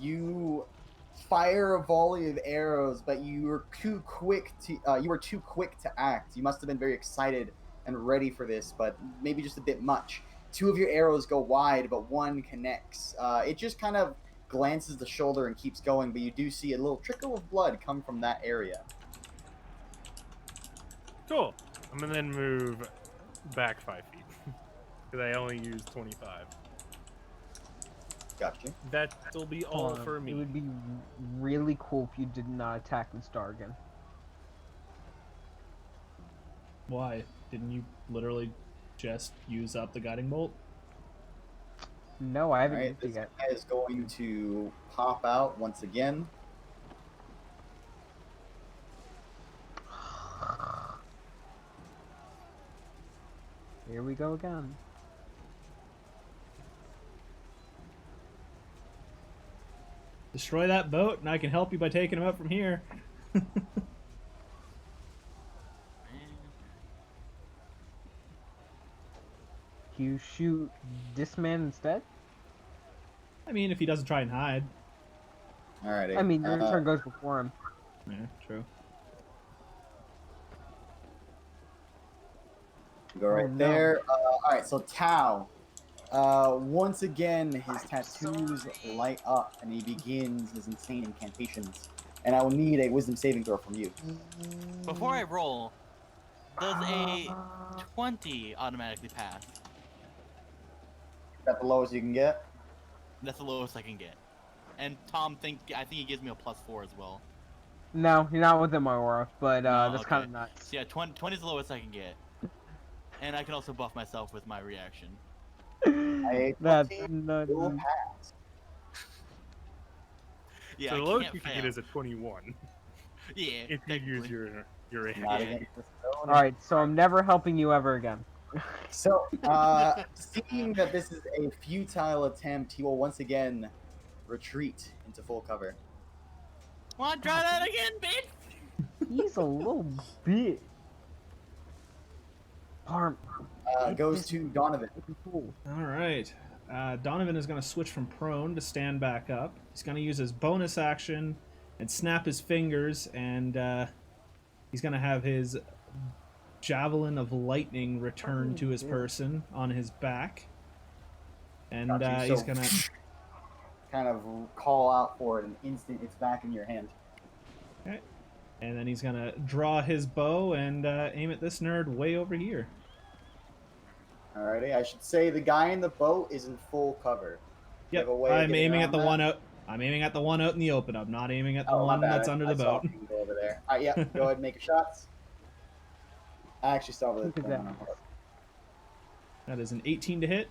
Speaker 1: you fire a volley of arrows, but you were too quick to act. You must have been very excited and ready for this, but maybe just a bit much. 2 of your arrows go wide, but 1 connects. It just kind of glances the shoulder and keeps going, but you do see a little trickle of blood come from that area.
Speaker 2: Cool. I'm gonna then move back 5 feet. Because I only used 25.
Speaker 1: Got you.
Speaker 2: That'll be all for
Speaker 5: It
Speaker 2: me.
Speaker 5: would be really cool if you did not attack this Dargan.
Speaker 4: Why? Didn't you literally just use up the guiding bolt?
Speaker 5: No, I haven't
Speaker 1: Alright,
Speaker 5: used it
Speaker 1: this
Speaker 5: yet.
Speaker 1: guy is going to pop out once again.
Speaker 5: Here we go again.
Speaker 4: Destroy that boat, and I can help you by taking him up from here.
Speaker 5: You shoot this man instead?
Speaker 4: I mean, if he doesn't try and hide.
Speaker 1: Alrighty.
Speaker 5: I mean, your turn goes before him.
Speaker 4: Yeah, true.
Speaker 1: Go right
Speaker 5: Oh, no.
Speaker 1: there. Alright, so Tao. Once again, his tattoos light up and he begins his insane incantations. And I will need a wisdom saving throw from you.
Speaker 3: Before I roll, does a 20 automatically pass?
Speaker 1: Is that the lowest you can get?
Speaker 3: That's the lowest I can get. And Tom, I think he gives me a +4 as well.
Speaker 5: No, you're not within my aura, but
Speaker 3: No,
Speaker 5: that's
Speaker 3: okay.
Speaker 5: kind of nuts.
Speaker 3: So yeah, 20 is the lowest I can get. And I can also buff myself with my reaction.
Speaker 5: That's
Speaker 1: 14
Speaker 5: nuts.
Speaker 1: will pass.
Speaker 3: Yeah,
Speaker 2: so
Speaker 3: I
Speaker 2: the lowest
Speaker 3: can't
Speaker 2: you can
Speaker 3: fail.
Speaker 2: get is a 21.
Speaker 3: Yeah,
Speaker 2: If you use
Speaker 3: technically.
Speaker 2: your
Speaker 1: Not
Speaker 3: Yeah.
Speaker 1: against the stone.
Speaker 5: Alright, so I'm never helping you ever again.
Speaker 1: So, seeing that this is a futile attempt, he will once again retreat into full cover.
Speaker 3: Wanna try that again, bitch?
Speaker 5: He's a little bit. Parm.
Speaker 1: Goes to Donovan.
Speaker 5: Cool.
Speaker 4: All right. Donovan is going to switch from prone to stand back up. He's going to use his bonus action and snap his fingers, and he's going to have his Javelin of Lightning return to his person on his back. And
Speaker 1: Got you.
Speaker 4: he's
Speaker 1: So,
Speaker 4: going to...
Speaker 1: kind of call out for it, and instant it's back in your hand.
Speaker 4: Okay. And then he's going to draw his bow and aim at this nerd way over here.
Speaker 1: Alrighty, I should say the guy in the boat is in full cover. You
Speaker 4: Yep,
Speaker 1: have a way of
Speaker 4: I'm
Speaker 1: getting
Speaker 4: aiming
Speaker 1: around
Speaker 4: at the
Speaker 1: that?
Speaker 4: one out. I'm aiming at the one out in the open. I'm not aiming at the
Speaker 1: Oh, my
Speaker 4: one
Speaker 1: bad.
Speaker 4: that's under the
Speaker 1: I saw
Speaker 4: boat.
Speaker 1: you can go over there. Alright, yeah, go ahead and make your shots. I actually saw where
Speaker 5: Look
Speaker 1: this
Speaker 5: at
Speaker 1: going
Speaker 5: that.
Speaker 1: on.
Speaker 4: That is an 18 to hit.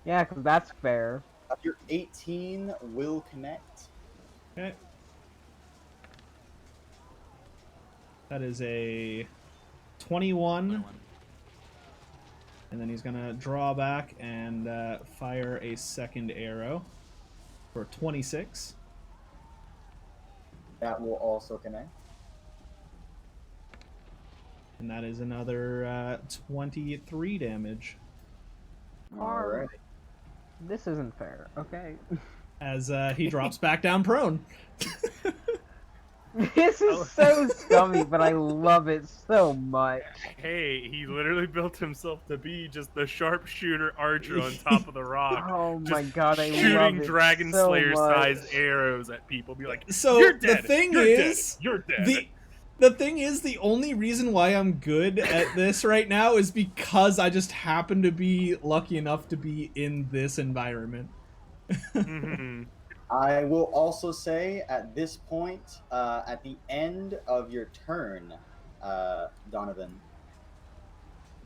Speaker 5: Yeah, because that's fair.
Speaker 1: Your 18 will connect.
Speaker 4: Okay. That is a 21. And then he's going to draw back and fire a second arrow for 26.
Speaker 1: That will also connect.
Speaker 4: And that is another 23 damage.
Speaker 1: Alrighty.
Speaker 5: This isn't fair, okay?
Speaker 4: As he drops back down prone.
Speaker 5: This is so scummy, but I love it so much.
Speaker 2: Hey, he literally built himself to be just the sharpshooter archer on top of the rock.
Speaker 5: Oh
Speaker 2: just
Speaker 5: my god, I love
Speaker 2: shooting
Speaker 5: it
Speaker 2: Dragon
Speaker 5: so
Speaker 2: Slayer-sized
Speaker 5: much.
Speaker 2: arrows at people. Be like,
Speaker 4: So
Speaker 2: you're dead.
Speaker 4: the thing
Speaker 2: you're
Speaker 4: is,
Speaker 2: dead. You're dead.
Speaker 4: the thing is, the only reason why I'm good at this right now is because I just happen to be lucky enough to be in this environment.
Speaker 2: Mhm.
Speaker 1: I will also say at this point, at the end of your turn, Donovan,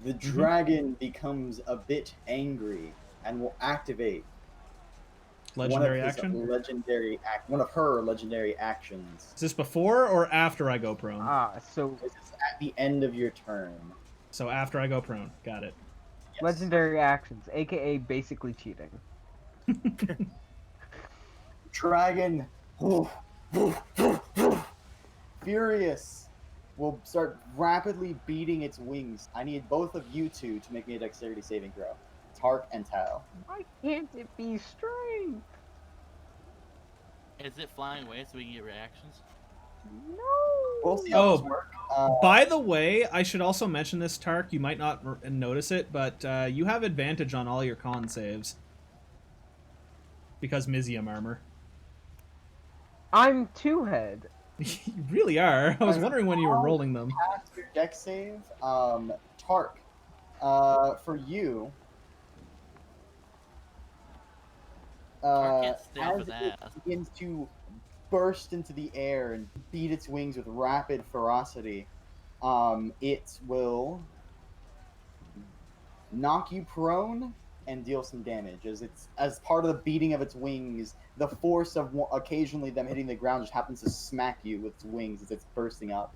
Speaker 1: the dragon becomes a bit angry and will activate
Speaker 4: Legendary
Speaker 1: one of her legendary actions.
Speaker 4: Is this before or after I go prone?
Speaker 5: So
Speaker 1: This is at the end of your turn.
Speaker 4: So after I go prone. Got it.
Speaker 1: Yes.
Speaker 5: legendary actions, aka basically cheating.
Speaker 1: Dragon, furious, will start rapidly beating its wings. I need both of you two to make me a dexterity saving throw. Tark and Tao.
Speaker 5: Why can't it be strength?
Speaker 3: Is it flying away so we can get reactions?
Speaker 5: No.
Speaker 1: We'll see how
Speaker 4: Oh.
Speaker 1: this works.
Speaker 4: By the way, I should also mention this, Tark. You might not notice it, but you have advantage on all your con saves. Because Mizium armor.
Speaker 5: I'm two-head.
Speaker 4: You really are. I was wondering when you were rolling them.
Speaker 1: Pass your dex save. Tark, for you,
Speaker 3: can't stay off
Speaker 1: as
Speaker 3: his
Speaker 1: it
Speaker 3: ass.
Speaker 1: begins to burst into the air and beat its wings with rapid ferocity, it will knock you prone and deal some damage. As part of the beating of its wings, the force of occasionally them hitting the ground just happens to smack you with its wings as it's bursting up.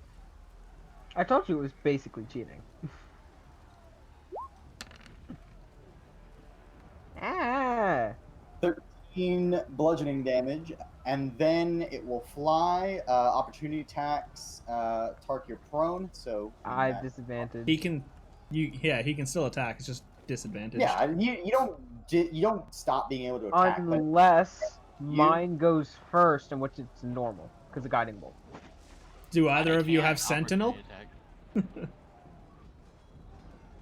Speaker 5: I told you it was basically cheating. Ah.
Speaker 1: 13 bludgeoning damage, and then it will fly. Opportunity attacks. Tark, you're prone, so
Speaker 5: I have disadvantage.
Speaker 4: He can, he can still attack. It's just disadvantage.
Speaker 1: yeah, you don't stop being able to attack. But
Speaker 5: Unless mine goes first, in which it's normal, because of guiding bolt.
Speaker 4: Do either of you
Speaker 3: can't
Speaker 4: have Sentinel?
Speaker 3: opportunity attack.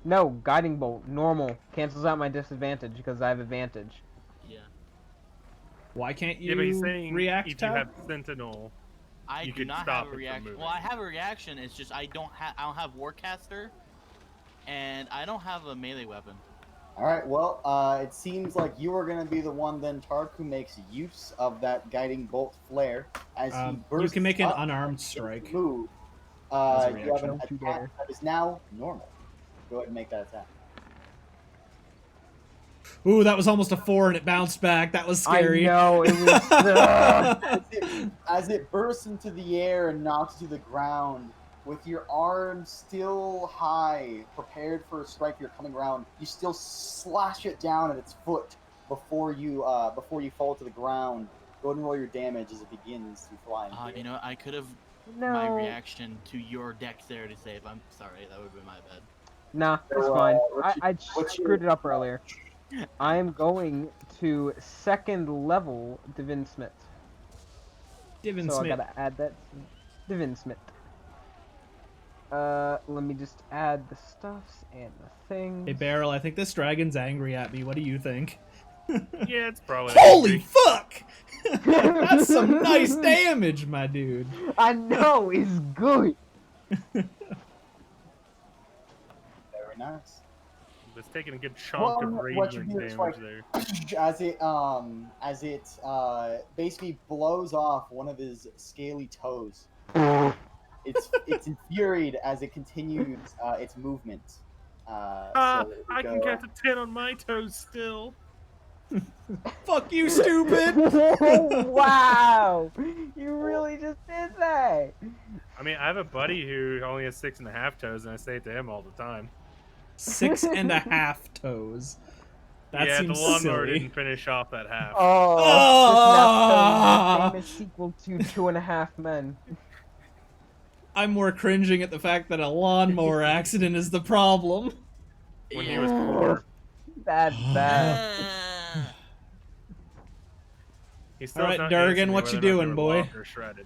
Speaker 5: No, guiding bolt, normal, cancels out my disadvantage because I have advantage.
Speaker 3: Yeah.
Speaker 4: Why can't
Speaker 2: Yeah, but he's
Speaker 4: you
Speaker 2: saying
Speaker 4: react?
Speaker 2: if you
Speaker 4: Tab?
Speaker 2: have Sentinel,
Speaker 3: I
Speaker 2: You
Speaker 3: do
Speaker 2: could
Speaker 3: not
Speaker 2: stop
Speaker 3: have
Speaker 2: it
Speaker 3: a
Speaker 2: from
Speaker 3: reaction.
Speaker 2: moving.
Speaker 3: Well, I have a reaction. It's just I don't have Warcaster, and I don't have a melee weapon.
Speaker 1: all right, well, it seems like you are going to be the one then, Tark, who makes use of that guiding bolt flare as he bursts.
Speaker 4: You can make an
Speaker 1: up
Speaker 4: unarmed
Speaker 1: and
Speaker 4: strike.
Speaker 1: move.
Speaker 4: as a
Speaker 1: You have
Speaker 4: reaction.
Speaker 1: an
Speaker 5: Don't you
Speaker 1: attack
Speaker 5: dare.
Speaker 1: that is now normal. Go ahead and make that attack.
Speaker 4: Ooh, that was almost a 4 and it bounced back. That was scary.
Speaker 5: I know, it was...
Speaker 1: As it bursts into the air and knocks you to the ground, with your arm still high, prepared for a strike you're coming around, you still slash it down at its foot before you fall to the ground. Go ahead and roll your damage as it begins to fly.
Speaker 3: You know, I could have
Speaker 5: no.
Speaker 3: my reaction to your dexterity save. I'm sorry, that would have been my bad.
Speaker 5: Nah,
Speaker 1: So,
Speaker 5: it's fine. I
Speaker 1: what's
Speaker 5: screwed
Speaker 1: your-
Speaker 5: it up earlier. I am going to 2nd level Divin Smith.
Speaker 4: Divin
Speaker 5: So
Speaker 4: Smith.
Speaker 5: I gotta add that. Divin Smith. Let me just add the stuffs and the things.
Speaker 4: Hey, Beryl, I think this dragon's angry at me. What do you think?
Speaker 2: yeah, it's probably.
Speaker 4: Holy fuck! That's some nice damage, my dude.
Speaker 5: I know, it's good.
Speaker 1: Very nice.
Speaker 2: It's taking a good chunk of
Speaker 1: what you
Speaker 2: radiant
Speaker 1: do is
Speaker 2: damage
Speaker 1: like-
Speaker 2: there.
Speaker 1: As it basically blows off one of his scaly toes. It's infuriated as it continues its movement.
Speaker 2: I
Speaker 1: so
Speaker 2: can get to 10 on my toes still.
Speaker 4: Fuck you, stupid!
Speaker 5: Wow! You really just did that!
Speaker 2: I mean, I have a buddy who only has 6.5 toes, and I say it to him all the time.
Speaker 4: 6.5 toes. That
Speaker 2: yeah, the
Speaker 4: seems
Speaker 2: lawnmower
Speaker 4: silly.
Speaker 2: didn't finish off that half.
Speaker 5: Oh, the famous sequel to 2.5 Men.
Speaker 4: I'm more cringing at the fact that a lawnmower accident is the problem.
Speaker 2: When he was 4.
Speaker 5: That's bad.
Speaker 2: He still
Speaker 4: Alright,
Speaker 2: has not
Speaker 4: Durgan,
Speaker 2: answered me
Speaker 4: what
Speaker 2: whether
Speaker 4: you
Speaker 2: or not they
Speaker 4: doing,
Speaker 2: were
Speaker 4: boy?
Speaker 2: locked or shredded.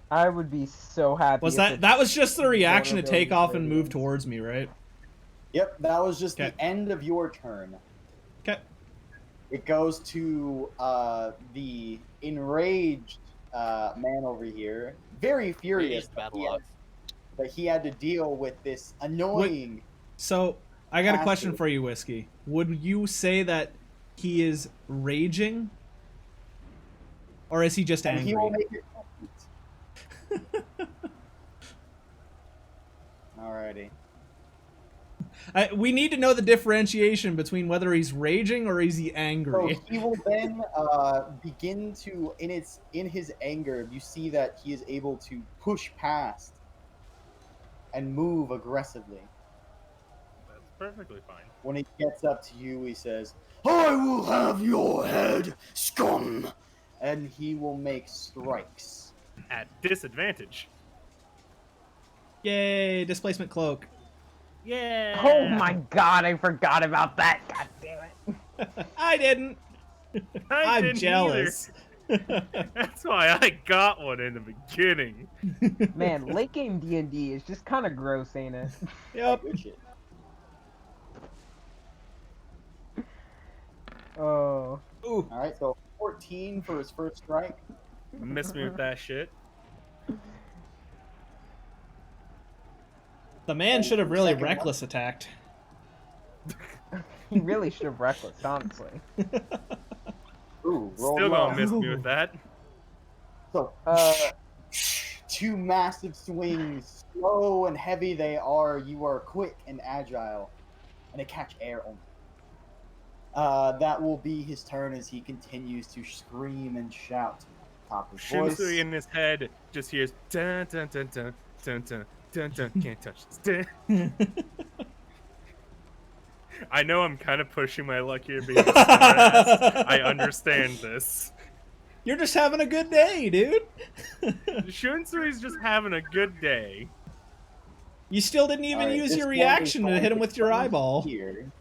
Speaker 5: I would be so happy.
Speaker 4: Was
Speaker 5: if
Speaker 4: that was just the reaction to take off and move
Speaker 5: vulnerability
Speaker 4: towards me, right?
Speaker 1: Yep, that was just
Speaker 4: Okay.
Speaker 1: the end of your turn.
Speaker 4: Okay.
Speaker 1: It goes to the enraged man over here, very furious
Speaker 3: Battle ox.
Speaker 1: that he had to deal with this annoying.
Speaker 4: So, I got a question
Speaker 1: Bastard.
Speaker 4: for you, Whiskey. Would you say that he is raging? Or is he just
Speaker 1: And
Speaker 4: angry?
Speaker 1: he will make it. Alrighty.
Speaker 4: We need to know the differentiation between whether he's raging or is he
Speaker 1: So
Speaker 4: angry.
Speaker 1: he will then begin to, in his anger, you see that he is able to push past and move aggressively.
Speaker 2: That's perfectly fine.
Speaker 1: When he gets up to you, he says, "I will have your head, scum!" And he will make strikes.
Speaker 2: At disadvantage.
Speaker 4: Yay, displacement cloak.
Speaker 2: Yeah.
Speaker 5: Oh my god, I forgot about that. God damn it.
Speaker 4: I didn't.
Speaker 2: I
Speaker 4: I'm
Speaker 2: didn't
Speaker 4: jealous.
Speaker 2: either. That's why I got one in the beginning.
Speaker 5: Man, late game D&D is just kind of gross, ain't it?
Speaker 4: Yep.
Speaker 1: Good shit.
Speaker 5: Oh.
Speaker 4: Ooh.
Speaker 1: Alright, so 14 for his first strike.
Speaker 2: Miss me with that shit.
Speaker 4: The man should have really
Speaker 1: Second one.
Speaker 4: reckless attacked.
Speaker 5: He really should have reckless, honestly.
Speaker 1: Ooh, roll
Speaker 2: Still
Speaker 1: low.
Speaker 2: gonna miss me with that.
Speaker 1: So,
Speaker 5: Uh,
Speaker 1: two massive swings, slow and heavy they are. You are quick and agile, and they catch air only. That will be his turn as he continues to scream and shout, top of his voice.
Speaker 2: Shinsui in his head just hears dun dun dun dun dun dun dun dun. Can't touch this. Dun. I know I'm kind of pushing my luck here being a smartass. I understand this.
Speaker 4: You're just having a good day, dude.
Speaker 2: Shinsui's just having a good day.
Speaker 4: You still didn't even
Speaker 1: Alright,
Speaker 4: use
Speaker 1: this
Speaker 4: your
Speaker 1: one
Speaker 4: reaction
Speaker 1: is
Speaker 4: to hit him
Speaker 1: going
Speaker 4: with your
Speaker 1: come
Speaker 4: eyeball.
Speaker 1: Here.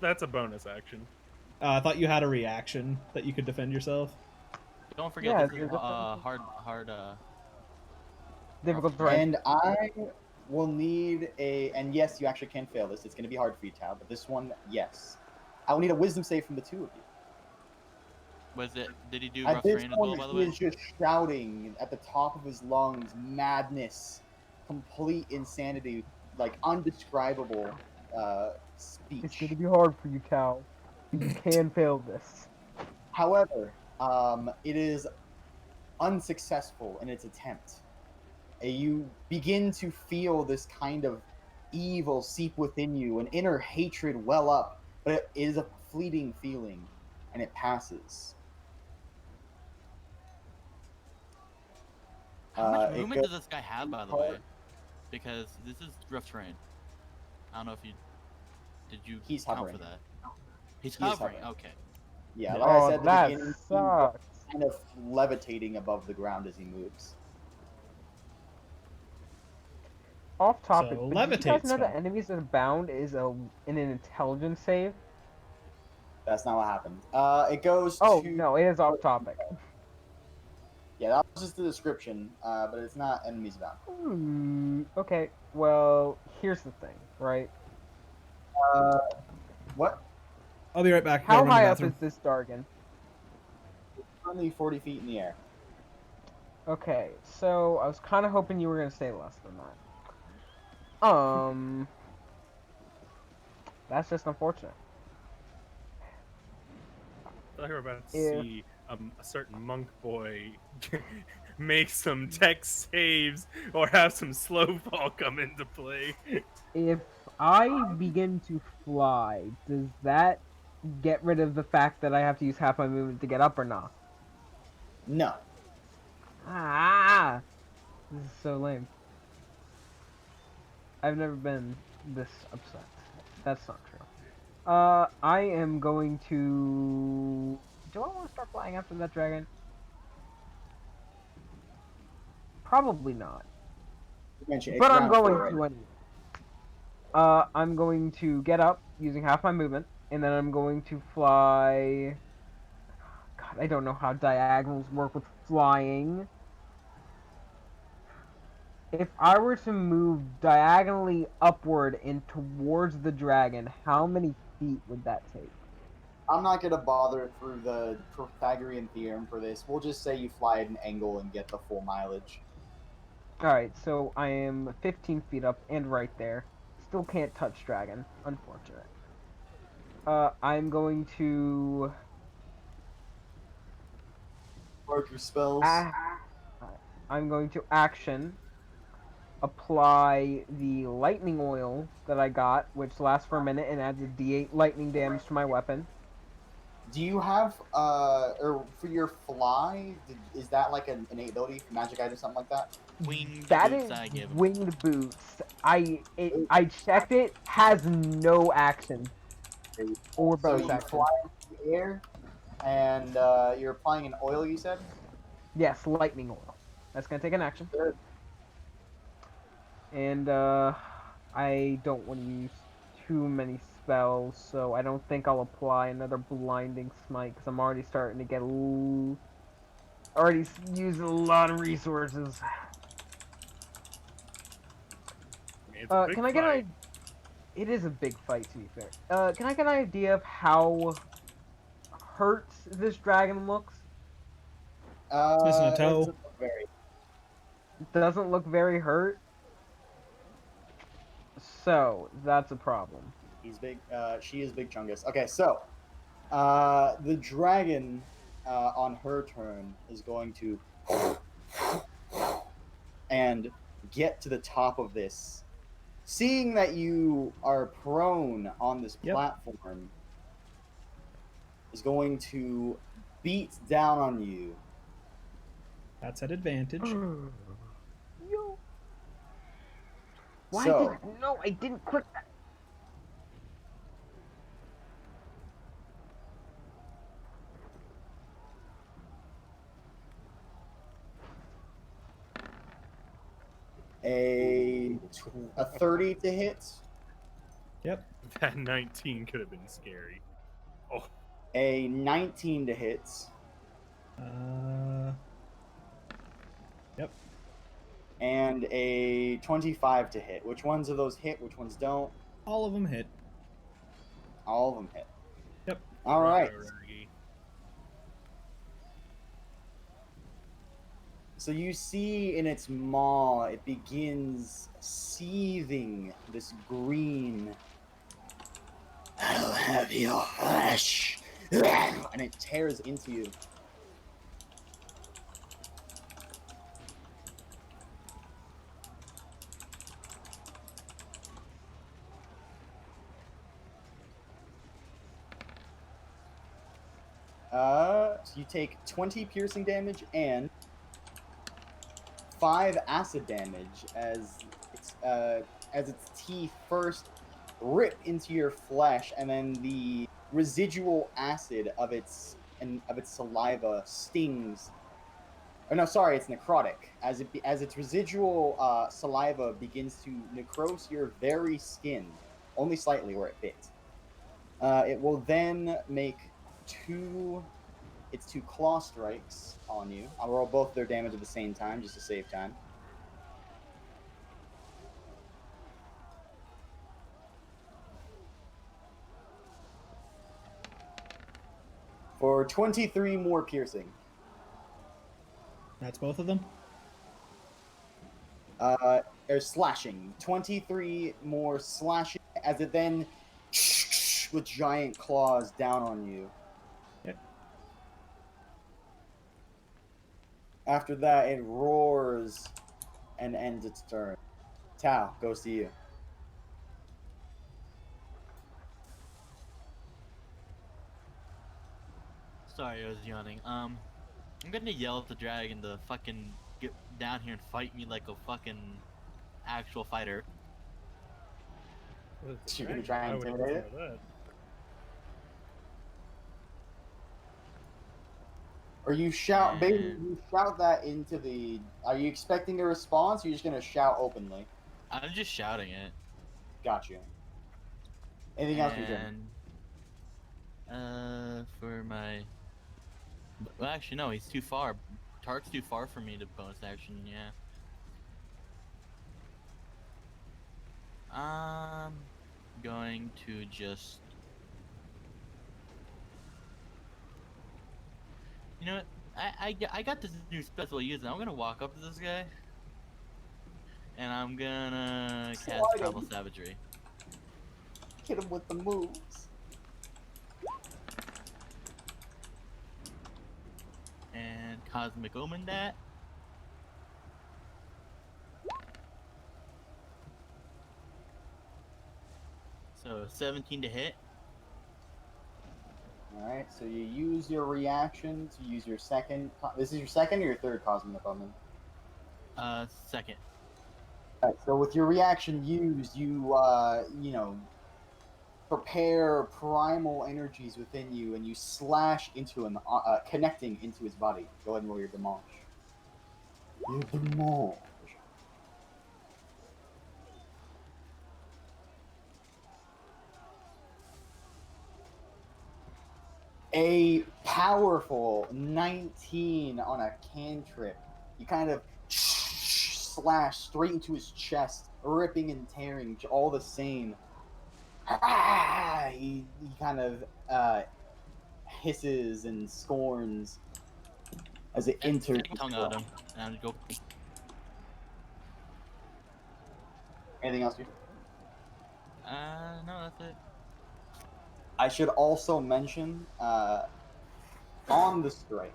Speaker 2: That's a bonus action.
Speaker 4: I thought you had a reaction that you could defend yourself.
Speaker 3: Don't forget
Speaker 5: Yeah,
Speaker 3: this
Speaker 5: you're
Speaker 3: is hard.
Speaker 5: difficult terrain.
Speaker 1: And I will need a. And yes, you actually can fail this. It's going to be hard for you, Tao. But this one, yes. I will need a wisdom save from the two of you.
Speaker 3: Was it? Did he do
Speaker 1: At
Speaker 3: rough
Speaker 1: this
Speaker 3: terrain as well?
Speaker 1: point,
Speaker 3: By the
Speaker 1: he
Speaker 3: way.
Speaker 1: is just shouting at the top of his lungs, madness, complete insanity, like undescribable speech.
Speaker 5: It's gonna be hard for you, Cal. You can fail this.
Speaker 1: However, it is unsuccessful in its attempt. You begin to feel this kind of evil seep within you, an inner hatred well up, but it is a fleeting feeling, and it passes.
Speaker 3: How much
Speaker 1: It
Speaker 3: movement
Speaker 1: goes
Speaker 3: does this guy have, by the way? Because this is rough terrain. I don't know if you did you
Speaker 1: He's
Speaker 3: count
Speaker 1: hovering.
Speaker 3: for that. He's
Speaker 1: He is
Speaker 3: hovering.
Speaker 1: hovering.
Speaker 3: Okay.
Speaker 1: Yeah,
Speaker 3: Yeah.
Speaker 1: like I
Speaker 5: Oh,
Speaker 1: said, at the
Speaker 5: that
Speaker 1: beginning, he's
Speaker 5: sucks.
Speaker 1: kind of levitating above the ground as he moves.
Speaker 5: Off topic,
Speaker 4: So,
Speaker 5: but did you guys
Speaker 4: levitate
Speaker 5: know that
Speaker 4: spell.
Speaker 5: enemies that abound is an intelligence save?
Speaker 1: That's not what happened. It goes
Speaker 5: Oh
Speaker 1: to.
Speaker 5: no, it is off topic.
Speaker 1: Yeah, that was just the description, but it's not enemies about.
Speaker 5: Okay, well, here's the thing, right?
Speaker 1: What?
Speaker 4: I'll be right back.
Speaker 5: How
Speaker 4: Gotta run to the
Speaker 5: high up
Speaker 4: bathroom.
Speaker 5: is this Dargan?
Speaker 1: Currently 40 feet in the air.
Speaker 5: Okay, so I was kind of hoping you were gonna say less than that. That's just unfortunate.
Speaker 2: I thought we were about to
Speaker 5: Yeah.
Speaker 2: see a certain monk boy make some tech saves or have some slow fall come into play.
Speaker 5: If I begin to fly, does that get rid of the fact that I have to use half my movement to get up or not?
Speaker 1: No.
Speaker 5: Ah, this is so lame. I've never been this upset. That's not true. I am going to. Do I want to start flying after that dragon? Probably not.
Speaker 1: You mentioned it's
Speaker 5: But I'm
Speaker 1: round
Speaker 5: going
Speaker 1: four,
Speaker 5: to
Speaker 1: right?
Speaker 5: anyway. I'm going to get up using half my movement, and then I'm going to fly. God, I don't know how diagonals work with flying. If I were to move diagonally upward and towards the dragon, how many feet would that take?
Speaker 1: I'm not going to bother through the Pythagorean theorem for this. We'll just say you fly at an angle and get the full mileage.
Speaker 5: Alright, so I am 15 feet up and right there. Still can't touch dragon. Unfortunate. I'm going to...
Speaker 1: Mark your spells.
Speaker 5: I'm going to action apply the lightning oil that I got, which lasts for a minute and adds a d8 lightning damage to my weapon.
Speaker 1: Do you have, or for your fly, is that like an innate ability for magic item, something like that?
Speaker 3: Winged
Speaker 5: That
Speaker 3: boots
Speaker 5: is
Speaker 3: I give him.
Speaker 5: winged boots. I checked it, has no action. Or
Speaker 1: So
Speaker 5: bonus
Speaker 1: you
Speaker 5: action.
Speaker 1: fly in the air, and you're applying an oil, you said?
Speaker 5: Yes, lightning oil. That's gonna take an action.
Speaker 1: Good.
Speaker 5: And I don't want to use too many spells, so I don't think I'll apply another blinding smite because I'm already starting to get already using a lot of resources.
Speaker 2: It's a big
Speaker 5: Can I get
Speaker 2: fight.
Speaker 5: It is a big fight, to be fair. Can I get an idea of how hurt this dragon looks?
Speaker 4: Missing a
Speaker 1: It
Speaker 4: toe.
Speaker 1: doesn't look very.
Speaker 5: It doesn't look very hurt. So that's a problem.
Speaker 1: He's big. She is big chungus. Okay, so The dragon, on her turn, is going to and get to the top of this. Seeing that you are prone on this
Speaker 4: Yep.
Speaker 1: platform, is going to beat down on you.
Speaker 4: That's at advantage.
Speaker 5: Yo. Why
Speaker 1: So,
Speaker 5: did no? I didn't click that.
Speaker 1: a 30 to hit,
Speaker 4: Yep.
Speaker 2: That 19 could have been scary. Oh,
Speaker 1: a 19 to hit,
Speaker 4: Yep.
Speaker 1: and a 25 to hit. Which ones of those hit? Which ones don't?
Speaker 4: All of them hit.
Speaker 1: All of them hit.
Speaker 4: Yep.
Speaker 1: All right.
Speaker 2: Ruggy.
Speaker 1: So you see in its maw, it begins seething this green. I'll have your flesh. And it tears into you. So you take 20 piercing damage and 5 acid damage as its teeth first rip into your flesh, and then the residual acid of its saliva stings. Oh no, sorry, it's necrotic. As its residual saliva begins to necrose your very skin, only slightly where it bit. It will then make its two claw strikes on you. I'll roll both their damage at the same time just to save time. For 23 more piercing.
Speaker 4: That's both of them.
Speaker 1: Or slashing. 23 more slashing as it then with giant claws down on you.
Speaker 4: Yep.
Speaker 1: After that, it roars and ends its turn. Tau, goes to you.
Speaker 3: Sorry, I was yawning. I'm gonna yell at the dragon to fucking get down here and fight me like a fucking actual fighter.
Speaker 1: You're gonna try and
Speaker 2: I would
Speaker 1: intimidate it?
Speaker 2: prefer that.
Speaker 1: Or you shout, basically,
Speaker 3: And-
Speaker 1: you shout that into the. Are you expecting a response, or you're just gonna shout openly?
Speaker 3: I'm just shouting it.
Speaker 1: Got you. Anything else for your turn?
Speaker 3: And for my, well, actually no, he's too far. Tark's too far for me to bonus action. Yeah. I'm going to just. You know what? I got this new special use. I'm gonna walk up to this guy, and I'm gonna cast
Speaker 1: Slide him.
Speaker 3: Primal Savagery.
Speaker 1: Hit him with the moves.
Speaker 3: And Cosmic Omen that. So 17 to hit.
Speaker 1: Alright, so you use your reaction to use your second. This is your second or your third Cosmic Omen?
Speaker 3: Second.
Speaker 1: Alright, so with your reaction used, you prepare primal energies within you, and you slash into him, connecting into his body. Go ahead and roll your Demolish. Your Demolish. A powerful 19 on a cantrip. You kind of slash straight into his chest, ripping and tearing all the same. He kind of hisses and scorns as it enters.
Speaker 3: Take my tongue out of him. And I'm go.
Speaker 1: Anything else?
Speaker 3: No, that's it.
Speaker 1: I should also mention, on the strike,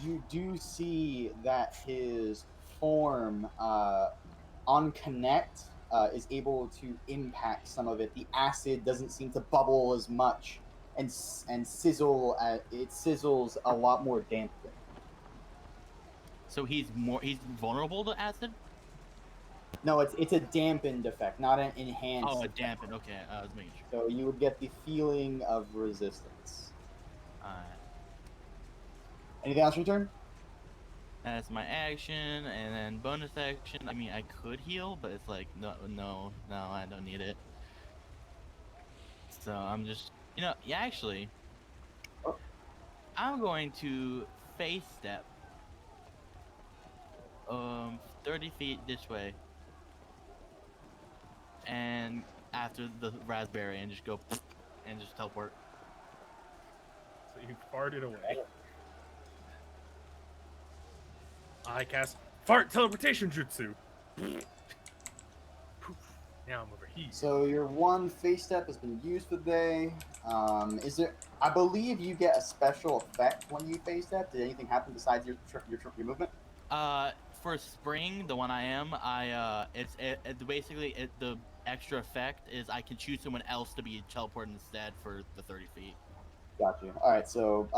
Speaker 1: you do see that his form on connect is able to impact some of it. The acid doesn't seem to bubble as much and sizzle. It sizzles a lot more damply.
Speaker 3: So he's vulnerable to acid.
Speaker 1: No, it's a dampened effect, not an enhanced.
Speaker 3: Oh, a
Speaker 1: effect.
Speaker 3: dampen. Okay, I was making sure.
Speaker 1: So you would get the feeling of resistance.
Speaker 3: Alright.
Speaker 1: Anything else, your turn?
Speaker 3: That's my action, and then bonus action. I mean, I could heal, but it's like no, I don't need it. So I'm just, yeah, actually,
Speaker 1: Oh.
Speaker 3: I'm going to face step, 30 feet this way, and after the raspberry, and just go, and just teleport.
Speaker 2: So you farted away. I cast fart teleportation jutsu. Poof. Now I'm over here.
Speaker 1: So your one face step has been used for the day. Is there? I believe you get a special effect when you face step. Did anything happen besides your movement?
Speaker 3: For spring, the one I am, the extra effect is I can choose someone else to be teleported instead for the 30 feet.
Speaker 1: Got you. All right. So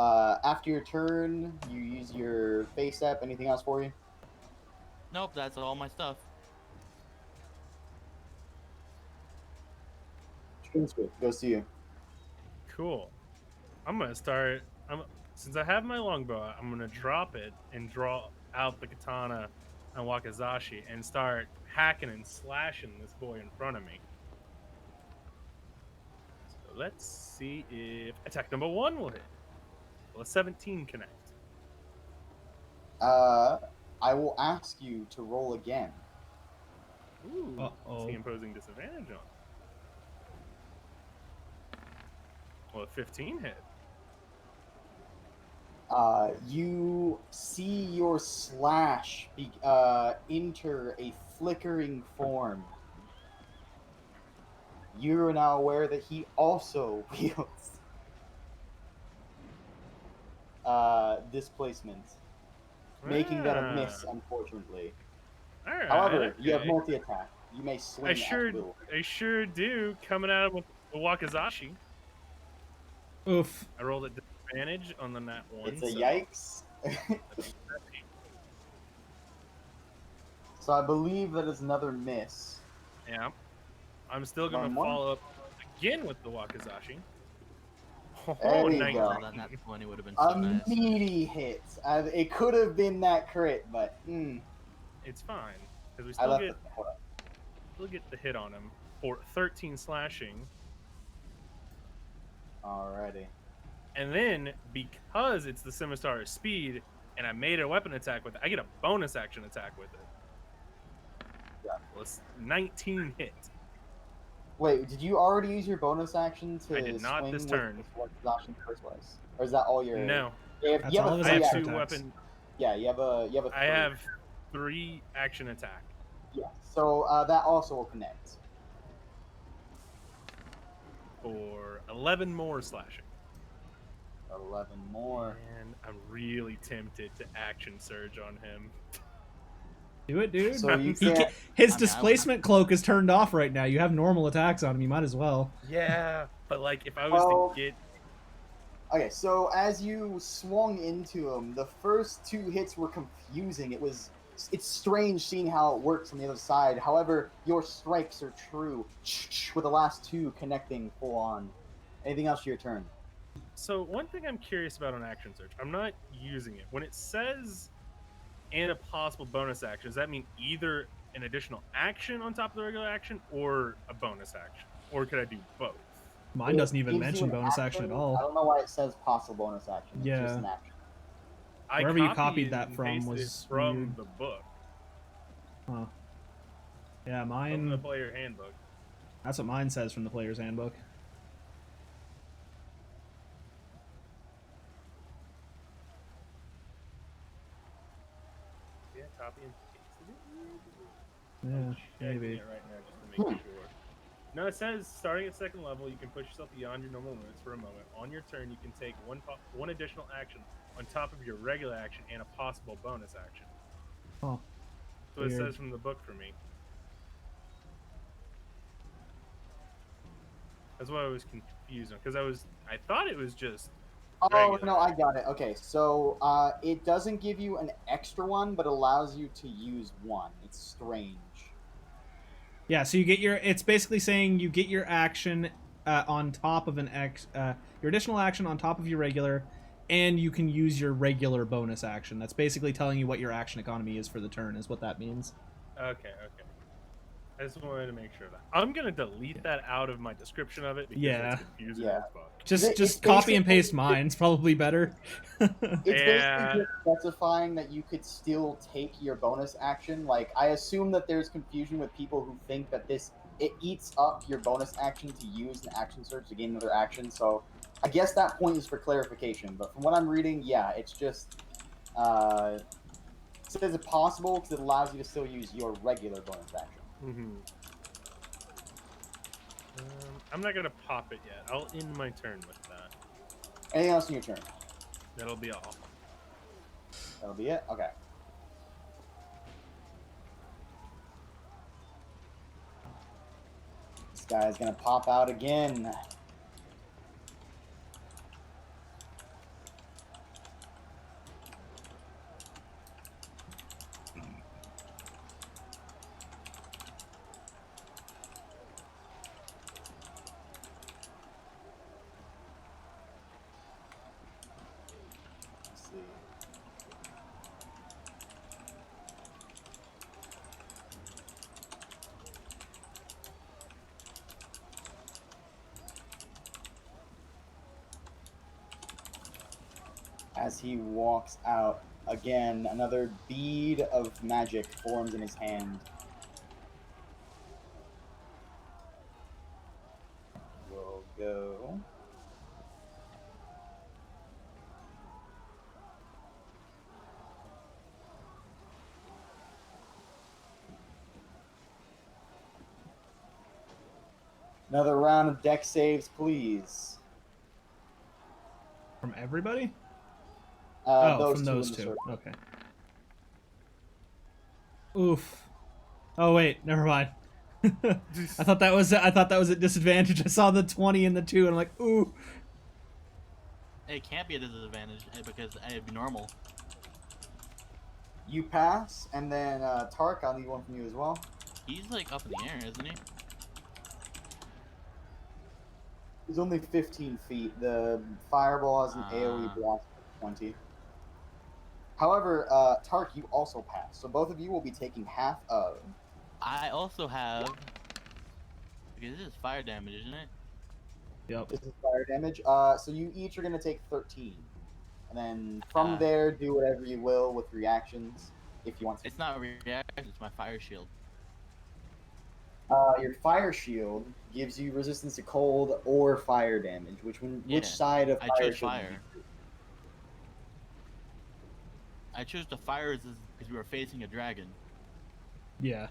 Speaker 1: after your turn, you use your face step. Anything else for you?
Speaker 3: Nope, that's all my stuff.
Speaker 1: Goes to you.
Speaker 2: Cool. I'm gonna start. Since I have my longbow, I'm gonna drop it and draw out the katana and wakizashi and start hacking and slashing this boy in front of me. So let's see if attack number 1 will hit. Will a 17 connect?
Speaker 1: I will ask you to roll again.
Speaker 2: Ooh.
Speaker 4: Uh-oh.
Speaker 2: See imposing disadvantage on. Well, a 15 hit.
Speaker 1: You see your slash enter a flickering form. You are now aware that he also wields displacement, making that a miss, unfortunately.
Speaker 2: All right.
Speaker 1: However, you have
Speaker 2: okay.
Speaker 1: multi-attack. You may swing at will.
Speaker 2: I sure do. Coming out with the wakizashi.
Speaker 4: Oof.
Speaker 2: I rolled a disadvantage on the nat 1.
Speaker 1: It's a
Speaker 2: so
Speaker 1: yikes. So I believe that is another miss.
Speaker 2: Yeah. I'm still going to
Speaker 1: One.
Speaker 2: follow up again with the wakizashi.
Speaker 1: There you
Speaker 2: 19.
Speaker 1: go.
Speaker 3: That nat 20 would have been
Speaker 1: A
Speaker 3: so nice.
Speaker 1: meaty hit. It could have been that crit, but
Speaker 2: It's fine. Because we
Speaker 1: I
Speaker 2: still
Speaker 1: left
Speaker 2: get,
Speaker 1: it.
Speaker 2: still get the hit on him for 13 slashing.
Speaker 1: Alrighty.
Speaker 2: And then, because it's the Scimitar speed, and I made a weapon attack with it, I get a bonus action attack with it.
Speaker 1: Yeah.
Speaker 2: Well, it's 19 hit.
Speaker 1: Wait, did you already use your bonus action to
Speaker 2: I did not
Speaker 1: swing
Speaker 2: this
Speaker 1: with
Speaker 2: turn.
Speaker 1: the exhaustion first place? Or is that all your?
Speaker 2: No.
Speaker 4: That's all of his
Speaker 2: I have
Speaker 4: extra
Speaker 2: 2
Speaker 4: attacks.
Speaker 2: weapon.
Speaker 1: Yeah, you have a.
Speaker 2: I have 3 action attack.
Speaker 1: Yeah. So that also will connect.
Speaker 2: For 11 more slashing.
Speaker 1: 11 more.
Speaker 2: And I'm really tempted to action surge on him.
Speaker 4: Do it, dude.
Speaker 1: So you
Speaker 4: His
Speaker 1: can't.
Speaker 4: displacement cloak is turned off right now. You have normal attacks on him. You might as well.
Speaker 2: Yeah, but like if I was to get...
Speaker 1: Okay, so as you swung into him, the first 2 hits were confusing. It's strange seeing how it works on the other side. However, your strikes are true, with the last 2 connecting full on. Anything else for your turn?
Speaker 2: So one thing I'm curious about on action surge, I'm not using it. When it says and a possible bonus action, does that mean either an additional action on top of the regular action or a bonus action? Or could I do both?
Speaker 4: Mine doesn't
Speaker 1: It
Speaker 4: even
Speaker 1: gives you
Speaker 4: mention
Speaker 1: an
Speaker 4: bonus action at
Speaker 1: I
Speaker 4: all.
Speaker 1: don't know why it says possible bonus action. It's
Speaker 4: Yeah.
Speaker 1: just an action.
Speaker 4: Wherever you
Speaker 2: I
Speaker 4: copied that
Speaker 2: and
Speaker 4: from
Speaker 2: pasted
Speaker 4: was
Speaker 2: it from
Speaker 4: weird.
Speaker 2: the book,
Speaker 4: Huh. Yeah,
Speaker 2: from the
Speaker 4: mine.
Speaker 2: player handbook.
Speaker 4: That's what mine says from the player's handbook.
Speaker 2: Yeah, copy and pasted it.
Speaker 4: Yeah,
Speaker 2: Checking
Speaker 4: maybe.
Speaker 2: it right now just to make sure. No, it says starting at second level, you can push yourself beyond your normal limits for a moment. On your turn, you can take one additional action on top of your regular action and a possible bonus action.
Speaker 4: Oh,
Speaker 2: So it
Speaker 4: weird.
Speaker 2: says from the book for me. That's why I was confused because I thought it was just.
Speaker 1: Oh
Speaker 2: regular.
Speaker 1: no, I got it. Okay, so it doesn't give you an extra one, but allows you to use one. It's strange.
Speaker 4: Yeah, so you get your. It's basically saying you get your action on top of your additional action on top of your regular, and you can use your regular bonus action. That's basically telling you what your action economy is for the turn. Is what that means.
Speaker 2: Okay. I just wanted to make sure of that. I'm gonna delete that out of my description of it because
Speaker 4: Yeah.
Speaker 2: it's confusing
Speaker 1: Yeah.
Speaker 2: as fuck.
Speaker 4: Just
Speaker 1: It's
Speaker 4: copy and
Speaker 1: basically-
Speaker 4: paste mine. It's probably better.
Speaker 1: It's
Speaker 2: Yeah.
Speaker 1: basically just specifying that you could still take your bonus action. Like, I assume that there's confusion with people who think that it eats up your bonus action to use an action surge to gain another action. So I guess that point is for clarification. But from what I'm reading, yeah, it's just it says it's possible because it allows you to still use your regular bonus action.
Speaker 2: Mm-hmm. I'm not gonna pop it yet. I'll end my turn with that.
Speaker 1: Anything else in your turn?
Speaker 2: That'll be all.
Speaker 1: That'll be it? Okay. This guy's gonna pop out again. Let's see. As he walks out, again, another bead of magic forms in his hand. We'll go. Another round of deck saves, please.
Speaker 4: From everybody?
Speaker 1: Those
Speaker 4: from
Speaker 1: two
Speaker 4: those
Speaker 1: in the
Speaker 4: two.
Speaker 1: circle.
Speaker 4: Okay. Oof. Oh wait, never mind. I thought that was at disadvantage. I saw the 20 and the 2, and I'm like, ooh.
Speaker 3: It can't be a disadvantage because it'd be normal.
Speaker 1: You pass, and then Tark, I'll need one from you as well.
Speaker 3: He's like up in the air, isn't he?
Speaker 1: He's only 15 feet. The fireball has an AoE
Speaker 3: Ah.
Speaker 1: blast of 20. However, Tark, you also pass, so both of you will be taking half of.
Speaker 3: I also have because this is fire damage, isn't it?
Speaker 4: Yep.
Speaker 1: This is fire damage. So you each are gonna take 13, and then from there, do whatever you will with reactions if you want to.
Speaker 3: It's not a reaction. It's my fire shield.
Speaker 1: Your fire shield gives you resistance to cold or fire damage. Which
Speaker 3: Yeah,
Speaker 1: side of
Speaker 3: I
Speaker 1: fire
Speaker 3: chose
Speaker 1: shield? did
Speaker 3: fire.
Speaker 1: you choose?
Speaker 3: I chose the fire resistance because we were facing a dragon.
Speaker 4: Yeah.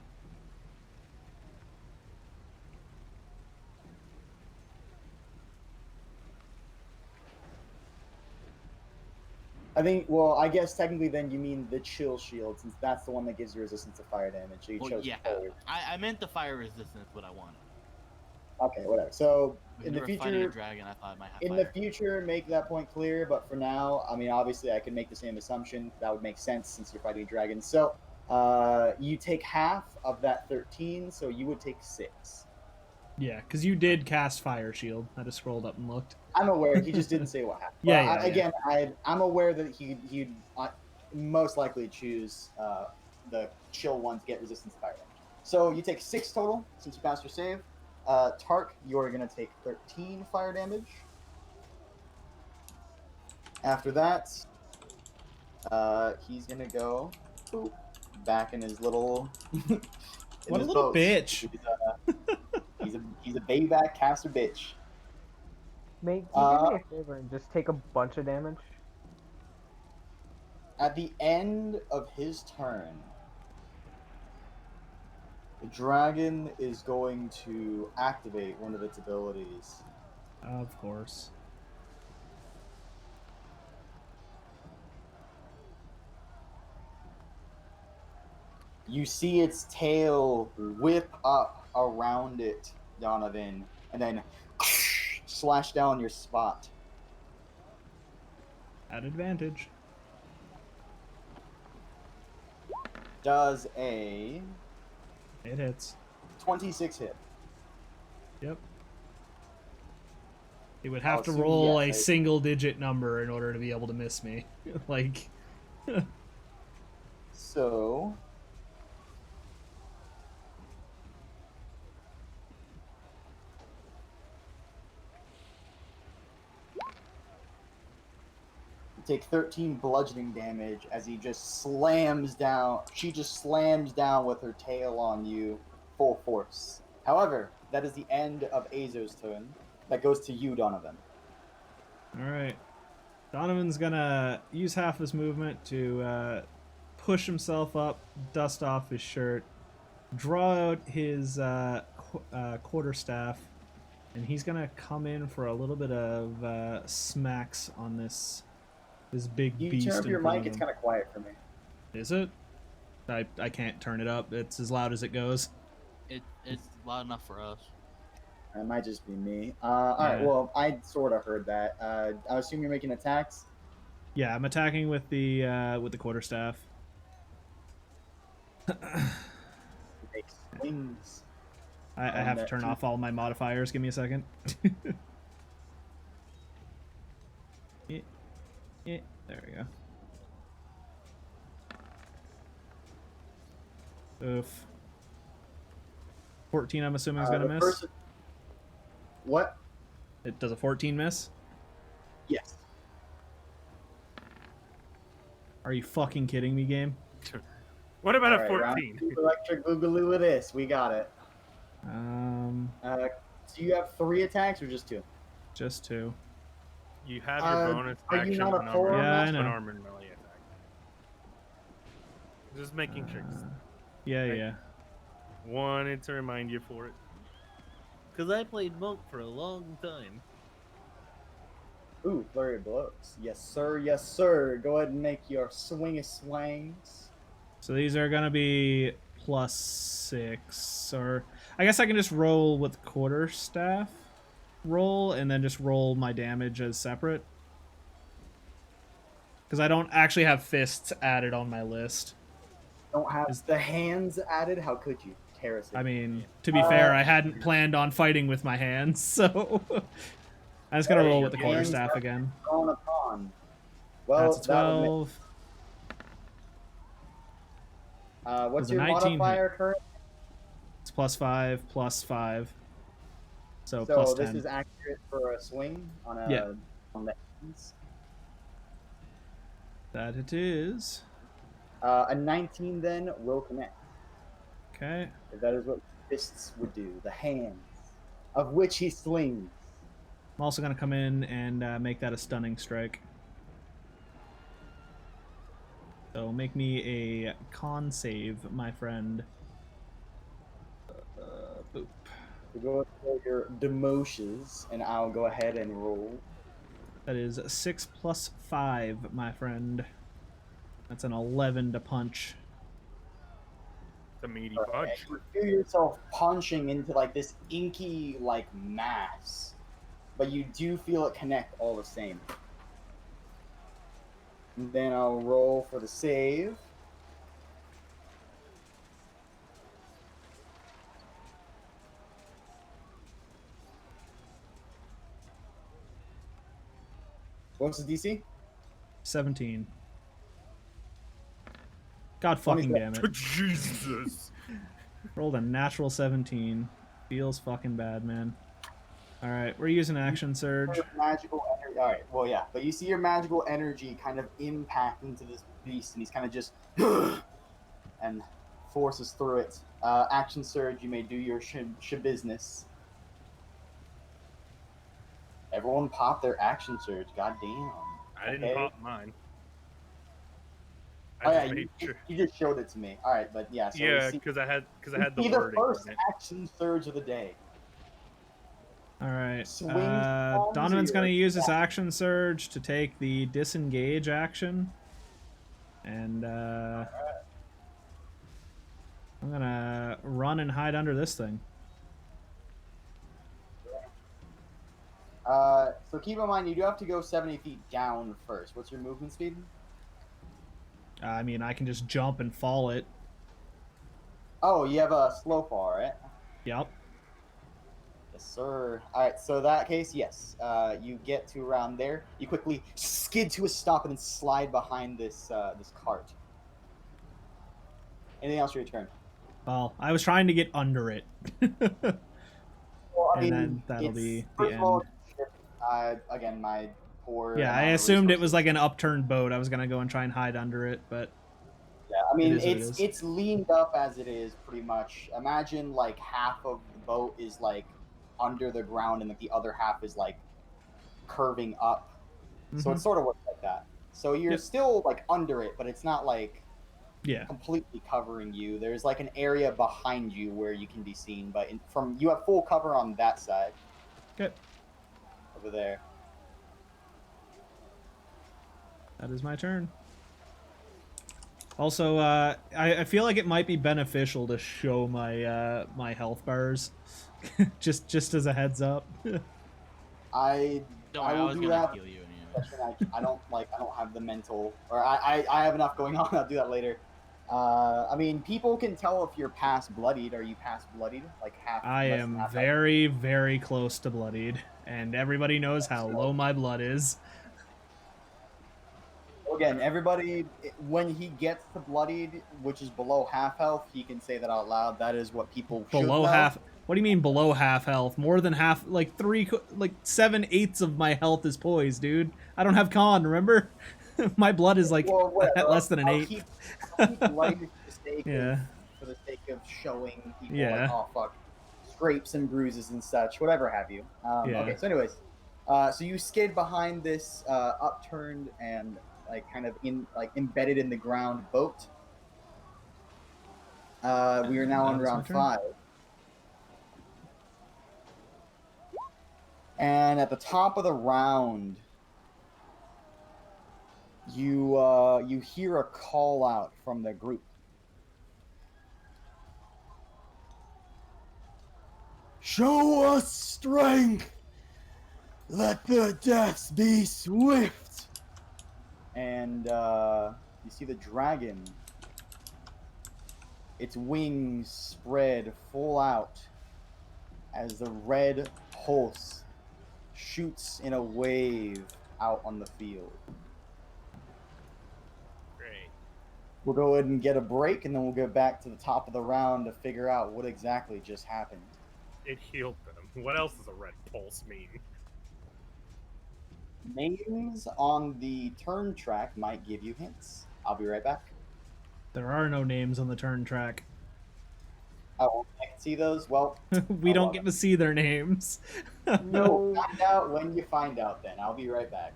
Speaker 1: I think. Well, I guess technically, then you mean the chill shield, since that's the one that gives you resistance to fire damage. So you
Speaker 3: Well,
Speaker 1: chose
Speaker 3: yeah,
Speaker 1: cold.
Speaker 3: I meant the fire resistance. What I wanted.
Speaker 1: Okay, whatever. So
Speaker 3: When
Speaker 1: in
Speaker 3: we
Speaker 1: the
Speaker 3: were fighting a
Speaker 1: future,
Speaker 3: dragon, I thought it might have
Speaker 1: in
Speaker 3: fire.
Speaker 1: the future, make that point clear. But for now, I mean, obviously, I can make the same assumption. That would make sense since you're fighting dragons. So, you take half of that 13, so you would take 6.
Speaker 4: Yeah, because you did cast Fire Shield. I just scrolled up and looked.
Speaker 1: I'm aware. He just didn't say what happened.
Speaker 4: Yeah,
Speaker 1: But
Speaker 4: yeah,
Speaker 1: again, I'm aware that he'd most likely choose the chill one to get resistance to fire damage. So you take 6 total since you passed your save. Tark, you're gonna take 13 fire damage. After that, he's gonna go boop, back in his little. in
Speaker 4: What a
Speaker 1: his
Speaker 4: little
Speaker 1: boats.
Speaker 4: bitch.
Speaker 1: He's a bayback caster bitch.
Speaker 5: Mate, can you do me a favor and just take a bunch of damage?
Speaker 1: At the end of his turn, The dragon is going to activate one of its abilities.
Speaker 4: Of course.
Speaker 1: You see its tail whip up around it, Donovan, and then slash down your spot.
Speaker 4: At advantage.
Speaker 1: Does a
Speaker 4: It hits.
Speaker 1: 26 hit.
Speaker 4: Yep. He would
Speaker 1: I'll
Speaker 4: have to
Speaker 1: assume
Speaker 4: roll a
Speaker 1: yes,
Speaker 4: single digit number in order to be able to miss me. Like,
Speaker 1: So you take 13 bludgeoning damage as he just slams down. She just slams down with her tail on you, full force. However, that is the end of Azo's turn. That goes to you, Donovan.
Speaker 4: alright. Donovan's gonna use half his movement to push himself up, dust off his shirt, draw out his quarterstaff, and he's gonna come in for a little bit of smacks on this big
Speaker 1: You
Speaker 4: beast
Speaker 1: turn up
Speaker 4: in
Speaker 1: your
Speaker 4: front
Speaker 1: mic,
Speaker 4: of
Speaker 1: it's
Speaker 4: him.
Speaker 1: kind of quiet for me.
Speaker 4: Is it? I can't turn it up. It's as loud as it goes.
Speaker 3: It's loud enough for us.
Speaker 1: It might just be me. Alright,
Speaker 4: Yeah.
Speaker 1: well, I sort of heard that. I assume you're making attacks?
Speaker 4: Yeah, I'm attacking with the quarterstaff.
Speaker 1: You make swings.
Speaker 4: I
Speaker 1: On
Speaker 4: have to
Speaker 1: that
Speaker 4: turn
Speaker 1: two-
Speaker 4: off all my modifiers. Give me a second. Yeah, there we go. Oof. 14, I'm assuming, is gonna
Speaker 1: the
Speaker 4: miss.
Speaker 1: first- What?
Speaker 4: It does a 14 miss?
Speaker 1: Yes.
Speaker 4: Are you fucking kidding me, game?
Speaker 2: What about a
Speaker 1: Alright, round
Speaker 2: 14?
Speaker 1: two electric boogaloo with this. We got it. So you have 3 attacks or just 2?
Speaker 4: Just 2.
Speaker 2: You have your bonus
Speaker 1: are you
Speaker 2: action
Speaker 1: not a
Speaker 2: on
Speaker 1: forearm
Speaker 2: armor,
Speaker 4: Yeah, I
Speaker 1: master?
Speaker 2: an
Speaker 4: know.
Speaker 2: armor and melee attack. Just making sure.
Speaker 4: Yeah,
Speaker 2: Right.
Speaker 4: yeah.
Speaker 2: Wanted to remind you for it. Because I played Monk for a long time.
Speaker 1: Ooh, flurry of blows. Yes, sir. Yes, sir. Go ahead and make your swing of swangs.
Speaker 4: So these are gonna be +6, or I guess I can just roll with quarterstaff roll and then just roll my damage as separate. Because I don't actually have fists added on my list.
Speaker 1: Don't have the hands added. How could you? Terrace.
Speaker 4: I mean, to be fair, I hadn't planned on fighting with my hands, so I just gotta roll with the
Speaker 1: Hands
Speaker 4: quarterstaff
Speaker 1: are
Speaker 4: again.
Speaker 1: drawn upon. Well,
Speaker 4: That's a
Speaker 1: that would
Speaker 4: 12.
Speaker 1: what's
Speaker 4: Does a
Speaker 1: your
Speaker 4: 19
Speaker 1: modifier current?
Speaker 4: It's +5, +5. So
Speaker 1: So
Speaker 4: plus
Speaker 1: this
Speaker 4: 10.
Speaker 1: is accurate for a swing on a
Speaker 4: Yeah.
Speaker 1: on the hands.
Speaker 4: That it is.
Speaker 1: A 19 then will connect.
Speaker 4: Okay.
Speaker 1: If that is what fists would do. The hands, of which he slings.
Speaker 4: I'm also going to come in and make that a stunning strike. So make me a con save, my friend. Boop.
Speaker 1: So go for your demotions, and I'll go ahead and roll.
Speaker 4: That is 6 + 5, my friend. That's an 11 to punch.
Speaker 2: It's a meaty
Speaker 1: And
Speaker 2: punch.
Speaker 1: you feel yourself punching into like this inky like mass, but you do feel it connect all the same. And then I'll roll for the save. What's the DC?
Speaker 4: 17. God fucking damn it.
Speaker 2: Jesus.
Speaker 4: Rolled a natural 17. Feels fucking bad, man. Alright, we're using action surge.
Speaker 1: Your magical energy. All right. Well, yeah, but you see your magical energy kind of impact into this beast, and he's kind of just and forces through it. Action surge. You may do your business. Everyone pop their action surge. God damn.
Speaker 2: I didn't
Speaker 1: Okay.
Speaker 2: pop mine.
Speaker 1: Oh yeah,
Speaker 2: just made
Speaker 1: you,
Speaker 2: sure.
Speaker 1: you just showed it to me. All right, but yeah. So we
Speaker 2: Yeah,
Speaker 1: see,
Speaker 2: because I had
Speaker 1: we
Speaker 2: the
Speaker 1: see the
Speaker 2: wording
Speaker 1: first
Speaker 2: on it.
Speaker 1: action surge of the day.
Speaker 4: All right.
Speaker 1: Swings bombs,
Speaker 4: Donovan's
Speaker 1: or
Speaker 4: gonna
Speaker 1: you're-
Speaker 4: use his action surge to take the disengage action, and I'm gonna run and hide under this thing.
Speaker 1: So keep in mind, you do have to go 70 feet down first. What's your movement speed?
Speaker 4: I mean, I can just jump and fall it.
Speaker 1: Oh, you have a slow fall, right?
Speaker 4: Yep.
Speaker 1: Yes, sir. All right. So in that case, yes. You get to around there. You quickly skid to a stop and then slide behind this this cart. Anything else for your turn?
Speaker 4: Well, I was trying to get under it.
Speaker 1: Well, I
Speaker 4: And
Speaker 1: mean,
Speaker 4: then that'll
Speaker 1: it's,
Speaker 4: be the
Speaker 1: first of all,
Speaker 4: end.
Speaker 1: again, my poor.
Speaker 4: Yeah, I
Speaker 1: amount of
Speaker 4: assumed it was
Speaker 1: resources.
Speaker 4: like an upturned boat. I was gonna go and try and hide under it, but
Speaker 1: Yeah, I mean,
Speaker 4: is what it
Speaker 1: it's
Speaker 4: is.
Speaker 1: it's leaned up as it is, pretty much. Imagine like half of the boat is like under the ground, and like the other half is like curving up. So
Speaker 4: Mhm.
Speaker 1: it sort of works like that. So you're
Speaker 4: Yep.
Speaker 1: still like under it, but it's not like
Speaker 4: Yeah.
Speaker 1: completely covering you. There's like an area behind you where you can be seen, but from you have full cover on that side.
Speaker 4: Okay.
Speaker 1: Over there.
Speaker 4: That is my turn. Also, I feel like it might be beneficial to show my my health bars, just as a heads up.
Speaker 1: I
Speaker 3: Don't
Speaker 1: I
Speaker 3: worry, I
Speaker 1: will
Speaker 3: was
Speaker 1: do
Speaker 3: gonna
Speaker 1: that.
Speaker 3: heal you anyway.
Speaker 1: I don't have the mental, or I have enough going on. I'll do that later. I mean, people can tell if you're past bloodied. Are you past bloodied? Like half?
Speaker 4: I
Speaker 1: less than
Speaker 4: am
Speaker 1: half
Speaker 4: very, very close to bloodied, and everybody knows how low my blood is.
Speaker 1: Again, everybody, when he gets to bloodied, which is below half health, he can say that out loud. That is what people should
Speaker 4: Below
Speaker 1: know.
Speaker 4: half. What do you mean below half health? More than half, like 7/8 of my health is poised, dude. I don't have con, remember? My blood is like
Speaker 1: Well, whatever.
Speaker 4: less than an
Speaker 1: I'll
Speaker 4: 8.
Speaker 1: I'll keep bloodied
Speaker 4: Yeah.
Speaker 1: for the sake of showing people
Speaker 4: Yeah.
Speaker 1: like, oh fuck, scrapes and bruises and such, whatever have you.
Speaker 4: Yeah.
Speaker 1: Okay, so anyways, so you skid behind this upturned and like kind of embedded in the ground boat. We are now on
Speaker 4: That is my
Speaker 1: round
Speaker 4: turn.
Speaker 1: 5. And at the top of the round, you hear a call out from the group. Show us strength. Let the deaths be swift. And you see the dragon. Its wings spread full out as the red pulse shoots in a wave out on the field.
Speaker 2: Great.
Speaker 1: We'll go ahead and get a break, and then we'll go back to the top of the round to figure out what exactly just happened.
Speaker 2: It healed them. What else does a red pulse mean?
Speaker 1: Names on the turn track might give you hints. I'll be right back.
Speaker 4: There are no names on the turn track.
Speaker 1: Oh, I can see those. Well,
Speaker 4: We
Speaker 1: Oh,
Speaker 4: don't
Speaker 1: well.
Speaker 4: get to see their names.
Speaker 1: no. Find out when you find out. Then I'll be right back.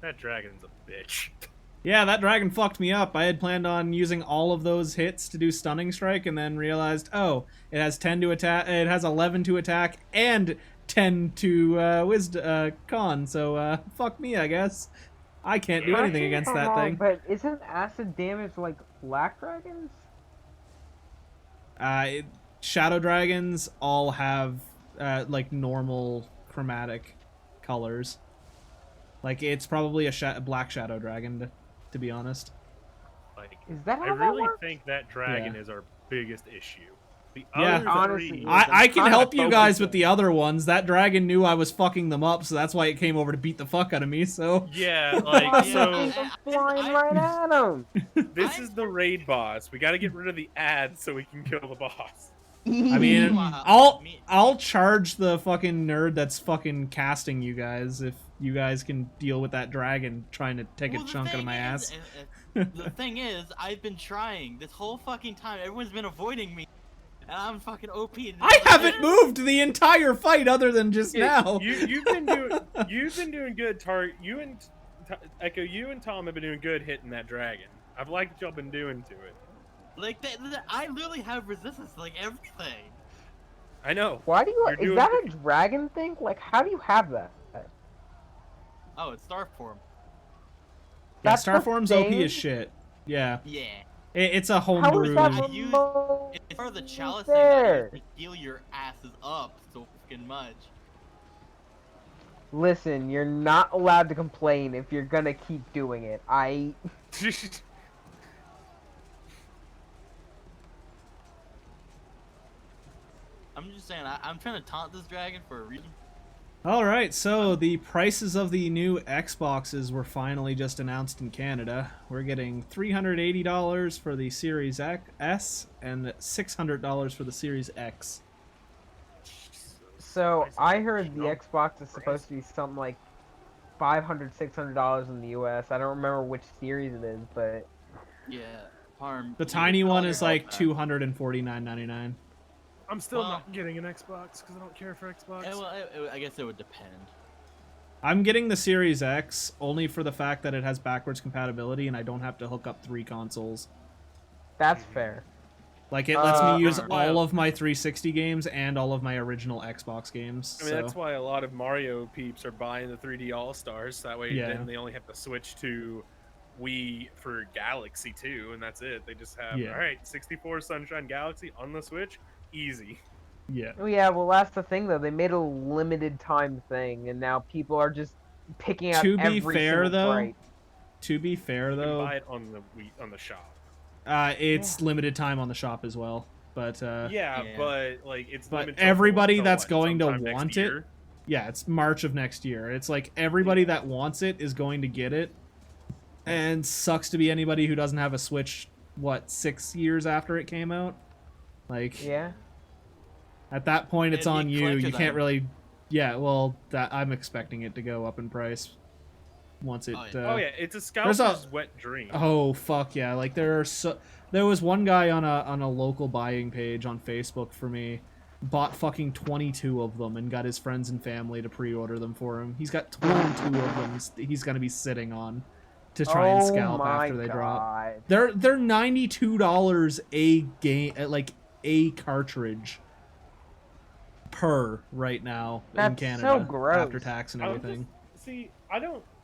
Speaker 2: That dragon's a bitch.
Speaker 4: Yeah, that dragon fucked me up. I had planned on using all of those hits to do stunning strike, and then realized, oh, it has 10 to attack. It has 11 to attack and 10 to con. So fuck me, I guess. I can't do anything against that thing.
Speaker 5: But isn't acid damage like black dragons?
Speaker 4: Shadow dragons all have like normal chromatic colors. Like it's probably a black shadow dragon, to be honest.
Speaker 2: Like,
Speaker 5: Is that
Speaker 2: I
Speaker 5: how that
Speaker 2: really
Speaker 5: works?
Speaker 2: think that dragon
Speaker 4: Yeah.
Speaker 2: is our biggest issue. The
Speaker 4: Yeah.
Speaker 2: other
Speaker 5: Honestly,
Speaker 2: three,
Speaker 4: I can
Speaker 5: I'm
Speaker 4: help you guys
Speaker 2: focusing-
Speaker 4: with the other ones. That dragon knew I was fucking them up, so that's why it came over to beat the fuck out of me. So
Speaker 2: yeah, like so.
Speaker 5: Flying right at him.
Speaker 2: This is the raid boss. We got to get rid of the ads so we can kill the boss.
Speaker 4: I mean,
Speaker 3: Meanwhile,
Speaker 4: I'll charge the fucking nerd that's fucking casting you guys if you guys can deal with that dragon trying to take
Speaker 3: Well,
Speaker 4: a
Speaker 3: the
Speaker 4: chunk out of
Speaker 3: thing
Speaker 4: my
Speaker 3: is-
Speaker 4: ass.
Speaker 3: The thing is, I've been trying this whole fucking time. Everyone's been avoiding me. and I'm fucking OP. And
Speaker 4: I haven't moved the entire fight other than just now.
Speaker 2: You've been doing good. You and Echo, you and Tom have been doing good hitting that dragon. I've liked what y'all been doing to it.
Speaker 3: Like I literally have resistance to, like, everything.
Speaker 2: I know.
Speaker 5: Why do you?
Speaker 2: You're
Speaker 5: Is
Speaker 2: doing
Speaker 5: that
Speaker 2: great.
Speaker 5: a dragon thing? Like, how do you have that?
Speaker 3: Oh, it's star form.
Speaker 4: Yeah,
Speaker 5: That's the
Speaker 4: Starform's OP
Speaker 5: thing?
Speaker 4: as shit. Yeah.
Speaker 3: Yeah.
Speaker 4: It's a
Speaker 5: How
Speaker 4: homebrew.
Speaker 5: is that
Speaker 3: I use-
Speaker 5: remote
Speaker 3: It's part of the chalice thing that
Speaker 5: there?
Speaker 3: you heal your asses up so fucking much.
Speaker 5: Listen, you're not allowed to complain if you're gonna keep doing it.
Speaker 3: I'm just saying, I'm trying to taunt this dragon for a reason.
Speaker 4: All right, so the prices of the new Xboxes were finally just announced in Canada. We're getting $380 for the Series S and $600 for the Series X.
Speaker 5: So I heard the Xbox is supposed to be something like $500, $600 in the US. I don't remember which series it is, but
Speaker 3: Yeah, Parm.
Speaker 4: The
Speaker 3: you
Speaker 4: tiny
Speaker 3: can
Speaker 4: one
Speaker 3: call
Speaker 4: is
Speaker 3: your
Speaker 4: like
Speaker 3: help back.
Speaker 4: $249.99.
Speaker 2: I'm still
Speaker 3: Well-
Speaker 2: not getting an Xbox because I don't care for Xbox.
Speaker 3: Well, I guess it would depend.
Speaker 4: I'm getting the Series X only for the fact that it has backwards compatibility and I don't have to hook up 3 consoles.
Speaker 5: that's fair.
Speaker 4: Like, it lets me use
Speaker 3: Alright.
Speaker 4: all of my 360 games and all of my original Xbox games.
Speaker 2: I mean,
Speaker 4: so.
Speaker 2: that's why a lot of Mario peeps are buying the 3D All Stars. That way,
Speaker 4: Yeah.
Speaker 2: then they only have to switch to Wii for Galaxy too, and that's it. They just have
Speaker 4: Yeah.
Speaker 2: all right, 64 Sunshine Galaxy on the Switch, easy.
Speaker 4: Yeah.
Speaker 5: Oh yeah, well that's the thing though. They made a limited time thing, and now people are just picking out
Speaker 4: To be
Speaker 5: every
Speaker 4: fair,
Speaker 5: single
Speaker 4: though,
Speaker 5: bright.
Speaker 4: To be fair,
Speaker 2: You can
Speaker 4: though,
Speaker 2: buy it on the Wii on the shop.
Speaker 4: it's limited time on the shop as well. But
Speaker 2: Yeah,
Speaker 3: Yeah.
Speaker 2: but like it's
Speaker 4: But
Speaker 2: limited till
Speaker 4: everybody
Speaker 2: till
Speaker 4: that's
Speaker 2: what,
Speaker 4: going to
Speaker 2: sometime next
Speaker 4: want it-
Speaker 2: year?
Speaker 4: yeah, it's March of next year. It's like everybody that wants it is going to get it, and sucks to be anybody who doesn't have a Switch. What, 6 years after it came out? Like,
Speaker 5: Yeah.
Speaker 4: at that point, it's
Speaker 3: It'd be
Speaker 4: on you.
Speaker 3: collector's
Speaker 4: You can't
Speaker 3: item.
Speaker 4: really. Yeah, well, that I'm expecting it to go up in price once it.
Speaker 3: Oh, yeah.
Speaker 2: Oh yeah, it's a
Speaker 4: there's a-
Speaker 2: scalper's wet dream.
Speaker 4: Oh fuck yeah! Like there was one guy on a local buying page on Facebook for me, bought fucking 22 of them and got his friends and family to pre-order them for him. He's got 22 of them he's gonna be sitting on to try and scalp
Speaker 5: my
Speaker 4: after they drop.
Speaker 5: God.
Speaker 4: They're $92 a game, like a cartridge per right now in
Speaker 5: That's so
Speaker 4: Canada
Speaker 5: gross.
Speaker 4: after tax and
Speaker 2: I'm
Speaker 4: everything.
Speaker 2: See, I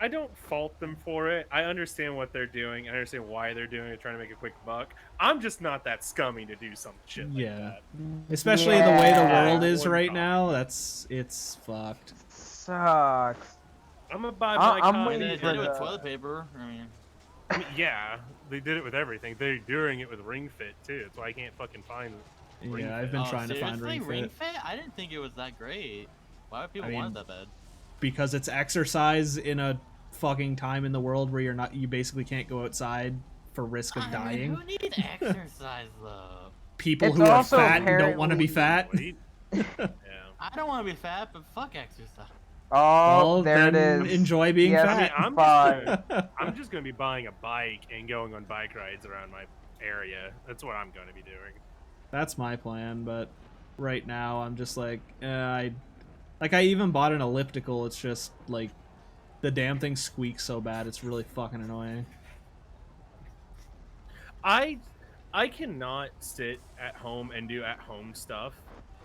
Speaker 2: don't fault them for it. I understand what they're doing. I understand why they're doing it, trying to make a quick buck. I'm just not that scummy to do some shit like
Speaker 4: Yeah.
Speaker 2: that.
Speaker 4: Especially the way the
Speaker 5: Yeah.
Speaker 4: world is
Speaker 2: One
Speaker 4: right
Speaker 2: copy.
Speaker 4: now, it's fucked.
Speaker 5: Sucks.
Speaker 2: I'm gonna buy
Speaker 5: I-
Speaker 2: my
Speaker 5: I'm
Speaker 3: And
Speaker 2: copy.
Speaker 3: they
Speaker 5: waiting
Speaker 3: did
Speaker 5: for
Speaker 3: it with
Speaker 5: the-
Speaker 3: toilet paper. I mean,
Speaker 2: I mean, yeah, they did it with everything. They're doing it with Ring Fit too. That's why I can't fucking find. Ring
Speaker 4: Yeah, I've
Speaker 2: Fit.
Speaker 4: been
Speaker 3: oh,
Speaker 4: trying to find
Speaker 3: seriously?
Speaker 4: Ring Fit
Speaker 3: I didn't think it was that great. Why would people
Speaker 4: I
Speaker 3: want
Speaker 4: mean,
Speaker 3: it that bad?
Speaker 4: because it's exercise in a fucking time in the world where you basically can't go outside for risk of
Speaker 3: I mean,
Speaker 4: dying.
Speaker 3: who needs exercise though?
Speaker 4: People
Speaker 5: It's
Speaker 4: who are
Speaker 5: also
Speaker 4: fat and don't want to be fat.
Speaker 2: Wait. Yeah.
Speaker 3: I don't want to be fat, but fuck exercise.
Speaker 5: Oh,
Speaker 4: Well,
Speaker 5: there it
Speaker 4: then
Speaker 5: is.
Speaker 4: enjoy being
Speaker 5: Yes,
Speaker 2: I mean,
Speaker 4: fat.
Speaker 2: I'm
Speaker 5: Fine.
Speaker 2: just, I'm just gonna be buying a bike and going on bike rides around my area. That's what I'm gonna be doing.
Speaker 4: That's my plan, but right now I'm just like, I even bought an elliptical. It's just like the damn thing squeaks so bad. It's really fucking annoying.
Speaker 2: I cannot sit at home and do at home stuff,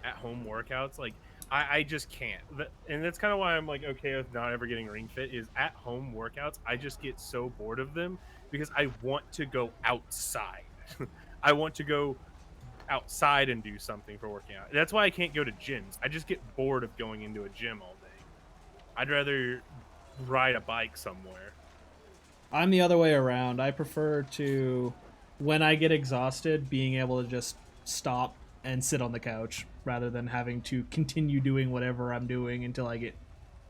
Speaker 2: at home workouts. Like I just can't. And that's kind of why I'm like okay with not ever getting Ring Fit. Is at home workouts. I just get so bored of them because I want to go outside. I want to go outside and do something for working out. That's why I can't go to gyms. I just get bored of going into a gym all day. I'd rather ride a bike somewhere.
Speaker 4: I'm the other way around. I prefer to, when I get exhausted, being able to just stop and sit on the couch rather than having to continue doing whatever I'm doing until I get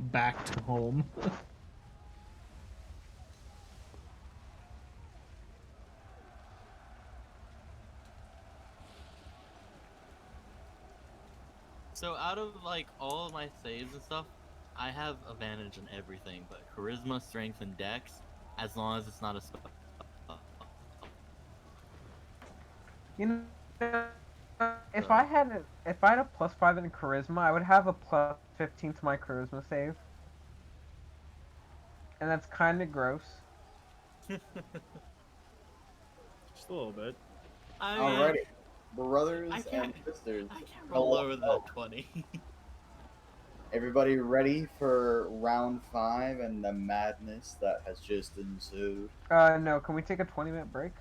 Speaker 4: back to home.
Speaker 3: So out of like all of my saves and stuff, I have advantage in everything, but charisma, strength, and dex, as long as it's not a spell.
Speaker 5: You know, If I had a +5 in charisma, I would have a +15 to my charisma save, and that's kind of gross.
Speaker 2: Just a little bit.
Speaker 3: I mean,
Speaker 1: Alrighty, brothers
Speaker 3: I can't-
Speaker 1: and sisters.
Speaker 3: I can't roll
Speaker 1: Oh,
Speaker 3: lower than a 20.
Speaker 1: Everybody ready for round 5 and the madness that has just ensued?
Speaker 5: No, can we take a 20-minute break?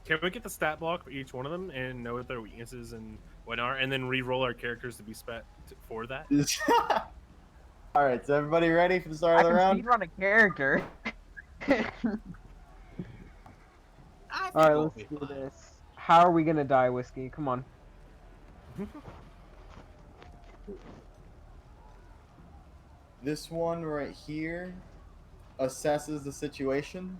Speaker 2: Can we get the stat block for each one of them and know what their weaknesses and what are, and then re-roll our characters to be spec for that?
Speaker 1: Alright, so everybody ready for the start
Speaker 5: I
Speaker 1: of the
Speaker 5: can
Speaker 1: round?
Speaker 5: speedrun a character.
Speaker 3: I think
Speaker 5: Alright,
Speaker 3: we'll
Speaker 5: let's
Speaker 3: be
Speaker 5: do
Speaker 3: fine.
Speaker 5: this. How are we gonna die, Whiskey? Come on.
Speaker 1: This one right here assesses the situation.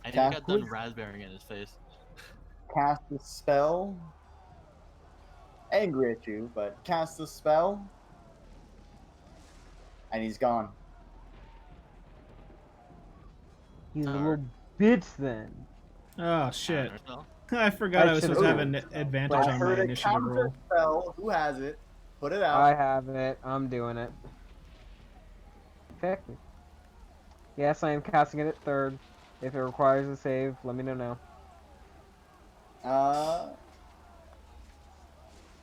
Speaker 3: I think I got
Speaker 1: Exactly.
Speaker 3: done raspberry in his face.
Speaker 1: Cast a spell. Angry at you, but cast a spell. And he's gone.
Speaker 5: He's a
Speaker 3: Alright.
Speaker 5: little bitch then.
Speaker 4: Oh shit!
Speaker 3: Counterspell.
Speaker 4: I forgot I was supposed to have an
Speaker 1: Ooh.
Speaker 4: advantage
Speaker 1: I
Speaker 4: on my
Speaker 1: heard a
Speaker 4: initiative
Speaker 1: counter
Speaker 4: roll.
Speaker 1: spell. Who has it? Put it out.
Speaker 5: I have it. I'm doing it. Effective. Yes, I am casting it at 3rd. If it requires a save, let me know now.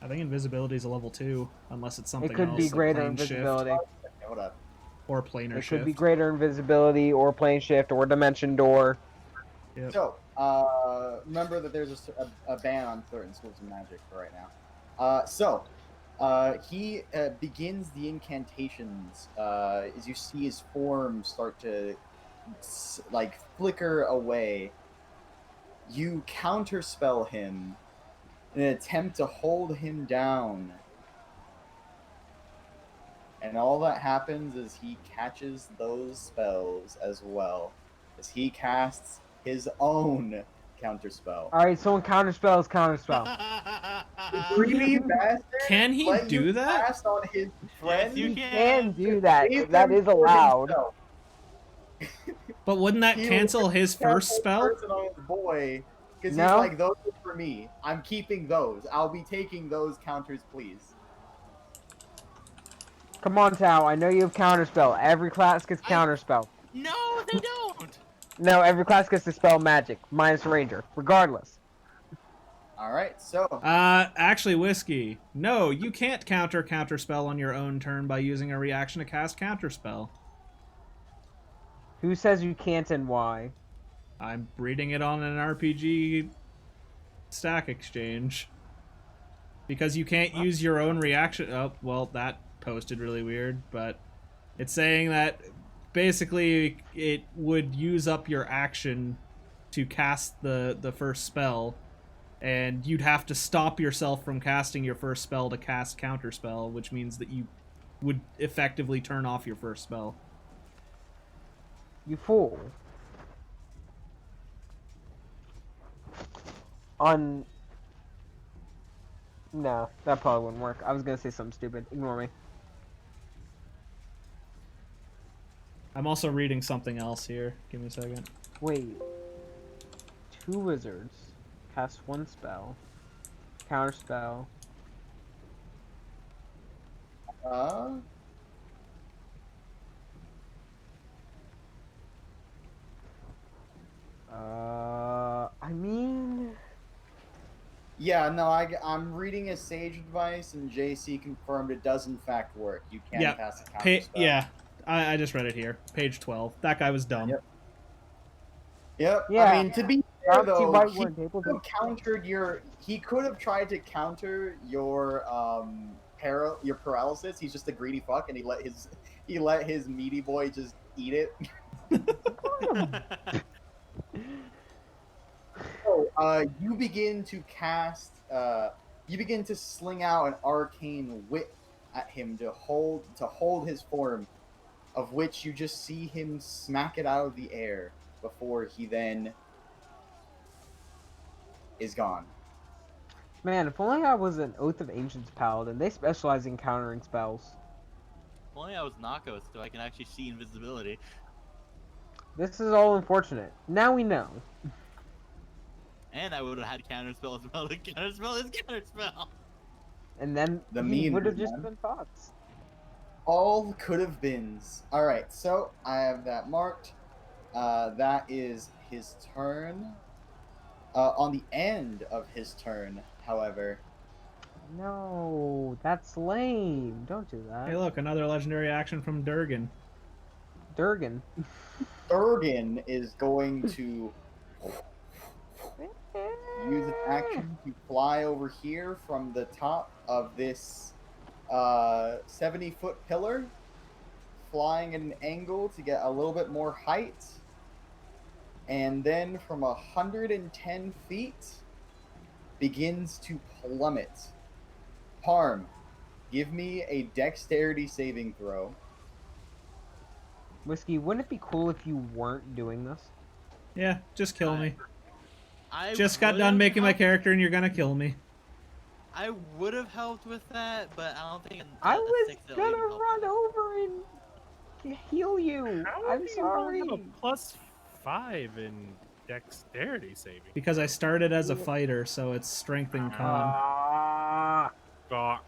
Speaker 4: I think invisibility is a level 2, unless it's something
Speaker 5: It could
Speaker 4: else.
Speaker 5: be
Speaker 4: like
Speaker 5: greater
Speaker 4: plane shift
Speaker 5: invisibility.
Speaker 1: Hold up.
Speaker 4: or planar
Speaker 5: It
Speaker 4: shift.
Speaker 5: could be greater invisibility, or plane shift, or dimension door.
Speaker 4: Yep.
Speaker 1: So, remember that there's a ban on certain schools of magic for right now. He begins the incantations. As you see his form start to like flicker away, you counterspell him in an attempt to hold him down. And all that happens is he catches those spells as well, as he casts his own counterspell.
Speaker 5: Alright, someone counterspell is counterspell.
Speaker 1: Greedy bastard!
Speaker 4: Can he
Speaker 1: let
Speaker 4: do
Speaker 1: you
Speaker 4: that?
Speaker 1: Cast on his friend.
Speaker 3: you
Speaker 5: He
Speaker 3: can.
Speaker 5: can do that.
Speaker 1: Save
Speaker 5: That
Speaker 1: him
Speaker 5: is
Speaker 1: for
Speaker 5: allowed.
Speaker 1: himself.
Speaker 4: But wouldn't that
Speaker 1: He
Speaker 4: cancel
Speaker 1: will
Speaker 4: his
Speaker 1: cancel
Speaker 4: first spell?
Speaker 1: person on his boy, because
Speaker 5: No.
Speaker 1: he's like, those are for me. I'm keeping those. I'll be taking those counters, please.
Speaker 5: Come on, Tao. I know you have counterspell. Every class gets counterspell.
Speaker 3: No, they don't.
Speaker 5: No, every class gets to spell magic, minus ranger, regardless.
Speaker 1: All right, so
Speaker 4: Actually, Whiskey. No, you can't counterspell on your own turn by using a reaction to cast counterspell.
Speaker 5: Who says you can't and why?
Speaker 4: I'm reading it on an RPG stack exchange. Because you can't use your own reaction. Oh, well, that posted really weird, but it's saying that basically it would use up your action to cast the first spell, and you'd have to stop yourself from casting your first spell to cast counterspell, which means that you would effectively turn off your first spell.
Speaker 5: You fool. On... No, that probably wouldn't work. I was gonna say something stupid. Ignore me.
Speaker 4: I'm also reading something else here. Give me a second.
Speaker 5: Wait. 2 wizards cast 1 spell. Counterspell. I mean...
Speaker 1: yeah, no, I'm reading a sage advice, and JC confirmed it does in fact work. You can
Speaker 4: Yeah,
Speaker 1: cast a counterspell.
Speaker 4: Yeah, I just read it here. Page 12. That guy was dumb.
Speaker 1: Yep. Yep.
Speaker 5: Yeah.
Speaker 1: I mean, to be fair
Speaker 5: Gravity
Speaker 1: though,
Speaker 5: White
Speaker 1: he
Speaker 5: weren't able
Speaker 1: could have
Speaker 5: to...
Speaker 1: countered your. He could have tried to counter your your paralysis. He's just a greedy fuck, and he let his meaty boy just eat it. So, you begin to cast. You begin to sling out an arcane whip at him to hold his form, of which you just see him smack it out of the air before he then is gone.
Speaker 5: Man, if only I was an Oath of Ancients paladin. They specialize in countering spells.
Speaker 3: If only I was Nako, so I can actually see invisibility.
Speaker 5: This is all unfortunate. Now we know.
Speaker 3: And I would have had counterspell as well. The counterspell is counterspell.
Speaker 5: And then
Speaker 1: The
Speaker 5: he
Speaker 1: mean
Speaker 5: would have just
Speaker 1: one.
Speaker 5: been thoughts.
Speaker 1: All could have beens. All right, so I have that marked. That is his turn. On the end of his turn, however,
Speaker 5: No, that's lame. Don't do that.
Speaker 4: Hey, look, another legendary action from Durgan.
Speaker 5: Durgan.
Speaker 1: Bergen is going to use an action to fly over here from the top of this 70-foot pillar, flying at an angle to get a little bit more height. And then from 110 feet, begins to plummet. Parm, give me a dexterity saving throw.
Speaker 5: Whiskey, wouldn't it be cool if you weren't doing this?
Speaker 4: Yeah, just kill me.
Speaker 3: I
Speaker 4: Just got
Speaker 3: would've
Speaker 4: done making my
Speaker 3: helped-
Speaker 4: character and you're gonna kill me.
Speaker 3: I would have helped with that, but I don't think.
Speaker 5: I
Speaker 3: a
Speaker 5: was
Speaker 3: 6 will
Speaker 5: gonna
Speaker 3: even help
Speaker 5: run
Speaker 3: with
Speaker 5: over and heal you.
Speaker 2: How
Speaker 5: I'm
Speaker 2: do you not
Speaker 5: sorry.
Speaker 2: have a +5 in dexterity saving?
Speaker 4: Because I started as a fighter, so it's strength and con.
Speaker 5: Ah,
Speaker 2: Yeah.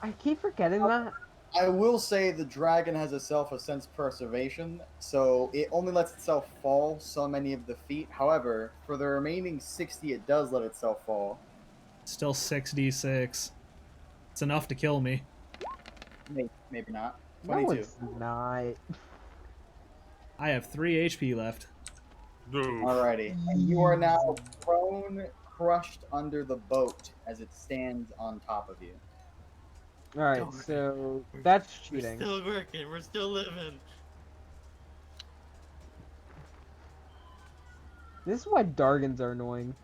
Speaker 5: I keep forgetting that.
Speaker 1: I will say the dragon has a sense preservation, so it only lets itself fall so many of the feet. However, for the remaining 60, it does let itself fall.
Speaker 4: Still 6d6. It's enough to kill me.
Speaker 1: Maybe not.
Speaker 5: No,
Speaker 1: 22.
Speaker 5: it's not.
Speaker 4: I have 3 HP left.
Speaker 1: Alrighty. And you are now prone, crushed under the boat as it stands on top of you.
Speaker 5: Alright,
Speaker 3: Darn.
Speaker 5: so that's
Speaker 3: We're
Speaker 5: cheating.
Speaker 3: still working. We're still living.
Speaker 5: This is why Dargans are annoying.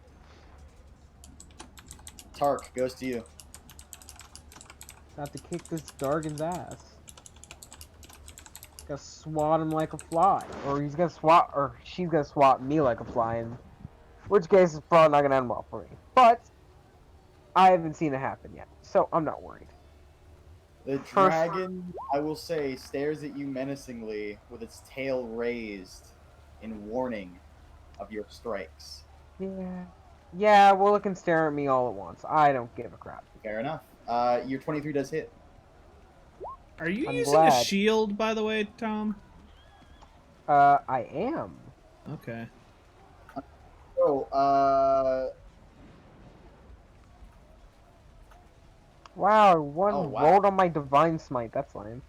Speaker 1: Tark goes to you.
Speaker 5: Have to kick this Dargan's ass. Gotta swat him like a fly. Or he's gonna swat, or she's gonna swat me like a fly, in which case it's probably not gonna end well for me. But, I haven't seen it happen yet, so I'm not worried.
Speaker 1: The dragon, I will say, stares at you menacingly with its tail raised in warning of your strikes.
Speaker 5: Yeah. Yeah, well, it can stare at me all at once. I don't give a crap.
Speaker 1: Fair enough. Your 23 does hit.
Speaker 4: Are you
Speaker 5: I'm
Speaker 4: using a
Speaker 5: glad.
Speaker 4: shield, by the way, Tom?
Speaker 5: I am.
Speaker 4: Okay.
Speaker 1: So,
Speaker 5: Wow, one
Speaker 1: Oh, wow.
Speaker 5: rolled on my divine smite. That's lame.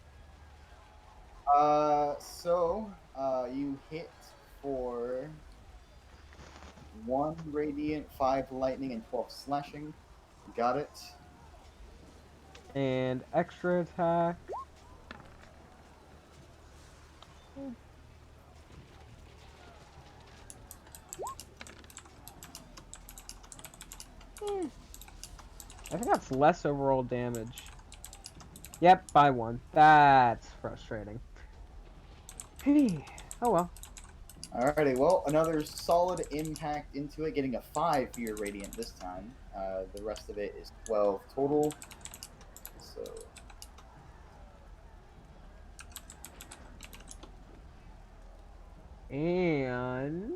Speaker 1: You hit for 1 radiant, 5 lightning, and 12 slashing. Got it.
Speaker 5: And extra attack. I think that's less overall damage. Yep, by 1. That's frustrating. Oh well.
Speaker 1: Alrighty, well, another solid impact into it, getting a 5 for your radiant this time. The rest of it is 12 total. So,
Speaker 5: And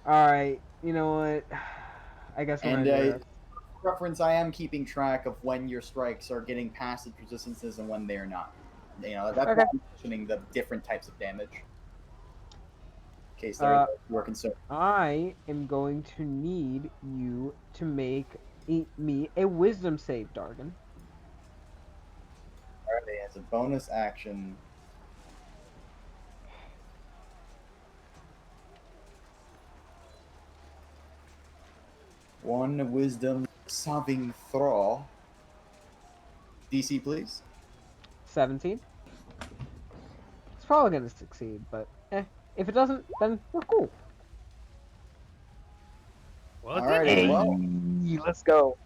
Speaker 5: alright, you know what? I guess we're
Speaker 1: and
Speaker 5: gonna do this.
Speaker 1: reference, I am keeping track of when your strikes are getting past its resistances and when they are not. You know, that's why I'm mentioning the different types of damage. In case there you are concerned.
Speaker 5: I am going to need you to make me a wisdom save, Dargan.
Speaker 1: Alrighty, as a bonus action. One wisdom saving throw. DC, please.
Speaker 5: 17. It's probably gonna succeed, but if it doesn't, then we're cool.
Speaker 2: Well, it
Speaker 1: Alrighty,
Speaker 2: did.
Speaker 1: well,
Speaker 5: Let's go.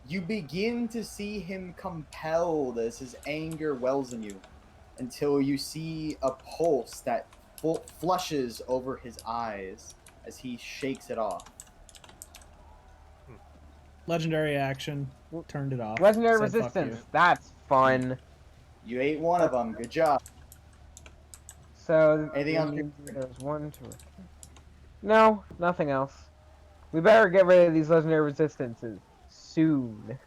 Speaker 1: you begin to see him compelled as his anger wells in you until you see a pulse that flushes over his eyes as he shakes it off.
Speaker 4: Legendary action. Turned it off.
Speaker 5: Legendary
Speaker 4: Said, "Fuck
Speaker 5: resistance.
Speaker 4: you."
Speaker 5: That's fun.
Speaker 1: You ate one of them. Good job.
Speaker 5: So
Speaker 1: Anything
Speaker 5: we
Speaker 1: else?
Speaker 5: need those 1, 2, or 3. No, nothing else. We better get rid of these legendary resistances soon.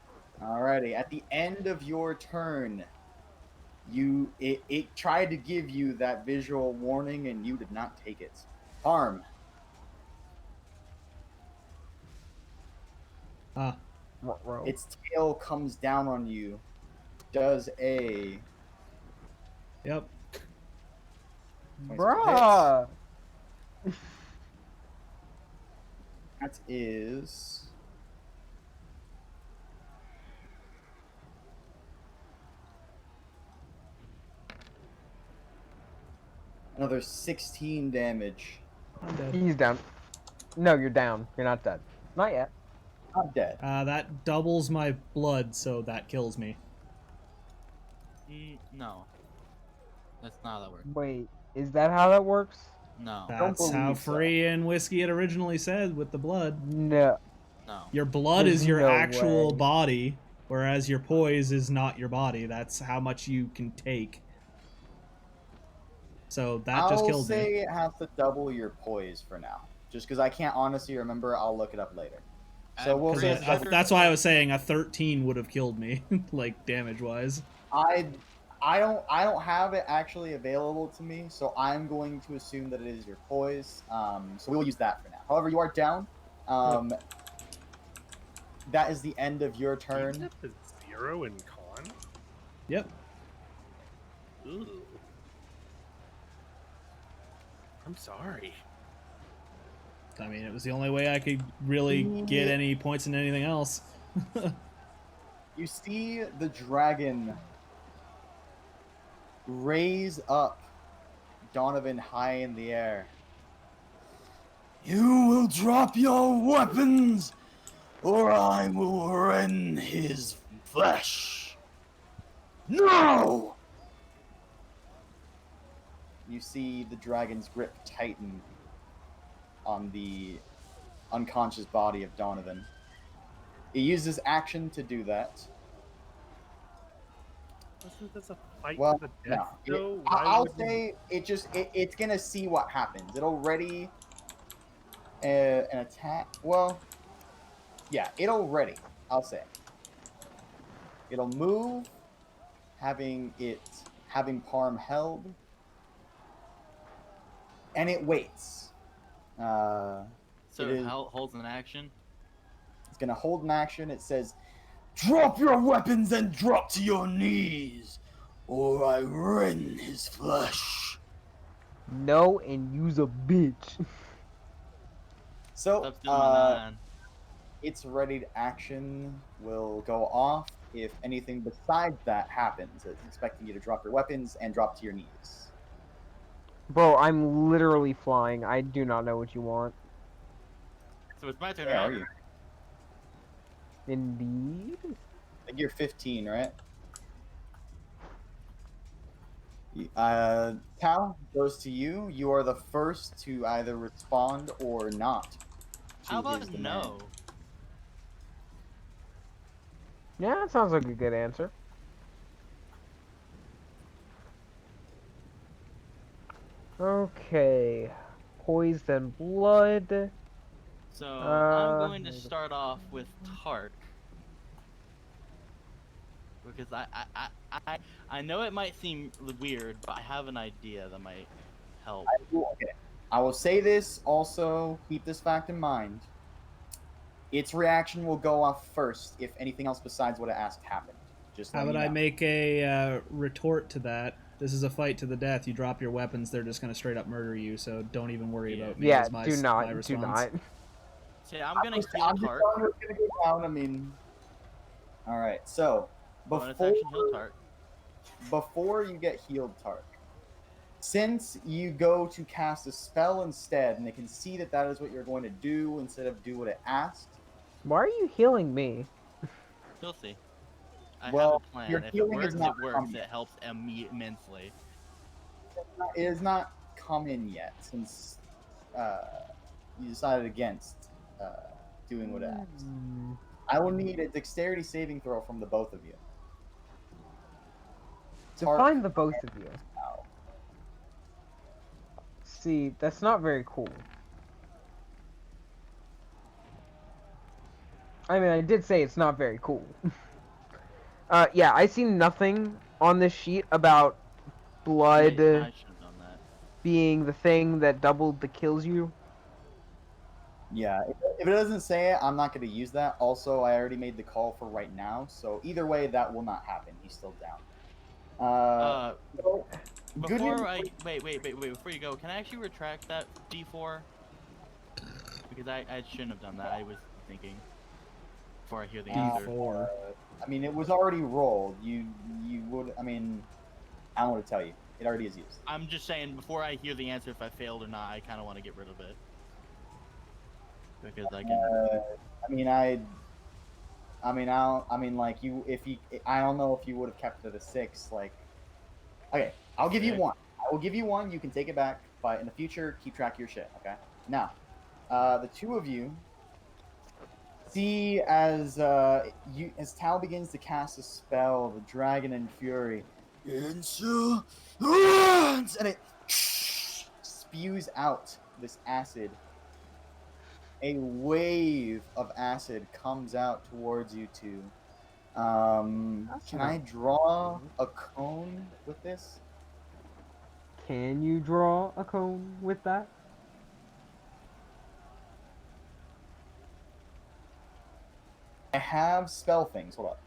Speaker 1: Alrighty. At the end of your turn, it tried to give you that visual warning, and you did not take it. Parm.
Speaker 4: Ah,
Speaker 5: Ruh-roh.
Speaker 1: Its tail comes down on you. Does a
Speaker 4: yep.
Speaker 1: 26
Speaker 5: Bruh.
Speaker 1: that is another 16 damage.
Speaker 4: I'm dead.
Speaker 5: He's down. No, you're down. You're not dead. Not yet.
Speaker 1: I'm dead.
Speaker 4: That doubles my blood, so that kills me.
Speaker 3: No. That's not how that works.
Speaker 5: Wait, is that how that works?
Speaker 3: No.
Speaker 4: That's how
Speaker 1: believe so.
Speaker 4: Free and Whiskey had originally said with the blood.
Speaker 5: No.
Speaker 3: No.
Speaker 4: Your blood
Speaker 5: There's
Speaker 4: is your
Speaker 5: no
Speaker 4: actual
Speaker 5: way.
Speaker 4: body, whereas your poise is not your body. That's how much you can take. So that just
Speaker 1: I'll
Speaker 4: killed
Speaker 1: say
Speaker 4: me.
Speaker 1: it has to double your poise for now. Just because I can't honestly remember, I'll look it up later. So
Speaker 3: I'm
Speaker 1: we'll
Speaker 3: pretty
Speaker 1: say
Speaker 4: Because
Speaker 1: it's
Speaker 3: sure-
Speaker 1: double.
Speaker 4: that's why I was saying a 13 would have killed me, like damage-wise.
Speaker 1: I don't have it actually available to me, so I'm going to assume that it is your poise. So we will use that for now. However, you are down. That is the end of your
Speaker 2: You
Speaker 1: turn.
Speaker 2: get the 0 in con?
Speaker 4: Yep.
Speaker 2: Ooh. I'm sorry.
Speaker 4: I mean, it was the only way I could really get any points in anything else.
Speaker 1: You see the dragon raise up Donovan high in the air. You will drop your weapons, or I will rend his flesh. No! You see the dragon's grip tighten on the unconscious body of Donovan. He uses action to do that.
Speaker 2: Wasn't this a fight
Speaker 1: Well,
Speaker 2: to the
Speaker 1: no.
Speaker 2: death, though? Why
Speaker 1: I'll
Speaker 2: would you-
Speaker 1: say it's gonna see what happens. It'll ready an attack. Well, yeah, it'll ready. I'll say it'll move, having Parm held, and it waits.
Speaker 3: So
Speaker 1: it
Speaker 3: it
Speaker 1: is-
Speaker 3: holds an action.
Speaker 1: It's gonna hold an action. It says, "Drop your weapons and drop to your knees, or I rend his flesh."
Speaker 5: No, and use a bitch.
Speaker 1: So,
Speaker 3: Stop stealing my line.
Speaker 1: its ready to action will go off if anything besides that happens. It's expecting you to drop your weapons and drop to your knees.
Speaker 5: Bro, I'm literally flying. I do not know what you want.
Speaker 3: So it's my turn,
Speaker 1: Where
Speaker 3: right?
Speaker 1: are you?
Speaker 5: Indeed.
Speaker 1: I think you're 15, right? Tal, goes to you. You are the first to either respond or not. to
Speaker 3: How about
Speaker 1: his demand.
Speaker 3: no?
Speaker 5: Yeah, that sounds like a good answer. Okay. Poised and blood.
Speaker 3: So I'm going to
Speaker 5: maybe.
Speaker 3: start off with Tark. Because I know it might seem weird, but I have an idea that might help.
Speaker 1: Okay. I will say this also. Keep this fact in mind. Its reaction will go off first if anything else besides what it asked happened. Just
Speaker 4: How
Speaker 1: let
Speaker 4: would
Speaker 1: you
Speaker 4: I
Speaker 1: know.
Speaker 4: make a retort to that? This is a fight to the death. You drop your weapons, they're just going to straight up murder you, so don't even worry
Speaker 3: Yeah.
Speaker 4: about me
Speaker 5: Yeah,
Speaker 4: as my,
Speaker 5: do
Speaker 4: my
Speaker 5: not. Do
Speaker 4: response.
Speaker 5: not.
Speaker 3: See, I'm gonna heal
Speaker 1: I'm just
Speaker 3: Tark.
Speaker 1: telling you it's gonna go down. I mean, all right. So
Speaker 3: Bonus
Speaker 1: before
Speaker 3: action heal Tark.
Speaker 1: before you get healed, Tark, since you go to cast a spell instead, and it can see that that is what you're going to do instead of do what it asked.
Speaker 5: Why are you healing me?
Speaker 3: You'll see. I
Speaker 1: Well,
Speaker 3: have a plan.
Speaker 1: your
Speaker 3: If it
Speaker 1: healing
Speaker 3: works,
Speaker 1: is not
Speaker 3: it works.
Speaker 1: coming.
Speaker 3: It helps immensely.
Speaker 1: It has not come in yet since you decided against doing what it asked. I will need a dexterity saving throw from the both of you.
Speaker 5: Define the both of you. See, that's not very cool. I mean, I did say it's not very cool. Yeah, I see nothing on this sheet about blood
Speaker 3: Wait, I should have done that.
Speaker 5: being the thing that doubled the kills you.
Speaker 1: Yeah, if it doesn't say it, I'm not going to use that. Also, I already made the call for right now, so either way, that will not happen. He's still down. So, good news.
Speaker 3: Before I wait, before you go, can I actually retract that D4? Because I shouldn't have done that. I was thinking before I hear the answer.
Speaker 4: D4.
Speaker 1: I mean, it was already rolled. You would. I mean, I don't want to tell you. It already is used.
Speaker 3: I'm just saying before I hear the answer if I failed or not, I kind of want to get rid of it. Because I can.
Speaker 1: Like you. If you, I don't know if you would have kept it at a 6. Like, okay, I'll give you
Speaker 3: Six.
Speaker 1: one. I will give you one. You can take it back, but in the future, keep track of your shit. Okay. Now, the two of you see as Tal begins to cast a spell, the dragon in fury, insolence, and it spews out this acid. A wave of acid comes out towards you two. Can I draw a cone with this?
Speaker 5: Can you draw a cone with that?
Speaker 1: I have spell things. Hold up.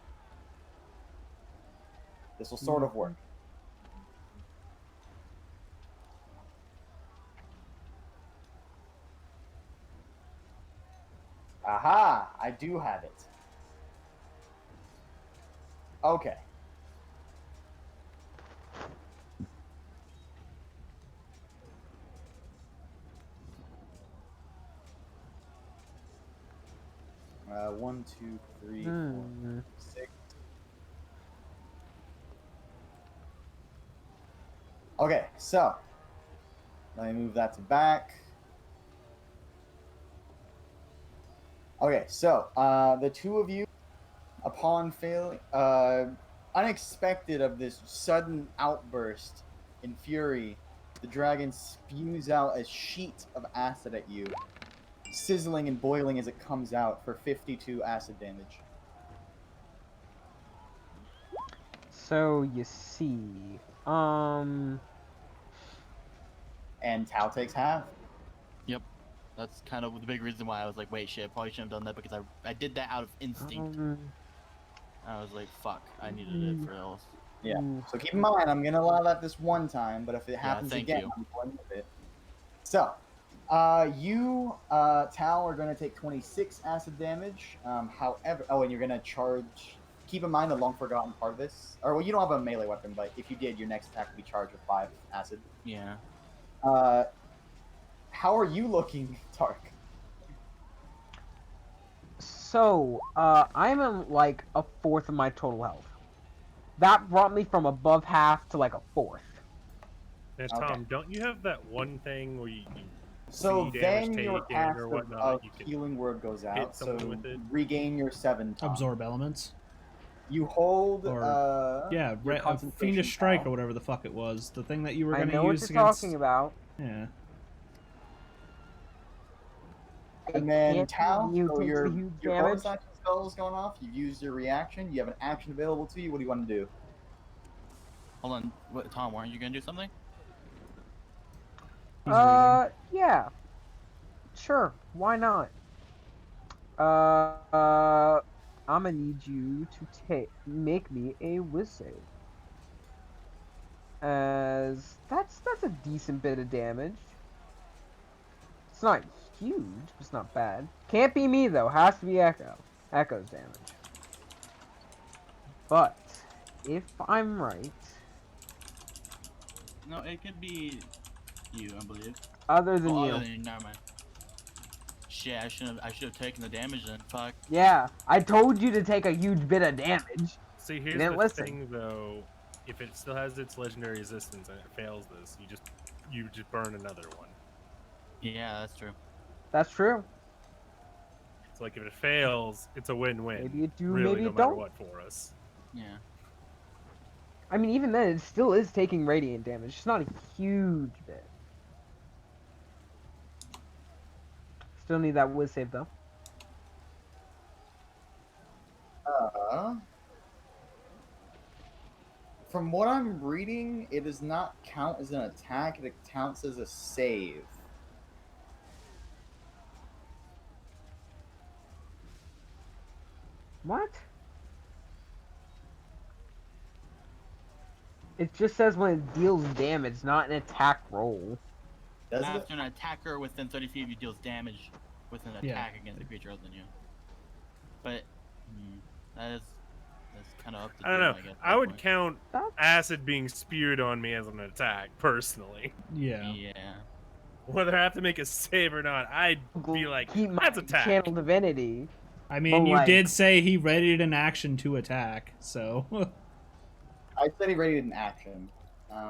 Speaker 1: This will sort of work. Aha! I do have it. Okay. One, two, three, four, 6. Okay, so let me move that to back. Okay, so the two of you, upon failing, unexpected of this sudden outburst in fury, the dragon spews out a sheet of acid at you, sizzling and boiling as it comes out for 52 acid damage.
Speaker 5: So you see,
Speaker 1: And Tal takes half.
Speaker 3: Yep. That's kind of the big reason why I was like, wait, shit, I probably shouldn't have done that because I did that out of instinct. I was like, fuck, I needed it for else.
Speaker 1: Yeah. So keep in mind, I'm gonna allow that this one time, but if it happens
Speaker 3: thank
Speaker 1: again,
Speaker 3: you.
Speaker 1: I'm going with it. So, you, Tal, are gonna take 26 acid damage. However, and you're gonna charge. Keep in mind the long forgotten part of this, or well, you don't have a melee weapon, but if you did, your next attack would be charged with 5 acid.
Speaker 3: Yeah.
Speaker 1: How are you looking, Tark?
Speaker 5: So, I'm at like a fourth of my total health. That brought me from above half to like a fourth.
Speaker 2: Now,
Speaker 1: Okay.
Speaker 2: Tom, don't you have that one thing where you
Speaker 1: So
Speaker 2: see
Speaker 1: then
Speaker 2: damage
Speaker 1: your
Speaker 2: taken
Speaker 1: cast
Speaker 2: or
Speaker 1: of
Speaker 2: whatnot, you can
Speaker 1: healing word goes out, so
Speaker 2: someone with it?
Speaker 1: regain your 7 Tom.
Speaker 4: Absorb elements.
Speaker 1: You hold,
Speaker 4: Or, yeah,
Speaker 1: your
Speaker 4: a
Speaker 1: concentration
Speaker 4: Fiendish Strike
Speaker 1: Tal.
Speaker 4: or whatever the fuck it was. The thing that you were
Speaker 5: I
Speaker 4: going
Speaker 5: know
Speaker 4: to
Speaker 5: what
Speaker 4: use
Speaker 5: you're
Speaker 4: against.
Speaker 5: talking about.
Speaker 4: Yeah.
Speaker 1: And then
Speaker 5: Can't
Speaker 1: Tal,
Speaker 5: you
Speaker 1: so
Speaker 5: take
Speaker 1: your
Speaker 5: the huge
Speaker 1: bonus
Speaker 5: damage?
Speaker 1: action spell is going off. You've used your reaction. You have an action available to you. What do you want to do?
Speaker 3: Hold on, what, Tom, weren't you gonna do something?
Speaker 4: He's reading.
Speaker 5: Yeah. Sure, why not? I'm gonna need you to make me a whiz save. As that's a decent bit of damage. It's not huge, but it's not bad. Can't be me though, has to be Echo. Echo's damage. But if I'm right,
Speaker 3: No, it could be you, I believe.
Speaker 5: other than
Speaker 3: Well,
Speaker 5: you.
Speaker 3: other than never mind. Shit, I should have taken the damage then. Fuck.
Speaker 5: Yeah, I told you to take a huge bit of damage.
Speaker 2: See, here's
Speaker 5: didn't
Speaker 2: the
Speaker 5: listen.
Speaker 2: thing, though. If it still has its legendary resistance and it fails this, you just burn another one.
Speaker 3: Yeah, that's true.
Speaker 5: That's true.
Speaker 2: So like if it fails, it's a win-win.
Speaker 5: Maybe you do,
Speaker 2: really,
Speaker 5: maybe
Speaker 2: no
Speaker 5: you
Speaker 2: matter
Speaker 5: don't.
Speaker 2: what for us.
Speaker 3: Yeah.
Speaker 5: I mean, even then, it still is taking radiant damage. It's not a huge bit. Still need that whiz save though.
Speaker 1: From what I'm reading, it does not count as an attack. It counts as a save.
Speaker 5: What? It just says when it deals damage, not an attack roll.
Speaker 1: Does it?
Speaker 3: After an attacker within 30 feet of you deals damage with an
Speaker 4: Yeah.
Speaker 3: attack against a creature other than you. But that's kind of up to
Speaker 2: I don't
Speaker 3: you,
Speaker 2: know.
Speaker 3: I guess.
Speaker 2: I would
Speaker 3: count.
Speaker 2: count
Speaker 5: That's-
Speaker 2: acid being spewed on me as an attack, personally.
Speaker 4: Yeah.
Speaker 3: Yeah.
Speaker 2: Whether I have to make a save or not, I'd be like,
Speaker 5: Keep my
Speaker 2: that's attack.
Speaker 5: channel divinity.
Speaker 4: I mean, you
Speaker 5: like-
Speaker 4: did say he readied an action to attack, so.
Speaker 1: I said he rated an action.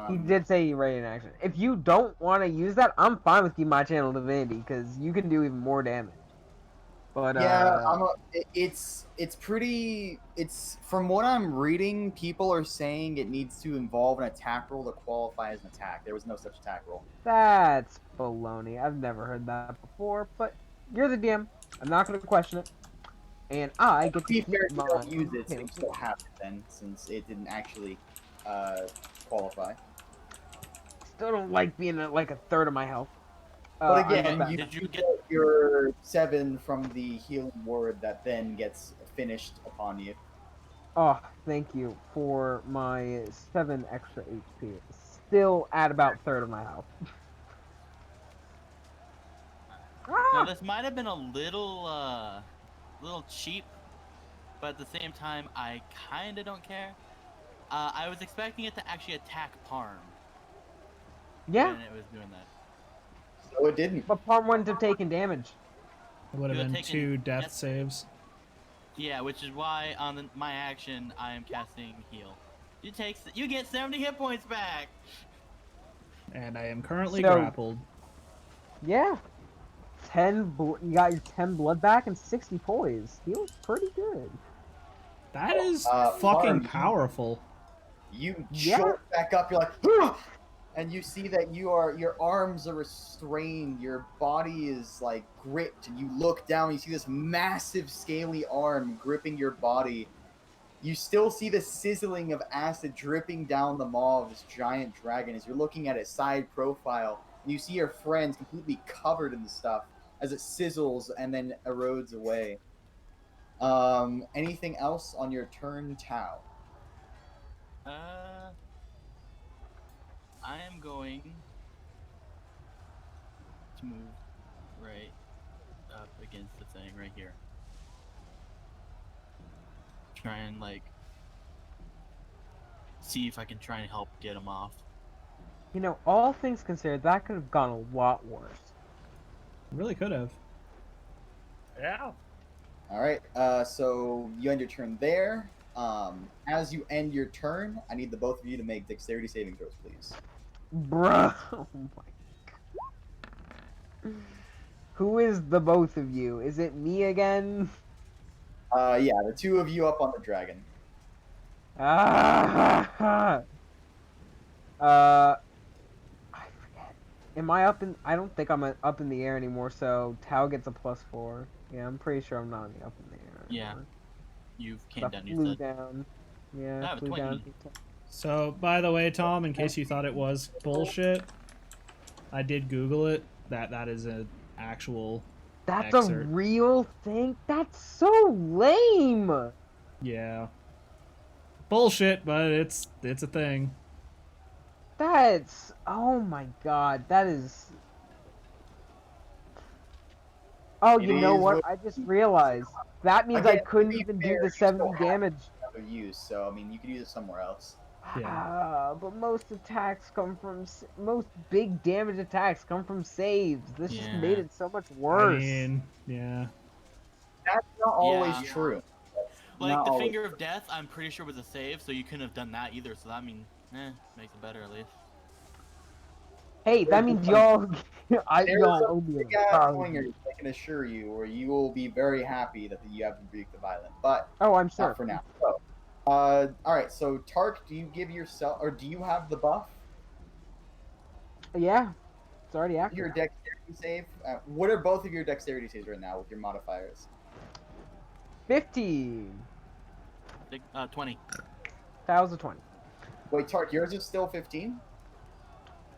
Speaker 5: He did say he ready in action. If you don't want to use that, I'm fine with keeping my channel divinity because you can do even more damage. But
Speaker 1: Yeah, it's pretty. It's from what I'm reading, people are saying it needs to involve an attack roll to qualify as an attack. There was no such attack roll.
Speaker 5: that's baloney. I've never heard that before. But you're the DM. I'm not going to question it. And I get
Speaker 1: To
Speaker 5: to
Speaker 1: be
Speaker 5: keep
Speaker 1: fair, if you
Speaker 5: my
Speaker 1: don't use it, so
Speaker 5: channel
Speaker 1: you still have it then, since it didn't actually qualify.
Speaker 5: Still don't like being at like a third of my health.
Speaker 1: But
Speaker 5: I'm
Speaker 1: again,
Speaker 5: back.
Speaker 1: you
Speaker 3: Did you
Speaker 1: get
Speaker 3: get-
Speaker 1: your 7 from the healing word that then gets finished upon you.
Speaker 5: Oh, thank you for my 7 extra HP. Still at about third of my health.
Speaker 3: Now this might have been a little cheap, but at the same time, I kind of don't care. I was expecting it to actually attack Parm
Speaker 5: Yeah,
Speaker 3: when it was doing that.
Speaker 1: So it didn't.
Speaker 5: but Palm wouldn't have taken damage.
Speaker 4: It would have
Speaker 3: You had
Speaker 4: been
Speaker 3: taken
Speaker 4: 2 death
Speaker 3: death
Speaker 4: saves.
Speaker 3: Yeah, which is why on my action I am casting heal. You get 70 hit points back.
Speaker 4: And I am currently
Speaker 5: So-
Speaker 4: grappled.
Speaker 5: Yeah. You got your 10 blood back and 60 poise. Feels pretty good.
Speaker 4: That is
Speaker 1: Farm,
Speaker 4: fucking
Speaker 1: you-
Speaker 4: powerful.
Speaker 1: You
Speaker 5: Yeah.
Speaker 1: jolt back up. You're like, "Ugh!" And you see that your arms are restrained. Your body is like gripped, and you look down. You see this massive, scaly arm gripping your body. You still see the sizzling of acid dripping down the maw of this giant dragon as you're looking at its side profile. And you see your friends completely covered in the stuff as it sizzles and then erodes away. Anything else on your turn, Tau?
Speaker 3: I am going to move right up against the thing right here. Try and see if I can try and help get him off.
Speaker 5: You know, all things considered, that could have gone a lot worse.
Speaker 4: Really could have.
Speaker 2: Yeah.
Speaker 1: All right. So you end your turn there. As you end your turn, I need the both of you to make dexterity saving throws, please.
Speaker 5: Bruh. Oh my god. Who is the both of you? Is it me again?
Speaker 1: Yeah, the two of you up on the dragon.
Speaker 5: Ah. I forget. Am I up in? I don't think I'm up in the air anymore. So Tau gets a +4. Yeah, I'm pretty sure I'm not up in the air.
Speaker 3: Yeah.
Speaker 5: anymore.
Speaker 3: You
Speaker 5: I
Speaker 3: came down. You
Speaker 5: flew
Speaker 3: said.
Speaker 5: down. Yeah,
Speaker 3: I
Speaker 5: I
Speaker 3: have a
Speaker 5: flew
Speaker 3: 20.
Speaker 5: down.
Speaker 4: So, by the way, Tom, in case you thought it was bullshit, I did Google it. That is an actual.
Speaker 5: That's
Speaker 4: Excerpt.
Speaker 5: a real thing. That's so lame.
Speaker 4: Yeah. Bullshit, but it's a thing.
Speaker 5: That's oh my god. That is. Oh,
Speaker 1: It
Speaker 5: you know
Speaker 1: is
Speaker 5: what?
Speaker 1: what-
Speaker 5: I just realized that means I
Speaker 1: Again,
Speaker 5: couldn't
Speaker 1: to be
Speaker 5: even
Speaker 1: fair,
Speaker 5: do the
Speaker 1: you still
Speaker 5: 70
Speaker 1: have-
Speaker 5: damage.
Speaker 1: Of use, so I mean, you could use it somewhere else.
Speaker 4: Yeah.
Speaker 5: But most attacks come from most big damage attacks come from saves. This just made
Speaker 3: Yeah.
Speaker 5: it so much
Speaker 4: I
Speaker 5: worse.
Speaker 4: mean, yeah.
Speaker 1: That's not always
Speaker 3: Yeah.
Speaker 1: true. That's
Speaker 3: Like
Speaker 1: not
Speaker 3: the
Speaker 1: always-
Speaker 3: finger of death, I'm pretty sure was a save, so you couldn't have done that either. So that means, makes it better at least.
Speaker 5: Hey, that means y'all I
Speaker 1: There's
Speaker 5: y'all
Speaker 1: a
Speaker 5: owe me
Speaker 1: big
Speaker 5: an
Speaker 1: ass
Speaker 5: apology.
Speaker 1: winger, I can assure you, or you will be very happy that you have rebuked the violent. But
Speaker 5: Oh, I'm sure.
Speaker 1: not for now. So, all right. So, Tark, do you give yourself, or do you have the buff?
Speaker 5: Yeah, it's already
Speaker 1: Your
Speaker 5: active.
Speaker 1: dexterity save. What are both of your dexterity saves right now with your modifiers?
Speaker 5: 15.
Speaker 3: I think 20.
Speaker 5: That was a 20.
Speaker 1: Wait, Tark, yours is still 15.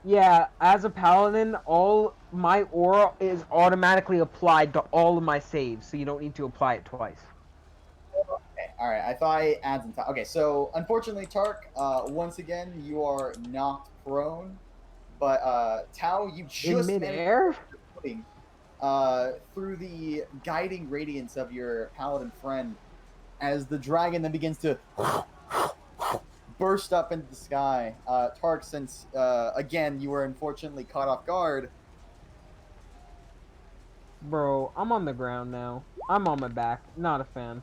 Speaker 5: Yeah, as a paladin, all my aura is automatically applied to all of my saves, so you don't need to apply it twice.
Speaker 1: Okay, all right. I thought I added some time. Okay, so unfortunately, Tark, once again, you are knocked prone. But Tao, you
Speaker 5: In
Speaker 1: just managed
Speaker 5: midair?
Speaker 1: to get your footing through the guiding radiance of your paladin friend as the dragon then begins to burst up into the sky. Tark, since again you were unfortunately caught off guard,
Speaker 5: Bro, I'm on the ground now. I'm on my back. Not a fan.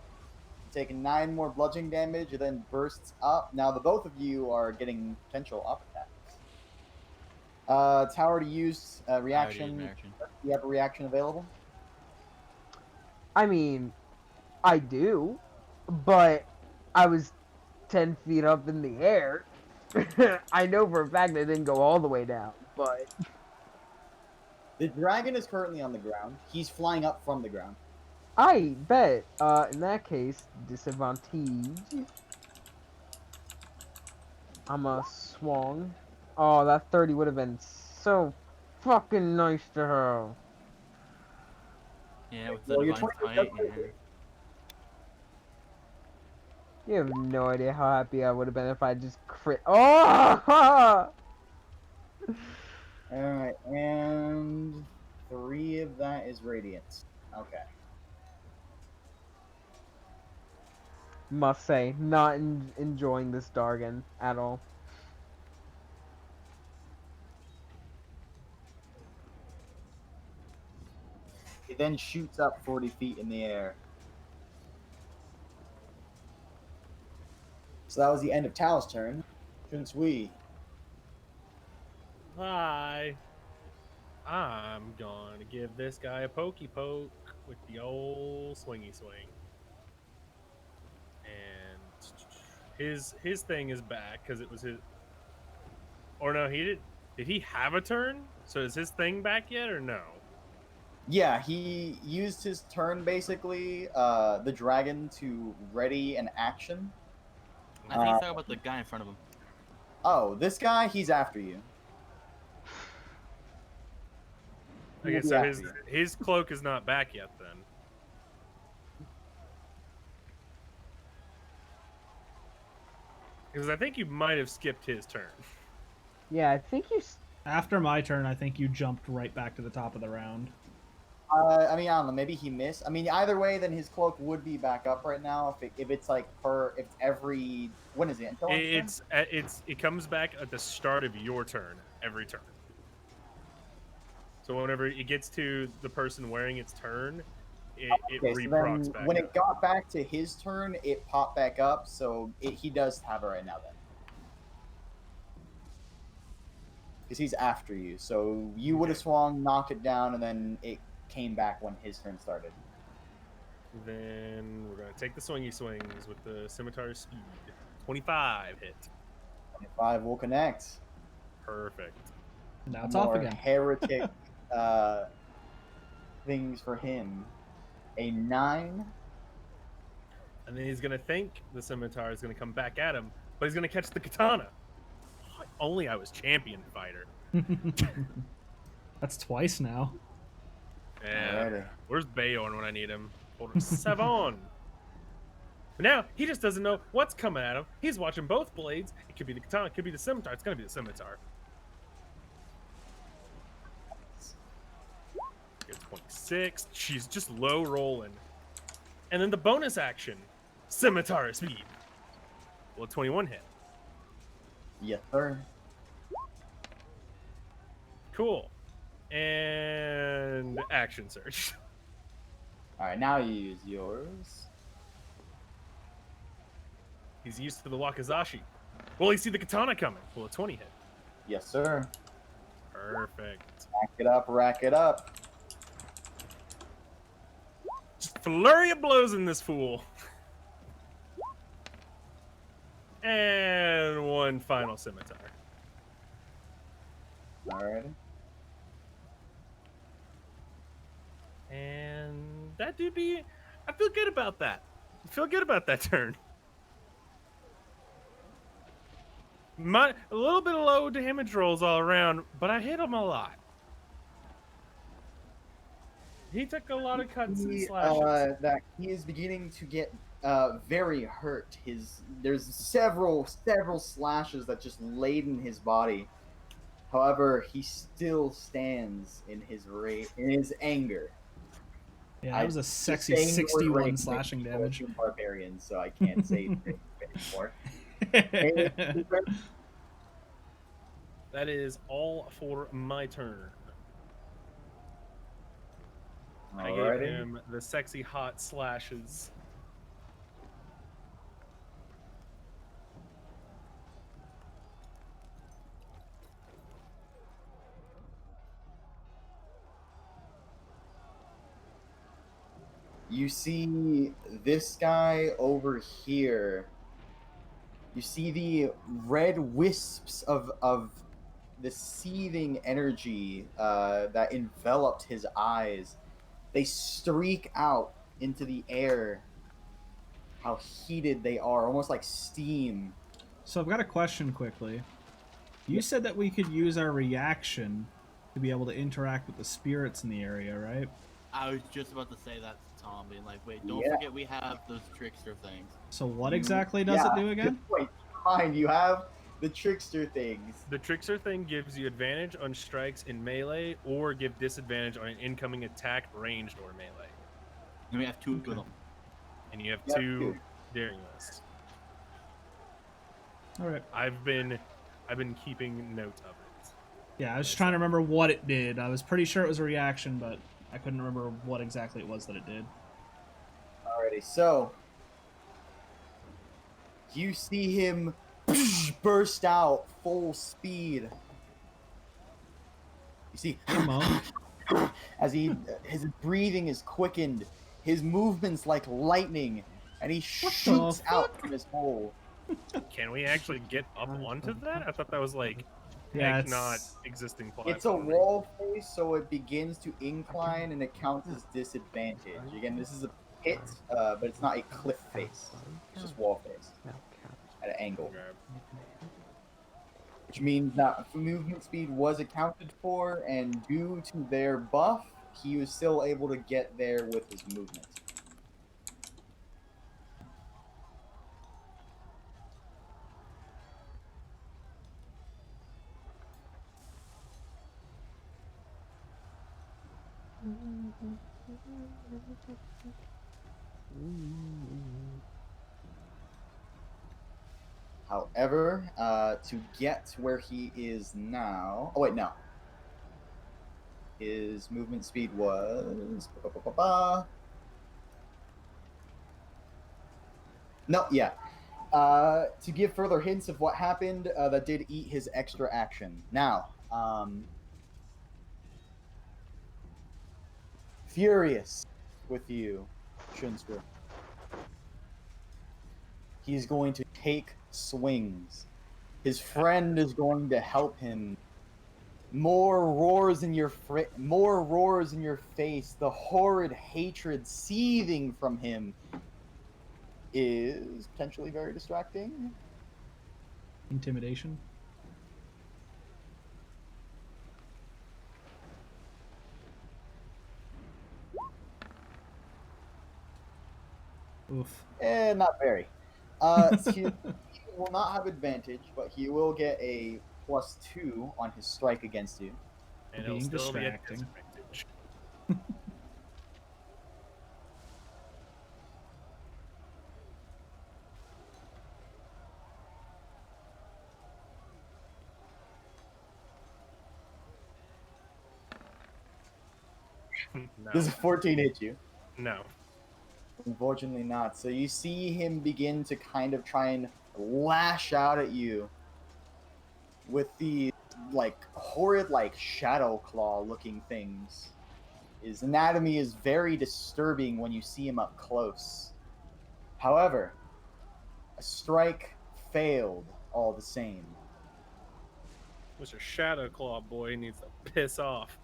Speaker 1: taking 9 more bludgeoning damage, and then bursts up. Now the both of you are getting potential up attacks. Tower to use
Speaker 3: I already used
Speaker 1: reaction.
Speaker 3: my action.
Speaker 1: You have a reaction available.
Speaker 5: I mean, I do, but I was 10 feet up in the air. I know for a fact I didn't go all the way down, but
Speaker 1: The dragon is currently on the ground. He's flying up from the ground.
Speaker 5: I bet. In that case, disadvantage. I'm a swung. Oh, that 30 would have been so fucking nice to have.
Speaker 3: Yeah, with the
Speaker 1: Well, your
Speaker 3: divine
Speaker 1: 20
Speaker 3: smite.
Speaker 1: does
Speaker 3: Yeah.
Speaker 5: You have no idea how happy I would have been if I just crit. Oh!
Speaker 1: All right, and 3 of that is radiant. Okay.
Speaker 5: Must say, not enjoying this Dargan at all.
Speaker 1: It then shoots up 40 feet in the air. So that was the end of Tao's turn. Since we
Speaker 2: Hi. I'm gonna give this guy a pokey poke with the old swingy swing. And his thing is back because it was his. Or no, he did. Did he have a turn? So is his thing back yet or no?
Speaker 1: Yeah, he used his turn basically, the dragon to ready an action.
Speaker 3: I think he's talking about the guy in front of him.
Speaker 1: Oh, this guy, he's after you. He
Speaker 2: Okay,
Speaker 1: will be
Speaker 2: so
Speaker 1: after you.
Speaker 2: his cloak is not back yet then. Because I think you might have skipped his turn.
Speaker 5: Yeah, I think you.
Speaker 4: After my turn, I think you jumped right back to the top of the round.
Speaker 1: I mean, I don't know. Maybe he missed. I mean, either way, then his cloak would be back up right now. If it's like if it's every when is it? Until end turn?
Speaker 2: It comes back at the start of your turn every turn. So whenever it gets to the person wearing its turn, it
Speaker 1: Okay, so
Speaker 2: reprocs
Speaker 1: then
Speaker 2: back
Speaker 1: when
Speaker 2: up.
Speaker 1: it got back to his turn, it popped back up. So he does have it right now then. Because he's after you. So you would have swung, knocked it down, and then it came back when his turn started.
Speaker 2: Then we're going to take the swingy swings with the scimitar speed. 25 hit.
Speaker 1: 25 will connect.
Speaker 2: Perfect.
Speaker 4: Now it's off
Speaker 1: More
Speaker 4: again.
Speaker 1: heretic things for him. A 9.
Speaker 2: And then he's going to think the scimitar is going to come back at him, but he's going to catch the katana. Oh, only I was champion fighter.
Speaker 4: That's twice now.
Speaker 2: Yeah.
Speaker 1: Alrighty.
Speaker 2: Where's Bayorn when I need him? Hold him. Savon. But now he just doesn't know what's coming at him. He's watching both blades. It could be the katana, it could be the scimitar. It's going to be the scimitar. Get 26. She's just low rolling. And then the bonus action, scimitar speed. Well, 21 hit.
Speaker 1: Yes, sir.
Speaker 2: Cool. And action surge.
Speaker 1: Alright, now you use yours.
Speaker 2: He's used to the wakizashi. Well, he see the katana coming. Well, a 20 hit.
Speaker 1: Yes, sir.
Speaker 2: Perfect.
Speaker 1: Rack it up, rack it up.
Speaker 2: Just flurry of blows in this fool. And one final scimitar.
Speaker 1: Alrighty.
Speaker 2: And that do be. I feel good about that. I feel good about that turn. A little bit of low damage rolls all around, but I hit him a lot. He took a lot of cuts and slashes.
Speaker 1: That he is beginning to get very hurt. There's several slashes that just laden his body. However, he still stands in his anger.
Speaker 4: Yeah, that was a sexy
Speaker 1: Saying the word
Speaker 4: 61
Speaker 1: rage
Speaker 4: slashing
Speaker 1: makes me
Speaker 4: damage.
Speaker 1: feel like a barbarian, so I can't say it anymore.
Speaker 2: That is all for my turn. I gave
Speaker 1: Alrighty.
Speaker 2: him the sexy hot slashes.
Speaker 1: You see this guy over here. You see the red wisps of the seething energy that enveloped his eyes. They streak out into the air. How heated they are, almost like steam.
Speaker 4: So I've got a question quickly. You said that we could use our reaction to be able to interact with the spirits in the area, right?
Speaker 3: I was just about to say that to Tom, being like, wait, don't
Speaker 1: Yeah.
Speaker 3: forget we have those trickster things.
Speaker 4: So what exactly does it do again?
Speaker 1: Good point. Fine, you have the trickster things.
Speaker 2: The trickster thing gives you advantage on strikes in melee or give disadvantage on an incoming attack ranged or melee.
Speaker 3: And we have two of them.
Speaker 2: And you have
Speaker 1: Yep,
Speaker 2: two
Speaker 1: two.
Speaker 2: daring lists.
Speaker 4: All right.
Speaker 2: I've been keeping note of it.
Speaker 4: Yeah, I was just trying to remember what it did. I was pretty sure it was a reaction, but I couldn't remember what exactly it was that it did.
Speaker 1: Alrighty, so you see him burst out full speed. You see as his breathing is quickened, his movements like lightning, and he shoots out from his hole.
Speaker 2: Can we actually get up onto that? I thought that was like
Speaker 4: Yeah,
Speaker 2: not existing platform.
Speaker 1: It's a wall face, so it begins to incline and it counts as disadvantage. Again, this is a pit, but it's not a cliff face. It's just wall face at an angle.
Speaker 2: Okay.
Speaker 1: Which means that movement speed was accounted for, and due to their buff, he was still able to get there with his movement. However, to get where he is now... Oh, wait, no. His movement speed was... No, yeah. To give further hints of what happened, that did eat his extra action. Now, furious with you, Shunstra. He's going to take swings. His friend is going to help him. More roars in your face. The horrid hatred seething from him is potentially very distracting.
Speaker 4: Intimidation. Oof.
Speaker 1: Not very. He will not have advantage, but he will get a +2 on his strike against you.
Speaker 2: And it'll
Speaker 4: Being
Speaker 2: still be a
Speaker 4: distracting.
Speaker 2: disadvantage. No.
Speaker 1: Does a 14 hit you?
Speaker 2: No.
Speaker 1: Unfortunately not. So you see him begin to kind of try and lash out at you with the like horrid, like shadow claw looking things. His anatomy is very disturbing when you see him up close. However, a strike failed all the same.
Speaker 2: Mr. Shadow Claw boy needs to piss off.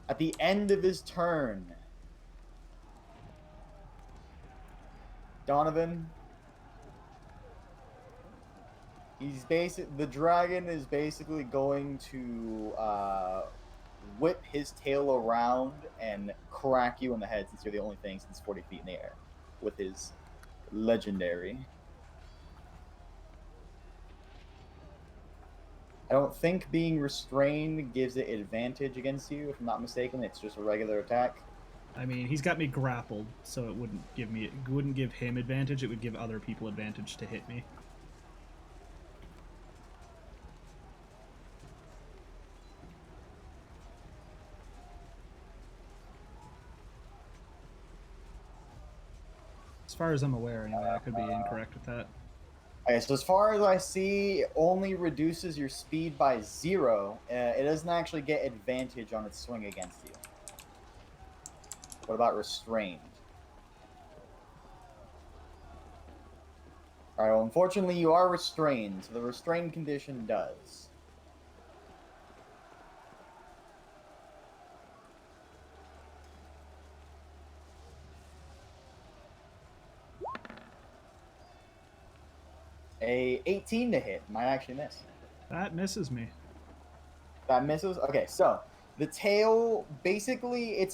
Speaker 1: At the end of his turn, Donovan, the dragon is basically going to whip his tail around and crack you in the head, since you're the only thing since 40 feet in the air, with his legendary. I don't think being restrained gives it advantage against you, if I'm not mistaken. It's just a regular attack.
Speaker 4: I mean, he's got me grappled, so it wouldn't give him advantage. It would give other people advantage to hit me. As far as I'm aware, anyway, I could be incorrect with that.
Speaker 1: Okay, so as far as I see, it only reduces your speed by 0. It doesn't actually get advantage on its swing against you. What about restrained? Alright, well, unfortunately you are restrained, so the restrained condition does. A 18 to hit might actually miss.
Speaker 4: That misses me.
Speaker 1: That misses? Okay, so the tail, basically,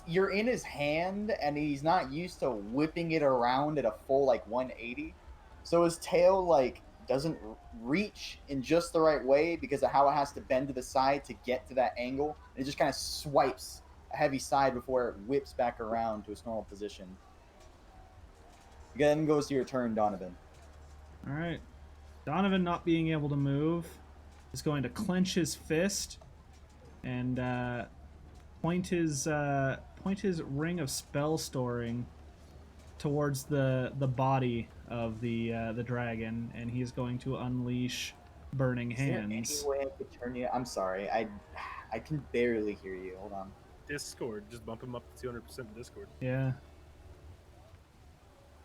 Speaker 1: you're in his hand, and he's not used to whipping it around at a full, like, 180. So his tail, like, doesn't reach in just the right way because of how it has to bend to the side to get to that angle. And it just kind of swipes a heavy side before it whips back around to its normal position. Then goes to your turn, Donovan.
Speaker 4: All right. Donovan, not being able to move, is going to clench his fist and point his ring of spell storing towards the body of the dragon, and he's going to unleash Burning Hands.
Speaker 1: Is there any way I could turn you? I'm sorry, I can barely hear you. Hold on.
Speaker 2: Discord, just bump him up to 200% in Discord.
Speaker 4: Yeah.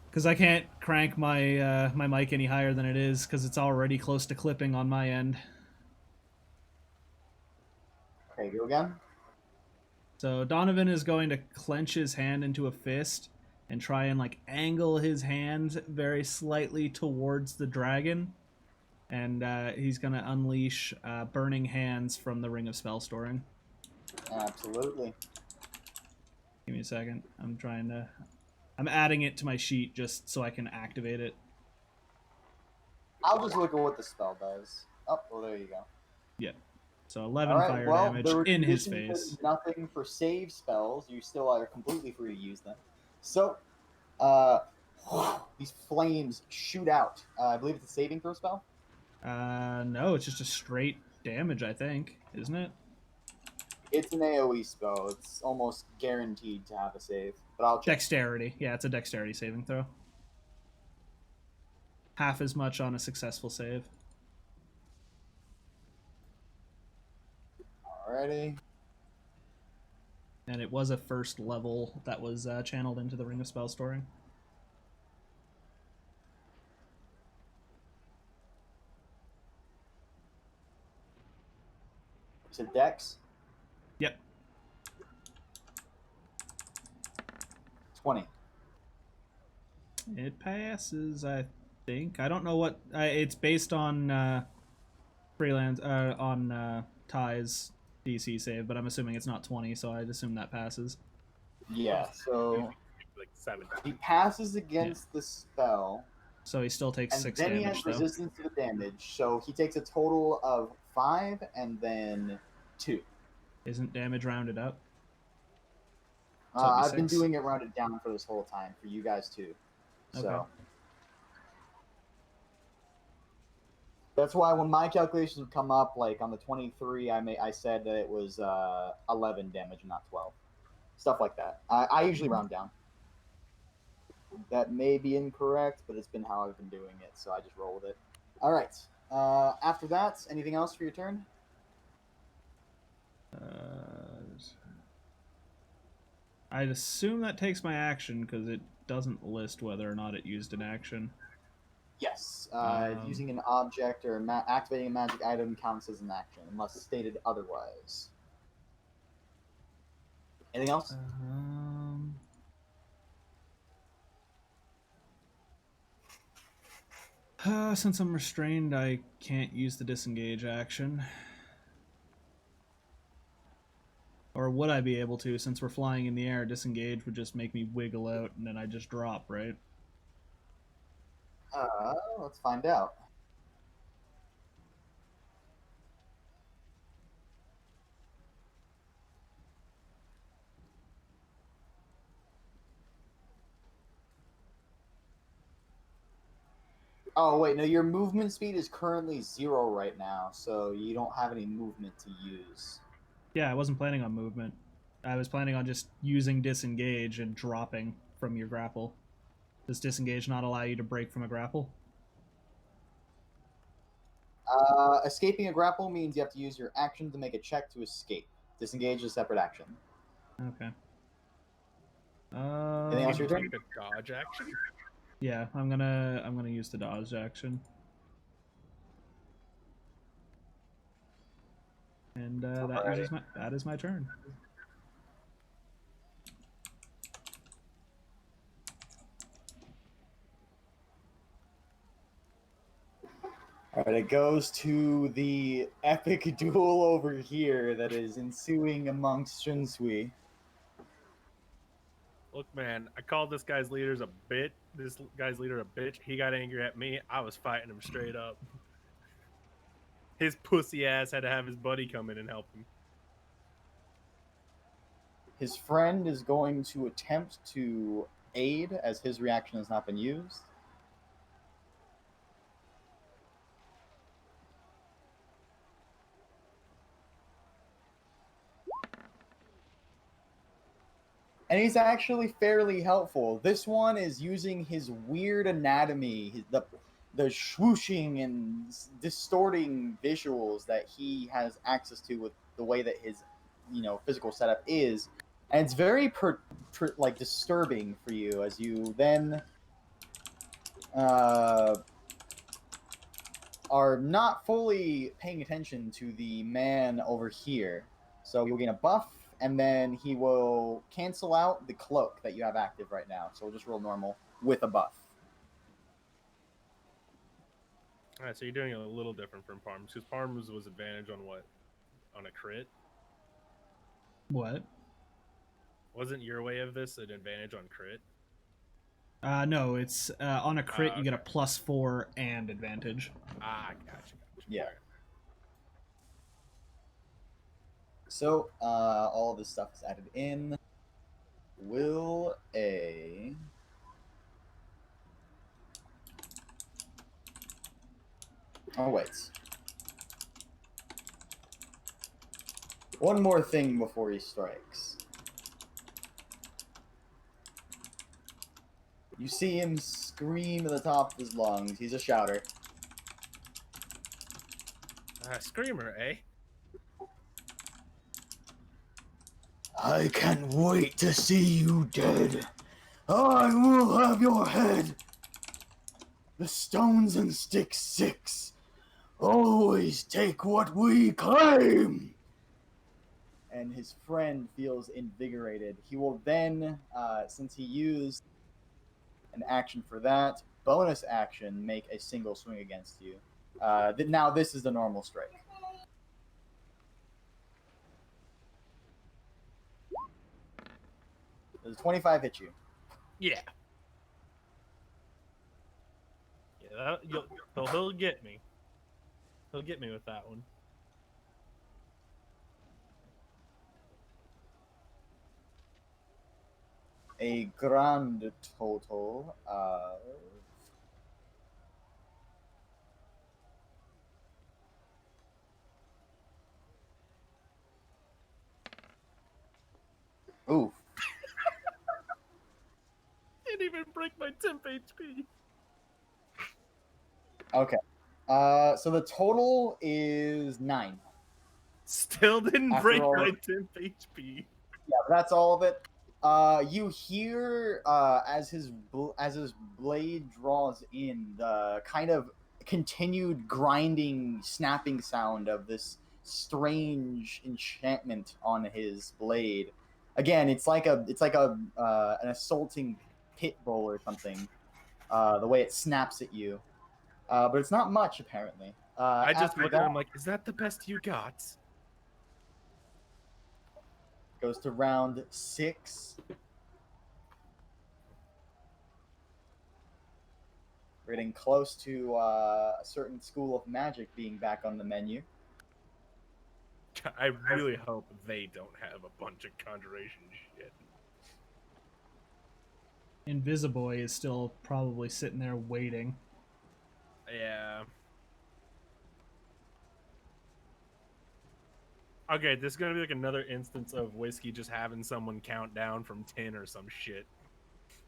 Speaker 4: Because I can't crank my my mic any higher than it is, because it's already close to clipping on my end.
Speaker 1: Okay, go again.
Speaker 4: So Donovan is going to clench his hand into a fist and try and like angle his hand very slightly towards the dragon, and he's going to unleash Burning Hands from the Ring of Spell Storing.
Speaker 1: Absolutely.
Speaker 4: Give me a second. I'm adding it to my sheet just so I can activate it.
Speaker 1: I'll just look at what the spell does. Oh, well, there you go.
Speaker 4: Yeah. So 11
Speaker 1: All right,
Speaker 4: fire
Speaker 1: well,
Speaker 4: damage
Speaker 1: there were
Speaker 4: in his
Speaker 1: conditions
Speaker 4: face.
Speaker 1: that nothing for save spells. You still are completely free to use them. So, these flames shoot out. I believe it's a saving throw spell.
Speaker 4: No, it's just a straight damage, I think, isn't it?
Speaker 1: It's an AoE spell. It's almost guaranteed to have a save. But I'll check.
Speaker 4: Dexterity. Yeah, it's a dexterity saving throw. Half as much on a successful save.
Speaker 1: Alrighty.
Speaker 4: And it was a first level that was channeled into the Ring of Spell Storing.
Speaker 1: Is it Dex?
Speaker 4: Yep.
Speaker 1: 20.
Speaker 4: It passes, I think. I don't know what... it's based on freelance... on Ty's DC save, but I'm assuming it's not 20, so I'd assume that passes.
Speaker 1: Yeah, so
Speaker 2: Like 7.
Speaker 1: he passes against the spell,
Speaker 4: So he still takes
Speaker 1: and
Speaker 4: 6
Speaker 1: then he
Speaker 4: damage,
Speaker 1: has
Speaker 4: though.
Speaker 1: resistance to the damage, so he takes a total of 5 and then 2.
Speaker 4: Isn't damage rounded up? So it'd be
Speaker 1: I've been
Speaker 4: 6.
Speaker 1: doing it rounded down for this whole time, for you guys too. So
Speaker 4: Okay.
Speaker 1: that's why when my calculations would come up, like on the 23, I said that it was 11 damage and not 12. Stuff like that. I usually round down. That may be incorrect, but it's been how I've been doing it, so I just roll with it. All right. After that, anything else for your turn?
Speaker 4: I'd assume that takes my action because it doesn't list whether or not it used an action.
Speaker 1: Yes.
Speaker 4: Um,
Speaker 1: Using an object or activating a magic item counts as an action, unless stated otherwise. Anything else?
Speaker 4: Since I'm restrained, I can't use the disengage action. Or would I be able to? Since we're flying in the air, disengage would just make me wiggle out and then I just drop, right?
Speaker 1: Let's find out. Oh, wait, no, your movement speed is currently 0 right now, so you don't have any movement to use.
Speaker 4: Yeah, I wasn't planning on movement. I was planning on just using disengage and dropping from your grapple. Does disengage not allow you to break from a grapple?
Speaker 1: Escaping a grapple means you have to use your action to make a check to escape. Disengage is a separate action.
Speaker 4: Okay.
Speaker 1: Anything else
Speaker 2: Can
Speaker 1: your
Speaker 2: you
Speaker 1: turn?
Speaker 2: take the dodge action?
Speaker 4: Yeah, I'm gonna use the dodge action. And that is my turn.
Speaker 1: Alright, it goes to the epic duel over here that is ensuing amongst Shunsui.
Speaker 2: Look, man, I called this guy's leader a bitch. He got angry at me. I was fighting him straight up. His pussy ass had to have his buddy come in and help him.
Speaker 1: His friend is going to attempt to aid as his reaction has not been used. And he's actually fairly helpful. This one is using his weird anatomy, the swooshing and distorting visuals that he has access to with the way that his, physical setup is, and it's very disturbing for you as you then are not fully paying attention to the man over here. So you'll gain a buff, and then he will cancel out the cloak that you have active right now. So we'll just roll normal with a buff.
Speaker 2: All right, so you're doing it a little different from Parms, because Parms was advantage on what? On a crit?
Speaker 4: What?
Speaker 2: Wasn't your way of this an advantage on crit?
Speaker 4: No, it's on a crit you get a
Speaker 2: Okay.
Speaker 4: +4 and advantage.
Speaker 2: Gotcha.
Speaker 1: Yeah.
Speaker 2: Okay.
Speaker 1: So all of this stuff is added in. Will a wait. One more thing before he strikes. You see him scream at the top of his lungs. He's a shouter.
Speaker 2: Screamer, eh?
Speaker 1: I can't wait to see you dead. I will have your head. The stones and sticks 6 always take what we claim. And his friend feels invigorated. He will then, since he used an action for that, bonus action, make a single swing against you. Now this is the normal strike. Does a 25 hit you?
Speaker 2: Yeah. Yeah, he'll get me. He'll get me with that one.
Speaker 1: A grand total of... Oof.
Speaker 2: Didn't even break my temp HP.
Speaker 1: Okay. So the total is 9.
Speaker 2: Still didn't
Speaker 1: After
Speaker 2: break
Speaker 1: all-
Speaker 2: my 10th HP.
Speaker 1: Yeah, that's all of it. You hear as his blade draws in the kind of continued grinding, snapping sound of this strange enchantment on his blade. Again, it's like an assaulting pit bull or something. The way it snaps at you, but it's not much apparently.
Speaker 2: I just
Speaker 1: After
Speaker 2: look
Speaker 1: that,
Speaker 2: at him like, is that the best you got?
Speaker 1: goes to round 6. We're getting close to a certain school of magic being back on the menu.
Speaker 2: I really hope they don't have a bunch of conjuration shit.
Speaker 4: Invisiboy is still probably sitting there waiting.
Speaker 2: Yeah. Okay, this is gonna be like another instance of Whiskey just having someone count down from 10 or some shit.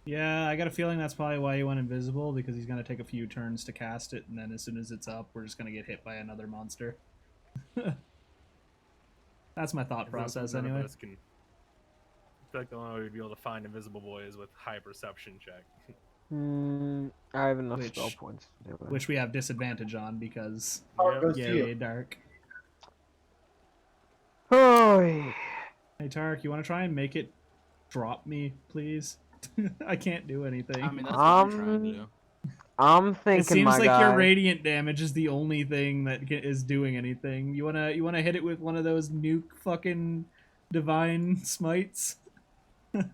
Speaker 4: Yeah, I got a feeling that's probably why he went invisible, because he's going to take a few turns to cast it, and then as soon as it's up, we're just going to get hit by another monster. That's my thought process,
Speaker 2: None
Speaker 4: anyway.
Speaker 2: of us can... I feel like the only way we'd be able to find Invisible Boy is with high perception check.
Speaker 5: I have enough
Speaker 4: Which-
Speaker 5: spell points to do it.
Speaker 4: Which we have disadvantage on, because
Speaker 1: Tark goes to
Speaker 4: yay,
Speaker 1: you.
Speaker 4: dark.
Speaker 5: Oh,
Speaker 4: Hey, Tark, you want to try and make it drop me, please? I can't do anything.
Speaker 3: I mean, that's what I'm trying to do.
Speaker 5: I'm thinking,
Speaker 4: It seems
Speaker 5: my
Speaker 4: like
Speaker 5: guy.
Speaker 4: your radiant damage is the only thing that is doing anything. You wanna hit it with one of those nuke fucking divine smites?
Speaker 2: The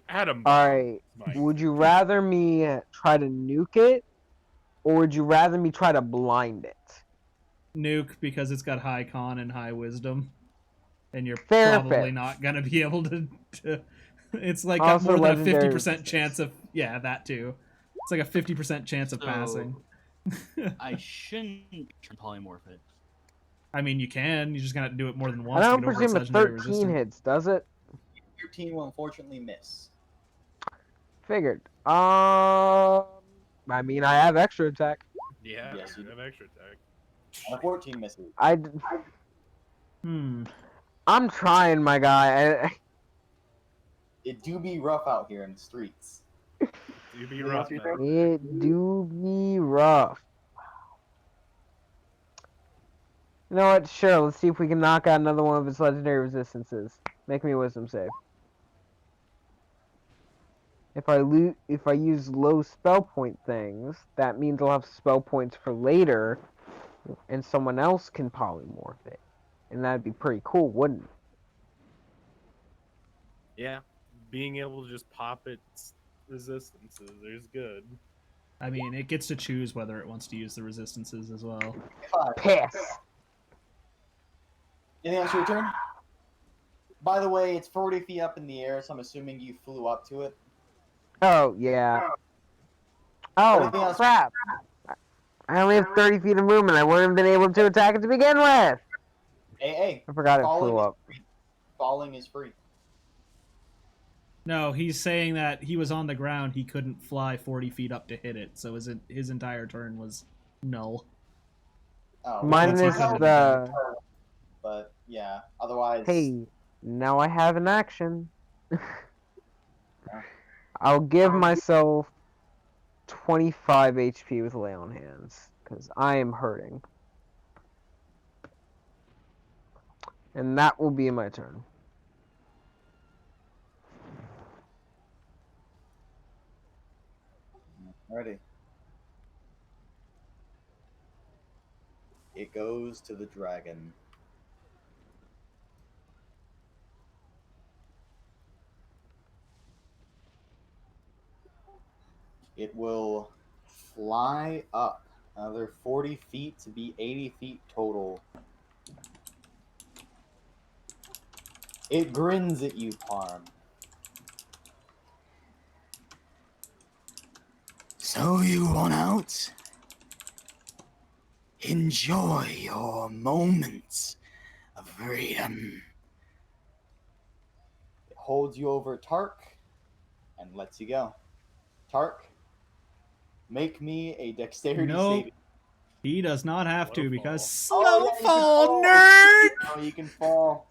Speaker 2: Atom
Speaker 5: All
Speaker 2: Bomb,
Speaker 5: right.
Speaker 2: Mike.
Speaker 5: Would you rather me try to nuke it, or would you rather me try to blind it?
Speaker 4: Nuke, because it's got high con and high wisdom, and you're
Speaker 5: Fair,
Speaker 4: probably
Speaker 5: fair.
Speaker 4: not gonna be able to. It's like got
Speaker 5: Also
Speaker 4: more than a
Speaker 5: legendary
Speaker 4: 50% chance of that too. It's like a 50% chance of
Speaker 3: So-
Speaker 4: passing.
Speaker 3: I shouldn't polymorph it.
Speaker 4: I mean, you can. You just gotta do it more than
Speaker 5: I
Speaker 4: once to
Speaker 5: don't
Speaker 4: get over its
Speaker 5: presume a
Speaker 4: legendary
Speaker 5: 13
Speaker 4: resistance.
Speaker 5: hits, does it?
Speaker 1: 13 will unfortunately miss.
Speaker 5: Figured. I mean, I have extra attack.
Speaker 2: Yeah,
Speaker 1: Yes,
Speaker 2: you
Speaker 1: you
Speaker 2: have extra attack.
Speaker 1: And a 14 misses.
Speaker 4: Hmm.
Speaker 5: I'm trying, my guy.
Speaker 1: It do be rough out here in the streets.
Speaker 2: You be
Speaker 1: Anything
Speaker 2: rough,
Speaker 1: else you
Speaker 2: man.
Speaker 1: think?
Speaker 5: It do be rough. You know what? Sure, let's see if we can knock out another one of its legendary resistances. Make me a wisdom save. If I use low spell point things, that means I'll have spell points for later, and someone else can polymorph it. And that'd be pretty cool, wouldn't it?
Speaker 2: Yeah, being able to just pop its resistances is good.
Speaker 4: I mean, it gets to choose whether it wants to use the resistances as well.
Speaker 1: 5.
Speaker 5: Piss!
Speaker 1: Anything else your turn? By the way, it's 40 feet up in the air, so I'm assuming you flew up to it.
Speaker 5: Oh, yeah. Oh,
Speaker 1: Anything else?
Speaker 5: crap! I only have 30 feet of movement. I wouldn't have been able to attack it to begin with!
Speaker 1: Hey,
Speaker 5: I forgot it
Speaker 1: falling
Speaker 5: flew
Speaker 1: is
Speaker 5: up.
Speaker 1: free. Falling is free.
Speaker 4: No, he's saying that he was on the ground. He couldn't fly 40 feet up to hit it, so his entire turn was null.
Speaker 1: Oh,
Speaker 5: Minus
Speaker 4: That's what
Speaker 5: the...
Speaker 1: But yeah, otherwise.
Speaker 5: Hey, now I have an action. I'll give myself 25 HP with Lay on Hands, because I am hurting. And that will be my turn.
Speaker 1: Ready. It goes to the dragon. It will fly up another 40 feet to be 80 feet total. It grins at you, Parm. So you want out? Enjoy your moments of freedom. It holds you over Tark and lets you go. Tark, make me a dexterity
Speaker 4: Nope.
Speaker 1: saving.
Speaker 4: He does not have
Speaker 2: Slow
Speaker 4: to because
Speaker 2: fall.
Speaker 4: slow
Speaker 1: Oh, yeah,
Speaker 4: fall,
Speaker 1: you
Speaker 4: nerd!
Speaker 1: Oh, you can fall.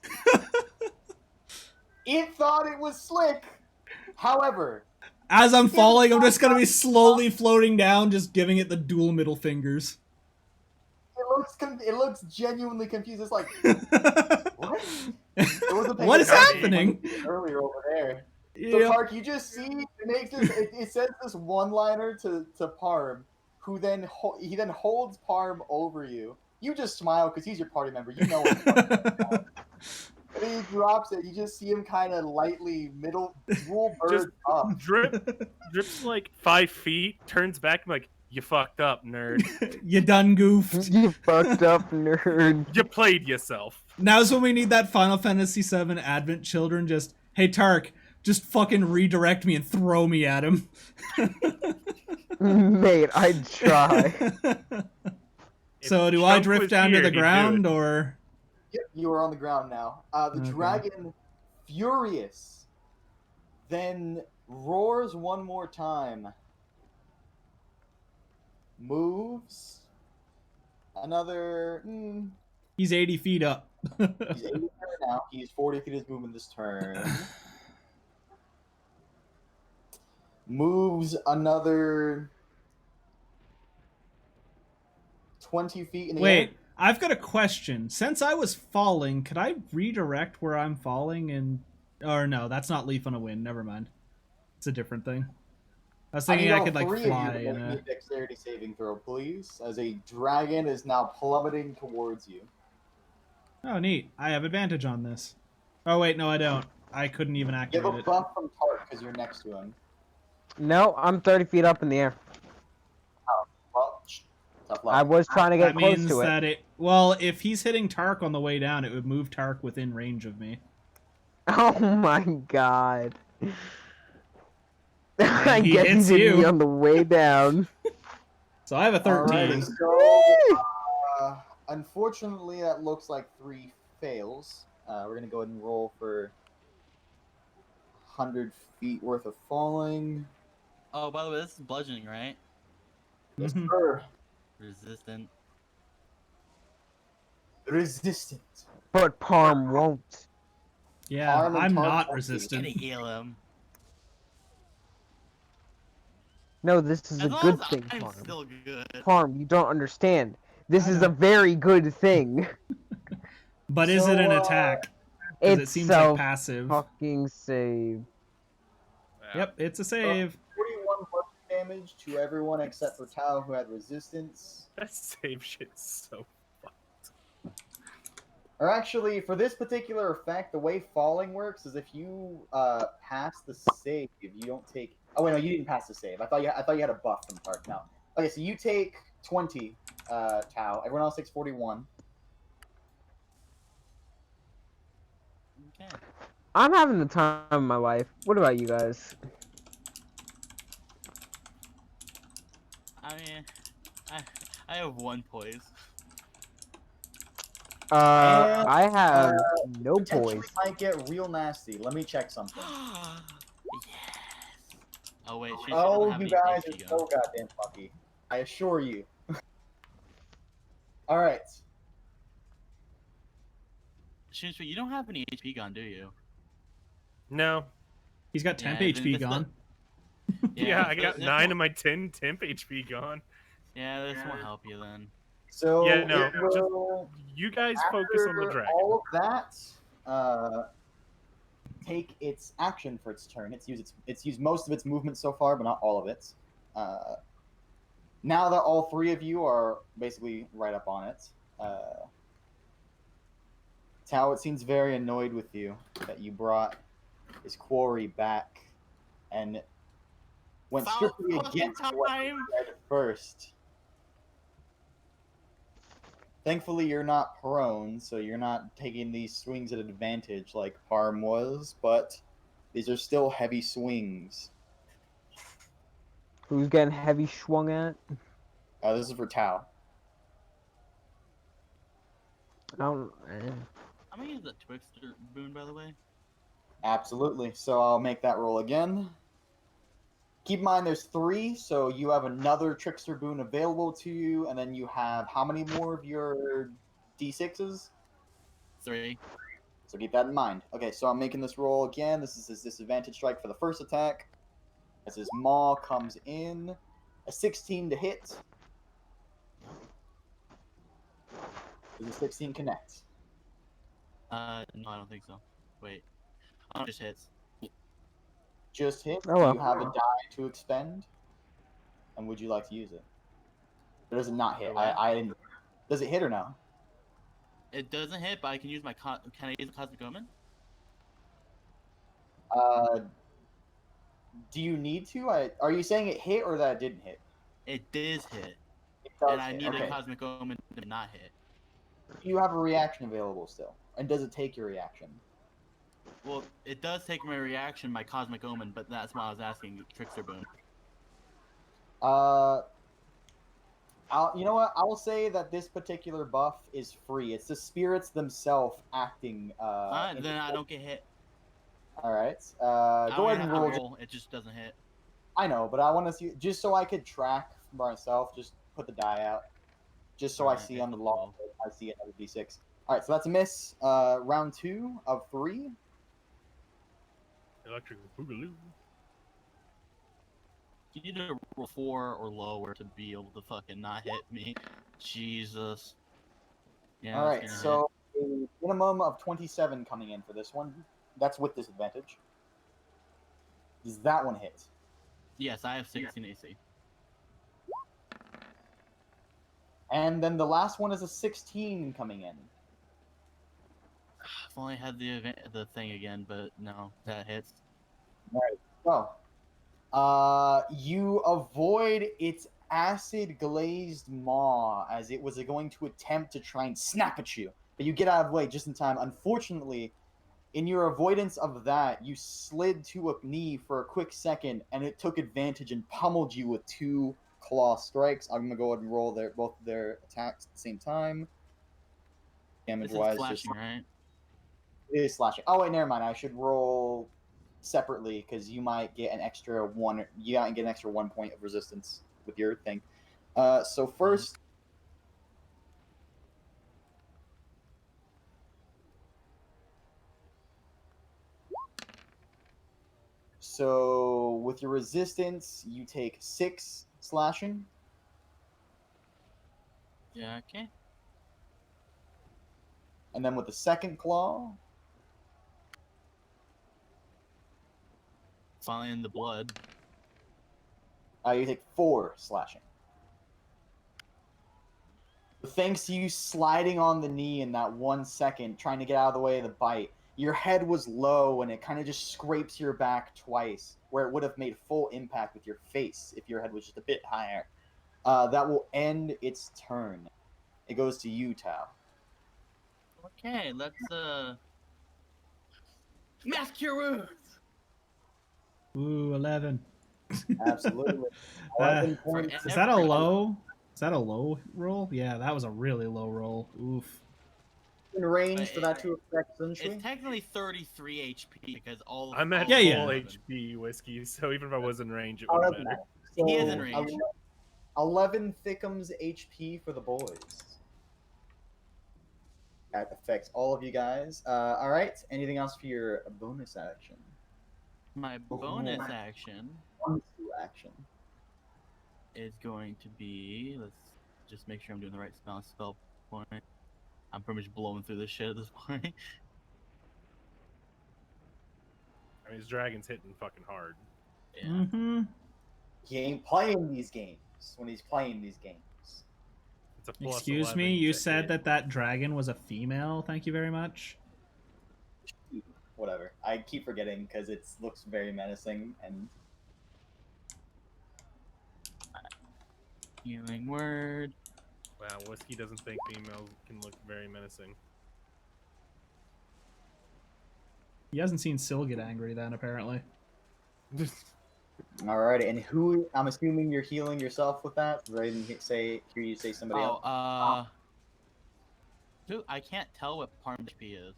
Speaker 1: It thought it was slick. However,
Speaker 4: As I'm falling, I'm just gonna be slowly floating down, just giving it the dual middle fingers.
Speaker 1: it looks genuinely confused. It's like, what? It wasn't paying
Speaker 4: What is
Speaker 1: attention
Speaker 4: happening?
Speaker 1: earlier over there. So
Speaker 4: Yep.
Speaker 1: Tark, you just see it says this one-liner to Parm, who then he then holds Parm over you. You just smile because he's your party member. You know what. And then he drops it. You just see him kind of lightly dual bird
Speaker 2: Just
Speaker 1: up.
Speaker 2: drips like 5 feet, turns back, I'm like, you fucked up, nerd.
Speaker 4: You done goofed.
Speaker 5: You fucked up, nerd.
Speaker 2: You played yourself.
Speaker 4: Now's when we need that Final Fantasy VII Advent Children just, hey Tark, just fucking redirect me and throw me at him.
Speaker 5: Mate, I'd try.
Speaker 4: So
Speaker 2: If
Speaker 4: do I
Speaker 2: Chunk
Speaker 4: drift
Speaker 2: was
Speaker 4: down
Speaker 2: here,
Speaker 4: to the
Speaker 2: he'd do
Speaker 4: ground,
Speaker 2: it.
Speaker 4: or?
Speaker 1: Yep, you are on the ground now. The
Speaker 4: Okay.
Speaker 1: dragon, furious, then roars one more time. Moves. Another.
Speaker 4: He's 80 feet up.
Speaker 1: He's 80 feet now. He's 40 feet his movement this turn. Moves another 20 feet in the air.
Speaker 4: Wait, I've got a question. Since I was falling, could I redirect where I'm falling and... Or no, that's not Leaf on a Wind. Never mind. It's a different thing. I was thinking I could, like,
Speaker 1: three
Speaker 4: fly
Speaker 1: of you to
Speaker 4: in
Speaker 1: make
Speaker 4: a...
Speaker 1: me a dexterity saving throw, please, as a dragon is now plummeting towards you.
Speaker 4: Oh, neat. I have advantage on this. Oh, wait, no, I don't. I couldn't even
Speaker 1: You have
Speaker 4: activate
Speaker 1: a
Speaker 4: it.
Speaker 1: buff from Tart because you're next to him.
Speaker 5: No, I'm 30 feet up in the air.
Speaker 1: Well, tough luck.
Speaker 5: I was trying to get
Speaker 4: That
Speaker 5: close
Speaker 4: means
Speaker 5: to it.
Speaker 4: that it... Well, if he's hitting Tark on the way down, it would move Tark within range of me.
Speaker 5: Oh my god. I
Speaker 4: he
Speaker 5: guess
Speaker 4: hits
Speaker 5: he's hitting me
Speaker 4: you.
Speaker 5: on the way down.
Speaker 4: So I have a 13.
Speaker 1: Alright, so unfortunately that looks like 3 fails. We're gonna go ahead and roll for 100 feet worth of falling.
Speaker 3: Oh, by the way, this is bludgeoning, right?
Speaker 1: Yes,
Speaker 4: Mhm.
Speaker 1: sir.
Speaker 3: Resistant.
Speaker 1: Resistant.
Speaker 5: But Parm won't.
Speaker 4: Yeah,
Speaker 1: Arm and
Speaker 4: I'm
Speaker 1: Tark
Speaker 4: not
Speaker 1: are
Speaker 4: resistant.
Speaker 3: Gonna heal him.
Speaker 5: No, this is
Speaker 3: As
Speaker 5: a
Speaker 3: long
Speaker 5: good
Speaker 3: as
Speaker 5: thing,
Speaker 3: I'm
Speaker 5: Parm.
Speaker 3: still good.
Speaker 5: Parm, you don't understand. This
Speaker 4: I
Speaker 5: is
Speaker 4: know.
Speaker 5: a very good thing.
Speaker 4: But is
Speaker 1: So,
Speaker 4: it an attack? Because it
Speaker 5: It's
Speaker 4: seems like
Speaker 5: self
Speaker 4: passive.
Speaker 5: fucking save.
Speaker 4: Yep, it's a save.
Speaker 1: 41 bludgeoning damage to everyone except for Tao, who had resistance.
Speaker 2: That save shit's so fucked.
Speaker 1: Or actually, for this particular effect, the way falling works is if you pass the save, you don't take. Oh wait, no, you didn't pass the save. I thought you had a buff from Tark. No. Okay, so you take 20, Tao. Everyone else takes 41.
Speaker 3: Okay.
Speaker 5: I'm having the time of my life. What about you guys?
Speaker 3: I mean, I have 1 poise.
Speaker 5: I have no
Speaker 1: Potentially
Speaker 5: poise.
Speaker 1: might get real nasty. Let me check something.
Speaker 3: Yes. Oh wait, she
Speaker 1: Oh,
Speaker 3: doesn't have
Speaker 1: you
Speaker 3: any
Speaker 1: guys
Speaker 3: HP
Speaker 1: are
Speaker 3: gun.
Speaker 1: so goddamn lucky. I assure you. All right.
Speaker 3: Shinsu, you don't have any HP gun, do you?
Speaker 2: No.
Speaker 4: He's got temp
Speaker 3: Yeah,
Speaker 4: HP
Speaker 3: this-
Speaker 4: gone.
Speaker 2: Yeah, I got
Speaker 3: this
Speaker 2: 9
Speaker 3: won't-
Speaker 2: of my 10 temp HP gone.
Speaker 3: Yeah, this won't help you then.
Speaker 1: So
Speaker 2: Yeah, no,
Speaker 1: it will,
Speaker 2: You guys focus on the
Speaker 1: after
Speaker 2: dragon.
Speaker 1: all of that, take its action for its turn. It's used most of its movement so far, but not all of it. Now that all 3 of you are basically right up on it, Tao, it seems very annoyed with you that you brought his quarry back and went
Speaker 3: About
Speaker 1: strictly
Speaker 3: fucking
Speaker 1: against what he
Speaker 3: time.
Speaker 1: said first. Thankfully, you're not prone, so you're not taking these swings at advantage like Parm was, but these are still heavy swings.
Speaker 5: Who's getting heavy swung at?
Speaker 1: This is for Tao.
Speaker 5: I don't.
Speaker 3: I'm gonna use the Twixter boon, by the way.
Speaker 1: Absolutely. So I'll make that roll again. Keep in mind there's 3, so you have another Trickster boon available to you, and then you have how many more of your D6s?
Speaker 3: 3.
Speaker 1: So keep that in mind. Okay, so I'm making this roll again. This is his disadvantage strike for the first attack. As his maw comes in. A 16 to hit. Does a 16 connect?
Speaker 3: No, I don't think so. Wait. Oh, it just hits.
Speaker 1: Just hit.
Speaker 5: Oh,
Speaker 1: Do
Speaker 5: well.
Speaker 1: you have a die to expend? And would you like to use it? Or does it not hit?
Speaker 3: Do I?
Speaker 1: I didn't. Does it hit or no?
Speaker 3: It doesn't hit, but I can use my can I use the Cosmic Omen?
Speaker 1: Do you need to? Are you saying it hit or that it didn't hit?
Speaker 3: It does hit,
Speaker 1: It does
Speaker 3: and I
Speaker 1: hit.
Speaker 3: need
Speaker 1: Okay.
Speaker 3: the Cosmic Omen to not hit.
Speaker 1: Do you have a reaction available still? And does it take your reaction?
Speaker 3: Well, it does take my reaction, my Cosmic Omen, but that's why I was asking Trickster Boon.
Speaker 1: You know what? I will say that this particular buff is free. It's the spirits themselves acting.
Speaker 3: Then I don't get hit.
Speaker 1: All right.
Speaker 3: I
Speaker 1: Go
Speaker 3: don't
Speaker 1: ahead
Speaker 3: have
Speaker 1: and
Speaker 3: to
Speaker 1: roll.
Speaker 3: roll. It just doesn't hit.
Speaker 1: I know, but I want to see just so I could track by myself. Just put the die out, just so I
Speaker 3: Alright,
Speaker 1: see on the
Speaker 3: cool.
Speaker 1: log. I see another d6. All right, so that's a miss. Round 2 of 3.
Speaker 2: Electric Boogaloo.
Speaker 3: You need to roll 4 or lower to be able to fucking not hit me. Jesus. Yeah.
Speaker 1: All
Speaker 3: that's
Speaker 1: right,
Speaker 3: gonna
Speaker 1: so a minimum of 27 coming in for this one. That's with disadvantage. Does that one hit?
Speaker 3: hit. Yes, I have 16 AC.
Speaker 1: And then the last one is a 16 coming in.
Speaker 3: I've only had the thing again, but no, that hits.
Speaker 1: So, you avoid its acid glazed maw as it was going to attempt to try and snap at you, but you get out of the way just in time. Unfortunately, in your avoidance of that, you slid to a knee for a quick second, and it took advantage and pummeled you with 2 claw strikes. I'm gonna go ahead and roll both their attacks at the same time. Damage
Speaker 3: This is
Speaker 1: wise,
Speaker 3: flashing, right?
Speaker 1: it is slashing. Oh wait, never mind. I should roll separately because you might get an extra 1. You might get an extra 1 point of resistance with your thing. So first, so with your resistance, you take 6 slashing.
Speaker 3: Yeah, okay.
Speaker 1: And then with the second claw,
Speaker 3: Finally in the blood.
Speaker 1: you take 4 slashing. Thanks to you sliding on the knee in that 1 second, trying to get out of the way of the bite, your head was low and it kind of just scrapes your back twice, where it would have made full impact with your face if your head was just a bit higher. That will end its turn. It goes to you, Tao.
Speaker 3: Okay, let's mask your wounds.
Speaker 4: Ooh, 11.
Speaker 1: Absolutely.
Speaker 4: Uh,
Speaker 1: 11 points.
Speaker 4: is that a low? Is that a low roll? Yeah, that was a really low roll. Oof.
Speaker 1: In range for that to affect
Speaker 3: It's
Speaker 1: essentially?
Speaker 3: technically 33 HP because all.
Speaker 2: I'm at
Speaker 3: all
Speaker 4: Yeah,
Speaker 2: full
Speaker 4: yeah.
Speaker 2: HP whiskey, so even if I was in range, it
Speaker 1: Oh,
Speaker 2: wouldn't
Speaker 1: doesn't
Speaker 2: matter.
Speaker 1: matter.
Speaker 3: He is
Speaker 1: So,
Speaker 3: in range.
Speaker 1: 11 thickums HP for the boys. That affects all of you guys. All right. Anything else for your bonus action?
Speaker 3: My bonus action
Speaker 1: Bonus action.
Speaker 3: is going to be. Let's just make sure I'm doing the right spell point. I'm pretty much blowing through this shit at this point.
Speaker 2: I mean, his dragon's hitting fucking hard.
Speaker 3: Yeah.
Speaker 4: Mm-hmm.
Speaker 1: He ain't playing these games when he's playing these games.
Speaker 2: It's a plus
Speaker 4: Excuse
Speaker 2: 11
Speaker 4: me, you
Speaker 2: to
Speaker 4: said
Speaker 2: hit.
Speaker 4: that dragon was a female. Thank you very much.
Speaker 1: Whatever. I keep forgetting because it looks very menacing and
Speaker 3: Healing word.
Speaker 2: Wow, whiskey doesn't think females can look very menacing.
Speaker 4: He hasn't seen Syl get angry then, apparently.
Speaker 1: alright. And who? I'm assuming you're healing yourself with that. Rather than hear you say somebody else.
Speaker 3: Dude, I can't tell what Parm HP is,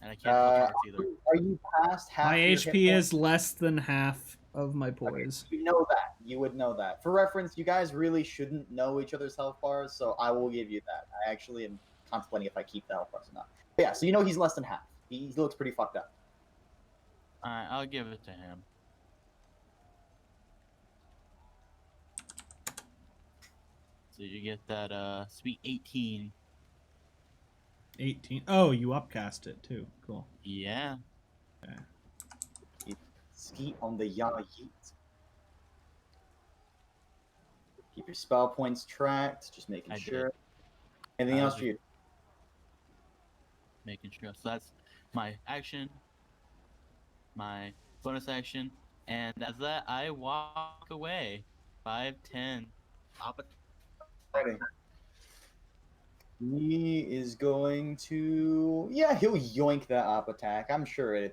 Speaker 3: and I can't tell Tarks either.
Speaker 1: Are you past half?
Speaker 4: My
Speaker 1: your hit
Speaker 4: HP
Speaker 1: points?
Speaker 4: is less than half of my poise.
Speaker 1: You know that. You would know that. For reference, you guys really shouldn't know each other's health bars, so I will give you that. I actually am contemplating if I keep the health bars or not. But yeah, so you know he's less than half. He looks pretty fucked up.
Speaker 3: Alright, I'll give it to him. So you get that sweet 18.
Speaker 4: 18. Oh, you upcast it too. Cool.
Speaker 3: Yeah.
Speaker 1: Skeet on the ya yeet. Keep your spell points tracked, just making
Speaker 3: I
Speaker 1: sure.
Speaker 3: did.
Speaker 1: Anything
Speaker 3: I
Speaker 1: else
Speaker 3: was
Speaker 1: for you?
Speaker 3: Making sure. So that's my action, my bonus action, and as that, I walk away. 5, 10.
Speaker 1: Ready. He is going to, yeah, he'll yoink that op attack. I'm sure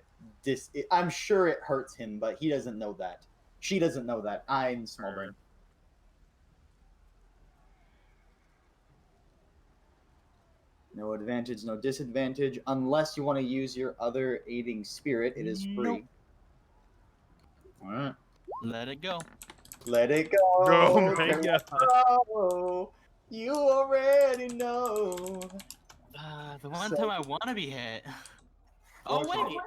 Speaker 1: I'm sure it hurts him, but he doesn't know that. She doesn't know that. I'm small brain. No advantage, no disadvantage, unless you want to use your other aiding spirit. It is free.
Speaker 3: Nope.
Speaker 1: All right.
Speaker 3: Let it go.
Speaker 1: Let it go.
Speaker 2: Oh my God.
Speaker 1: Oh, you already know.
Speaker 3: The one
Speaker 1: So-
Speaker 3: time I want to be hit. Oh,
Speaker 1: Well,
Speaker 3: wait.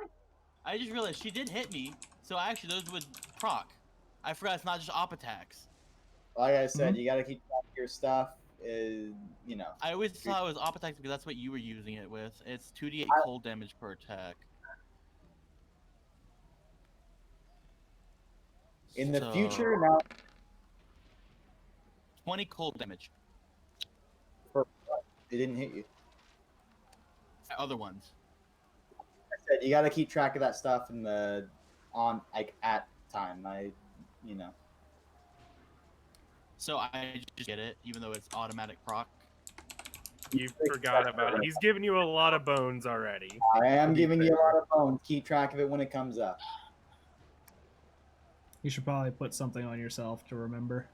Speaker 3: I just realized she did hit me. So actually, those would proc. I forgot it's not just op attacks.
Speaker 1: Like I said, you got to keep track of your stuff. You know.
Speaker 3: I always thought it was op attacks because that's what you were using it with. It's 2d8 cold damage per attack.
Speaker 1: In the
Speaker 3: So,
Speaker 1: future, now
Speaker 3: 20 cold damage.
Speaker 1: it didn't hit you.
Speaker 3: Other ones.
Speaker 1: I said you got to keep track of that stuff at time.
Speaker 3: So I just get it, even though it's automatic proc.
Speaker 2: You forgot about it. He's giving you a lot of bones already.
Speaker 1: I am
Speaker 2: To be
Speaker 1: giving you a
Speaker 2: fair.
Speaker 1: lot of bones. Keep track of it when it comes up.
Speaker 4: You should probably put something on yourself to remember.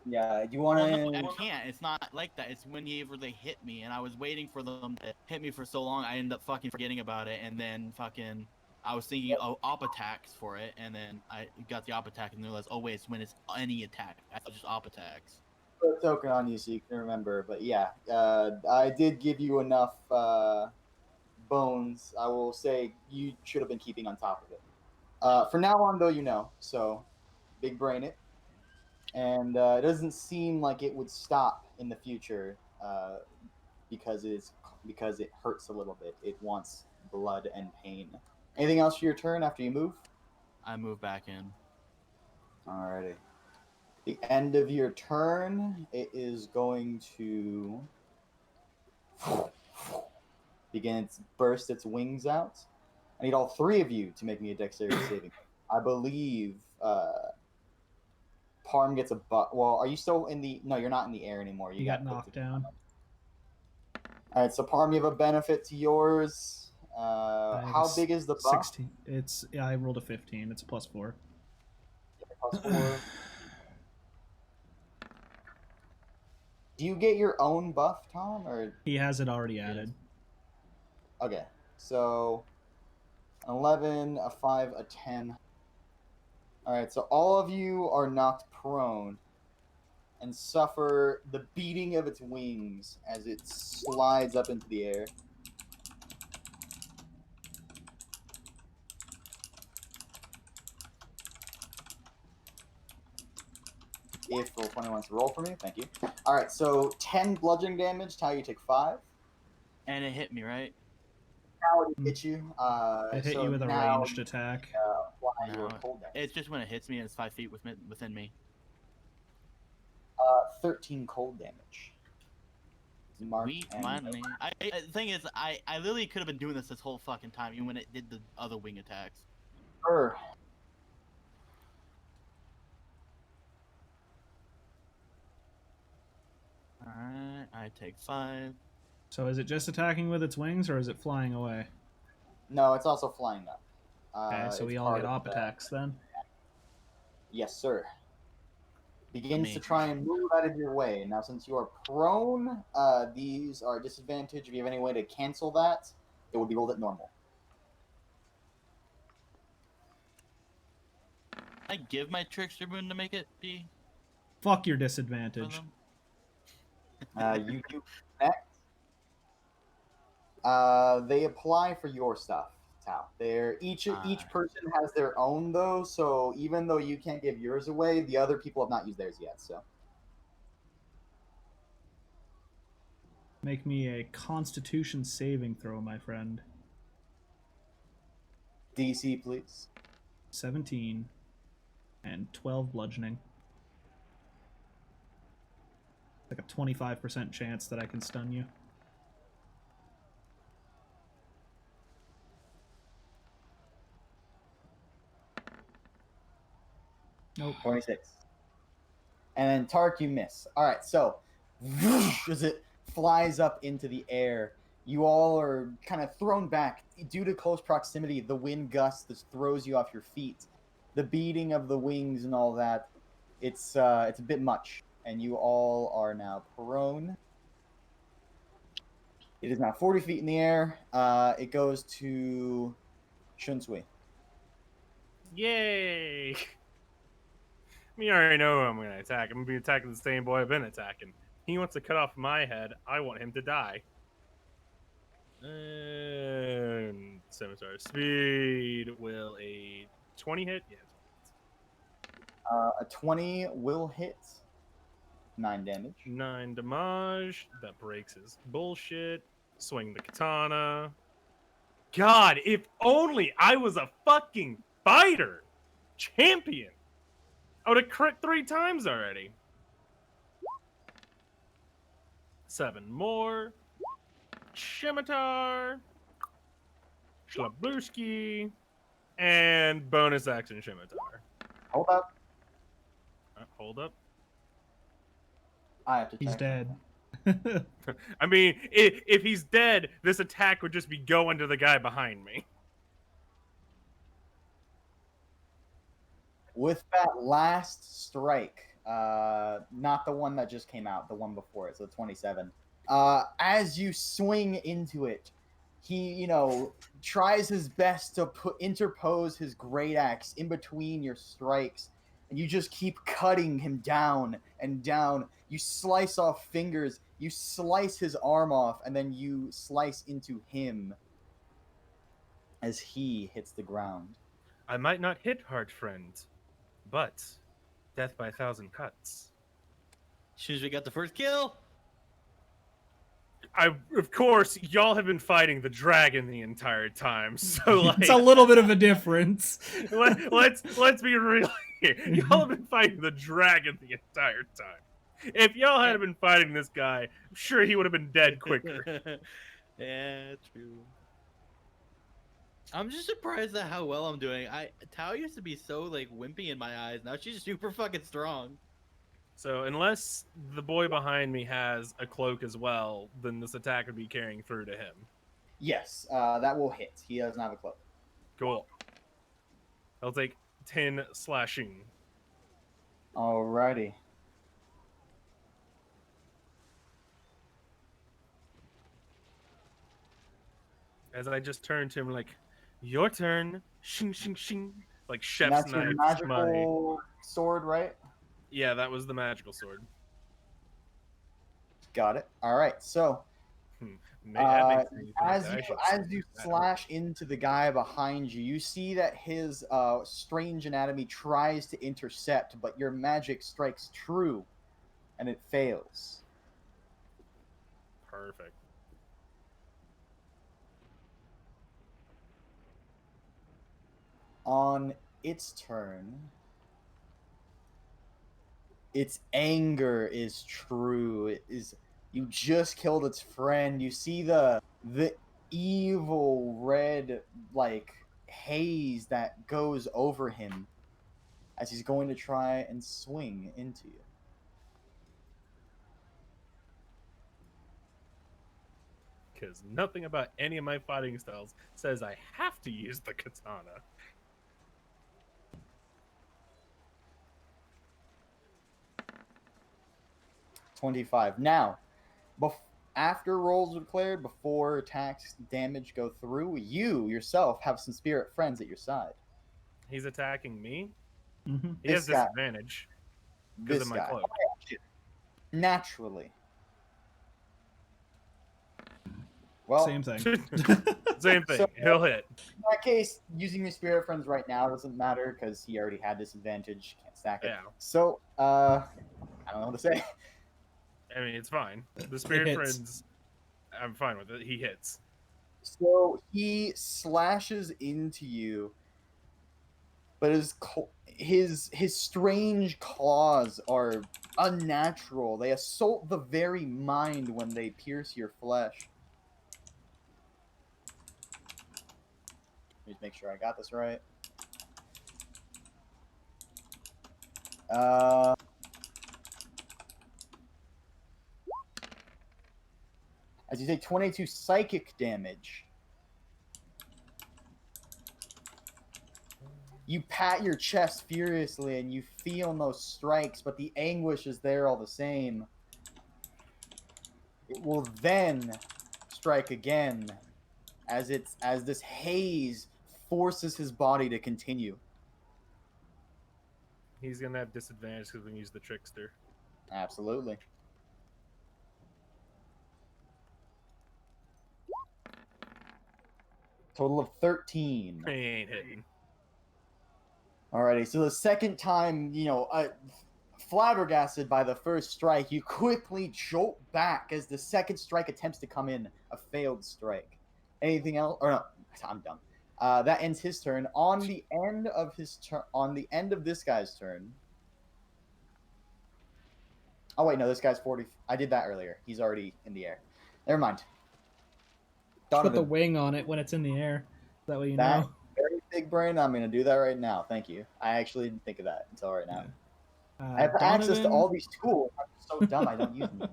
Speaker 1: Yeah, you want
Speaker 3: Well,
Speaker 1: to?
Speaker 3: no, I can't. It's not like that. It's whenever they hit me, and I was waiting for them to hit me for so long, I ended up fucking forgetting about it, and then fucking, I was thinking op attacks for it, and then I got the op attack, and realized, oh wait, it's when it's any attack. I thought just op attacks.
Speaker 1: Put a token on you so you can remember. But yeah, I did give you enough bones. I will say you should have been keeping on top of it. For now on, though, you know. So, big brain it. And it doesn't seem like it would stop in the future because it hurts a little bit. It wants blood and pain. Anything else for your turn after you move?
Speaker 3: I move back in.
Speaker 1: Alrighty. The end of your turn, it is going to burst its wings out. I need all three of you to make me a dexterity saving. I believe Parm gets a butt. Well, are you still in the? No, you're not in the air anymore.
Speaker 4: You got knocked down.
Speaker 1: All right, so Parm, you have a benefit to yours. How big is the buff?
Speaker 4: 16. I rolled a 15. It's a +4.
Speaker 1: +4. Do you get your own buff, Tom, or
Speaker 4: He has it already added.
Speaker 1: okay? So 11, a 5, a 10. All right, so all of you are knocked prone and suffer the beating of its wings as it slides up into the air. If Roll20 wants to roll for me, thank you. All right, so 10 bludgeoning damage. Ty, you take 5.
Speaker 3: And it hit me, right?
Speaker 1: Now it hit you.
Speaker 4: It hit
Speaker 1: so
Speaker 4: you with a
Speaker 1: now
Speaker 4: ranged attack.
Speaker 1: apply your
Speaker 3: No,
Speaker 1: cold damage.
Speaker 3: it's just when it hits me and it's 5 feet within me.
Speaker 1: 13 cold damage. Mark
Speaker 3: Sweet
Speaker 1: and-
Speaker 3: money. The thing is, I literally could have been doing this whole fucking time, even when it did the other wing attacks.
Speaker 1: Sure.
Speaker 3: Alright, I take 5.
Speaker 4: So is it just attacking with its wings, or is it flying away?
Speaker 1: No, it's also flying up.
Speaker 4: Okay, so
Speaker 1: it's
Speaker 4: we all
Speaker 1: part
Speaker 4: get
Speaker 1: of
Speaker 4: op
Speaker 1: the-
Speaker 4: attacks then.
Speaker 1: Yes, sir. Begins to
Speaker 3: Amazing.
Speaker 1: try and move out of your way. Now, since you are prone, these are a disadvantage. If you have any way to cancel that, it would be rolled at normal.
Speaker 3: I give my trickster boon to make it be
Speaker 4: Fuck your
Speaker 3: for
Speaker 4: disadvantage.
Speaker 3: them?
Speaker 1: You do connect. They apply for your stuff, Tao. Each person has their own though, so even though you can't give yours away, the other people have not used theirs yet. So
Speaker 4: Make me a Constitution saving throw, my friend.
Speaker 1: DC, please.
Speaker 4: 17 and 12 bludgeoning. Like a 25% chance that I can stun you. Nope.
Speaker 1: 26. And then Tark, you miss. All right, so as it flies up into the air, you all are kind of thrown back due to close proximity. The wind gust that throws you off your feet, the beating of the wings and all that. It's a bit much, and you all are now prone. It is now 40 feet in the air. It goes to Shunsui.
Speaker 2: Yay! I already know who I'm going to attack. I'm going to be attacking the same boy I've been attacking. He wants to cut off my head. I want him to die. And Scimitar Speed. Will a 20 hit? Yeah.
Speaker 1: A 20 will hit. 9 damage.
Speaker 2: 9 damage. That breaks his bullshit. Swing the katana. God, if only I was a fucking fighter! Champion! I would have crit 3 times already. 7 more. Scimitar. Schlabluski. And bonus action Scimitar.
Speaker 1: Hold up.
Speaker 2: Hold up.
Speaker 1: I have to check.
Speaker 4: He's dead.
Speaker 2: I mean, if he's dead, this attack would just be going to the guy behind me.
Speaker 1: With that last strike, not the one that just came out, the one before it, so 27. As you swing into it, he, tries his best to interpose his great axe in between your strikes, and you just keep cutting him down and down. You slice off fingers, you slice his arm off, and then you slice into him as he hits the ground.
Speaker 2: I might not hit hard, friend, but death by 1,000 cuts.
Speaker 3: As soon as we got the first kill.
Speaker 2: Of course, y'all have been fighting the dragon the entire time, so like
Speaker 4: It's a little bit of a difference.
Speaker 2: let's be real here. Y'all have been fighting the dragon the entire time. If y'all had been fighting this guy, I'm sure he would have been dead quicker.
Speaker 3: Yeah, true. I'm just surprised at how well I'm doing. Tao used to be so wimpy in my eyes. Now she's super fucking strong.
Speaker 2: So unless the boy behind me has a cloak as well, then this attack would be carrying through to him.
Speaker 1: Yes, that will hit. He doesn't have a cloak.
Speaker 2: Cool. I'll take 10 slashing.
Speaker 1: Alrighty.
Speaker 2: As I just turn to him like, your turn. Shing, shing, shing. Like
Speaker 1: And
Speaker 2: chef's
Speaker 1: that's your
Speaker 2: knife.
Speaker 1: magical sword, right?
Speaker 2: Yeah, that was the magical sword.
Speaker 1: Got it. All right. So
Speaker 2: That makes me think
Speaker 1: as
Speaker 2: that I
Speaker 1: you
Speaker 2: should
Speaker 1: as
Speaker 2: save
Speaker 1: you
Speaker 2: that.
Speaker 1: slash into the guy behind you, you see that his strange anatomy tries to intercept, but your magic strikes true, and it fails.
Speaker 2: Perfect.
Speaker 1: On its turn, its anger is true. It is, you just killed its friend. You see the evil red haze that goes over him as he's going to try and swing into you.
Speaker 2: Because nothing about any of my fighting styles says I have to use the katana.
Speaker 1: $25. Now, after rolls are declared, before attacks damage go through, you yourself have some spirit friends at your side.
Speaker 2: He's attacking me?
Speaker 4: Mm-hmm.
Speaker 2: He has
Speaker 1: This guy.
Speaker 2: disadvantage because
Speaker 1: This
Speaker 2: of my
Speaker 1: guy.
Speaker 2: cloak.
Speaker 1: Naturally. Well,
Speaker 4: Same thing.
Speaker 2: Same thing.
Speaker 1: So-
Speaker 2: He'll hit.
Speaker 1: in that case, using your spirit friends right now doesn't matter because he already had disadvantage. Can't stack it.
Speaker 2: Yeah.
Speaker 1: So, I don't know what to say.
Speaker 2: I mean, it's fine. The spirit
Speaker 4: hits.
Speaker 2: friends, I'm fine with it. He hits.
Speaker 1: So he slashes into you, but his strange claws are unnatural. They assault the very mind when they pierce your flesh. Let me make sure I got this right. As you take 22 psychic damage. You pat your chest furiously and you feel no strikes, but the anguish is there all the same. It will then strike again as this haze forces his body to continue.
Speaker 2: He's gonna have disadvantage because we use the trickster.
Speaker 1: Absolutely. Total of 13.
Speaker 2: He ain't hitting.
Speaker 1: Alrighty, so the second time, flabbergasted by the first strike, you quickly jolt back as the second strike attempts to come in, a failed strike. Anything else? Or no, I'm done. That ends his turn. On the end of this guy's turn. Oh wait, no, this guy's 40. I did that earlier. He's already in the air. Never mind.
Speaker 4: Put the
Speaker 1: Donovan,
Speaker 4: wing on it when it's in the air. That way you
Speaker 1: that
Speaker 4: know.
Speaker 1: very big brain. I'm gonna do that right now. Thank you. I actually didn't think of that until right now.
Speaker 4: Yeah.
Speaker 1: I have access to
Speaker 4: Donovan-
Speaker 1: all these tools. I'm so dumb I don't use them.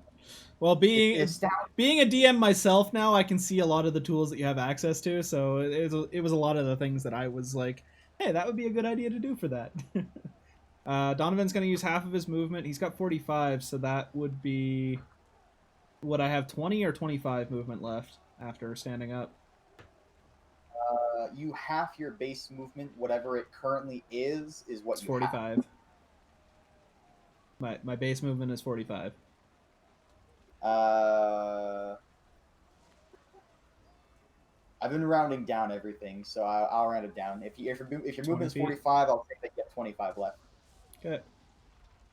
Speaker 4: Well, being
Speaker 1: It's
Speaker 4: being a DM myself now, I can see a lot of the tools that you have access to. So it was a lot of the things that I was like, hey, that would be a good idea to do for that. Donovan's going to use half of his movement. He's got 45, so that would be... Would I have 20 or 25 movement left after standing up?
Speaker 1: You half your base movement, whatever it currently is what
Speaker 4: It's
Speaker 1: you
Speaker 4: 45. My base movement is 45.
Speaker 1: have. I've been rounding down everything, so I'll round it down. If your movement is 45, I'll take that you have 25 left.
Speaker 4: Okay.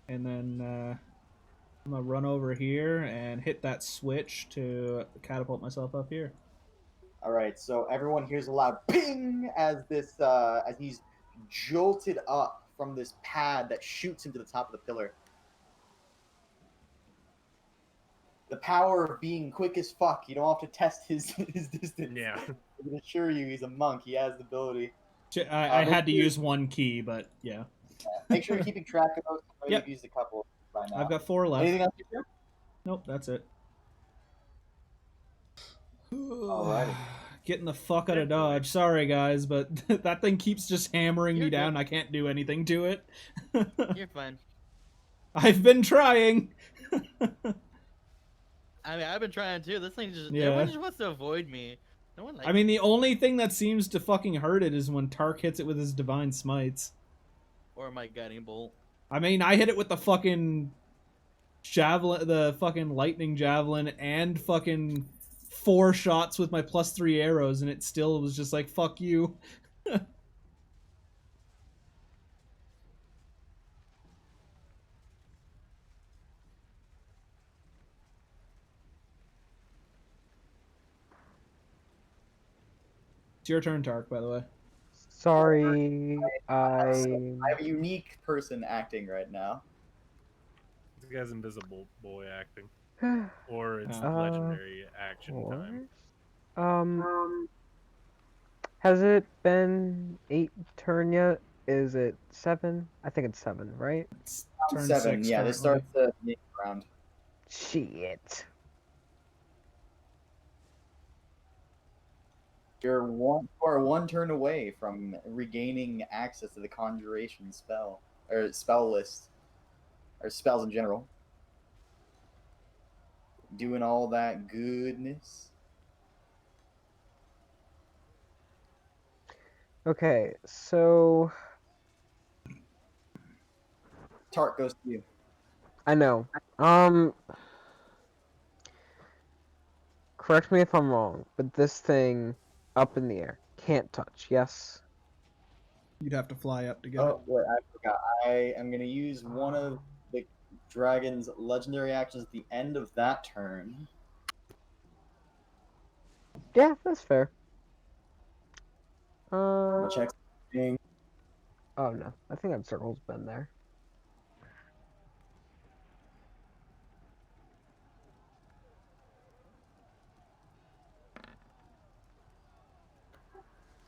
Speaker 4: And then I'm going to run over here and hit that switch to catapult myself up here.
Speaker 1: All right, so everyone hears a loud ping as he's jolted up from this pad that shoots into the top of the pillar. The power of being quick as fuck. You don't have to test his distance.
Speaker 2: Yeah.
Speaker 1: I can assure you, he's a monk. He has the ability.
Speaker 4: I had to use one key, but yeah.
Speaker 1: Make sure you're keeping track of those. I know
Speaker 4: Yep.
Speaker 1: You've used a couple by now.
Speaker 4: I've got 4 left.
Speaker 1: Anything else you do?
Speaker 4: Nope, that's it.
Speaker 1: Alrighty.
Speaker 4: Getting the fuck out of Dodge. Sorry, guys, but that thing keeps just hammering me
Speaker 3: You're
Speaker 4: down.
Speaker 3: good.
Speaker 4: I can't do anything to it.
Speaker 3: You're fine.
Speaker 4: I've been trying.
Speaker 3: I mean, I've been trying too. This thing just
Speaker 4: Yeah.
Speaker 3: everyone just wants to avoid me. No one likes
Speaker 4: I mean, the only thing that seems to fucking hurt it is when Tark hits it with his divine smites.
Speaker 3: or my guiding bolt.
Speaker 4: I mean, I hit it with the fucking javelin, the fucking lightning javelin, and fucking 4 shots with my +3 arrows, and it still was just like, fuck you. It's your turn, Tark, by the way.
Speaker 5: Sorry,
Speaker 1: I have a unique person acting right now.
Speaker 2: This guy's Invisible Boy acting. Or it's
Speaker 4: Uh,
Speaker 2: legendary action time.
Speaker 5: Has it been 8 turn yet? Is it 7? I think it's 7, right?
Speaker 4: It's
Speaker 1: Round
Speaker 4: turn
Speaker 1: 7,
Speaker 4: 6
Speaker 1: yeah, this
Speaker 4: currently.
Speaker 1: starts the next round.
Speaker 5: Shit.
Speaker 1: You're one turn away from regaining access to the conjuration spell, or spell list, or spells in general. Doing all that goodness.
Speaker 5: Okay, so
Speaker 1: Tark goes to you.
Speaker 5: I know. Correct me if I'm wrong, but this thing up in the air can't touch. Yes.
Speaker 4: You'd have to fly up to get
Speaker 1: Oh, wait, I forgot. I am going to use one of the dragon's legendary actions at the end of that turn.
Speaker 5: Yeah, that's fair.
Speaker 1: I'll check something.
Speaker 5: Oh no, I think that circle's been there.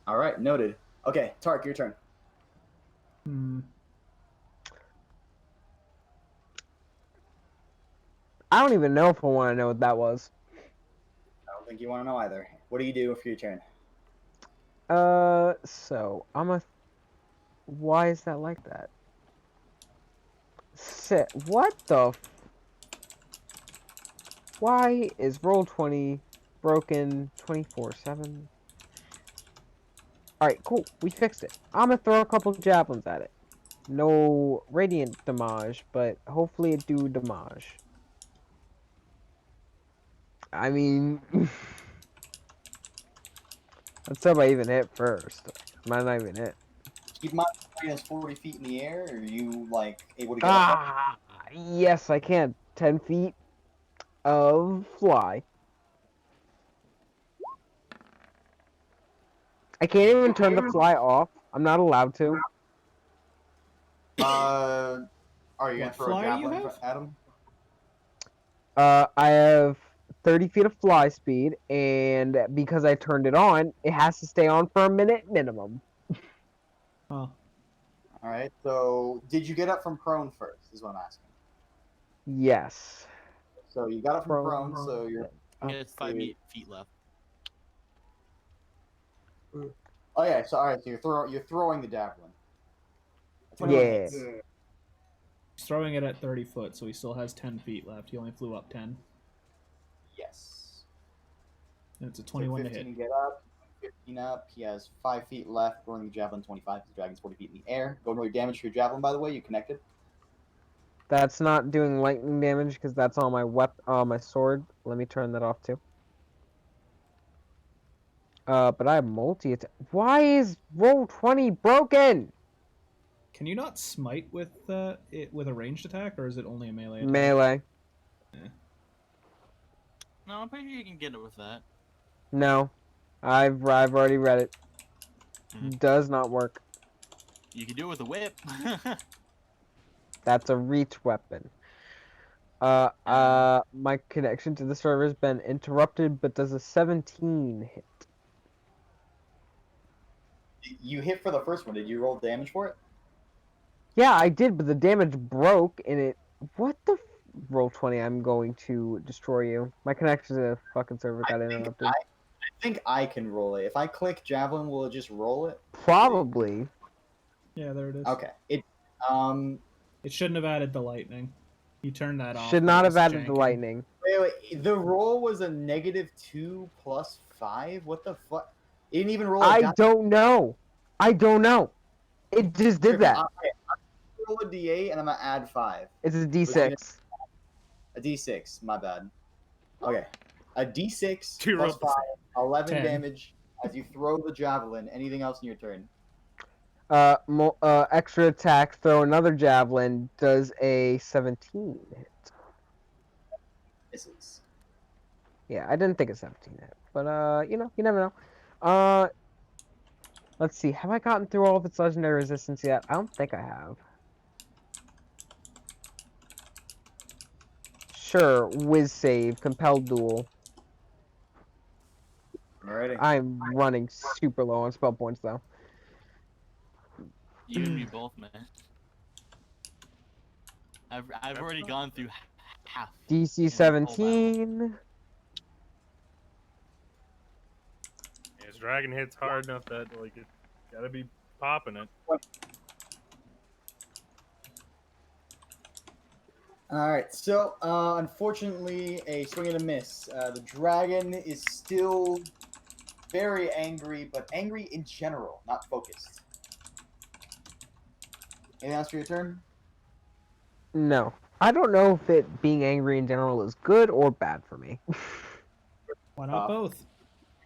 Speaker 1: All right, noted. Okay, Tark, your turn.
Speaker 4: it. Hmm.
Speaker 5: I don't even know if I want to know what that was.
Speaker 1: I don't think you want to know either. What do you do for your turn?
Speaker 5: So why is that like that? Shit, what the why is Roll20 broken 24/7? Alright, cool. We fixed it. I'm gonna throw a couple javelins at it. No radiant damage, but hopefully it do damage. I mean, let's hope I even hit first. Might not even hit.
Speaker 1: Keep in mind, the is 40 feet in the air. Are you, like, able to get up?
Speaker 5: Ah, yes, I can. 10 feet of fly. I can't even turn the fly off. I'm not allowed to.
Speaker 1: Are you going
Speaker 4: What
Speaker 1: to throw a
Speaker 4: fly do you
Speaker 1: javelin
Speaker 4: have?
Speaker 1: at him?
Speaker 5: I have 30 feet of fly speed, and because I turned it on, it has to stay on for a minute minimum.
Speaker 4: Oh.
Speaker 1: All right, so did you get up from prone first, is what I'm asking.
Speaker 5: Yes.
Speaker 1: So you got up from prone, so you're...
Speaker 3: He has 5 feet left.
Speaker 1: Oh, yeah, so, all right, so you're throwing the javelin. 21
Speaker 5: Yeah.
Speaker 1: hits.
Speaker 4: He's throwing it at 30 foot, so he still has 10 feet left. He only flew up 10.
Speaker 1: Yes.
Speaker 4: And it's a
Speaker 1: So
Speaker 4: 21 to
Speaker 1: 15
Speaker 4: hit.
Speaker 1: get up, 15 up. He has 5 feet left, throwing the javelin 25. The dragon's 40 feet in the air. Go and roll your damage for your javelin, by the way. You connected.
Speaker 5: That's not doing lightning damage because that's on my my sword. Let me turn that off too. But I have multi-attack. Why is Roll20 broken?
Speaker 4: Can you not smite with it with a ranged attack, or is it only a melee attack?
Speaker 5: Melee.
Speaker 3: No, I'm pretty sure you can get it with that.
Speaker 5: No. I've already read it.
Speaker 3: Mhm.
Speaker 5: Does not work.
Speaker 3: You can do it with a whip.
Speaker 5: That's a reach weapon. My connection to the server has been interrupted, but does a 17 hit?
Speaker 1: You hit for the first one. Did you roll damage for it?
Speaker 5: Yeah, I did, but the damage broke and it. What the? Roll20, I'm going to destroy you. My connection to the fucking server got interrupted.
Speaker 1: I think I can roll it. If I click javelin, will it just roll it?
Speaker 5: Probably.
Speaker 4: Yeah, there it is.
Speaker 1: Okay.
Speaker 4: It shouldn't have added the lightning. You turned that off.
Speaker 5: Should
Speaker 4: but
Speaker 5: not
Speaker 4: it
Speaker 5: have
Speaker 4: was
Speaker 5: added the
Speaker 4: janking.
Speaker 5: lightning.
Speaker 1: wait. The roll was a -2 plus 5. What the fuck? It didn't even roll.
Speaker 5: I don't know. I don't know. It just did that.
Speaker 1: I'm roll a d8 and I'm gonna add 5.
Speaker 5: It's a d6.
Speaker 1: A d6. My bad. Okay. A d6
Speaker 2: Two
Speaker 1: plus
Speaker 2: rolls the
Speaker 1: 5, 11
Speaker 4: 10.
Speaker 1: damage as you throw the javelin. Anything else in your turn?
Speaker 5: Extra attack, throw another javelin, does a 17 hit.
Speaker 1: Misses.
Speaker 5: Yeah, I didn't think a 17 hit, but you never know. Let's see, have I gotten through all of its legendary resistance yet? I don't think I have. Sure, whiz save, compelled duel.
Speaker 1: Alrighty.
Speaker 5: I'm running super low on spell points though.
Speaker 3: You and me both, man. I've already gone through half.
Speaker 5: DC
Speaker 3: in this whole battle.
Speaker 5: 17.
Speaker 2: His dragon hits hard enough that like it gotta be popping it.
Speaker 1: Alright, so unfortunately, a swing and a miss. The dragon is still very angry, but angry in general, not focused. Anything else for your turn?
Speaker 5: No. I don't know if it being angry in general is good or bad for me.
Speaker 4: Why not both?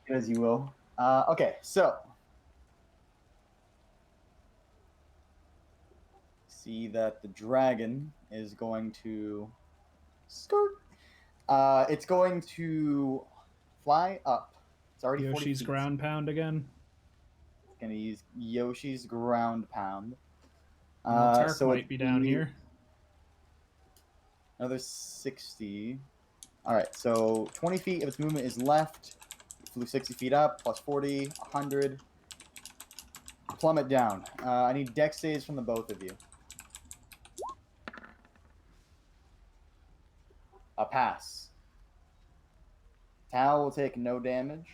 Speaker 1: As you will. Okay, so see that the dragon is going to skirt. It's going to fly up. It's already 40
Speaker 4: Yoshi's
Speaker 1: feet.
Speaker 4: ground pound again.
Speaker 1: It's going to use Yoshi's ground pound.
Speaker 4: Well, Tark
Speaker 1: so
Speaker 4: might be down here.
Speaker 1: Another 60. All right, so 20 feet of its movement is left. Flew 60 feet up, plus 40, 100. Plummet down. I need dex saves from the both of you. A pass. Tal will take no damage.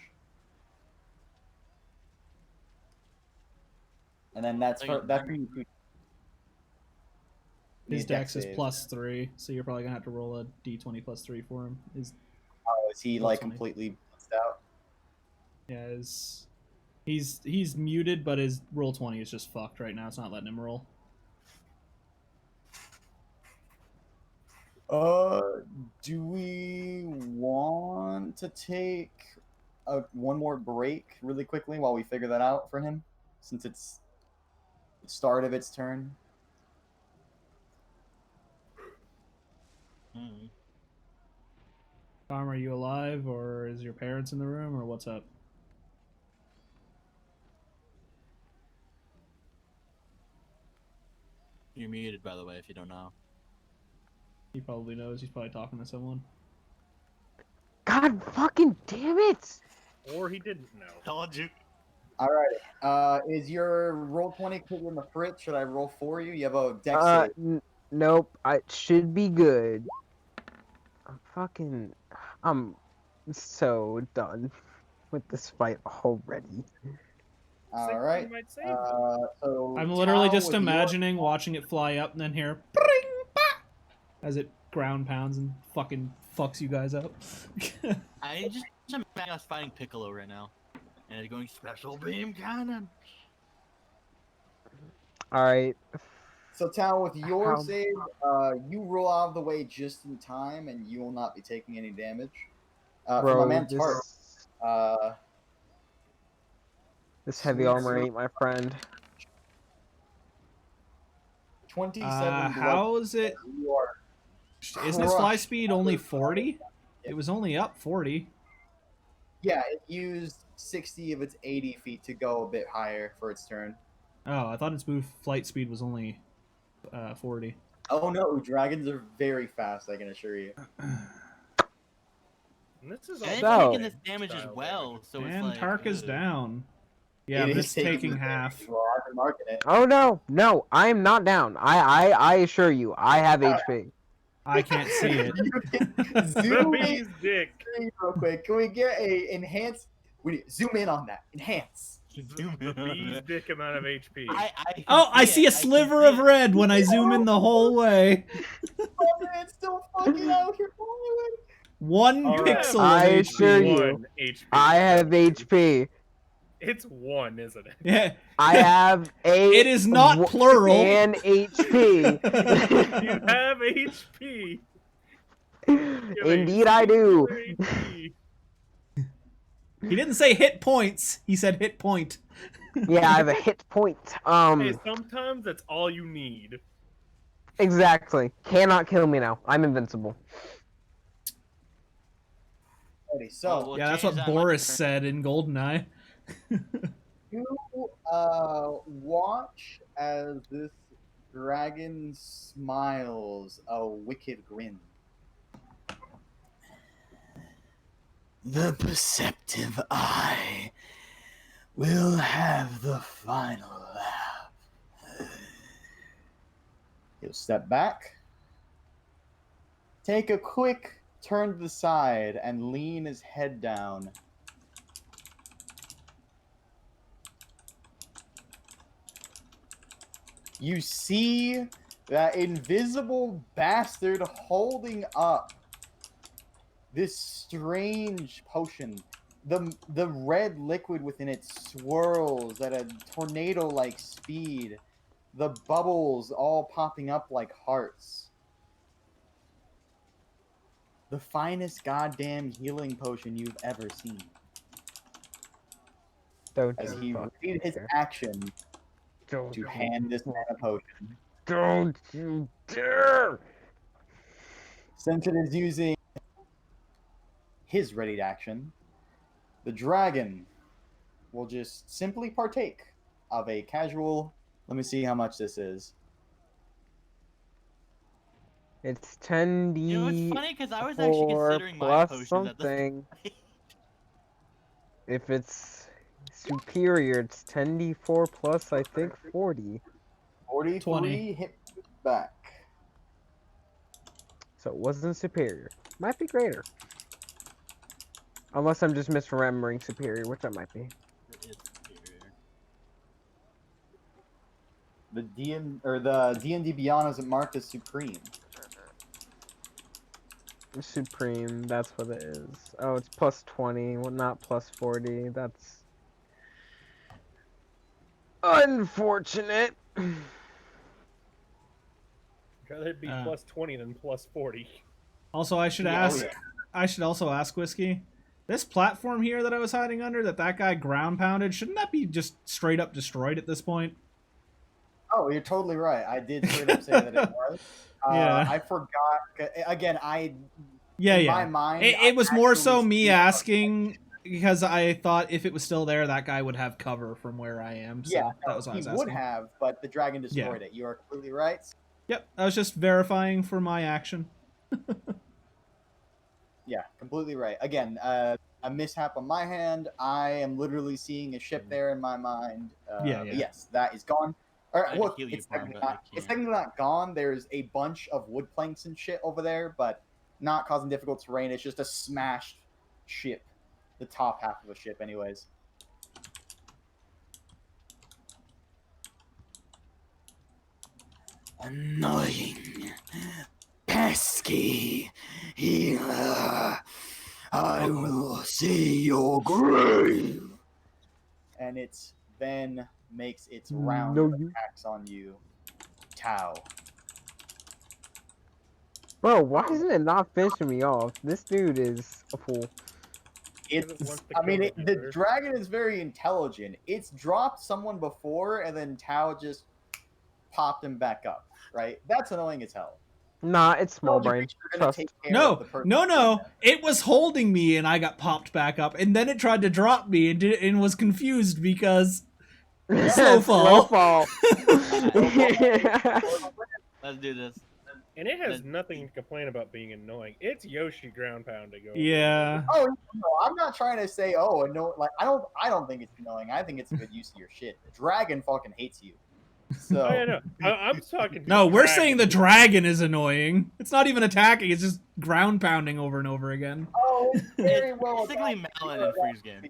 Speaker 1: And then that's for you.
Speaker 4: His dex is +3, so you're probably gonna have to roll a d20 +3 for him.
Speaker 1: Is he like completely blitzed out?
Speaker 4: Yeah, he's muted, but his roll 20 is just fucked right now. It's not letting him roll.
Speaker 1: Do we want to take one more break really quickly while we figure that out for him, since it's the start of its turn?
Speaker 4: Tom, are you alive, or is your parents in the room, or what's up?
Speaker 3: You're muted, by the way, if you don't know.
Speaker 4: He probably knows. He's probably talking to someone.
Speaker 5: God fucking damn it!
Speaker 2: Or he didn't know.
Speaker 3: Told you.
Speaker 1: Alrighty. Is your roll 20 put you in the frit? Should I roll for you? You have a dex save.
Speaker 5: Nope. I should be good. I'm so done with this fight already.
Speaker 1: Alright. So
Speaker 4: I'm literally
Speaker 1: Tal,
Speaker 4: just
Speaker 1: with
Speaker 4: imagining watching it fly up and then hear "Bring, bah!" as it ground pounds and fucking fucks you guys up.
Speaker 3: I just imagine us fighting Piccolo right now. And it's going special beam cannon.
Speaker 5: Alright.
Speaker 1: So Tal, with your save, you roll out of the way just in time, and you will not be taking any damage. For my man Tark,
Speaker 5: this heavy armor ain't my friend.
Speaker 1: 27.
Speaker 4: How is it? Isn't its fly speed only 40? It was only up 40.
Speaker 1: Yeah, it used 60 of its 80 feet to go a bit higher for its turn.
Speaker 4: Oh, I thought its flight speed was only 40.
Speaker 1: Oh no, dragons are very fast, I can assure you.
Speaker 2: And this is
Speaker 3: And
Speaker 2: all
Speaker 3: taking this damage as well, so it's
Speaker 4: And
Speaker 3: like...
Speaker 4: Tark is down. Yeah,
Speaker 1: It
Speaker 4: but
Speaker 1: is
Speaker 4: it's taking
Speaker 1: the
Speaker 4: half.
Speaker 1: damage. Well, I've been marking it.
Speaker 5: Oh no, I am not down. I assure you, I have HP.
Speaker 4: I can't see it.
Speaker 1: Zoom
Speaker 2: The
Speaker 1: in
Speaker 2: bee's dick.
Speaker 1: real quick. Can we get a enhance? Zoom in on that. Enhance.
Speaker 2: The bee's dick amount of HP.
Speaker 4: I see a sliver of red when I zoom in the whole way.
Speaker 1: Oh man, it's still fucking out here.
Speaker 4: 1 pixel
Speaker 5: I
Speaker 4: of
Speaker 5: assure
Speaker 4: HP.
Speaker 5: you, I have HP.
Speaker 2: It's 1, isn't it?
Speaker 4: Yeah.
Speaker 5: I have
Speaker 4: It is not plural.
Speaker 5: And HP.
Speaker 2: You have HP.
Speaker 5: Indeed I do.
Speaker 2: HP.
Speaker 4: He didn't say hit points. He said hit point.
Speaker 5: Yeah, I have a hit point.
Speaker 2: Hey, sometimes that's all you need.
Speaker 5: Exactly. Cannot kill me now. I'm invincible.
Speaker 1: So
Speaker 4: Yeah, that's what Boris said in Goldeneye.
Speaker 1: you watch as this dragon smiles a wicked grin. The perceptive eye will have the final laugh. He'll step back, take a quick turn to the side, and lean his head down. You see that invisible bastard holding up this strange potion. The red liquid within it swirls at a tornado-like speed. The bubbles all popping up like hearts. the finest goddamn healing potion you've ever seen.
Speaker 5: Don't
Speaker 1: As
Speaker 5: you
Speaker 1: he
Speaker 5: fucking
Speaker 1: repeated his
Speaker 5: dare.
Speaker 1: action
Speaker 5: Don't
Speaker 1: to
Speaker 5: you
Speaker 1: hand this man a potion.
Speaker 5: Don't you dare!
Speaker 1: Since it is using his readied action, the dragon will just simply partake of a casual. Let me see how much this is.
Speaker 5: It's 10d.
Speaker 3: You know, it's funny because I was actually considering my
Speaker 5: plus
Speaker 3: potions at this
Speaker 5: something.
Speaker 3: point.
Speaker 5: If it's superior, it's 10d4 plus, I think, 40.
Speaker 1: 43
Speaker 4: 20.
Speaker 1: hit back.
Speaker 5: So it wasn't superior. Might be greater. Unless I'm just misremembering superior, which I might be.
Speaker 3: It is superior.
Speaker 1: The D&D Beyond isn't marked as supreme.
Speaker 5: Supreme, that's what it is. Oh, it's plus 20, well, not plus 40. That's unfortunate.
Speaker 2: I'd rather it be
Speaker 4: Uh.
Speaker 2: plus 20 than plus 40.
Speaker 4: Also, I should
Speaker 1: Yeah,
Speaker 4: ask.
Speaker 1: yeah.
Speaker 4: I should also ask Whiskey. This platform here that I was hiding under, that guy ground pounded, shouldn't that be just straight up destroyed at this point?
Speaker 1: Oh, you're totally right. I did straight up say that it was.
Speaker 4: Yeah.
Speaker 1: I forgot. Again,
Speaker 4: Yeah,
Speaker 1: in
Speaker 4: yeah.
Speaker 1: my mind,
Speaker 4: It was more so
Speaker 1: actually
Speaker 4: me
Speaker 1: see-
Speaker 4: asking because I thought if it was still there, that guy would have cover from where I am. So
Speaker 1: Yeah,
Speaker 4: that was what I
Speaker 1: he
Speaker 4: was
Speaker 1: would
Speaker 4: asking.
Speaker 1: have, but the dragon destroyed it. You are completely right.
Speaker 4: Yep, I was just verifying for my action.
Speaker 1: Yeah, completely right. Again, a mishap on my hand. I am literally seeing a ship there in my mind.
Speaker 4: Yeah,
Speaker 1: But
Speaker 4: yeah.
Speaker 1: yes, that is gone. Or,
Speaker 3: I'd
Speaker 1: well,
Speaker 3: heal you,
Speaker 1: it's
Speaker 3: Parm,
Speaker 1: technically
Speaker 3: but I
Speaker 1: not, it's
Speaker 3: can't.
Speaker 1: technically not gone. There's a bunch of wood planks and shit over there, but not causing difficult terrain. It's just a smashed ship. The top half of a ship, anyways. Annoying. Pesky. Healer. I will see your grave. And it then makes its round
Speaker 5: No,
Speaker 1: of
Speaker 5: you-
Speaker 1: attacks on you. Tau.
Speaker 5: Bro, why isn't it not finishing me off? This dude is a fool.
Speaker 2: Because it
Speaker 1: It's,
Speaker 2: wants to
Speaker 1: I mean,
Speaker 2: kill
Speaker 1: the
Speaker 2: the
Speaker 1: dragon is very intelligent. It's dropped someone before, and then Tau just popped him back up, right? That's annoying as hell.
Speaker 5: Nah, it's small
Speaker 1: Technology
Speaker 5: brain.
Speaker 1: creatures are gonna
Speaker 5: Trust.
Speaker 1: take care
Speaker 4: No,
Speaker 1: of the person
Speaker 4: no,
Speaker 1: who
Speaker 4: no.
Speaker 1: did that.
Speaker 4: It was holding me and I got popped back up, and then it tried to drop me and was confused because Slow fall.
Speaker 5: fall.
Speaker 3: Let's do this.
Speaker 2: And it has nothing to complain about being annoying. It's Yoshi ground pounding over.
Speaker 4: yeah.
Speaker 1: Oh no, I'm not trying to say no. Like I don't think it's annoying. I think it's a good use of your shit. The dragon fucking hates you. So
Speaker 2: Oh, yeah, no. I'm talking. to
Speaker 4: No, we're
Speaker 2: dragon.
Speaker 4: saying the dragon is annoying. It's not even attacking; it's just ground pounding over and over again.
Speaker 1: oh, it's very well.
Speaker 3: Basically,
Speaker 1: adapted.
Speaker 3: Malin in Freeze Game.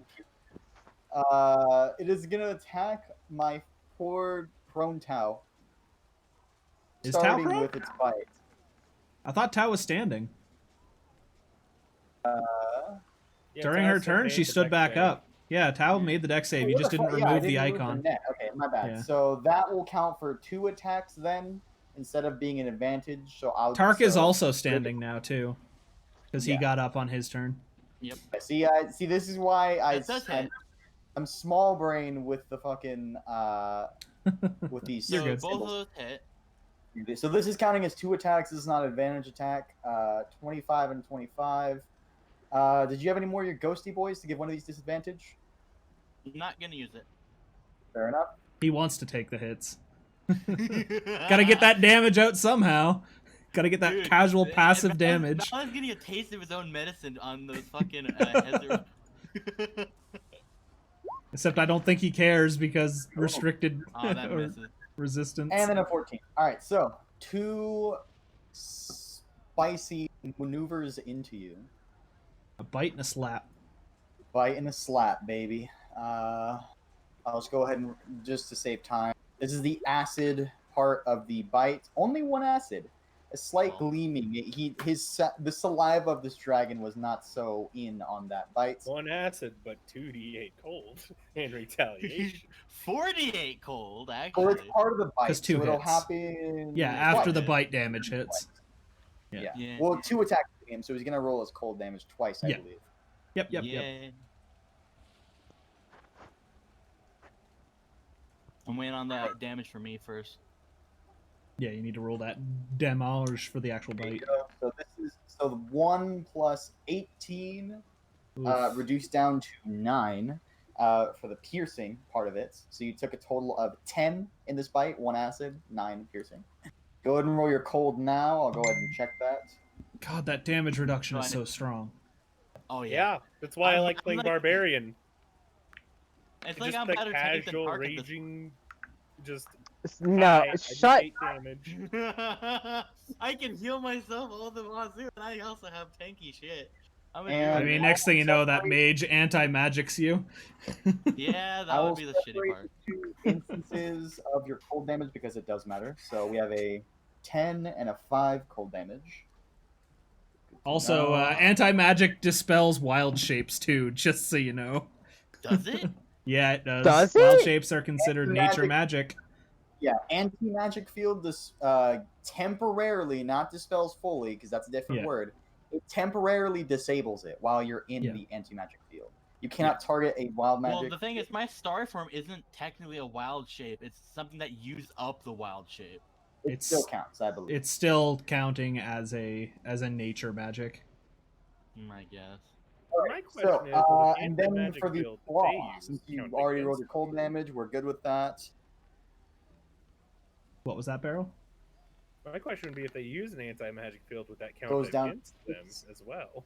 Speaker 1: It is gonna attack my poor prone Tau.
Speaker 4: Is Tau
Speaker 1: Starting
Speaker 4: prone?
Speaker 1: with its bite.
Speaker 4: I thought Tau was standing.
Speaker 2: Yeah,
Speaker 4: During
Speaker 2: Tau
Speaker 4: her
Speaker 2: still
Speaker 4: turn,
Speaker 2: made
Speaker 4: she
Speaker 2: the
Speaker 4: stood
Speaker 2: dex
Speaker 4: back
Speaker 2: save.
Speaker 4: up. Yeah, Tau made the deck save. You
Speaker 1: What
Speaker 4: just
Speaker 1: the
Speaker 4: didn't
Speaker 1: fuck? Yeah, I
Speaker 4: remove the
Speaker 1: didn't
Speaker 4: icon.
Speaker 1: net. Okay, my bad.
Speaker 4: Yeah.
Speaker 1: So that will count for 2 attacks then, instead of being an advantage. So I'll.
Speaker 4: Tark is
Speaker 1: so-
Speaker 4: also standing now too, because he
Speaker 1: Yeah.
Speaker 4: got up on his turn.
Speaker 1: See, see. This is why
Speaker 3: It does hit.
Speaker 1: I'm small brain with the fucking with these.
Speaker 4: You're
Speaker 3: So
Speaker 4: good.
Speaker 3: both of
Speaker 1: symbols.
Speaker 3: those hit.
Speaker 1: So this is counting as 2 attacks. This is not an advantage attack. 25 and 25. Did you have any more of your ghosty boys to give one of these disadvantage?
Speaker 3: I'm not gonna use it.
Speaker 1: Fair enough.
Speaker 4: He wants to take the hits. Gotta get that damage out somehow. Gotta get that
Speaker 3: Dude,
Speaker 4: casual passive damage.
Speaker 3: Malin's getting a taste of his own medicine on those fucking Heather.
Speaker 4: Except I don't think he cares because restricted
Speaker 3: Oh, that
Speaker 4: or
Speaker 3: misses.
Speaker 4: resistance.
Speaker 1: And then a 14. All right, so 2 spicy maneuvers into you.
Speaker 4: A bite and a slap.
Speaker 1: Bite and a slap, baby. I'll just go ahead and just to save time. This is the acid part of the bite. Only 1 acid. A slight
Speaker 3: Oh.
Speaker 1: gleaming. The saliva of this dragon was not so in on that bite.
Speaker 2: 1 acid, but 2d8 cold in retaliation.
Speaker 3: 48 cold,
Speaker 1: Well,
Speaker 3: actually.
Speaker 1: it's part of the bite,
Speaker 4: 'Cause 2
Speaker 1: so it'll
Speaker 4: hits.
Speaker 1: happen.
Speaker 4: Yeah, after
Speaker 1: twice.
Speaker 4: the bite damage hits.
Speaker 1: Yeah.
Speaker 3: Yeah.
Speaker 1: Well, 2 attacks him, so he's gonna roll his cold damage twice, I
Speaker 4: Yeah.
Speaker 1: believe.
Speaker 4: Yep.
Speaker 3: Yeah. I'm waiting on that damage for me first.
Speaker 4: Yeah, you need to roll that damage for the actual bite.
Speaker 1: So this is the 1 plus 18
Speaker 4: Oof.
Speaker 1: reduced down to 9 for the piercing part of it. So you took a total of 10 in this bite, 1 acid, 9 piercing. Go ahead and roll your cold now. I'll go ahead and check that.
Speaker 4: God, that damage reduction
Speaker 3: No,
Speaker 4: is so strong.
Speaker 3: Oh
Speaker 2: Yeah, that's why I
Speaker 3: I'm-
Speaker 2: like
Speaker 3: I'm
Speaker 2: playing
Speaker 3: like-
Speaker 2: Barbarian.
Speaker 3: It's like
Speaker 2: Just
Speaker 3: I'm
Speaker 2: the
Speaker 3: better technique than
Speaker 2: casual
Speaker 3: Tark at this
Speaker 2: raging, just
Speaker 5: No,
Speaker 2: hi, I
Speaker 5: shut.
Speaker 2: take damage.
Speaker 3: I can heal myself all the wazoo, and I also have tanky shit. I'm a
Speaker 1: And-
Speaker 4: I
Speaker 3: druid.
Speaker 4: mean, next thing you know, that mage anti-magics you.
Speaker 3: Yeah,
Speaker 1: I
Speaker 3: that
Speaker 1: will
Speaker 3: would be the shitty
Speaker 1: separate
Speaker 3: part.
Speaker 1: the 2 instances of your cold damage because it does matter. So we have a 10 and a 5 cold damage.
Speaker 4: Also, anti-magic dispels wild shapes too, just so you know.
Speaker 3: Does it?
Speaker 4: Yeah, it does.
Speaker 5: Does
Speaker 4: Wild
Speaker 5: it?
Speaker 4: shapes are considered nature magic.
Speaker 1: Yeah, anti-magic field temporarily, not dispels fully, because that's a different
Speaker 4: Yeah.
Speaker 1: word. It temporarily disables it while you're in
Speaker 4: Yeah.
Speaker 1: the anti-magic field. You cannot target a wild magic.
Speaker 3: Well, the thing is, my star form isn't technically a wild shape. It's something that used up the wild shape.
Speaker 1: it
Speaker 4: it's-
Speaker 1: still counts, I believe.
Speaker 4: It's still counting as a nature magic.
Speaker 3: I guess.
Speaker 2: My question
Speaker 1: So,
Speaker 2: is, will the
Speaker 1: and then
Speaker 2: anti-magic
Speaker 1: for the
Speaker 2: field that
Speaker 1: claw,
Speaker 2: they use
Speaker 1: since
Speaker 2: count
Speaker 1: you've already rolled
Speaker 2: against
Speaker 1: your cold damage, we're good with that.
Speaker 4: What was that, Barrel?
Speaker 2: My question would be if they use an anti-magic field, would that count
Speaker 1: Goes down-
Speaker 2: against them as well?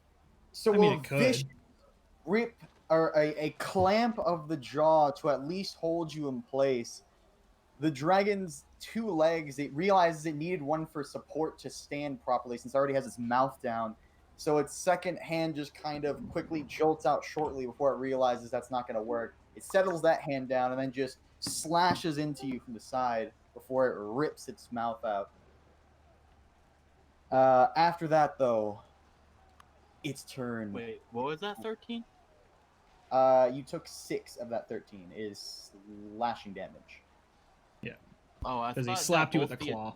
Speaker 1: So
Speaker 4: I mean,
Speaker 1: we'll
Speaker 4: it could.
Speaker 1: vicious rip or a clamp of the jaw to at least hold you in place. The dragon's 2 legs, it realizes it needed one for support to stand properly since it already has its mouth down. So its second hand just kind of quickly jolts out shortly before it realizes that's not going to work. It settles that hand down and then just slashes into you from the side before it rips its mouth out. After that, though, its turn.
Speaker 3: Wait, what was that? 13?
Speaker 1: You took 6 of that 13 is slashing damage.
Speaker 3: Oh, I
Speaker 4: Because
Speaker 3: thought
Speaker 4: he slapped you
Speaker 3: that
Speaker 4: with a
Speaker 3: both the-
Speaker 4: claw.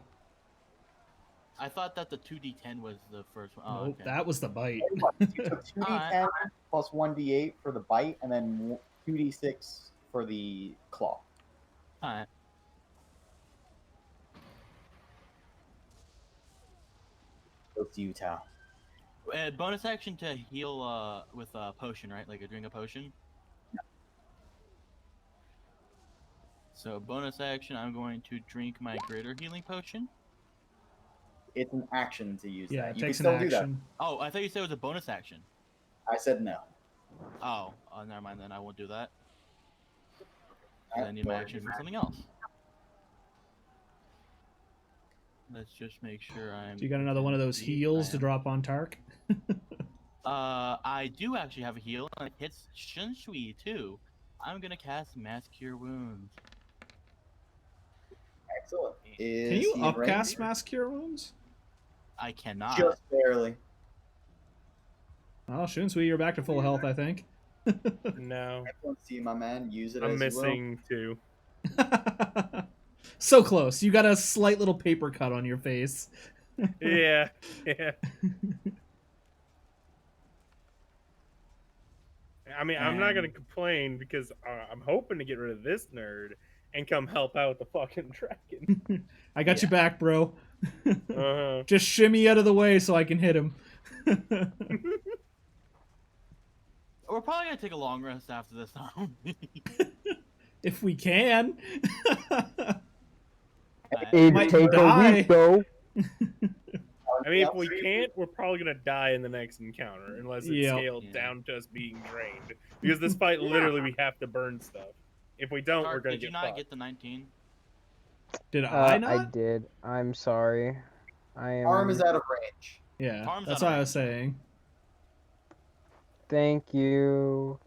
Speaker 3: I thought that the 2d10 was the first one. Oh,
Speaker 4: Nope,
Speaker 3: okay.
Speaker 4: that was the bite.
Speaker 1: You took 2d10 plus 1d8 for the bite, and then 2d6 for the claw.
Speaker 3: Alright.
Speaker 1: Goes to you, Tao.
Speaker 3: Bonus action to heal with a potion, right? Like a drink a potion? So bonus action, I'm going to drink my greater healing potion.
Speaker 1: It's an action to use
Speaker 4: Yeah,
Speaker 1: that.
Speaker 4: it
Speaker 1: You can
Speaker 4: takes an
Speaker 1: still do that.
Speaker 4: action.
Speaker 3: Oh, I thought you said it was a bonus action.
Speaker 1: I said no.
Speaker 3: Oh, never mind then. I won't do that.
Speaker 1: Alright,
Speaker 3: I need
Speaker 1: go
Speaker 3: my
Speaker 1: ahead.
Speaker 3: action for something else. Let's just make sure I'm.
Speaker 4: Do you got another one of those
Speaker 3: Indeed,
Speaker 4: heals
Speaker 3: I
Speaker 4: to
Speaker 3: am.
Speaker 4: drop on Tark?
Speaker 3: I do actually have a heal, and it hits Shunshui too. I'm gonna cast Mass Cure Wounds.
Speaker 1: Excellent.
Speaker 4: Can
Speaker 1: Is
Speaker 4: you
Speaker 1: he in
Speaker 4: upcast
Speaker 1: range?
Speaker 4: Mass Cure Wounds?
Speaker 3: I cannot.
Speaker 1: Just barely.
Speaker 4: Oh, Shunsui, you're back to full health, I think.
Speaker 2: No,
Speaker 1: Excellent. See, my man. Use it
Speaker 2: I'm
Speaker 1: as you will.
Speaker 2: missing 2.
Speaker 4: So close. You got a slight little paper cut on your face.
Speaker 2: Yeah. I mean, I'm not gonna complain because I'm hoping to get rid of this nerd and come help out the fucking dragon.
Speaker 4: I got you back, bro.
Speaker 2: Uh-huh.
Speaker 4: Just shimmy out of the way so I can hit him.
Speaker 3: We're probably gonna take a long rest after this.
Speaker 4: If we can.
Speaker 5: It'd
Speaker 4: Might
Speaker 5: take
Speaker 4: die.
Speaker 5: a week though.
Speaker 2: I mean, if we can't, we're probably gonna die in the next encounter unless it's
Speaker 4: Yep.
Speaker 2: scaled
Speaker 3: Yeah.
Speaker 2: down to us being drained. Because this fight, literally, we have to burn stuff. If we don't, we're
Speaker 3: Tark,
Speaker 2: gonna
Speaker 3: did you
Speaker 2: get
Speaker 3: not
Speaker 2: fucked.
Speaker 3: get the 19?
Speaker 4: Did I not?
Speaker 5: I did. I'm sorry. I am.
Speaker 1: Arm is out of range.
Speaker 4: Yeah,
Speaker 3: Farm's
Speaker 4: that's
Speaker 3: out of
Speaker 4: what I was saying.
Speaker 5: Thank you.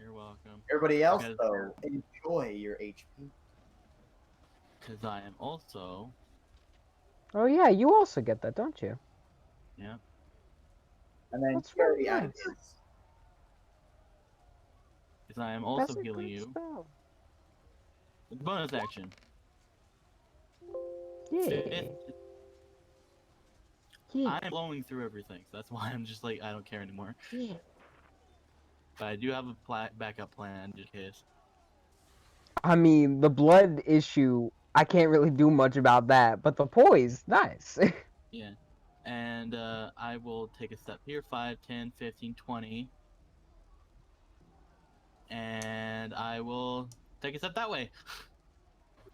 Speaker 3: You're welcome.
Speaker 1: Everybody else,
Speaker 3: Because-
Speaker 1: though, enjoy your HP.
Speaker 3: Because I am also.
Speaker 5: Oh yeah, you also get that, don't you?
Speaker 3: Yeah.
Speaker 1: And then
Speaker 5: That's
Speaker 1: carry
Speaker 5: really
Speaker 1: out
Speaker 5: nice.
Speaker 1: his.
Speaker 3: Because I am
Speaker 5: That's
Speaker 3: also
Speaker 5: a
Speaker 3: healing
Speaker 5: good
Speaker 3: you.
Speaker 5: spell.
Speaker 3: With bonus action.
Speaker 5: Yeah.
Speaker 3: Fifth-
Speaker 5: Yeah.
Speaker 3: I'm blowing through everything, so that's why I'm just like I don't care anymore.
Speaker 5: Yeah.
Speaker 3: But I do have a backup plan just in case.
Speaker 5: I mean, the blood issue, I can't really do much about that, but the poise, nice.
Speaker 3: Yeah. And I will take a step here, 5, 10, 15, 20. And I will take a step that way.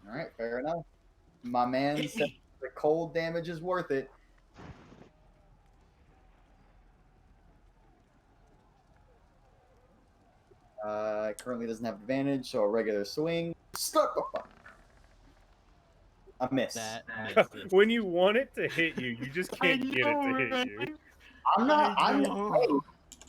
Speaker 1: All right, fair enough. My man said the cold damage is worth it. Currently doesn't have advantage, so a regular swing. A miss.
Speaker 3: That misses.
Speaker 2: When you want it to hit you, you just
Speaker 3: I
Speaker 2: can't get it
Speaker 3: know,
Speaker 2: to hit
Speaker 3: right?
Speaker 2: you.
Speaker 1: I'm not.
Speaker 3: I
Speaker 1: I'm.
Speaker 3: know.
Speaker 1: Hey,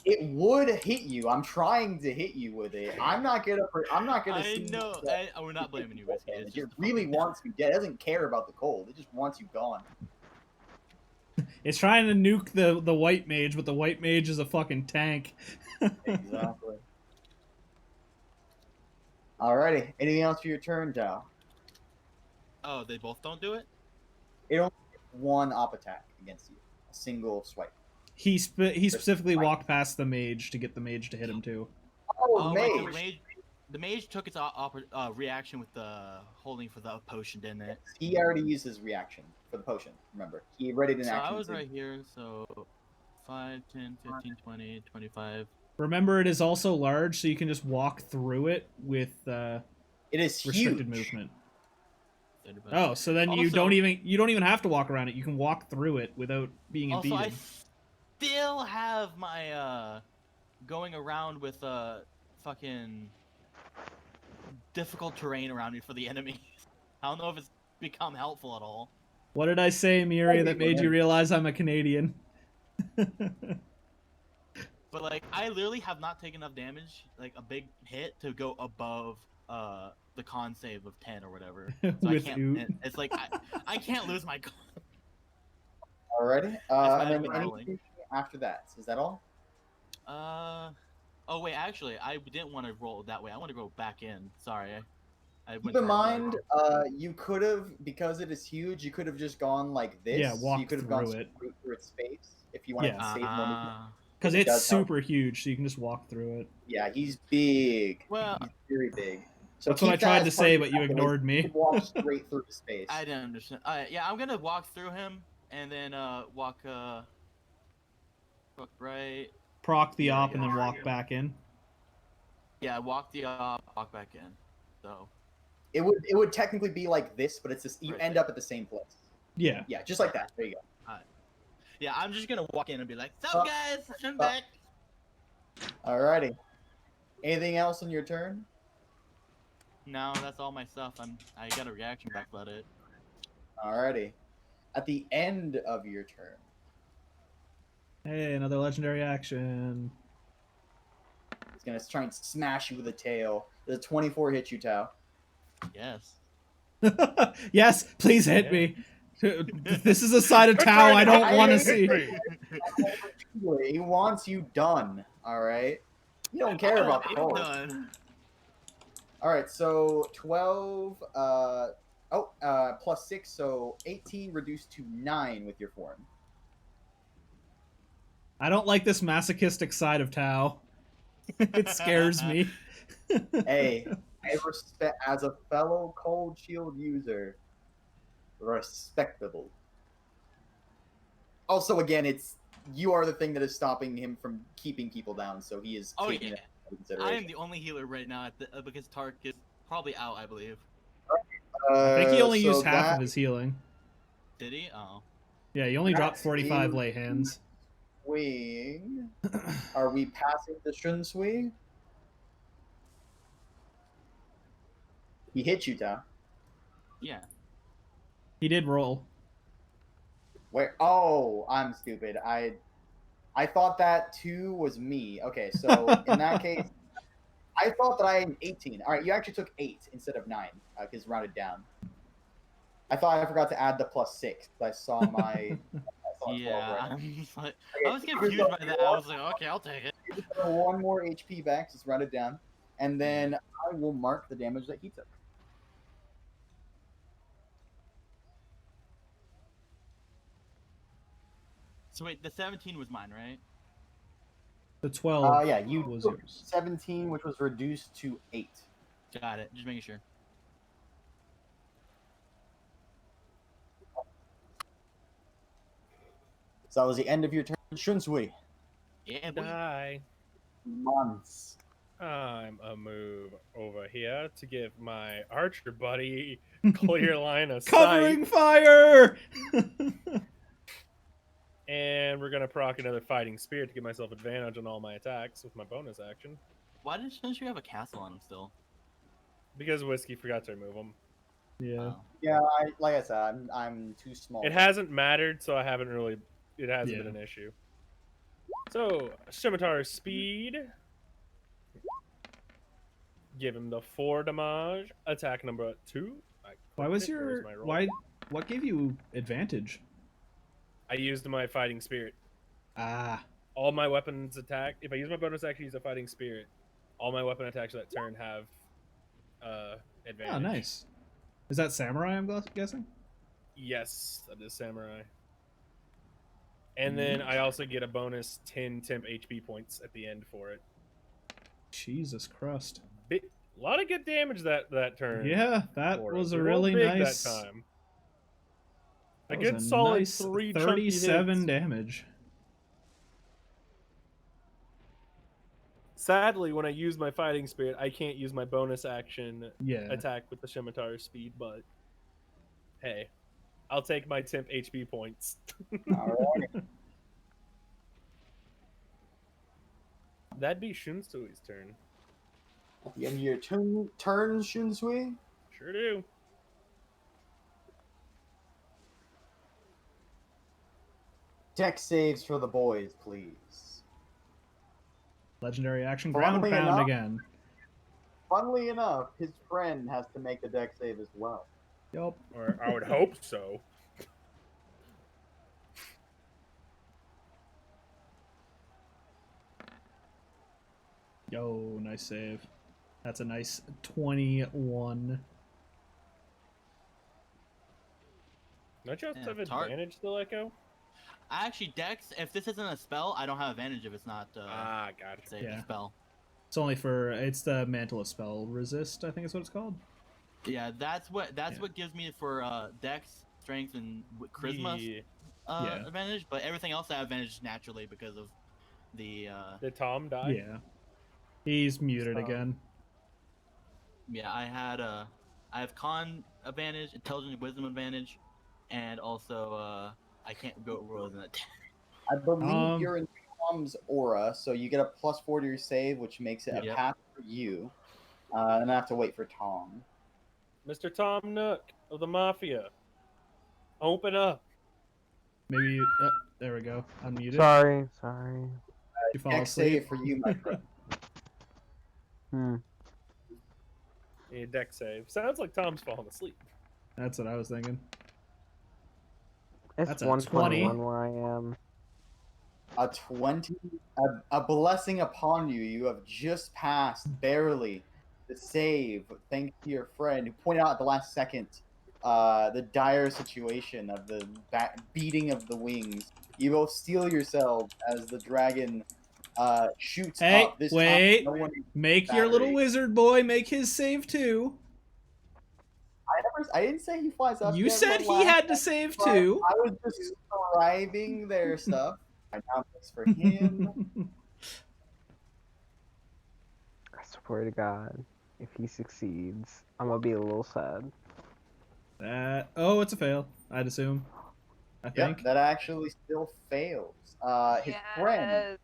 Speaker 1: it would hit you. I'm trying to hit you with it. I'm not gonna. I'm not gonna.
Speaker 3: I
Speaker 1: see
Speaker 3: know. We're not blaming you, Whiskey. It's
Speaker 1: It
Speaker 3: just
Speaker 1: really wants you dead. It doesn't care about the cold. It just wants you gone.
Speaker 4: It's trying to nuke the white mage, but the white mage is a fucking tank.
Speaker 1: Exactly. Alrighty. Anything else for your turn, Tao?
Speaker 3: Oh, they both don't do it?
Speaker 1: It only gets one op attack against you. A single swipe.
Speaker 4: He specifically walked past the mage to get the mage to hit him too.
Speaker 1: Oh,
Speaker 3: Wait,
Speaker 1: mage.
Speaker 3: the mage took its reaction with the holding for the potion, didn't it?
Speaker 1: He already used his reaction for the potion. Remember, he readied an
Speaker 3: So
Speaker 1: action.
Speaker 3: I was
Speaker 1: to-
Speaker 3: right here, so 5, 10, 15, 20, 25.
Speaker 4: Remember, it is also large, so you can just walk through it with
Speaker 1: It is
Speaker 4: restricted
Speaker 1: huge.
Speaker 4: movement.
Speaker 3: 35.
Speaker 4: Oh, so then you
Speaker 3: Also-
Speaker 4: don't even have to walk around it. You can walk through it without being
Speaker 3: Also, I
Speaker 4: impeded.
Speaker 3: still have my going around with fucking difficult terrain around me for the enemies. I don't know if it's become helpful at all.
Speaker 4: What did I say, Miri, that made you realize I'm a Canadian?
Speaker 3: But like, I literally have not taken enough damage, like a big hit, to go above the con save of 10 or whatever. So I
Speaker 4: With
Speaker 3: can't.
Speaker 4: oot.
Speaker 3: It's like I can't lose my.
Speaker 1: Alrighty.
Speaker 3: not
Speaker 1: And then
Speaker 3: even rolling.
Speaker 1: anything after that. Is that all?
Speaker 3: Oh wait, actually, I didn't want to roll that way. I want to go back in. Sorry. I went
Speaker 1: Keep in
Speaker 3: for a
Speaker 1: mind, you could have, because it is huge, you could have just gone like this.
Speaker 4: Yeah,
Speaker 1: So you
Speaker 4: walk
Speaker 1: could have gone
Speaker 4: through it.
Speaker 1: straight through its space if you wanted
Speaker 4: Yeah.
Speaker 1: to save more movement.
Speaker 4: Because
Speaker 1: It
Speaker 4: it's
Speaker 1: does help.
Speaker 4: super huge, so you can just walk through it.
Speaker 1: Yeah, he's big.
Speaker 3: Well,
Speaker 1: He's very big. So
Speaker 4: That's what I
Speaker 1: keep that
Speaker 4: tried
Speaker 1: as
Speaker 4: to
Speaker 1: part
Speaker 4: say,
Speaker 1: of
Speaker 4: but
Speaker 1: your
Speaker 4: you
Speaker 1: calculation.
Speaker 4: ignored
Speaker 1: You
Speaker 4: me.
Speaker 1: could walk straight through the space.
Speaker 3: I didn't understand. Yeah, I'm gonna walk through him and then walk right.
Speaker 4: Proc the
Speaker 3: Yeah,
Speaker 4: op and
Speaker 3: yeah.
Speaker 4: then walk back in.
Speaker 3: Yeah, walk the walk back in. So
Speaker 1: It would technically be like this, but it's just you
Speaker 3: Right
Speaker 1: end
Speaker 3: there.
Speaker 1: up at the same place.
Speaker 4: Yeah.
Speaker 1: Yeah, just like that. There you go.
Speaker 3: yeah, I'm just gonna walk in and be like, "Sup,
Speaker 1: Oh,
Speaker 3: guys? I'm
Speaker 1: oh.
Speaker 3: back."
Speaker 1: Alrighty. Anything else on your turn?
Speaker 3: No, that's all my stuff. I got a reaction back, but it.
Speaker 1: Alrighty. At the end of your turn,
Speaker 4: Hey, another legendary action.
Speaker 1: it's gonna try and smash you with a tail. Does a 24 hit you, Tao?
Speaker 3: Yes.
Speaker 4: Yes, please hit me. This is a side of Tao I don't want to see.
Speaker 1: He wants you done. All right. You don't care about the
Speaker 3: I'm
Speaker 1: cold.
Speaker 3: done.
Speaker 1: All right. So 12. Plus 6, so 18 reduced to 9 with your form.
Speaker 4: I don't like this masochistic side of Tao. It scares me.
Speaker 1: Hey, I respect as a fellow cold shield user. Respectable. Also, again, it's you are the thing that is stopping him from keeping people down, so he is
Speaker 3: Oh
Speaker 1: taking
Speaker 3: yeah.
Speaker 1: that into
Speaker 3: I
Speaker 1: consideration.
Speaker 3: am the only healer right now because Tark is probably out, I believe.
Speaker 4: I think he only
Speaker 1: so
Speaker 4: used half
Speaker 1: that
Speaker 4: of his healing.
Speaker 3: Did he? Oh.
Speaker 4: Yeah, he only dropped
Speaker 1: That's
Speaker 4: 45
Speaker 1: in-
Speaker 4: lay hands.
Speaker 1: swing. Are we passing the Shun swing? He hit you, Tom.
Speaker 3: Yeah.
Speaker 4: He did roll.
Speaker 1: Where? Oh, I'm stupid. I thought that 2 was me. Okay, so in that case, I thought that I had 18. All right, you actually took 8 instead of 9 because rounded down. I thought I forgot to add the plus 6. I saw my. I saw 12
Speaker 3: Yeah.
Speaker 1: right.
Speaker 3: I'm just like,
Speaker 1: Okay,
Speaker 3: I was confused by that. I was like, okay, I'll take it.
Speaker 1: You just have 1 more HP back, just rounded down, and then I will mark the damage that he took.
Speaker 3: So wait, the 17 was mine, right?
Speaker 4: The 12
Speaker 1: Yeah, you
Speaker 4: was
Speaker 1: took
Speaker 4: yours.
Speaker 1: 17, which was reduced to 8.
Speaker 3: Got it. Just making sure.
Speaker 1: So that was the end of your turn, Shunsui.
Speaker 3: Yeah, boy.
Speaker 2: Die.
Speaker 1: Months.
Speaker 2: I'm a move over here to give my archer buddy clear line of
Speaker 4: Covering
Speaker 2: sight,
Speaker 4: fire!
Speaker 2: and we're gonna proc another fighting spirit to give myself advantage on all my attacks with my bonus action.
Speaker 3: Why shouldn't you have a castle on him still?
Speaker 2: Because Whiskey forgot to remove them.
Speaker 4: Yeah.
Speaker 3: Oh.
Speaker 1: Yeah, like I said, I'm too small.
Speaker 2: It hasn't mattered, so I haven't really. It hasn't
Speaker 4: Yeah.
Speaker 2: been an issue. So scimitar speed. Give him the 4 damage. Attack number 2.
Speaker 4: Why was
Speaker 2: Where's
Speaker 4: your
Speaker 2: my roll?
Speaker 4: why? What gave you advantage?
Speaker 2: I used my fighting spirit.
Speaker 4: Ah,
Speaker 2: All my weapons attack. If I use my bonus action, use a fighting spirit. All my weapon attacks that turn have advantage.
Speaker 4: oh, nice. Is that samurai? I'm guessing.
Speaker 2: Yes, that is samurai. And then I also get a bonus 10 temp HP points at the end for it.
Speaker 4: Jesus Christ.
Speaker 2: A lot of good damage that turn.
Speaker 4: Yeah, that
Speaker 2: for
Speaker 4: was
Speaker 2: us.
Speaker 4: a
Speaker 2: We rolled
Speaker 4: really
Speaker 2: big
Speaker 4: nice.
Speaker 2: that time. A
Speaker 4: That was
Speaker 2: good solid
Speaker 4: nice
Speaker 2: 3
Speaker 4: 37
Speaker 2: chunky hits.
Speaker 4: damage.
Speaker 2: Sadly, when I use my fighting spirit, I can't use my bonus action
Speaker 4: Yeah.
Speaker 2: attack with the scimitar speed, but hey, I'll take my temp HP points.
Speaker 1: Alright.
Speaker 2: That'd be Shunsui's turn.
Speaker 1: At the end of your turn, Shunsui.
Speaker 2: Sure do.
Speaker 1: Deck saves for the boys, please.
Speaker 4: Legendary action, ground
Speaker 1: Funnily
Speaker 4: pound
Speaker 1: enough-
Speaker 4: again.
Speaker 1: Funnily enough, his friend has to make the deck save as well.
Speaker 4: Yup.
Speaker 2: Or I would hope so.
Speaker 4: Yo, nice save. That's a nice 21.
Speaker 2: Don't you have to
Speaker 3: Yeah,
Speaker 2: have advantage still, Echo?
Speaker 3: Actually, Dex, if this isn't a spell, I don't have advantage if it's not
Speaker 2: Gotcha.
Speaker 3: say
Speaker 4: Yeah.
Speaker 3: a spell.
Speaker 4: It's only for it's the mantle of spell resist, I think is what it's called.
Speaker 3: Yeah, that's what
Speaker 4: Yeah.
Speaker 3: gives me for Dex, Strength, and Charisma
Speaker 2: Yeah.
Speaker 4: Yeah.
Speaker 3: advantage. But everything else I have advantage naturally because of the
Speaker 2: Did Tom die?
Speaker 4: Yeah. He's muted
Speaker 1: So-
Speaker 4: again.
Speaker 3: yeah. I have Con advantage, Intelligence, Wisdom advantage, and also I can't go roll an attack.
Speaker 1: I believe you're
Speaker 4: Um,
Speaker 1: in Tom's aura, so you get a +4 to your save, which makes it a
Speaker 3: Yep.
Speaker 1: pass for you. And I have to wait for Tom.
Speaker 2: Mr. Tom Nook of the Mafia. Open up.
Speaker 4: Maybe there we go. Unmuted.
Speaker 5: Sorry.
Speaker 4: You fall
Speaker 1: Deck
Speaker 4: asleep.
Speaker 1: save for you, my friend.
Speaker 2: Yeah, deck save. Sounds like Tom's falling asleep.
Speaker 4: That's what I was thinking.
Speaker 5: It's
Speaker 4: That's a
Speaker 5: 121
Speaker 4: 20.
Speaker 5: where I am.
Speaker 1: A 20, a blessing upon you. You have just passed barely the save, thanks to your friend who pointed out at the last second the dire situation of the beating of the wings. You both steel yourselves as the dragon shoots
Speaker 4: Hey,
Speaker 1: up. This
Speaker 4: wait.
Speaker 1: time, no one.
Speaker 4: Make your little
Speaker 1: Battery.
Speaker 4: wizard boy make his save too.
Speaker 1: I didn't say he flies up.
Speaker 4: You
Speaker 1: yet,
Speaker 4: said
Speaker 1: but
Speaker 4: he
Speaker 1: last
Speaker 4: had to
Speaker 1: time,
Speaker 4: save
Speaker 1: but
Speaker 4: too.
Speaker 1: I was just describing their stuff. I now thanks for him.
Speaker 5: I swear to God, if he succeeds, I'm gonna be a little sad.
Speaker 4: Oh, it's a fail, I'd assume. I think.
Speaker 1: Yep, that actually still fails. His friend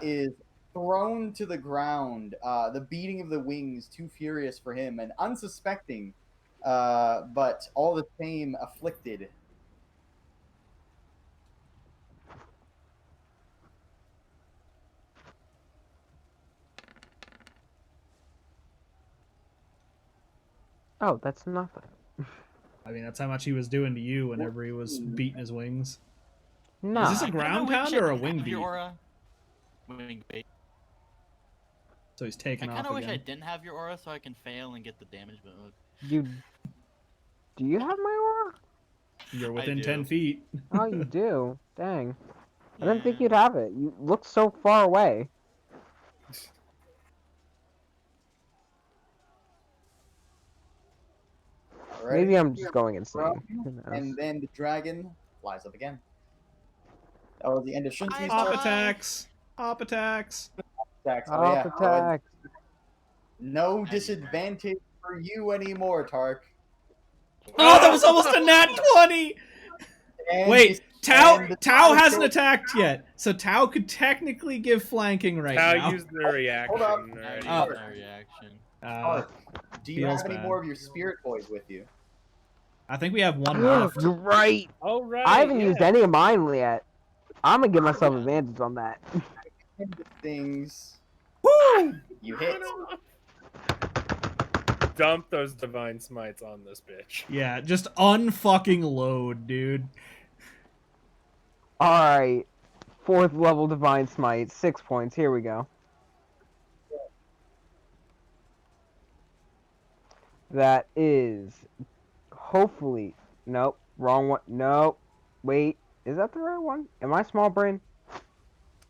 Speaker 1: is thrown to the ground. The beating of the wings too furious for him, and unsuspecting, but all the same afflicted.
Speaker 5: Oh, that's nothing.
Speaker 4: I mean, that's how much he was doing to you whenever he was beating his wings.
Speaker 5: No.
Speaker 4: Is this a
Speaker 3: I kinda
Speaker 4: ground
Speaker 3: wish
Speaker 4: pound
Speaker 3: I
Speaker 4: or a
Speaker 3: didn't
Speaker 4: wing
Speaker 3: have your
Speaker 4: beat?
Speaker 3: aura. Wing beat.
Speaker 4: So he's
Speaker 3: I
Speaker 4: taking
Speaker 3: kind
Speaker 4: off
Speaker 3: of wish I
Speaker 4: again.
Speaker 3: didn't have your aura so I can fail and get the damage bonus.
Speaker 5: Do you have my aura?
Speaker 4: You're
Speaker 3: I
Speaker 4: within 10
Speaker 3: do.
Speaker 4: feet.
Speaker 5: Oh, you do? Dang. I didn't think
Speaker 3: Yeah.
Speaker 5: you'd have it. You look so far away.
Speaker 1: Ready?
Speaker 5: Maybe I'm just going insane.
Speaker 1: Run,
Speaker 5: Who knows?
Speaker 1: and then the dragon flies up again. That was the end of Shinsuke's
Speaker 4: Hop
Speaker 1: turn.
Speaker 4: attacks. Hop attacks.
Speaker 1: Attacks. Oh
Speaker 5: Off
Speaker 1: yeah. Oh, and
Speaker 5: attack.
Speaker 1: no
Speaker 3: Heavy
Speaker 1: disadvantage for you anymore, Tark.
Speaker 4: Oh, that was almost a nat 20!
Speaker 1: And
Speaker 4: Wait,
Speaker 1: and the
Speaker 4: Tao hasn't
Speaker 1: show-
Speaker 4: attacked yet, so Tao could technically give flanking right
Speaker 2: How
Speaker 4: now.
Speaker 2: used their reaction
Speaker 1: up.
Speaker 2: already.
Speaker 4: Oh.
Speaker 3: My reaction.
Speaker 1: Tark, do you
Speaker 4: feels
Speaker 1: have any
Speaker 4: bad.
Speaker 1: more of your spirit boys with you?
Speaker 4: I think we have one left.
Speaker 5: You're right.
Speaker 2: Oh right.
Speaker 5: I haven't
Speaker 2: yeah.
Speaker 5: used any of mine yet. I'm gonna give myself advantage on that.
Speaker 1: Things
Speaker 4: Woo!
Speaker 1: you hit.
Speaker 2: Dump those divine smites on this bitch.
Speaker 4: Yeah, just unfucking load, dude.
Speaker 5: Alright. 4th level Divine Smite. 6 points. Here we go. That is... Hopefully... Nope. Wrong one. Nope. Wait. Is that the right one? Am I small brain?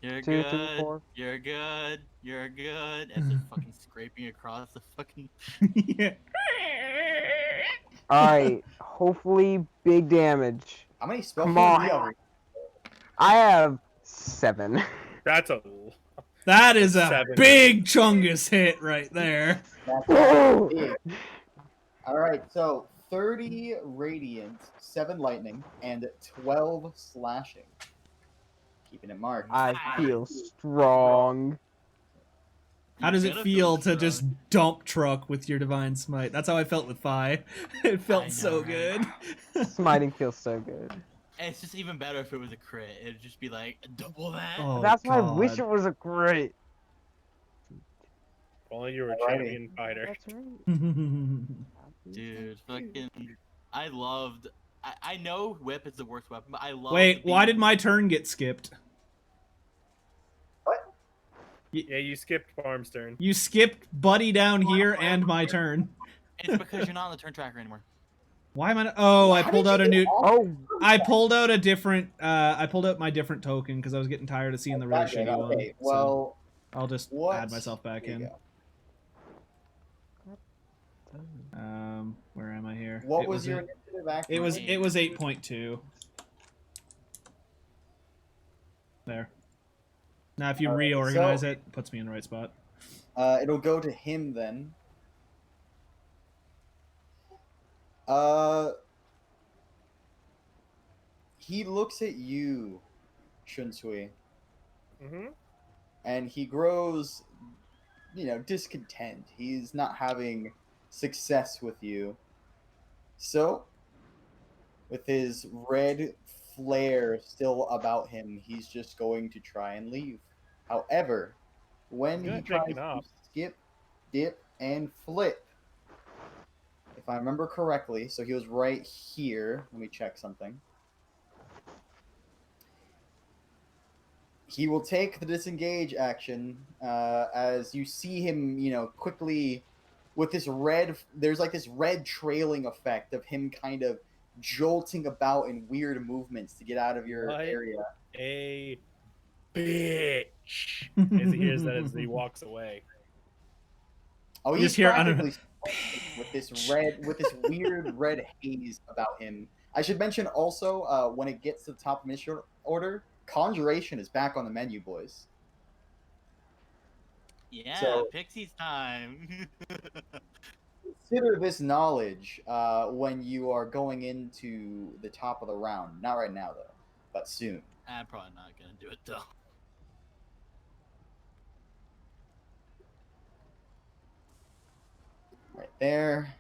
Speaker 3: You're
Speaker 5: 2,
Speaker 3: good.
Speaker 5: 3, 4.
Speaker 3: You're good. You're good. As they're fucking scraping across the fucking.
Speaker 4: Yeah.
Speaker 5: Alright. Hopefully big damage.
Speaker 1: How many spell
Speaker 5: Come
Speaker 1: points
Speaker 5: on.
Speaker 1: do you have?
Speaker 5: I have 7.
Speaker 2: That's a.
Speaker 4: That is a
Speaker 2: 7.
Speaker 4: big Chungus hit right there.
Speaker 5: Woo!
Speaker 1: Big. All right, so 30 radiant, 7 lightning, and 12 slashing. Keeping it marked.
Speaker 5: I feel strong.
Speaker 4: How does it
Speaker 3: You're gonna
Speaker 4: feel to
Speaker 3: strong.
Speaker 4: just dump truck with your Divine Smite? That's how I felt with Fi. It felt
Speaker 3: I know,
Speaker 4: so
Speaker 3: right?
Speaker 4: good.
Speaker 5: Smiting feels so good.
Speaker 3: And it's just even better if it was a crit. It'd just be like double that.
Speaker 4: Oh,
Speaker 5: That's why I wish
Speaker 4: God.
Speaker 5: it was a crit.
Speaker 2: Only you were a
Speaker 1: Alrighty.
Speaker 2: champion fighter.
Speaker 5: That's right.
Speaker 3: Dude, fucking. I loved. I know whip is the worst weapon, but I love.
Speaker 4: Wait, why did my turn get skipped?
Speaker 1: What?
Speaker 2: Yeah, you skipped Farm's turn.
Speaker 4: You skipped Buddy down here and my turn.
Speaker 3: It's because you're not on the turn tracker anymore.
Speaker 4: Why am I? Oh, I
Speaker 1: How
Speaker 4: pulled
Speaker 1: did
Speaker 4: out
Speaker 1: you
Speaker 4: a
Speaker 1: get
Speaker 4: new.
Speaker 1: off
Speaker 5: Oh,
Speaker 4: I pulled out a different. I pulled out my different token because I was getting tired of seeing the really
Speaker 1: that good?
Speaker 4: shitty one.
Speaker 1: Okay,
Speaker 4: So
Speaker 1: well,
Speaker 4: I'll just
Speaker 1: what?
Speaker 4: add myself back
Speaker 1: There you
Speaker 4: in.
Speaker 1: go.
Speaker 4: Where am I here?
Speaker 1: What
Speaker 4: It
Speaker 1: was your
Speaker 4: a-
Speaker 1: initiative action?
Speaker 4: It was 8.2. There. Now, if you
Speaker 1: Alright,
Speaker 4: reorganize
Speaker 1: so-
Speaker 4: it puts me in the right spot.
Speaker 1: It'll go to him then. He looks at you, Shunsui,
Speaker 2: Mm-hmm.
Speaker 1: and he grows, discontent. He's not having success with you. So, with his red flare still about him, he's just going to try and leave. However, when he
Speaker 2: Good,
Speaker 1: tries
Speaker 2: taking
Speaker 1: to
Speaker 2: off.
Speaker 1: skip, dip, and flip, if I remember correctly, so he was right here. Let me check something. He will take the disengage action as you see him, quickly with this red. There's like this red trailing effect of him kind of jolting about in weird movements to get out of your
Speaker 2: What?
Speaker 1: area.
Speaker 2: A bitch. As he hears that as he walks away.
Speaker 1: Oh,
Speaker 4: You
Speaker 1: he's
Speaker 4: just hear
Speaker 1: practically with this weird red haze about him. I should mention also when it gets to the top of mission order, Conjuration is back on the menu, boys.
Speaker 3: Yeah,
Speaker 1: So-
Speaker 3: Pixie's time.
Speaker 1: Consider this knowledge when you are going into the top of the round. Not right now, though, but soon.
Speaker 3: I'm probably not gonna do it though.
Speaker 1: Right there.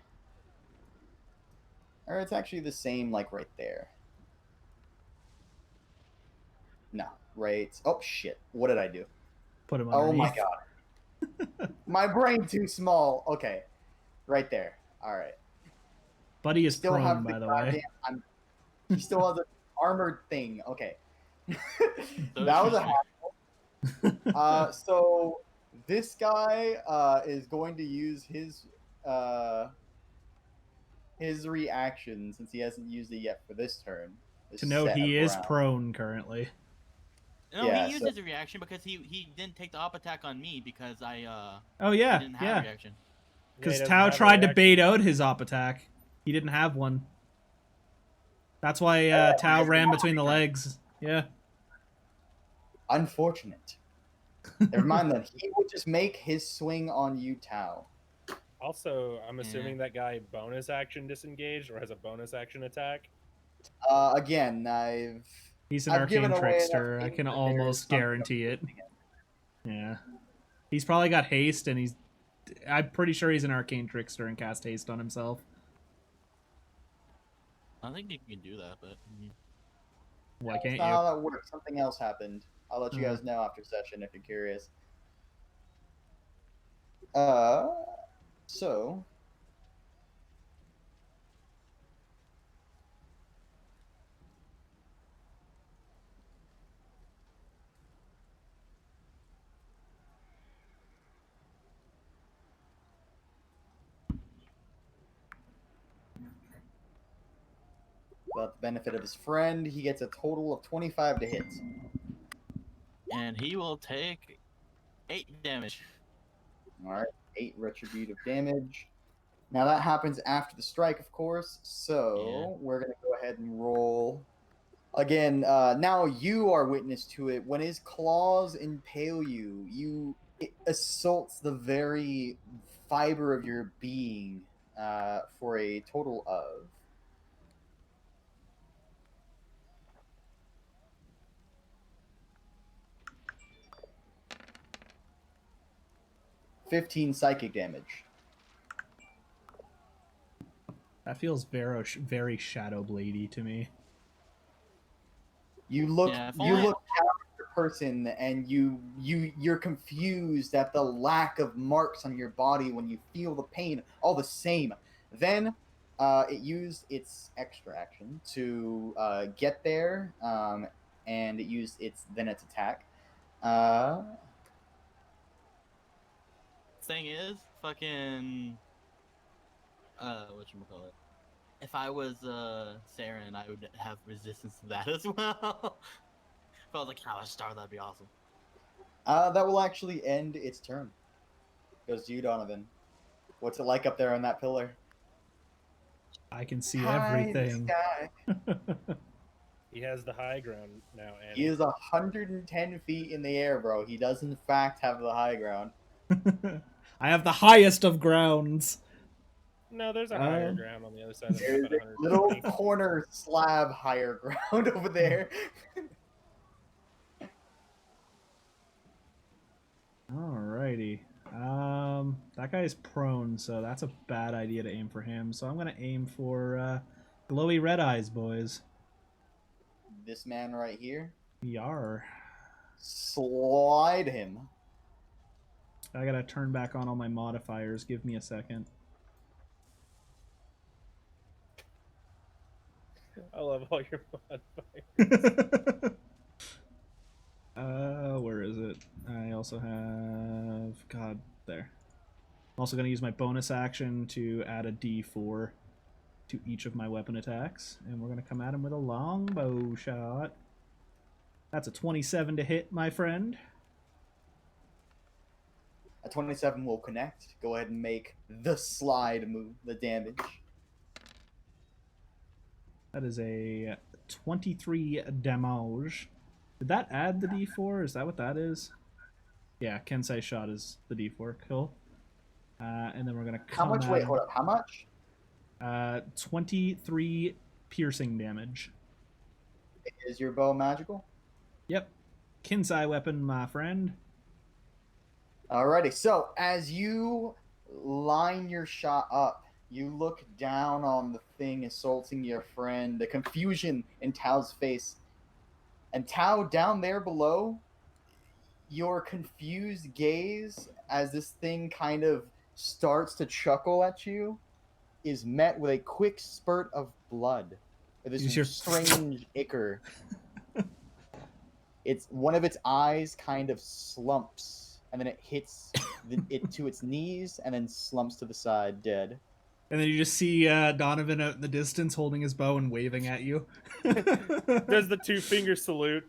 Speaker 1: Or it's actually the same, like, right there. No, right. Oh, shit. What did I do?
Speaker 4: Put him
Speaker 1: Oh, my
Speaker 4: underneath.
Speaker 1: God. My brain too small. Okay. Right there. All right.
Speaker 4: Buddy is
Speaker 1: Still
Speaker 4: prone,
Speaker 1: have
Speaker 4: by the
Speaker 1: goddamn-
Speaker 4: way.
Speaker 1: He still has an armored thing. Okay.
Speaker 3: So
Speaker 1: That was a
Speaker 3: interesting.
Speaker 1: so this guy is going to use his his reaction, since he hasn't used it yet for this turn, is
Speaker 4: To note,
Speaker 1: set
Speaker 4: he is
Speaker 1: around.
Speaker 4: prone currently.
Speaker 3: No,
Speaker 1: Yeah,
Speaker 3: he used
Speaker 1: so-
Speaker 3: his reaction because he didn't take the op attack on me because I
Speaker 4: Oh
Speaker 3: I
Speaker 4: yeah,
Speaker 3: didn't have a
Speaker 4: yeah.
Speaker 3: reaction.
Speaker 4: Because
Speaker 2: Yeah, he doesn't
Speaker 4: Tao
Speaker 2: have a
Speaker 4: tried to bait
Speaker 2: reaction.
Speaker 4: out his op attack. He didn't have one. That's why Tao ran between the legs. Yeah.
Speaker 1: Unfortunate. Never mind then. He will just make his swing on you, Tao.
Speaker 2: Also, I'm
Speaker 3: Yeah.
Speaker 2: assuming that guy bonus action disengaged or has a bonus action attack.
Speaker 1: Again,
Speaker 4: He's an
Speaker 1: I've given
Speaker 4: arcane
Speaker 1: away enough
Speaker 4: trickster. I
Speaker 1: hints
Speaker 4: can
Speaker 1: that there's
Speaker 4: almost
Speaker 1: something
Speaker 4: guarantee it.
Speaker 1: opposing him.
Speaker 4: Yeah. He's probably got haste, and I'm pretty sure he's an arcane trickster and cast haste on himself.
Speaker 3: I think you can do that, but
Speaker 4: Why
Speaker 1: That's
Speaker 4: can't
Speaker 1: not
Speaker 4: you?
Speaker 1: how that works. Something else happened. I'll let you
Speaker 4: Uh-huh.
Speaker 1: guys know after session if you're curious. So without the benefit of his friend, he gets a total of 25 to hit.
Speaker 3: and he will take 8 damage.
Speaker 1: Alright, 8 retributive damage. Now that happens after the strike, of course, so we're going to go ahead and roll. Again, now you are witness to it. When his claws impale you, it assaults the very fiber of your being for a total of 15 psychic damage.
Speaker 4: That feels very Shadow Bladey to me.
Speaker 1: You look
Speaker 3: Yeah, if
Speaker 1: you
Speaker 3: only-
Speaker 1: look down at the person and you're confused at the lack of marks on your body when you feel the pain all the same. Then it used its extra action to get there, and it used its attack.
Speaker 3: Thing is, fucking whatchamacallit. If I was Saren, I would have resistance to that as well. If I was like Power Star, that'd be awesome.
Speaker 1: That will actually end its turn. Goes to you, Donovan. What's it like up there on that pillar?
Speaker 4: I can see
Speaker 1: High in the
Speaker 4: everything.
Speaker 1: sky.
Speaker 2: He has the high ground now, and
Speaker 1: He is 110 feet in the air, bro. He does, in fact, have the high ground.
Speaker 4: I have the highest of grounds.
Speaker 2: no, there's a higher ground on the other side of the
Speaker 1: There's
Speaker 2: map at
Speaker 1: a little
Speaker 2: 120.
Speaker 1: corner slab higher ground over there.
Speaker 4: Alrighty. That guy's prone, so that's a bad idea to aim for him. So I'm gonna aim for glowy red eyes, boys.
Speaker 1: This man right here.
Speaker 4: Yar.
Speaker 1: Slide him.
Speaker 4: I gotta turn back on all my modifiers. Give me a second.
Speaker 2: I love all your modifiers.
Speaker 4: Where is it? I also have... God, there. I'm also going to use my bonus action to add a d4 to each of my weapon attacks. And we're going to come at him with a longbow shot. That's a 27 to hit, my friend.
Speaker 1: A 27 will connect. Go ahead and make the slide move, the damage.
Speaker 4: That is a 23 damage. Did that add the d4? Is that what that is? Yeah, Kensei shot is the d4. Cool. And then we're going to
Speaker 1: How
Speaker 4: come
Speaker 1: much?
Speaker 4: at
Speaker 1: Wait,
Speaker 4: him.
Speaker 1: hold up. How much?
Speaker 4: 23 piercing damage.
Speaker 1: Is your bow magical?
Speaker 4: Yep. Kinsai weapon, my friend.
Speaker 1: Alrighty, so as you line your shot up, you look down on the thing assaulting your friend, the confusion in Tao's face. And Tao, down there below, your confused gaze as this thing kind of starts to chuckle at you is met with a quick spurt of blood. This
Speaker 4: Use your-
Speaker 1: strange ichor. It's one of its eyes kind of slumps, and then it hits it to its knees, and then slumps to the side, dead.
Speaker 4: And then you just see Donovan out in the distance holding his bow and waving at you.
Speaker 2: Does the 2-finger salute?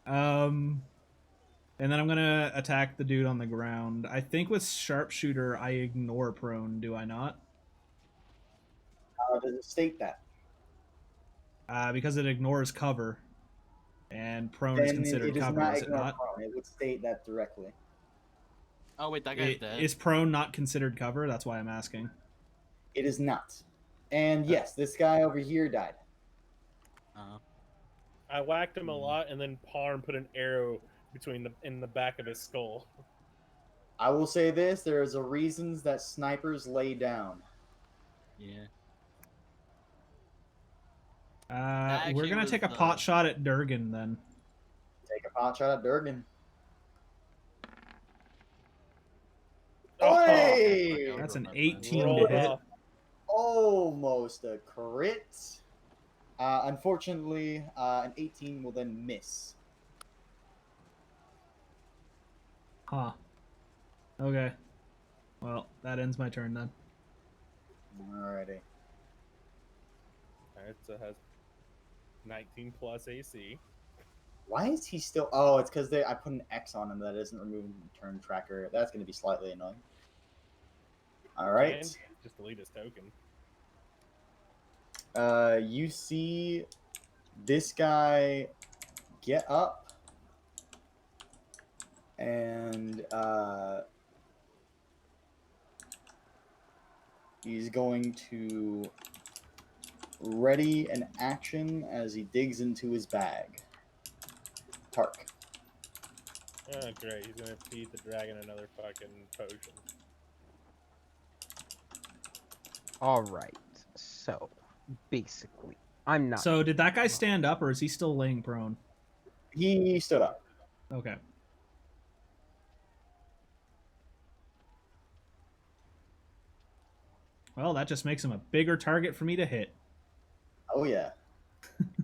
Speaker 4: And then I'm gonna attack the dude on the ground. I think with sharpshooter I ignore prone, do I not?
Speaker 1: Does it state that?
Speaker 4: Because it ignores cover, and prone is
Speaker 1: Then
Speaker 4: considered
Speaker 1: it does
Speaker 4: cover,
Speaker 1: not
Speaker 4: is it
Speaker 1: ignore
Speaker 4: not?
Speaker 1: prone. It would state that directly.
Speaker 3: Oh wait, that guy's dead.
Speaker 4: Is prone not considered cover? That's why I'm asking.
Speaker 1: It is not. And yes, this guy over here died.
Speaker 2: I whacked him a lot, and then Parm put an arrow in the back of his skull.
Speaker 1: I will say this: there is a reasons that snipers lay down.
Speaker 3: Yeah.
Speaker 4: We're gonna take a pot shot at Durgan then.
Speaker 1: Take a pot shot at Durgan.
Speaker 2: Oh,
Speaker 1: Hey!
Speaker 4: That's an 18
Speaker 2: Roll
Speaker 4: to
Speaker 2: it
Speaker 4: hit.
Speaker 2: off.
Speaker 1: Almost a crit. Unfortunately, an 18 will then miss.
Speaker 4: Huh. Okay. Well, that ends my turn then.
Speaker 1: Alrighty.
Speaker 2: Alright, so it has 19 plus AC.
Speaker 1: Why is he still? Oh, it's because I put an X on him that isn't removing the turn tracker. That's going to be slightly annoying. All right.
Speaker 2: And just delete his token.
Speaker 1: You see this guy get up and he's going to ready an action as he digs into his bag. Park.
Speaker 2: Oh, great. He's going to feed the dragon another fucking potion.
Speaker 5: All right. So, basically, I'm not.
Speaker 4: So did that guy stand up, or is he still laying prone?
Speaker 1: He stood up.
Speaker 4: Okay. Well, that just makes him a bigger target for me to hit.
Speaker 1: Oh yeah.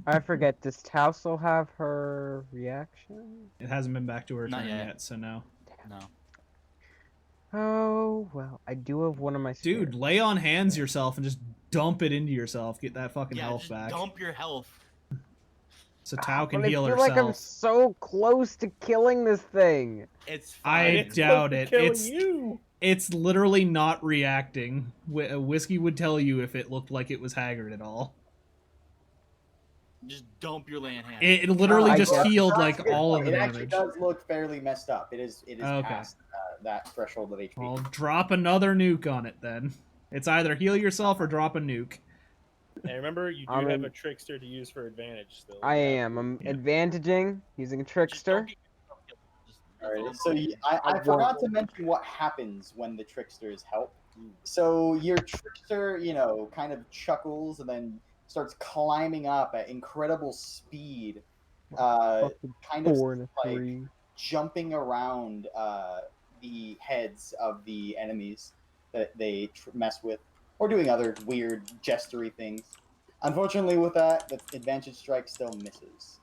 Speaker 5: I forget. Does Tassel have her reaction?
Speaker 4: It hasn't been back to her
Speaker 3: Not
Speaker 4: turn
Speaker 3: yet.
Speaker 4: yet, so no.
Speaker 3: No.
Speaker 5: Oh well, I do have one of my.
Speaker 4: Dude,
Speaker 5: spares.
Speaker 4: lay on hands yourself and just dump it into yourself. Get that fucking
Speaker 3: Yeah,
Speaker 4: health
Speaker 3: just
Speaker 4: back.
Speaker 3: dump your health.
Speaker 4: So Tao can
Speaker 5: But
Speaker 4: heal
Speaker 5: I feel
Speaker 4: herself.
Speaker 5: like I'm so close to killing this thing.
Speaker 3: It's
Speaker 4: I
Speaker 3: fine.
Speaker 4: doubt it.
Speaker 2: Killing
Speaker 4: It's
Speaker 2: you.
Speaker 4: it's literally not reacting. Whiskey would tell you if it looked like it was haggard at all.
Speaker 3: Just dump your land hand.
Speaker 4: It literally
Speaker 1: I
Speaker 4: just
Speaker 1: guess
Speaker 4: healed
Speaker 1: that's
Speaker 4: like
Speaker 1: a good
Speaker 4: all of
Speaker 1: point.
Speaker 4: the
Speaker 1: It actually
Speaker 4: damage.
Speaker 1: does look fairly messed up. It is
Speaker 4: Okay.
Speaker 1: past that threshold of HP.
Speaker 4: I'll drop another nuke on it then. It's either heal yourself or drop a nuke.
Speaker 2: And remember, you do
Speaker 5: I'm
Speaker 2: have
Speaker 5: in-
Speaker 2: a trickster to use for advantage still.
Speaker 5: I am. I'm
Speaker 4: Yeah.
Speaker 5: advantaging using a
Speaker 3: Just
Speaker 5: trickster.
Speaker 3: don't get yourself killed. Just- that's all
Speaker 1: Alright,
Speaker 3: I'm
Speaker 1: so
Speaker 3: saying.
Speaker 1: I forgot to mention what happens when the tricksters help. So your trickster, kind of chuckles and then starts climbing up at incredible speed,
Speaker 5: Fucking
Speaker 1: kind of
Speaker 5: 4 and a
Speaker 1: like
Speaker 5: 3.
Speaker 1: jumping around the heads of the enemies that they mess with, or doing other weird gestury things. Unfortunately, with that, the advantage strike still misses.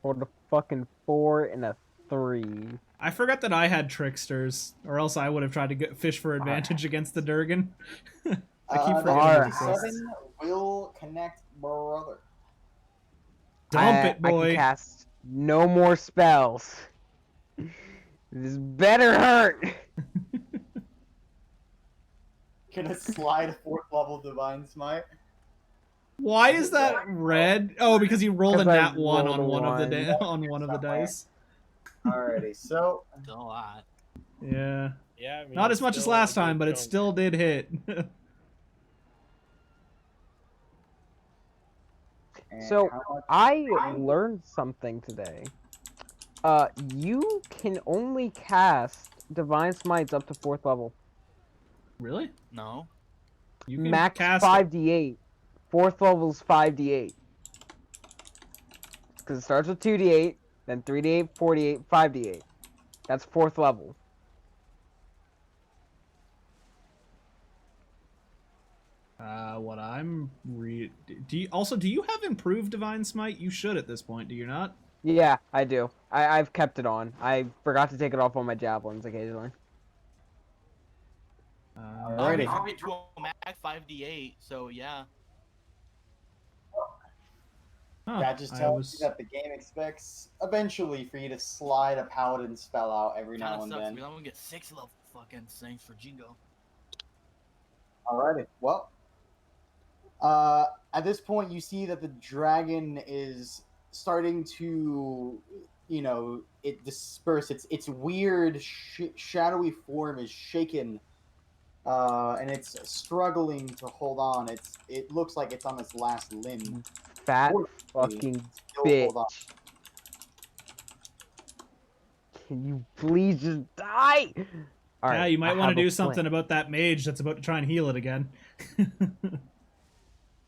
Speaker 5: For the fucking 4 and a 3.
Speaker 4: I forgot that I had tricksters, or else I would have tried to get fish for advantage against the Durgan. I keep forgetting
Speaker 5: Alright.
Speaker 4: it exists.
Speaker 1: 7 will connect brother.
Speaker 4: Dump it,
Speaker 5: I
Speaker 4: boy.
Speaker 5: can cast no more spells. This better hurt.
Speaker 1: Gonna slide a 4th level Divine Smite.
Speaker 4: Why is that red? Oh, because he rolled a
Speaker 5: 'Cause I
Speaker 4: nat 1 on
Speaker 5: rolled a
Speaker 4: one of the
Speaker 5: one.
Speaker 4: on one of the dice.
Speaker 1: Alrighty, so
Speaker 3: Still a lot.
Speaker 4: Yeah.
Speaker 2: Yeah, I mean,
Speaker 4: Not
Speaker 2: it's
Speaker 4: as much as
Speaker 2: still
Speaker 4: last
Speaker 2: a good
Speaker 4: time, but it
Speaker 2: chunk.
Speaker 4: still did hit.
Speaker 1: and
Speaker 5: So,
Speaker 1: how much-
Speaker 5: I learned something today. You can only cast Divine Smites up to 4th level.
Speaker 4: Really?
Speaker 3: No.
Speaker 4: You can
Speaker 5: Max
Speaker 4: cast it.
Speaker 5: 5d8. 4th level's 5d8. Because it starts with 2d8, then 3d8, 4d8, 5d8. That's 4th level.
Speaker 4: What I'm do you have improved Divine Smite? You should at this point, do you not?
Speaker 5: Yeah, I do. I've kept it on. I forgot to take it off on my javelins occasionally.
Speaker 1: Alrighty.
Speaker 3: Probably to a max 5d8. So yeah.
Speaker 4: Huh,
Speaker 1: That just
Speaker 4: I
Speaker 1: tells
Speaker 4: was...
Speaker 1: you that the game expects eventually for you to slide a paladin spell out every
Speaker 3: Kind
Speaker 1: now
Speaker 3: of
Speaker 1: and
Speaker 3: sucks
Speaker 1: then.
Speaker 3: because I'm gonna get 6 level fucking things for Jingo.
Speaker 1: Alrighty. Well, at this point, you see that the dragon is starting to, it disperse. Its weird, shadowy form is shaken, and it's struggling to hold on. It looks like it's on its last limb.
Speaker 5: Fat
Speaker 1: Fortunately,
Speaker 5: fucking
Speaker 1: still hold on.
Speaker 5: bitch. Can you please just die? All
Speaker 4: Yeah,
Speaker 5: right,
Speaker 4: you might
Speaker 5: I
Speaker 4: want to
Speaker 5: have a
Speaker 4: do
Speaker 5: plan.
Speaker 4: something about that mage that's about to try and heal it again.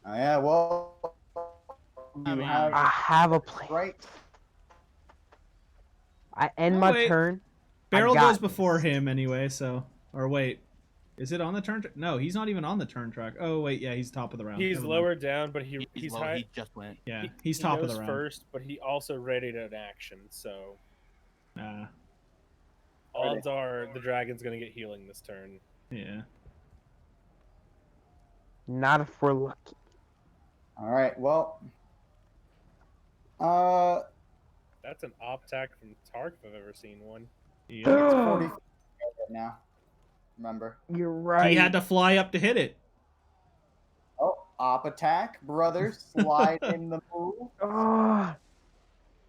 Speaker 1: Oh, yeah, well, you have
Speaker 5: I have a plan.
Speaker 1: right.
Speaker 5: I end
Speaker 4: Oh,
Speaker 5: my
Speaker 4: wait.
Speaker 5: turn.
Speaker 4: Beryl
Speaker 5: got
Speaker 4: goes before
Speaker 5: this.
Speaker 4: him anyway, so... Or wait. Is it on the turn? No, he's not even on the turn track. Oh, wait, yeah, he's top of the round.
Speaker 2: He's
Speaker 4: Never mind.
Speaker 2: lower down, but he's
Speaker 3: low.
Speaker 2: high.
Speaker 3: He just went.
Speaker 4: Yeah, he's
Speaker 2: He
Speaker 4: top of
Speaker 2: goes
Speaker 4: the round.
Speaker 2: first, but he also readied an action, so odds are the dragon's gonna get healing this turn.
Speaker 4: Yeah.
Speaker 5: Not if we're lucky.
Speaker 1: All right, well,
Speaker 2: That's an op-tac from Tark if I've ever seen one.
Speaker 1: it's 40 feet right now. Remember.
Speaker 5: You're right.
Speaker 4: He had to fly up to hit it.
Speaker 1: Oh, op attack, brother. Slide in the move.
Speaker 5: Oh,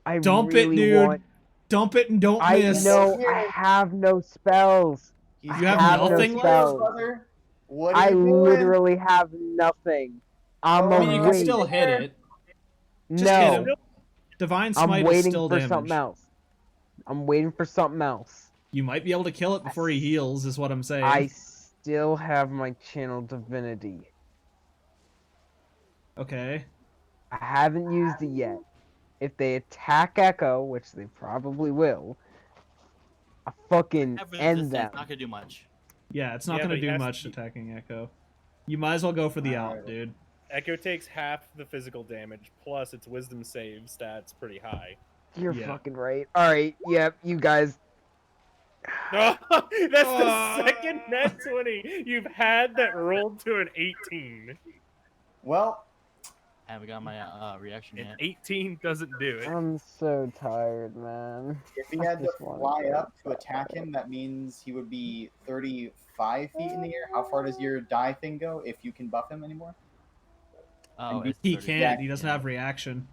Speaker 5: I
Speaker 4: Dump
Speaker 5: really
Speaker 4: it, dude.
Speaker 5: want...
Speaker 4: Dump it and don't
Speaker 5: I
Speaker 4: miss.
Speaker 5: know I have no spells.
Speaker 1: He's
Speaker 4: You have
Speaker 5: have no
Speaker 4: nothing left?
Speaker 5: spells.
Speaker 1: brother. What are
Speaker 5: I
Speaker 1: you doing?
Speaker 5: literally have nothing. I'm
Speaker 1: Oh,
Speaker 4: I mean, you can
Speaker 5: waiting.
Speaker 4: still hit it. Just
Speaker 5: No,
Speaker 4: hit him. Divine
Speaker 5: I'm
Speaker 4: Smite is
Speaker 5: waiting
Speaker 4: still
Speaker 5: for
Speaker 4: damage.
Speaker 5: something else. I'm waiting for something else.
Speaker 4: You might be able to kill it before he heals, is what I'm saying.
Speaker 5: I still have my channel divinity.
Speaker 4: Okay.
Speaker 5: I haven't used it yet. If they attack Echo, which they probably will, I fucking
Speaker 3: Have
Speaker 5: end
Speaker 3: resistance,
Speaker 5: them.
Speaker 3: not gonna do much.
Speaker 4: Yeah, it's not
Speaker 2: Yeah,
Speaker 4: going
Speaker 2: but
Speaker 4: to
Speaker 2: he
Speaker 4: do
Speaker 2: has
Speaker 4: much
Speaker 2: to-
Speaker 4: attacking Echo. You might as well go for the
Speaker 1: Alright.
Speaker 4: Alp, dude.
Speaker 2: Echo takes half the physical damage, plus its wisdom save stats pretty high.
Speaker 5: You're
Speaker 4: Yeah.
Speaker 5: fucking right. Alright, yep, you guys.
Speaker 2: That's the second net 20 you've had that rolled to an 18.
Speaker 1: Well,
Speaker 3: I haven't got my reaction
Speaker 2: And
Speaker 3: yet.
Speaker 2: 18 doesn't do it.
Speaker 5: I'm so tired, man.
Speaker 1: if he
Speaker 5: I
Speaker 1: had to
Speaker 5: just wanna
Speaker 1: fly
Speaker 5: go
Speaker 1: up to attack him, that means he would be 35 feet in the air. How far does your die thing go if you can buff him anymore?
Speaker 3: Oh,
Speaker 1: And
Speaker 3: it's
Speaker 4: He
Speaker 3: 30.
Speaker 4: can't. He doesn't
Speaker 3: Yeah.
Speaker 4: have reaction.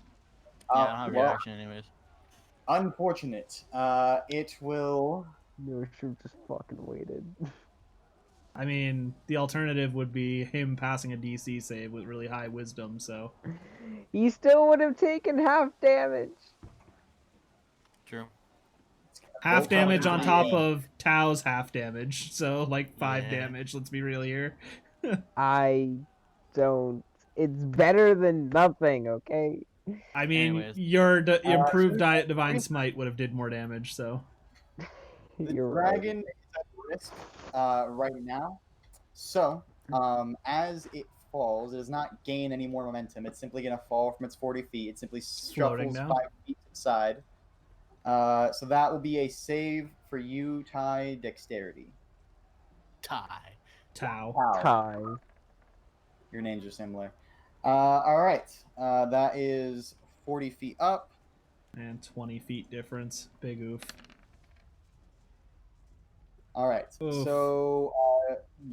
Speaker 3: Yeah, I don't have
Speaker 1: well,
Speaker 3: reaction anyways.
Speaker 1: unfortunate. It will.
Speaker 5: You should have just fucking waited.
Speaker 4: I mean, the alternative would be him passing a DC save with really high wisdom, so...
Speaker 5: He still would have taken half damage.
Speaker 3: True.
Speaker 4: Half
Speaker 1: Bolt
Speaker 4: damage on
Speaker 1: on
Speaker 4: top
Speaker 1: the-
Speaker 4: of Tao's half damage, so like 5
Speaker 3: Yeah.
Speaker 4: damage, let's be real here.
Speaker 5: I don't... It's better than nothing, okay?
Speaker 4: I mean,
Speaker 3: Anyways.
Speaker 4: your improved
Speaker 1: so-
Speaker 4: Divine Smite would have did more damage, so...
Speaker 1: The
Speaker 5: You're right.
Speaker 1: dragon is at risk right now. So, as it falls, it does not gain any more momentum. It's simply going to fall from its 40 feet. It simply
Speaker 4: Floating
Speaker 1: shuffles
Speaker 4: down.
Speaker 1: 5 feet to the side. So that will be a save for you, Ty, dexterity.
Speaker 3: Tie.
Speaker 4: Tau.
Speaker 1: Wow.
Speaker 5: Time.
Speaker 1: Your names are similar. All right. That is 40 feet up.
Speaker 4: And 20 feet difference. Big oof.
Speaker 1: All right.
Speaker 4: Oof.
Speaker 1: So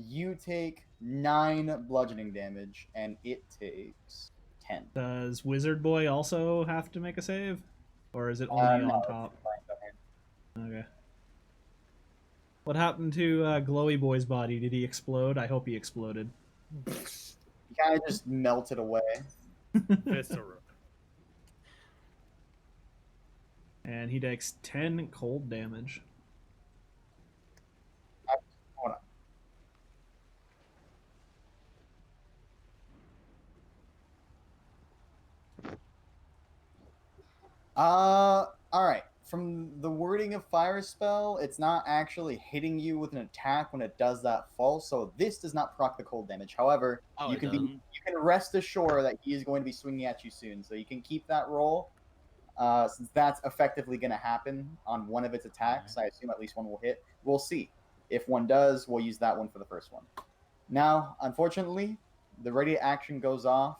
Speaker 1: you take 9 bludgeoning damage, and it takes 10.
Speaker 4: Does Wizard Boy also have to make a save? Or is it only
Speaker 1: No,
Speaker 4: on top? Okay. What happened to Glowy Boy's body? Did he explode? I hope he exploded.
Speaker 1: He kind of just melted away.
Speaker 2: Viscera.
Speaker 4: And he takes 10 cold damage.
Speaker 1: Hold on. All right. From the wording of Fire Spell, it's not actually hitting you with an attack when it does that fall, so this does not proc the cold damage. However,
Speaker 3: Oh,
Speaker 1: you
Speaker 3: it
Speaker 1: can
Speaker 3: doesn't?
Speaker 1: you can rest assured that he is going to be swinging at you soon, so you can keep that roll. Since that's effectively going to happen on one of its attacks, I assume at least one will hit. We'll see. If one does, we'll use that one for the first one. Now, unfortunately, the ready action goes off.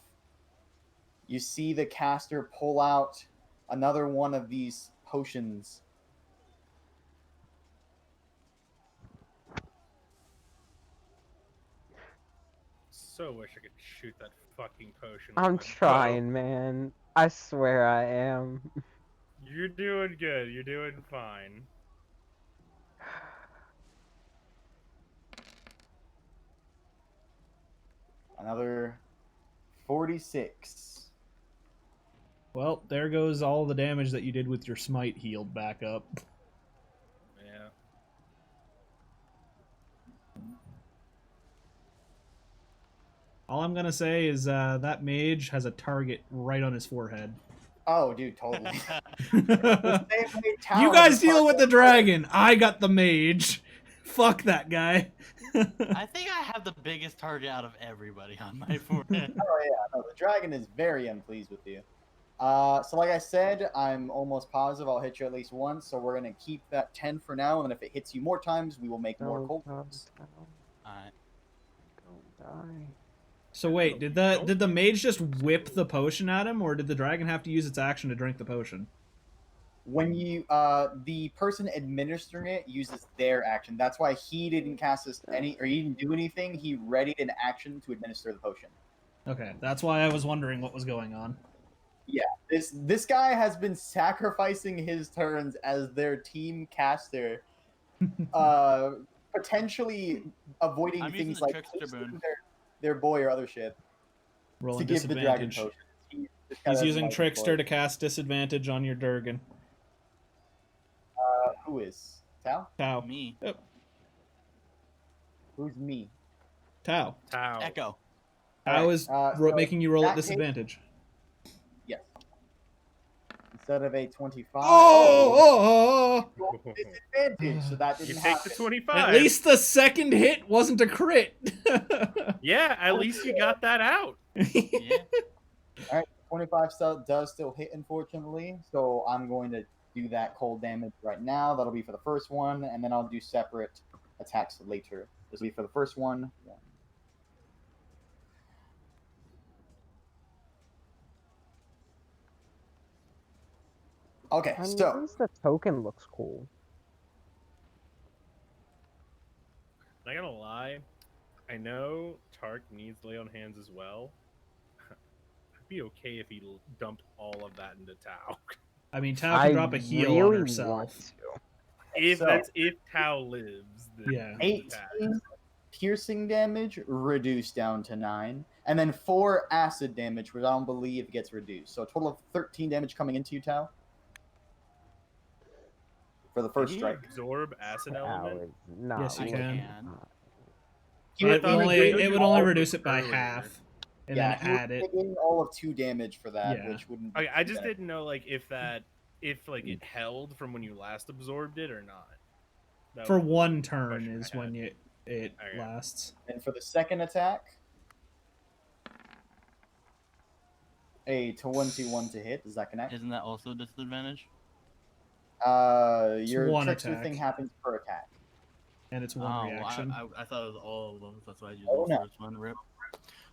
Speaker 1: You see the caster pull out another one of these potions.
Speaker 2: So wish I could shoot that fucking potion. with
Speaker 5: I'm
Speaker 2: my bow.
Speaker 5: trying, man. I swear I am.
Speaker 2: You're doing good. You're doing fine.
Speaker 1: Another 46.
Speaker 4: Well, there goes all the damage that you did with your smite healed back up.
Speaker 2: Yeah.
Speaker 4: All I'm gonna say is that mage has a target right on his forehead.
Speaker 1: Oh, dude, totally.
Speaker 4: You
Speaker 1: The same way Tao has
Speaker 4: guys
Speaker 1: a
Speaker 4: deal with the
Speaker 1: target.
Speaker 4: dragon. I got the mage. Fuck that guy.
Speaker 3: I think I have the biggest target out of everybody on my forehead.
Speaker 1: Oh yeah, no, the dragon is very unpleased with you. So like I said, I'm almost positive I'll hit you at least once, so we're gonna keep that 10 for now, and if it hits you more times, we will make more cold rolls.
Speaker 3: Alright.
Speaker 5: Don't die.
Speaker 4: So wait, did the mage just whip the potion at him, or did the dragon have to use its action to drink the potion?
Speaker 1: When you the person administering it uses their action. That's why he didn't cast this he didn't do anything. He readied an action to administer the potion.
Speaker 4: Okay, that's why I was wondering what was going on.
Speaker 1: Yeah, this guy has been sacrificing his turns as their team caster, potentially avoiding
Speaker 3: I'm using
Speaker 1: things
Speaker 3: the
Speaker 1: like
Speaker 3: trickster boon.
Speaker 1: their boy or other shit
Speaker 4: Rolling
Speaker 1: to give the dragon
Speaker 4: disadvantage.
Speaker 1: potion.
Speaker 4: He's using Trickster to cast disadvantage on your Durgan.
Speaker 1: Who is Tao?
Speaker 4: Tau.
Speaker 3: Me.
Speaker 4: Yep.
Speaker 1: Who's me?
Speaker 4: Tau.
Speaker 2: Tau.
Speaker 3: Echo.
Speaker 4: Tau is
Speaker 1: so
Speaker 4: making you roll at
Speaker 1: that case-
Speaker 4: disadvantage.
Speaker 1: Yes. Instead of a 25.
Speaker 4: Oh!
Speaker 1: roll disadvantage, so that
Speaker 2: You
Speaker 1: didn't
Speaker 2: take
Speaker 1: happen.
Speaker 2: the 25.
Speaker 4: At least the second hit wasn't a crit.
Speaker 2: Yeah, at least you got that out.
Speaker 3: Yeah.
Speaker 1: All right, 25 does still hit, unfortunately. So I'm going to do that cold damage right now. That'll be for the first one, and then I'll do separate attacks later. This will be for the first one. Okay,
Speaker 5: I mean, at
Speaker 1: so
Speaker 5: least the token looks cool.
Speaker 2: Not gonna lie, I know Tark needs lay on hands as well. I'd be okay if he dumped all of that into Tau.
Speaker 4: I mean, Tau can drop a heal on herself.
Speaker 2: If Tau lives, then
Speaker 4: Yeah.
Speaker 1: 18 piercing damage reduced down to 9, and then 4 acid damage, which I don't believe gets reduced. So a total of 13 damage coming into you, Tau. For the first
Speaker 2: Can you
Speaker 1: strike.
Speaker 2: absorb acid
Speaker 5: Ow,
Speaker 2: element?
Speaker 5: it's not
Speaker 4: Yes, you
Speaker 3: I
Speaker 4: can.
Speaker 3: can.
Speaker 1: He
Speaker 4: But
Speaker 1: would
Speaker 4: it would only
Speaker 2: all
Speaker 4: reduce it by
Speaker 2: earlier.
Speaker 4: half, and
Speaker 1: yeah,
Speaker 4: then
Speaker 1: he would
Speaker 4: add it.
Speaker 1: take in all of 2 damage for that,
Speaker 4: Yeah.
Speaker 1: which wouldn't.
Speaker 2: Okay, I just
Speaker 1: bad.
Speaker 2: didn't know like if it held from when you last absorbed it or not. That
Speaker 4: For
Speaker 2: was the
Speaker 4: one turn
Speaker 2: question I
Speaker 4: is
Speaker 2: had.
Speaker 4: when it
Speaker 2: Okay.
Speaker 4: lasts.
Speaker 1: And for the second attack, a 21 to hit. Does that connect?
Speaker 3: Isn't that also disadvantage?
Speaker 1: Your
Speaker 4: one
Speaker 1: trickster
Speaker 4: attack.
Speaker 1: thing happens per attack.
Speaker 4: And it's one
Speaker 3: Oh,
Speaker 4: reaction.
Speaker 3: well, I thought it was all of them. That's why I used
Speaker 1: Oh,
Speaker 3: the
Speaker 1: no.
Speaker 3: first one. Rip.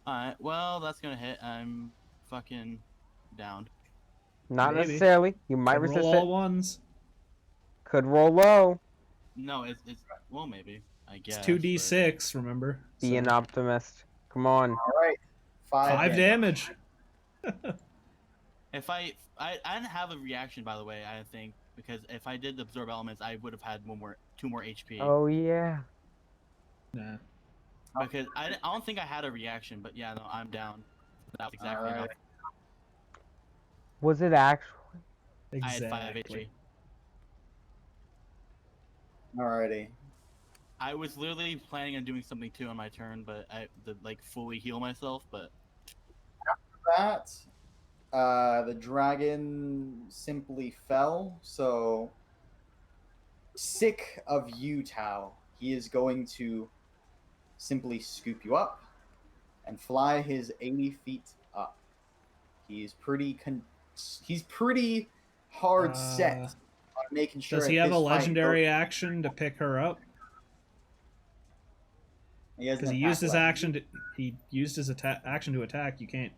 Speaker 3: Alright, well, that's gonna hit. I'm fucking downed.
Speaker 5: Not
Speaker 4: Maybe.
Speaker 5: necessarily. You might
Speaker 4: Can
Speaker 5: resist
Speaker 4: roll all
Speaker 5: it.
Speaker 4: ones.
Speaker 5: Could roll low.
Speaker 3: No, it's well, maybe. I guess.
Speaker 4: It's 2d6, remember?
Speaker 5: Be
Speaker 4: So,
Speaker 5: an optimist. Come on.
Speaker 1: All right,
Speaker 4: 5 damage.
Speaker 3: If I didn't have a reaction, by the way, I think, because if I did absorb elements, I would have had 2 more HP.
Speaker 5: Oh yeah.
Speaker 4: Nah.
Speaker 3: Because I don't think I had a reaction, but yeah, no, I'm down. That's exactly
Speaker 1: Alright.
Speaker 3: enough.
Speaker 5: Was it actually?
Speaker 3: I had 5
Speaker 4: Exactly.
Speaker 3: HP.
Speaker 1: Alrighty.
Speaker 3: I was literally planning on doing something too on my turn, but like fully heal myself. But
Speaker 1: That the dragon simply fell. So sick of you, Tau. He is going to simply scoop you up and fly his 80 feet up. He's pretty hard set on making sure.
Speaker 4: Does he
Speaker 1: at
Speaker 4: have a
Speaker 1: this fight
Speaker 4: legendary action to pick her up?
Speaker 1: He has an
Speaker 4: Because he
Speaker 1: attack
Speaker 4: used his
Speaker 1: left.
Speaker 4: action to action to attack. You can't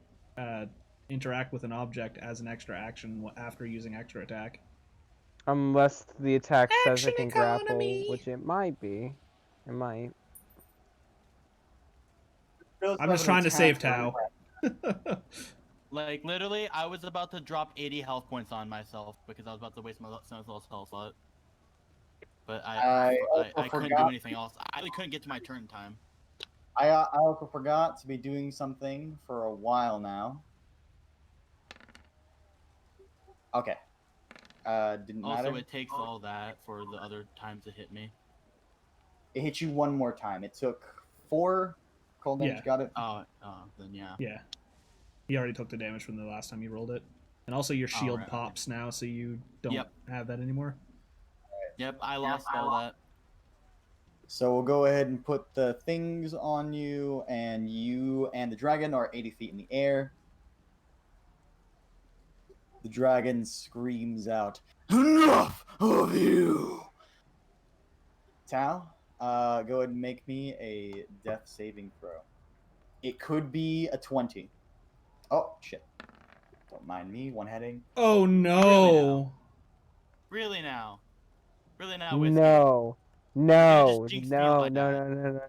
Speaker 4: interact with an object as an extra action after using extra attack.
Speaker 5: Unless the attack says
Speaker 4: Action
Speaker 5: it can
Speaker 4: economy!
Speaker 5: grapple, which it might be. It might.
Speaker 4: I'm just trying to save Tau.
Speaker 3: Like literally, I was about to drop 80 health points on myself because I was about to waste my senseless health slot. But
Speaker 1: I also
Speaker 3: I couldn't do
Speaker 1: forgot.
Speaker 3: anything else. I really couldn't get to my turn time.
Speaker 1: I also forgot to be doing something for a while now. Okay. Didn't
Speaker 3: Also,
Speaker 1: matter.
Speaker 3: it takes all that for the other time to hit me.
Speaker 1: It hit you one more time. It took 4 cold damage.
Speaker 4: Yeah.
Speaker 1: Got it.
Speaker 3: Then yeah.
Speaker 4: Yeah. He already took the damage from the last time you rolled it. And also your shield
Speaker 3: Alright,
Speaker 4: pops now, so you don't
Speaker 3: Yep.
Speaker 4: have that anymore.
Speaker 3: Yep, I lost all that.
Speaker 1: So we'll go ahead and put the things on you, and the dragon are 80 feet in the air. The dragon screams out, "Enough of you!" Tau, go ahead and make me a death saving throw. It could be a 20. Oh, shit. Don't mind me, one heading.
Speaker 4: Oh no!
Speaker 3: Really now? Really now, Whiskey?
Speaker 5: No.
Speaker 3: You're
Speaker 5: No.
Speaker 3: just jinxing me
Speaker 5: No.
Speaker 3: if I
Speaker 5: No.
Speaker 3: die.
Speaker 5: No. No. No. No.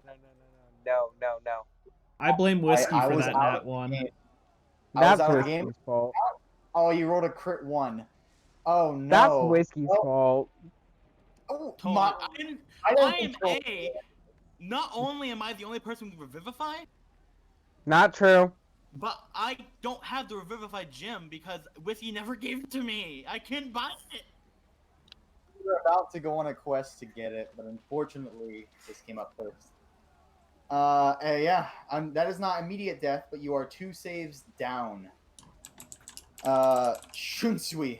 Speaker 5: No. No. No.
Speaker 4: I blame Whiskey
Speaker 1: I
Speaker 4: for
Speaker 1: was
Speaker 4: that
Speaker 1: out
Speaker 4: nat
Speaker 1: of the
Speaker 4: one.
Speaker 1: game. I was
Speaker 5: That's
Speaker 1: out of the game.
Speaker 5: Whiskey's fault.
Speaker 1: Oh, you rolled a crit 1. Oh, no.
Speaker 5: That's Whiskey's
Speaker 1: Oh,
Speaker 5: fault.
Speaker 1: oh,
Speaker 3: Totally.
Speaker 1: I don't
Speaker 3: I am
Speaker 1: control
Speaker 3: A. Not only am I the only person who revivify,
Speaker 5: Not true.
Speaker 3: but I don't have the revivify gem because Whiskey never gave it to me. I couldn't buy it.
Speaker 1: We were about to go on a quest to get it, but unfortunately, this came up first. Yeah, that is not immediate death, but you are 2 saves down. Shunsui,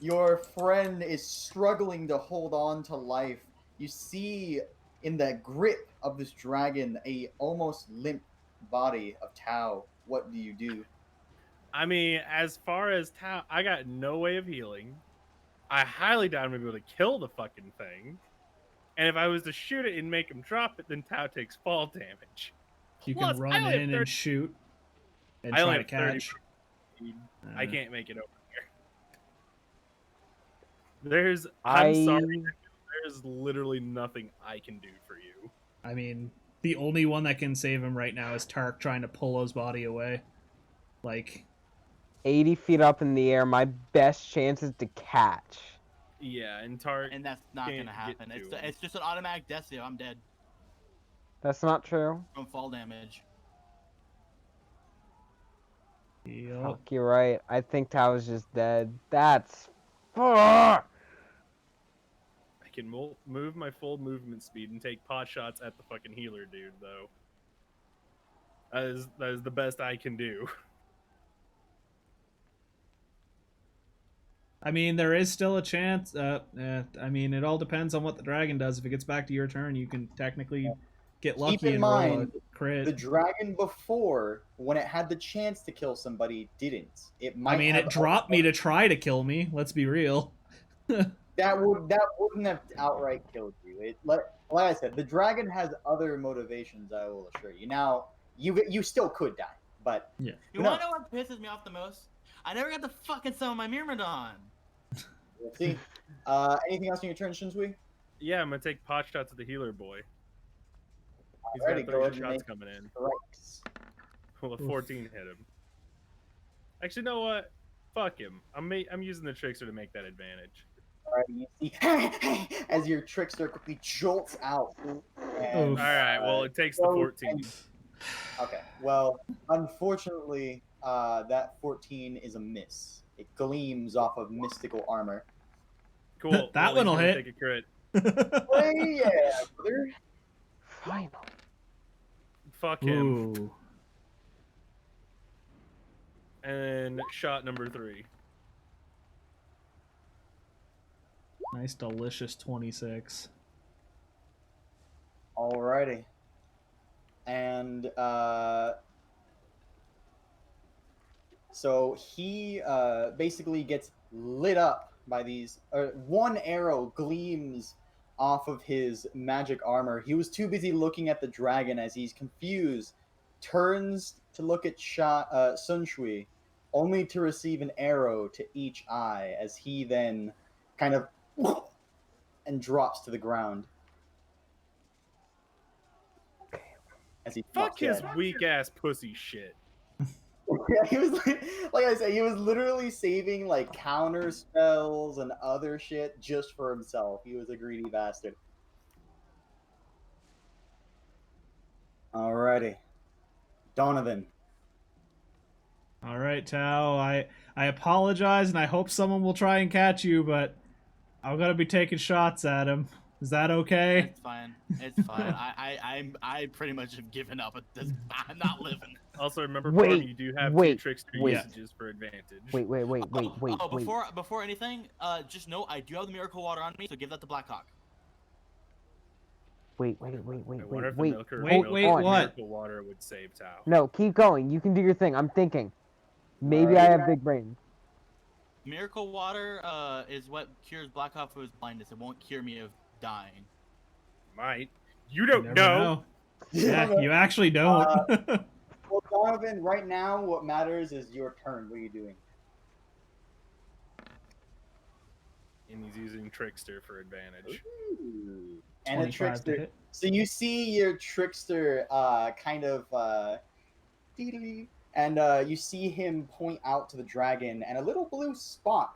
Speaker 1: your friend is struggling to hold on to life. You see in the grip of this dragon a almost limp body of Tau. What do you do?
Speaker 2: I mean, as far as Tau, I got no way of healing. I highly doubt I'm gonna be able to kill the fucking thing. And if I was to shoot it and make him drop it, then Tau takes fall damage.
Speaker 4: You
Speaker 2: Plus,
Speaker 4: can run
Speaker 2: I only have
Speaker 4: in
Speaker 2: 30
Speaker 4: and shoot and
Speaker 2: I only
Speaker 4: try to
Speaker 2: have 30
Speaker 4: catch.
Speaker 2: speed. I can't make it over there. I'm
Speaker 5: I
Speaker 2: sorry. There's literally nothing I can do for you.
Speaker 4: I mean, the only one that can save him right now is Tark trying to pull his body away. Like,
Speaker 5: 80 feet up in the air. My best chance is to catch.
Speaker 2: Yeah, and Tark.
Speaker 3: And that's not
Speaker 2: Can't
Speaker 3: gonna
Speaker 2: get
Speaker 3: happen.
Speaker 2: to him.
Speaker 3: It's just an automatic death save. I'm dead
Speaker 5: That's not true.
Speaker 3: from fall damage.
Speaker 4: yup.
Speaker 5: Fuck, you're right. I think Tao is just dead. That's... Fuck!
Speaker 2: I can move my full movement speed and take pot shots at the fucking healer dude, though. That is the best I can do.
Speaker 4: I mean, there is still a chance. I mean, it all depends on what the dragon does. If it gets back to your turn, you can technically get lucky
Speaker 1: Keep in
Speaker 4: and roll a
Speaker 1: mind,
Speaker 4: crit.
Speaker 1: the dragon before, when it had the chance to kill somebody, didn't. It might.
Speaker 4: I mean,
Speaker 1: have
Speaker 4: it dropped me to try to kill me. Let's be real.
Speaker 1: That wouldn't have outright killed you. Like I said, the dragon has other motivations. I will assure you. Now, you still could die, but
Speaker 4: Yeah.
Speaker 3: You wanna know what pisses me off the most? I never got to fucking summon my Myrmidon.
Speaker 1: we'll see. Anything else on your turn, Shinsui?
Speaker 2: Yeah, I'm gonna take pot shots at the healer boy. He's
Speaker 1: Alrighty,
Speaker 2: got
Speaker 1: go ahead
Speaker 2: 30
Speaker 1: and
Speaker 2: shots
Speaker 1: make
Speaker 2: coming in.
Speaker 1: strikes.
Speaker 2: Well, a 14 hit him. Actually, you know what? Fuck him. I'm using the trickster to make that advantage.
Speaker 1: Alrighty, you see as your trickster quickly jolts out. And,
Speaker 4: Oof.
Speaker 2: All right. Well, it takes the 14.
Speaker 1: Okay. Well, unfortunately, that 14 is a miss. It gleams off of mystical armor.
Speaker 2: Cool.
Speaker 4: That
Speaker 2: well,
Speaker 4: one
Speaker 2: he's
Speaker 4: will
Speaker 2: gonna
Speaker 4: hit.
Speaker 2: Take a crit.
Speaker 1: Hey, yeah, brother.
Speaker 5: Finally.
Speaker 2: Fuck him.
Speaker 4: Ooh.
Speaker 2: And shot number 3.
Speaker 4: Nice, delicious 26.
Speaker 1: Alrighty. And so he basically gets lit up by these. One arrow gleams off of his magic armor. He was too busy looking at the dragon as he's confused, turns to look at Sun Shui, only to receive an arrow to each eye as he then kind of and drops to the ground. As he
Speaker 2: Fuck his
Speaker 1: dead.
Speaker 2: weak ass pussy shit.
Speaker 1: Yeah, he was like I said, he was literally saving like counter spells and other shit just for himself. He was a greedy bastard. Alrighty. Donovan.
Speaker 4: All right, Tao. I apologize, and I hope someone will try and catch you, but I'm gonna be taking shots at him. Is that okay?
Speaker 3: It's fine. It's fine. I pretty much have given up at this. I'm not living.
Speaker 2: Also, remember,
Speaker 5: Wait,
Speaker 2: Parm, you do have two
Speaker 5: wait,
Speaker 2: trickster
Speaker 5: wait.
Speaker 2: usages for advantage.
Speaker 5: Wait.
Speaker 3: Oh, before anything, just know I do have the miracle water on me, so give that to Blackhawk.
Speaker 5: Wait.
Speaker 2: I wonder if the
Speaker 5: Wait,
Speaker 2: milker
Speaker 4: wait,
Speaker 2: milk
Speaker 4: wait,
Speaker 2: or
Speaker 4: what?
Speaker 2: miracle water would save Tao.
Speaker 5: No, keep going. You can do your thing. I'm thinking. Maybe I have big brain.
Speaker 3: Miracle water is what cures Blackhawk of his blindness. It won't cure me of dying.
Speaker 2: Might. You
Speaker 4: You
Speaker 2: don't
Speaker 4: never
Speaker 2: know.
Speaker 4: Yeah, you actually don't.
Speaker 1: Well, Donovan, right now, what matters is your turn. What are you doing?
Speaker 2: And he's using trickster for advantage.
Speaker 1: Ooh. And a
Speaker 4: 25 to
Speaker 1: trickster.
Speaker 4: hit.
Speaker 1: So you see your trickster kind of and you see him point out to the dragon, and a little blue spot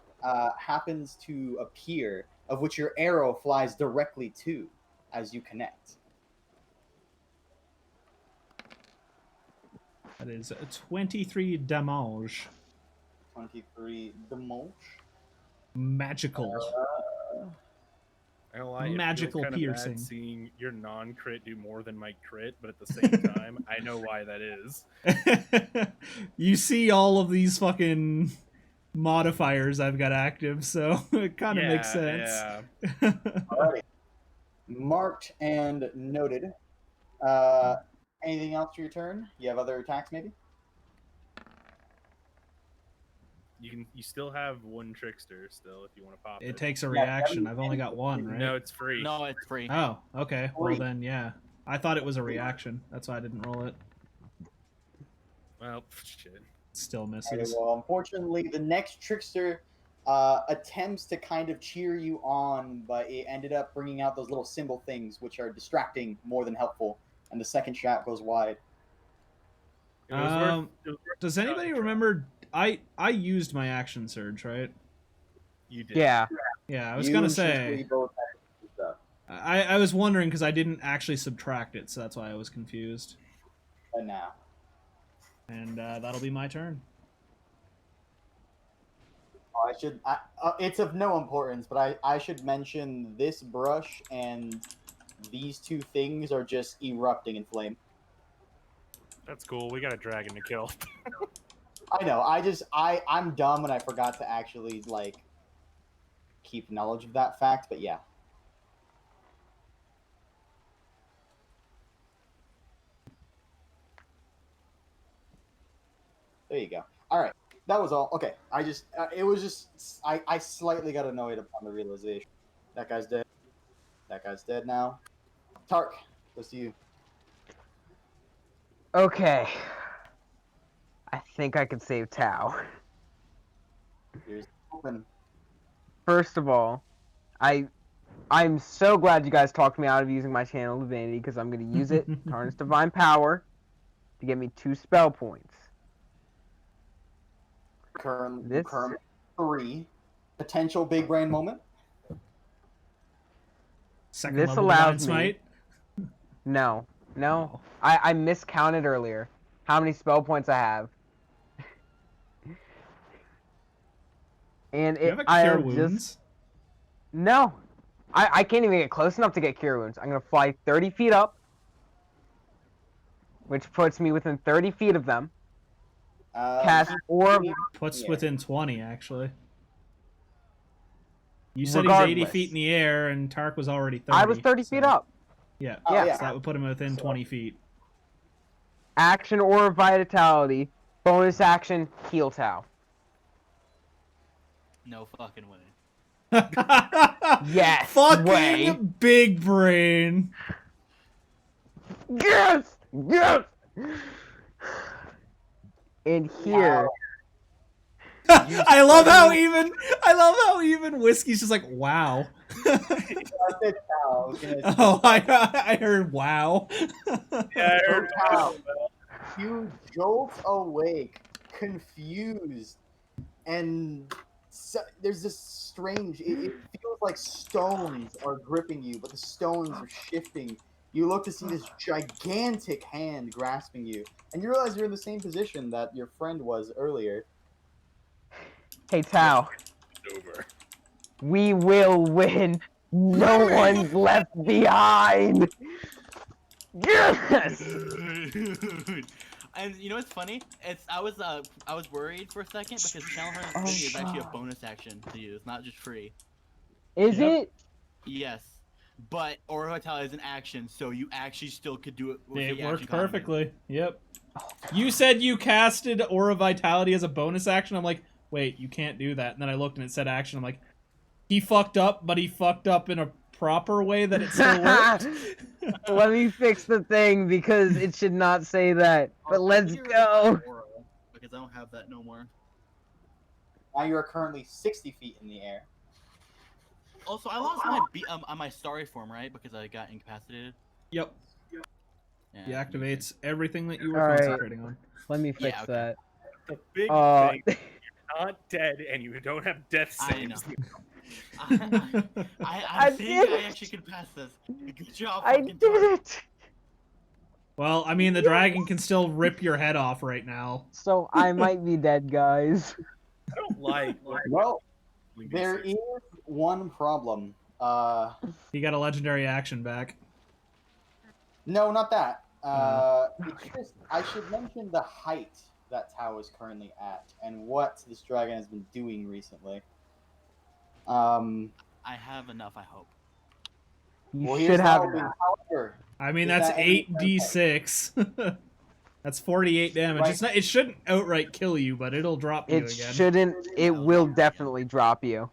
Speaker 1: happens to appear, of which your arrow flies directly to as you connect.
Speaker 4: That is 23 damage.
Speaker 1: 23 damage.
Speaker 4: Magical.
Speaker 2: I don't lie, it
Speaker 4: Magical
Speaker 2: feels kinda
Speaker 4: piercing.
Speaker 2: bad seeing your non-crit do more than my crit, but at the same time, I know why that is.
Speaker 4: You see all of these fucking modifiers I've got active, so it kind of makes sense.
Speaker 2: Yeah.
Speaker 1: Alright. Marked and noted. Anything else for your turn? You have other attacks, maybe?
Speaker 2: You still have one trickster still if you want to pop it.
Speaker 4: It takes a
Speaker 1: Yeah,
Speaker 4: reaction. I've only got one, right?
Speaker 2: No, it's free.
Speaker 3: No, it's free.
Speaker 4: Oh, okay. Well
Speaker 1: Three.
Speaker 4: then, yeah. I thought it was a reaction. That's why I didn't roll it.
Speaker 2: Well, shit.
Speaker 4: It still
Speaker 1: Okay,
Speaker 4: misses.
Speaker 1: well, unfortunately, the next trickster attempts to kind of cheer you on, but it ended up bringing out those little symbol things, which are distracting more than helpful, and the second shot goes wide.
Speaker 2: It was worth
Speaker 4: Does
Speaker 2: a shot
Speaker 4: anybody
Speaker 2: to try.
Speaker 4: remember? I used my action surge, right?
Speaker 2: You did.
Speaker 5: Yeah.
Speaker 4: Yeah, I was
Speaker 1: You
Speaker 4: gonna
Speaker 1: and Shinsuke
Speaker 4: say.
Speaker 1: both had stuff.
Speaker 4: I was wondering because I didn't actually subtract it, so that's why I was confused.
Speaker 1: And now.
Speaker 4: And that'll be my turn.
Speaker 1: Oh, it's of no importance, but I should mention this brush and these two things are just erupting in flame.
Speaker 2: That's cool. We got a dragon to kill.
Speaker 1: I know. I'm dumb and I forgot to actually like keep knowledge of that fact. But yeah. There you go. All right. That was all. Okay. I slightly got annoyed upon the realization. That guy's dead. That guy's dead now. Tark, goes to you.
Speaker 5: Okay. I think I can save Tao.
Speaker 1: Here's open.
Speaker 5: First of all, I'm so glad you guys talked me out of using my Channel Divinity because I'm going to use it, Tarnish Divine Power, to get me 2 spell points.
Speaker 1: Current
Speaker 5: This-
Speaker 1: 3. Potential big brain moment.
Speaker 4: Second
Speaker 5: This
Speaker 4: level
Speaker 5: allows
Speaker 4: Divine
Speaker 5: me-
Speaker 4: Smite.
Speaker 5: No.
Speaker 4: Oh.
Speaker 5: I miscounted earlier how many spell points I have. And
Speaker 4: Do you have a
Speaker 5: I
Speaker 4: cure
Speaker 5: have
Speaker 4: wounds?
Speaker 5: just no. I can't even get close enough to get cure wounds. I'm gonna fly 30 feet up, which puts me within 30 feet of them. Cast orb.
Speaker 4: Puts
Speaker 1: Yeah.
Speaker 4: within 20 actually. You said he's 80
Speaker 5: Regardless.
Speaker 4: feet in the air, and Tark was already 30.
Speaker 5: I was 30 feet
Speaker 4: so-
Speaker 5: up.
Speaker 4: Yeah.
Speaker 1: Oh,
Speaker 5: Yeah.
Speaker 1: yeah.
Speaker 4: So that would put him within
Speaker 1: So-
Speaker 4: 20 feet.
Speaker 5: Action or vitality. Bonus action. Heal Tau.
Speaker 3: No fucking way.
Speaker 5: Yes
Speaker 4: Fucking
Speaker 5: way.
Speaker 4: big brain.
Speaker 5: Yes! Yes! And here,
Speaker 4: I love how even Whiskey's just like, wow.
Speaker 1: I said Tao. I was gonna
Speaker 4: Oh, I heard wow.
Speaker 2: Yeah,
Speaker 1: So Tao, you jolt awake, confused, and there's this strange. It feels like stones are gripping you, but the stones are shifting. You look to see this gigantic hand grasping you, and you realize you're in the same position that your friend was earlier.
Speaker 5: hey Tao,
Speaker 2: over.
Speaker 5: we will win. No one's left behind. Yes!
Speaker 3: And you know what's funny? I was worried for a second because Channel Hunter's
Speaker 5: Oh,
Speaker 3: Free is actually a
Speaker 5: God.
Speaker 3: bonus action to use, not just free.
Speaker 5: Is
Speaker 4: Yep.
Speaker 5: it?
Speaker 3: Yes, but Aura Vitality is an action, so you actually still could do it. With
Speaker 4: It
Speaker 3: the
Speaker 4: worked
Speaker 3: action combination.
Speaker 4: perfectly. Yep. You said you casted Aura Vitality as a bonus action. I'm like, wait, you can't do that. And then I looked and it said action. I'm like, he fucked up, but he fucked up in a proper way that it still worked.
Speaker 5: Let me fix the thing because it should not say that. But
Speaker 3: Also,
Speaker 5: let's
Speaker 3: get rid of
Speaker 5: go.
Speaker 3: my Aura, because I don't have that no more.
Speaker 1: Now you are currently 60 feet in the air.
Speaker 3: Also, I lost my starry form, right? Because I got incapacitated.
Speaker 4: Yep.
Speaker 3: Yeah,
Speaker 4: He
Speaker 3: okay.
Speaker 4: activates everything that you were
Speaker 5: Alright.
Speaker 4: concentrating on.
Speaker 5: Let me fix
Speaker 3: Yeah, okay.
Speaker 5: that.
Speaker 2: The big
Speaker 5: Uh,
Speaker 2: thing, you're not dead and you don't have death
Speaker 3: I
Speaker 2: saves.
Speaker 3: I
Speaker 5: I
Speaker 3: think
Speaker 5: did
Speaker 3: I
Speaker 5: it!
Speaker 3: actually could pass this. Good job,
Speaker 5: I
Speaker 3: fucking
Speaker 5: did
Speaker 3: Tart.
Speaker 5: it!
Speaker 4: Well, I mean, the dragon can still rip your head off right now.
Speaker 5: So I might be dead, guys.
Speaker 2: I don't like.
Speaker 1: Well, there is one problem.
Speaker 4: He got a legendary action back.
Speaker 1: No, not that. It's just I should mention the height that Tao is currently at and what this dragon has been doing recently.
Speaker 3: I have enough, I hope.
Speaker 5: You
Speaker 1: Well,
Speaker 5: should
Speaker 1: here's
Speaker 5: have
Speaker 1: how
Speaker 5: enough.
Speaker 1: however,
Speaker 4: I mean,
Speaker 1: Is
Speaker 4: that's
Speaker 1: that any-
Speaker 4: 8d6. That's 48 damage.
Speaker 1: Right.
Speaker 4: It's not. It shouldn't outright kill you, but it'll drop you
Speaker 5: It
Speaker 4: again.
Speaker 5: shouldn't. It will definitely drop you.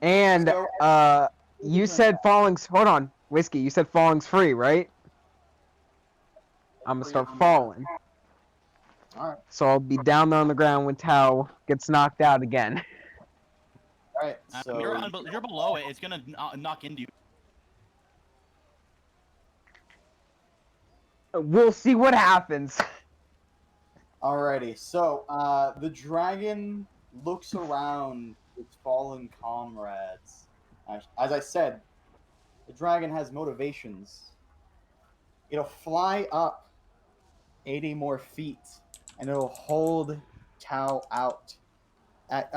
Speaker 5: And
Speaker 1: So-
Speaker 5: you said falling's. Hold on, Whiskey. You said falling's free, right? I'm gonna start falling.
Speaker 1: Alright,
Speaker 5: So I'll be down there on the ground when Tao gets knocked out again.
Speaker 1: alright. So
Speaker 3: You're below it. It's gonna knock into you.
Speaker 5: We'll see what happens.
Speaker 1: alrighty. So the dragon looks around its fallen comrades. As I said, the dragon has motivations. It'll fly up 80 more feet, and it'll hold Tao out at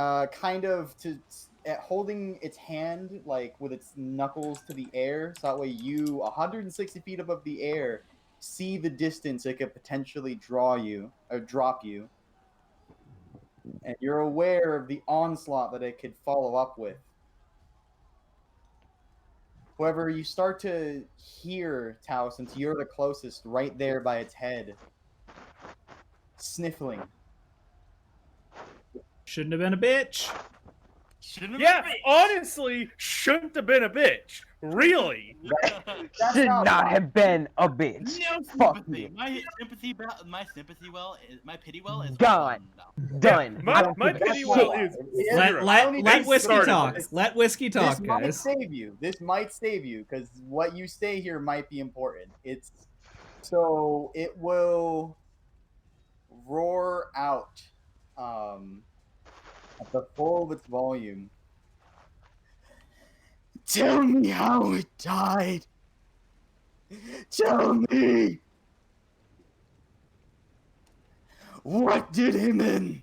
Speaker 1: holding its hand like with its knuckles to the air, so that way you 160 feet above the air see the distance it could potentially drop you, and you're aware of the onslaught that it could follow up with. However, you start to hear Tao, since you're the closest, right there by its head, sniffling.
Speaker 4: Shouldn't have been a bitch.
Speaker 2: Yeah, honestly, shouldn't have been a bitch. Really.
Speaker 1: That's
Speaker 5: Should
Speaker 1: not
Speaker 5: not
Speaker 1: why.
Speaker 5: have been a bitch.
Speaker 3: No
Speaker 5: Fuck
Speaker 3: sympathy.
Speaker 5: you.
Speaker 3: My pity well is
Speaker 5: Gone.
Speaker 3: now.
Speaker 5: Done. I
Speaker 2: My,
Speaker 5: don't
Speaker 2: my
Speaker 5: give a
Speaker 2: pity
Speaker 5: shit.
Speaker 2: well is
Speaker 4: Let
Speaker 2: zero.
Speaker 4: let Whiskey
Speaker 2: started
Speaker 4: talk.
Speaker 2: this.
Speaker 4: Let Whiskey talk,
Speaker 1: This might
Speaker 4: guys.
Speaker 1: save you. This might save you because what you say here might be important. So it will roar out at the full of its volume. Tell me how it died. Tell me. What did him in?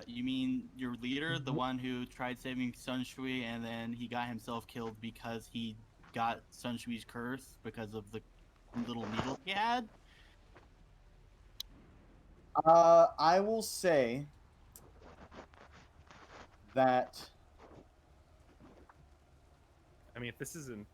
Speaker 3: You mean your leader, the one who tried saving Sun Shui and then he got himself killed because he got Sun Shui's curse because of the little needle he had?
Speaker 1: I will say that
Speaker 2: I mean, if this isn't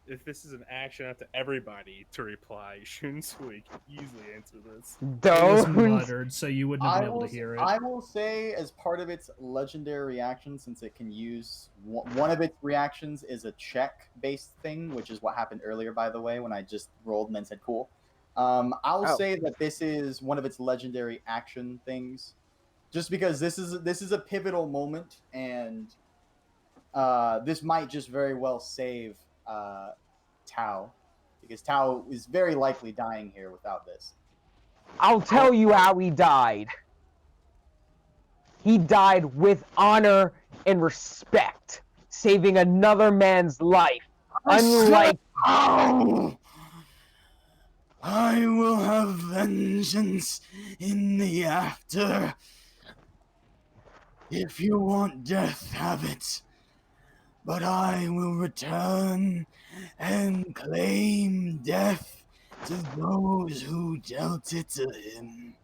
Speaker 2: if this is an action up to everybody to reply, Shunsui can easily answer this.
Speaker 4: It was
Speaker 5: Don't.
Speaker 4: muttered, so you wouldn't have been able to hear it.
Speaker 1: I will say, as part of its legendary reaction, since it can use one of its reactions is a check-based thing, which is what happened earlier, by the way, when I just rolled and then said cool. I'll
Speaker 5: Oh.
Speaker 1: say that this is one of its legendary action things, just because this is a pivotal moment, and this might just very well save Tao, because Tao is very likely dying here without this.
Speaker 5: I'll tell you how he died. He died with honor and respect, saving another man's life. Unlike
Speaker 1: I will have vengeance in the after. If you want death, have it. But I will return and claim death to those who dealt it to him.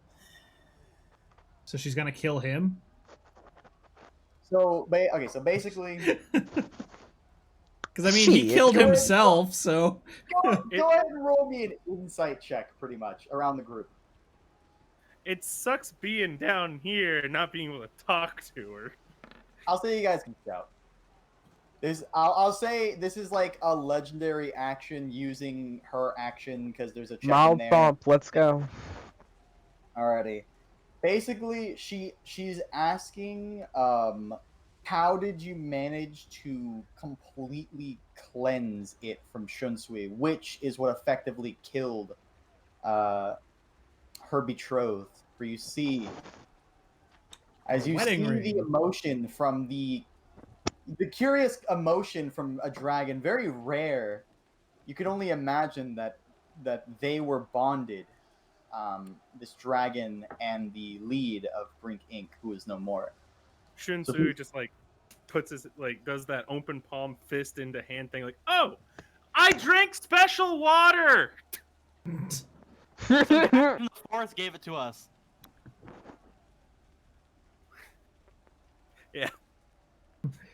Speaker 4: So she's gonna kill him.
Speaker 1: So, so basically,
Speaker 4: Because I mean, he
Speaker 5: Shit.
Speaker 4: killed
Speaker 1: Go ahead.
Speaker 4: himself. So
Speaker 1: go ahead and roll me an insight check, pretty much, around the group.
Speaker 2: It sucks being down here and not being able to talk to her.
Speaker 1: I'll say you guys can shout. I'll say this is like a legendary action using her action because there's a check in
Speaker 5: mouth
Speaker 1: there.
Speaker 5: bump. Let's go.
Speaker 1: Alrighty. Basically, she's asking, how did you manage to completely cleanse it from Shunsui, which is what effectively killed her betrothed. For you see, as you see
Speaker 4: Wedding ring.
Speaker 1: the emotion from the curious emotion from a dragon, very rare. You could only imagine that they were bonded. This dragon and the lead of Brink Inc., who is no more.
Speaker 2: Shunsui just like puts his does that open palm fist into hand thing, like, oh, I drank special water.
Speaker 3: The forest gave it to us.
Speaker 2: Yeah.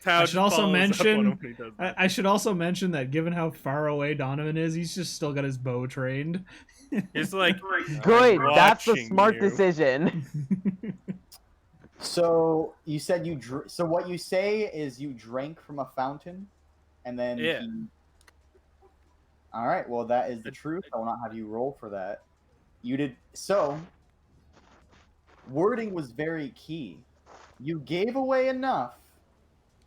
Speaker 4: I should also mention.
Speaker 2: I
Speaker 4: I should also mention that given how far away Donovan is, he's just still got his bow trained.
Speaker 2: It's like
Speaker 5: Good. That's a
Speaker 2: watching
Speaker 5: smart
Speaker 2: you.
Speaker 5: decision.
Speaker 1: So you said so what you say is you drank from a fountain, and then
Speaker 2: Yeah.
Speaker 1: All right. Well, that is the truth. I will not have you roll for that. You did so. Wording was very key. You gave away enough,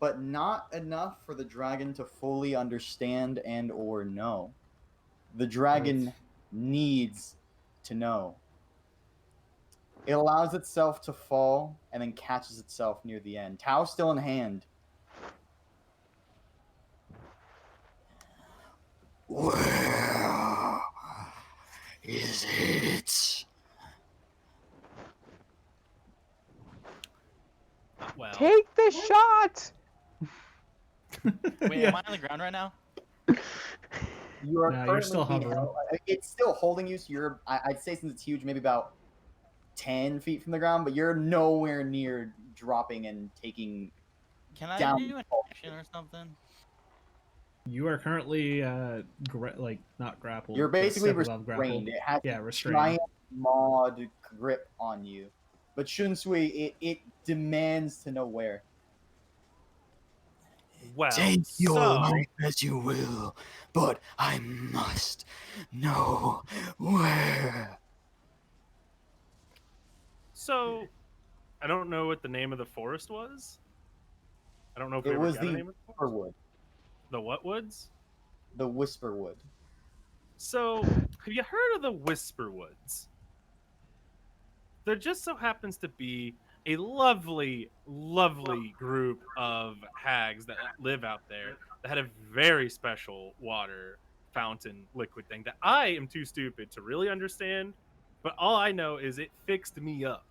Speaker 1: but not enough for the dragon to fully understand and or know. The dragon needs to know. It allows itself to fall and then catches itself near the end. Tao's still in hand. Where is it?
Speaker 2: Well,
Speaker 5: Take the shot.
Speaker 3: Wait,
Speaker 4: Yeah.
Speaker 3: am I on the ground right now?
Speaker 1: You are
Speaker 4: No, you're
Speaker 1: currently
Speaker 4: still
Speaker 1: being
Speaker 4: hovering.
Speaker 1: held- It's still holding you, so you're. I'd say since it's huge, maybe about 10 feet from the ground, but you're nowhere near dropping and taking.
Speaker 3: Can I
Speaker 1: Down.
Speaker 3: do an action or something?
Speaker 4: You are currently not grappled.
Speaker 1: You're
Speaker 4: but
Speaker 1: basically
Speaker 4: step above grappled.
Speaker 1: restrained. It has
Speaker 4: Yeah,
Speaker 1: a
Speaker 4: restrained.
Speaker 1: giant mod grip on you, but Shunsui, it demands to know where.
Speaker 2: well,
Speaker 1: Take your
Speaker 2: so
Speaker 1: life as you will, but I must know where.
Speaker 2: so I don't know what the name of the forest was. I don't know if we
Speaker 1: It
Speaker 2: ever
Speaker 1: was
Speaker 2: got a
Speaker 1: the
Speaker 2: name of the forest.
Speaker 1: Whisperwood.
Speaker 2: The what woods?
Speaker 1: The Whisperwood.
Speaker 2: So, have you heard of the Whisper Woods? There just so happens to be a lovely, lovely group of hags that live out there that had a very special water fountain liquid thing that I am too stupid to really understand, but all I know is it fixed me up.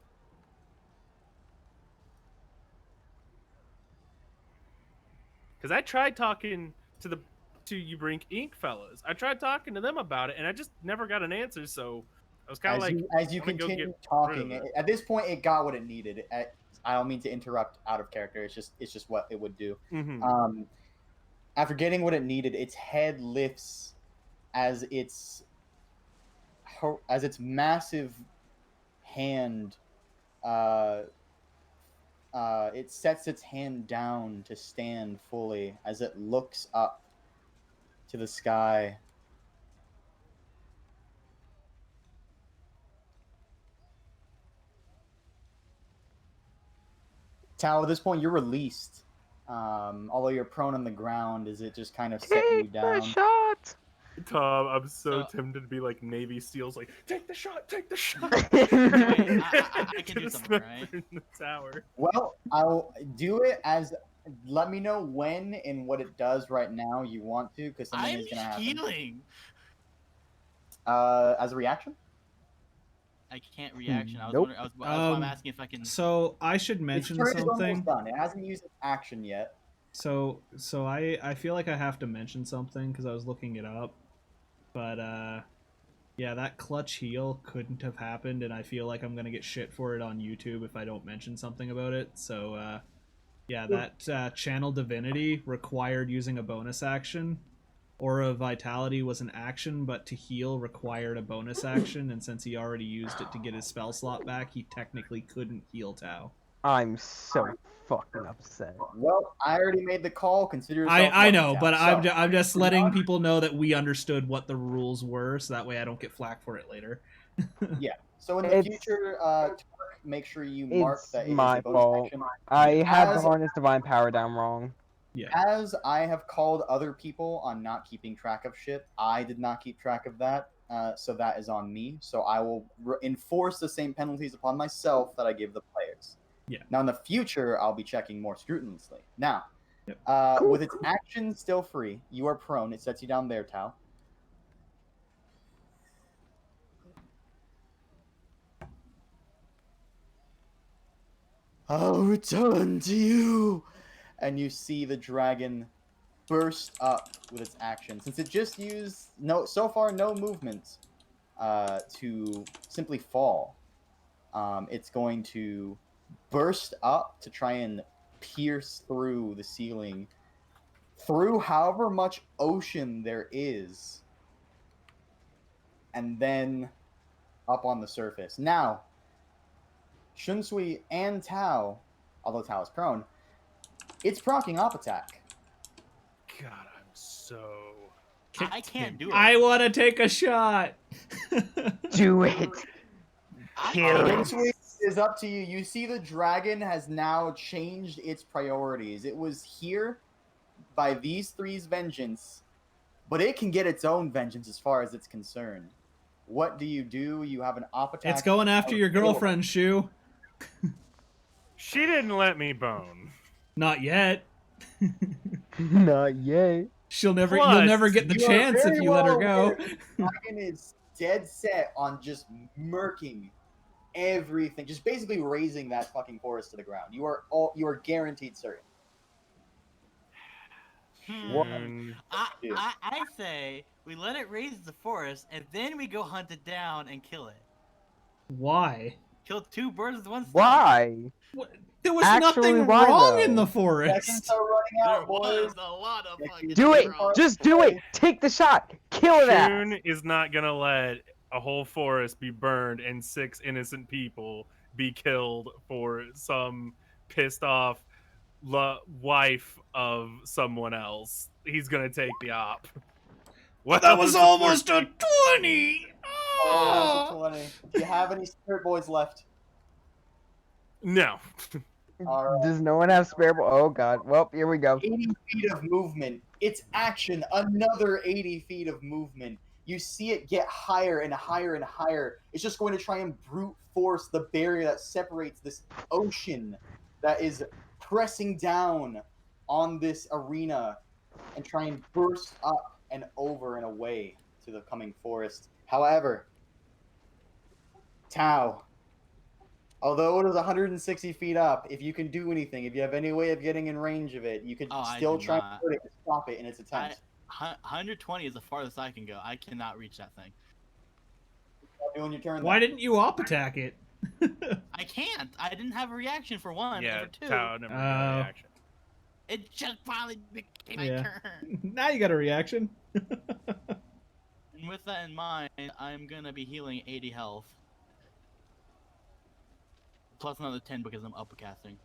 Speaker 2: Because I tried talking to you Brink Inc. fellas. I tried talking to them about it, and I just never got an answer. So I was kind of like,
Speaker 1: As you
Speaker 2: I'm gonna go
Speaker 1: continue
Speaker 2: get rid
Speaker 1: talking,
Speaker 2: of it.
Speaker 1: at this point, it got what it needed. I don't mean to interrupt out of character. It's just what it would do.
Speaker 2: Mhm.
Speaker 1: After getting what it needed, its head lifts as its massive hand it sets its hand down to stand fully as it looks up to the sky. Tao, at this point, you're released. Although you're prone on the ground, is it just kind of setting you
Speaker 5: Take the
Speaker 1: down?
Speaker 5: shot.
Speaker 2: Tom, I'm so
Speaker 3: So-
Speaker 2: tempted to be like Navy SEALs, like, take the shot, take the shot.
Speaker 3: Wait, I can do
Speaker 2: Get a
Speaker 3: something,
Speaker 2: sniper
Speaker 3: right?
Speaker 2: in the tower.
Speaker 1: Well, I'll do it as. Let me know when and what it does right now you want to, because something
Speaker 3: I'm
Speaker 1: is going to happen.
Speaker 3: healing.
Speaker 1: As a reaction?
Speaker 3: I can't reaction. I was
Speaker 5: Nope.
Speaker 3: wondering. That's why I'm asking if I can.
Speaker 4: So I should
Speaker 1: Its
Speaker 4: mention
Speaker 1: turn is
Speaker 4: something.
Speaker 1: almost done. It hasn't used its action yet.
Speaker 4: So I feel like I have to mention something because I was looking it up, but yeah, that clutch heal couldn't have happened, and I feel like I'm gonna get shit for it on YouTube if I don't mention something about it. So yeah, that channel divinity required using a bonus action. Aura of Vitality was an action, but to heal required a bonus action, and since he already used it to get his spell slot back, he technically couldn't heal Tau.
Speaker 5: I'm so fucking upset.
Speaker 1: Well, I already made the call. Consider yourself
Speaker 4: I
Speaker 1: lucky,
Speaker 4: know,
Speaker 1: Tao.
Speaker 4: but
Speaker 1: So,
Speaker 4: I'm just letting people know that we understood what the rules were, so that way I don't get flack for it later.
Speaker 1: yeah. So in the
Speaker 5: It's-
Speaker 1: future, Tark, make sure you mark
Speaker 5: It's
Speaker 1: that it is
Speaker 5: my
Speaker 1: a bonus
Speaker 5: fault.
Speaker 1: action.
Speaker 5: I had the
Speaker 1: As-
Speaker 5: harness divine power down wrong.
Speaker 4: Yeah.
Speaker 1: As I have called other people on not keeping track of shit, I did not keep track of that, so that is on me. So I will enforce the same penalties upon myself that I give the players.
Speaker 4: Yeah.
Speaker 1: Now in the future, I'll be checking more scrupulously. Now,
Speaker 4: Yep.
Speaker 5: Cool.
Speaker 1: with its action still free, you are prone. It sets you down there, Tao. I'll return to you, and you see the dragon burst up with its action. Since it just used so far no movement to simply fall, it's going to burst up to try and pierce through the ceiling, through however much ocean there is, and then up on the surface. Now, Shunsui and Tao, although Tao is prone, it's proccing op attack.
Speaker 2: God, I'm so.
Speaker 3: I can't do it.
Speaker 4: I want to take a shot.
Speaker 5: Do it. Kill it.
Speaker 1: Shunsui is up to you. You see the dragon has now changed its priorities. It was here by these three's vengeance, but it can get its own vengeance as far as it's concerned. What do? You have an op attack.
Speaker 4: It's going after your girlfriend, Shu.
Speaker 2: She didn't let me bone.
Speaker 4: Not yet.
Speaker 5: Not yet.
Speaker 4: You'll
Speaker 2: Plus,
Speaker 4: never get the
Speaker 1: You are
Speaker 4: chance if
Speaker 1: very
Speaker 4: you let her
Speaker 1: well
Speaker 4: go.
Speaker 1: aware the dragon is dead set on just murking everything, just basically razing that fucking forest to the ground. You are guaranteed certain.
Speaker 2: Mm,
Speaker 3: I say we let it raise the forest and then we go hunt it down and kill it.
Speaker 4: Why?
Speaker 3: Kill two birds with one stone.
Speaker 5: Why?
Speaker 4: There was
Speaker 5: Actually,
Speaker 4: nothing
Speaker 5: why,
Speaker 4: wrong
Speaker 5: though?
Speaker 4: in the
Speaker 1: Seconds
Speaker 4: forest.
Speaker 1: are running
Speaker 3: There
Speaker 1: out, boys.
Speaker 3: was a lot of fucking.
Speaker 5: Do it.
Speaker 3: trouble.
Speaker 5: Just do it. Take the shot. Kill that.
Speaker 2: Shun is not gonna let a whole forest be burned and 6 innocent people be killed for some pissed off wife of someone else. He's gonna take the op. What
Speaker 4: That
Speaker 2: else
Speaker 4: was
Speaker 2: is
Speaker 4: almost
Speaker 2: the-
Speaker 4: a 20.
Speaker 1: Oh,
Speaker 4: Oh.
Speaker 1: 20. Do you have any spirit boys left?
Speaker 2: No.
Speaker 1: All right.
Speaker 5: Does no one have spare? Oh god. Well, here we go.
Speaker 1: 80 feet of movement. Its action, another 80 feet of movement. You see it get higher and higher and higher. It's just going to try and brute force the barrier that separates this ocean that is pressing down on this arena and try and burst up and over and away to the coming forest. However, Tau, although it is 160 feet up, if you can do anything, if you have any way of getting in range of it, you could
Speaker 3: Oh, I
Speaker 1: still
Speaker 3: do
Speaker 1: try
Speaker 3: not.
Speaker 1: and stop it in its attempt.
Speaker 3: 120 is the farthest I can go. I cannot reach that thing.
Speaker 1: Doing your turn.
Speaker 4: Why
Speaker 1: then.
Speaker 4: didn't you op attack it?
Speaker 3: I can't. I didn't have a reaction for one.
Speaker 2: Yeah,
Speaker 3: and for two.
Speaker 2: Tao never got
Speaker 4: Oh.
Speaker 2: a reaction.
Speaker 3: It just finally became my
Speaker 4: Yeah.
Speaker 3: turn.
Speaker 4: Now you got a reaction.
Speaker 3: And with that in mind, I'm gonna be healing 80 health. Plus another 10 because I'm upcasting.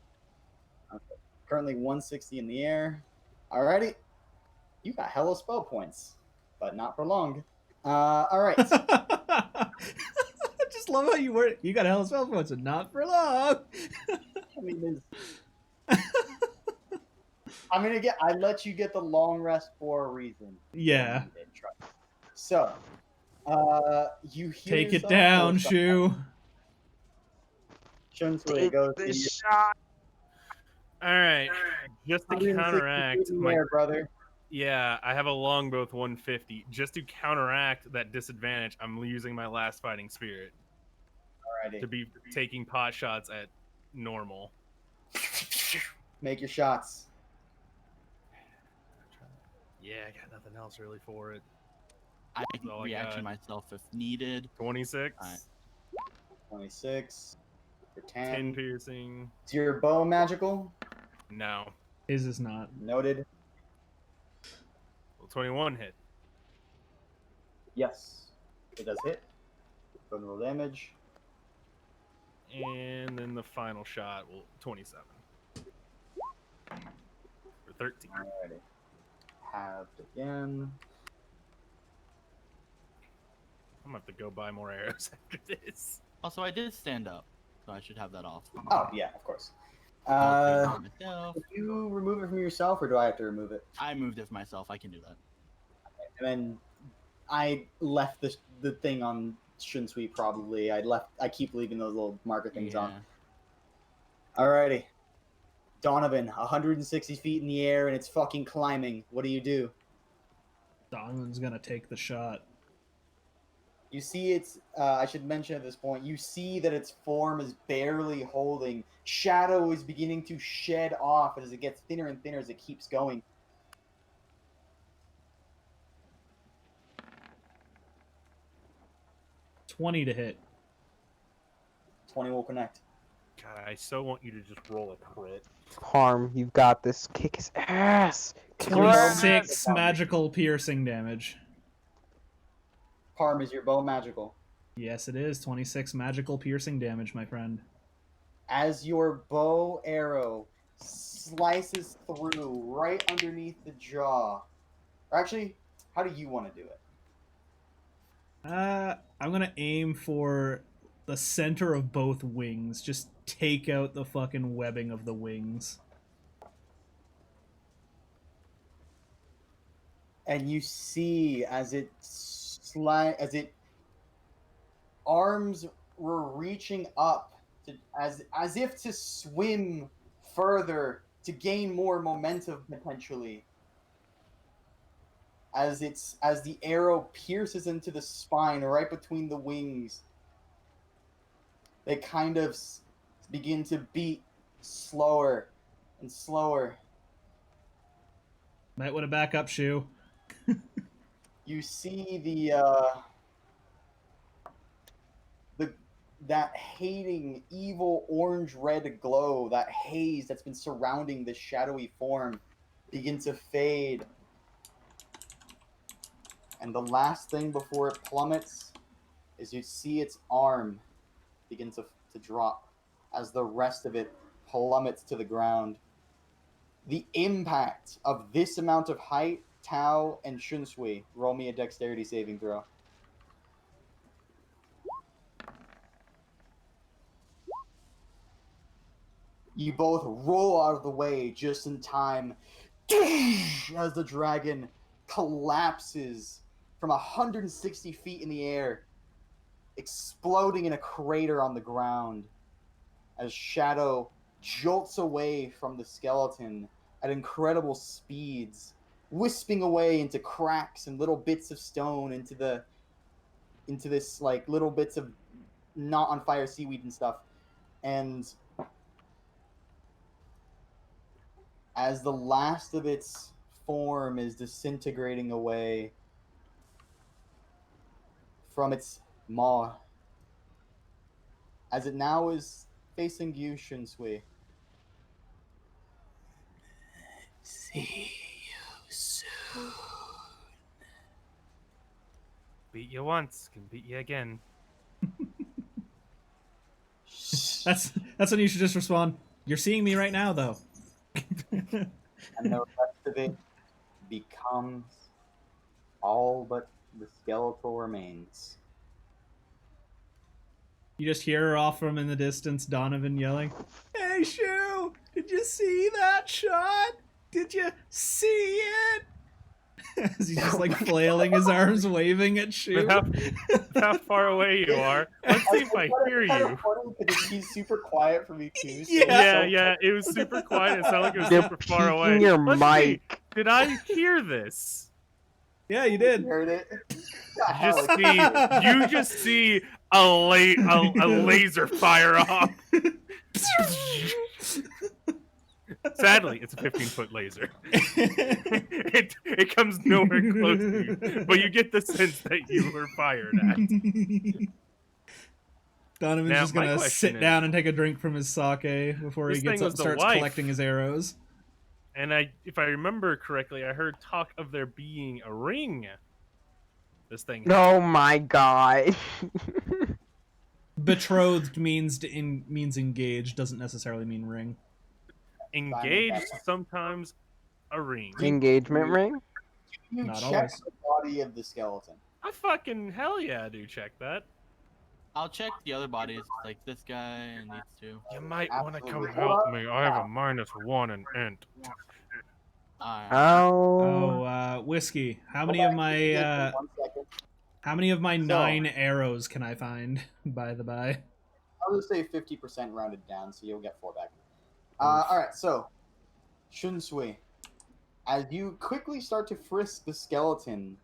Speaker 1: Currently 160 in the air. Alrighty. You got hella spell points, but not for long. Alright.
Speaker 4: I just love how you word. You got a hell of spell points, but not for long.
Speaker 1: I mean, I let you get the long rest for a reason.
Speaker 4: Yeah.
Speaker 1: You did, trust me. So, you heal
Speaker 4: Take it
Speaker 1: yourself
Speaker 4: down,
Speaker 1: for some-
Speaker 4: Shu.
Speaker 1: Shunsui goes to you.
Speaker 5: shot.
Speaker 2: All right, just to
Speaker 1: 160
Speaker 2: counteract
Speaker 1: feet in the
Speaker 2: my
Speaker 1: air, brother.
Speaker 2: yeah, I have a longbow with 150. Just to counteract that disadvantage, I'm using my last fighting spirit
Speaker 1: Alrighty.
Speaker 2: to be taking pot shots at normal.
Speaker 1: Make your shots.
Speaker 2: Yeah, I got nothing else really for it.
Speaker 3: I
Speaker 2: That's
Speaker 3: can
Speaker 2: all I
Speaker 3: reaction
Speaker 2: got.
Speaker 3: myself if needed.
Speaker 2: 26,
Speaker 3: Alright.
Speaker 1: 26 for
Speaker 2: 10
Speaker 1: 10.
Speaker 2: piercing.
Speaker 1: Is your bow magical?
Speaker 2: No.
Speaker 4: His is not.
Speaker 1: Noted.
Speaker 2: Well, 21 hit.
Speaker 1: Yes. It does hit. Go and roll damage.
Speaker 2: And then the final shot will 27. For 13.
Speaker 1: Alrighty. Halved again.
Speaker 2: I'm gonna have to go buy more arrows after this.
Speaker 3: Also, I did stand up, so I should have that off.
Speaker 1: Oh, yeah, of course.
Speaker 3: I'll take it myself.
Speaker 1: Did you remove it from yourself, or do I have to remove it?
Speaker 3: I moved it for myself. I can do that.
Speaker 1: And then I left the thing on Shunsui, probably. I keep leaving those little marker things on. Alrighty. Donovan, 160 feet in the air, and it's fucking climbing. What do you do?
Speaker 4: Donovan's gonna take the shot.
Speaker 1: You see it's, I should mention at this point, you see that its form is barely holding. Shadow is beginning to shed off as it gets thinner and thinner as it keeps going.
Speaker 4: $20 to hit.
Speaker 1: 20 will connect.
Speaker 2: God, I so want you to just roll a crit.
Speaker 5: Parm, you've got this. Kick his ass. Kick his
Speaker 1: Three
Speaker 5: ass.
Speaker 4: 26 magical piercing damage.
Speaker 1: Parm, is your bow magical?
Speaker 4: Yes, it is. 26 magical piercing damage, my friend.
Speaker 1: As your bow arrow slices through right underneath the jaw. Or actually, how do you want to do it?
Speaker 4: I'm gonna aim for the center of both wings. Just take out the fucking webbing of the wings.
Speaker 1: And you see as arms were reaching up to, as if to swim further to gain more momentum potentially. As the arrow pierces into the spine right between the wings, they kind of begin to beat slower and slower.
Speaker 4: Might want to back up, Shu.
Speaker 1: You see that hating, evil orange-red glow, that haze that's been surrounding this shadowy form, begin to fade. And the last thing before it plummets is you see its arm begin to drop as the rest of it plummets to the ground. The impact of this amount of height, Tao and Shunsui, roll me a dexterity saving throw. You both roll out of the way just in time as the dragon collapses from 160 feet in the air, exploding in a crater on the ground as Shadow jolts away from the skeleton at incredible speeds, wisping away into cracks and little bits of stone into this like little bits of not on fire seaweed and stuff. And as the last of its form is disintegrating away from its maw, as it now is facing you, Shunsui,
Speaker 2: Beat you once, can beat you again.
Speaker 4: That's when you should just respond. You're seeing me right now, though.
Speaker 1: And the rest of it becomes all but the skeletal remains.
Speaker 4: You just hear off from in the distance Donovan yelling, "Hey, Shu! Did you see that shot? Did you see it?" As he's just like flailing his arms, waving at Shu.
Speaker 2: How far away you are. Let's see if I hear you.
Speaker 1: He's super quiet for me too. So
Speaker 2: Yeah, it was super quiet. It sounded like it was
Speaker 5: You're
Speaker 2: super far away.
Speaker 5: peeking your
Speaker 2: Let's see.
Speaker 5: mic.
Speaker 2: Did I hear this?
Speaker 4: Yeah, you did.
Speaker 1: heard it.
Speaker 2: You just see a laser fire off. Sadly, it's a 15-foot laser. It comes nowhere close to you, but you get the sense that you were fired at.
Speaker 4: Donovan's
Speaker 2: Now,
Speaker 4: just
Speaker 2: my
Speaker 4: gonna
Speaker 2: question
Speaker 4: sit
Speaker 2: is-
Speaker 4: down and take a drink from his sake before he
Speaker 2: This
Speaker 4: gets
Speaker 2: thing
Speaker 4: up
Speaker 2: was
Speaker 4: and
Speaker 2: the
Speaker 4: starts
Speaker 2: wife.
Speaker 4: collecting his arrows.
Speaker 2: And if I remember correctly, I heard talk of there being a ring. This thing.
Speaker 5: Oh my god.
Speaker 4: Betrothed means engaged, doesn't necessarily mean ring.
Speaker 2: Engaged, sometimes a ring.
Speaker 5: Engagement ring?
Speaker 1: You
Speaker 4: Not
Speaker 1: check
Speaker 4: always.
Speaker 1: the body of the skeleton.
Speaker 2: I fucking hell yeah, I do check that.
Speaker 3: I'll check the other bodies, like this guy and these two.
Speaker 2: You might want to come
Speaker 1: Absolutely.
Speaker 2: help me. I have a -1 in int.
Speaker 3: Alright.
Speaker 4: Oh, whiskey. How many of my
Speaker 1: 1 second.
Speaker 4: how many of my 9 arrows can I find? By the by.
Speaker 1: I'll just say 50% rounded down, so you'll get 4 back. Alright, so, Shunsui, as you quickly start to frisk the skeleton,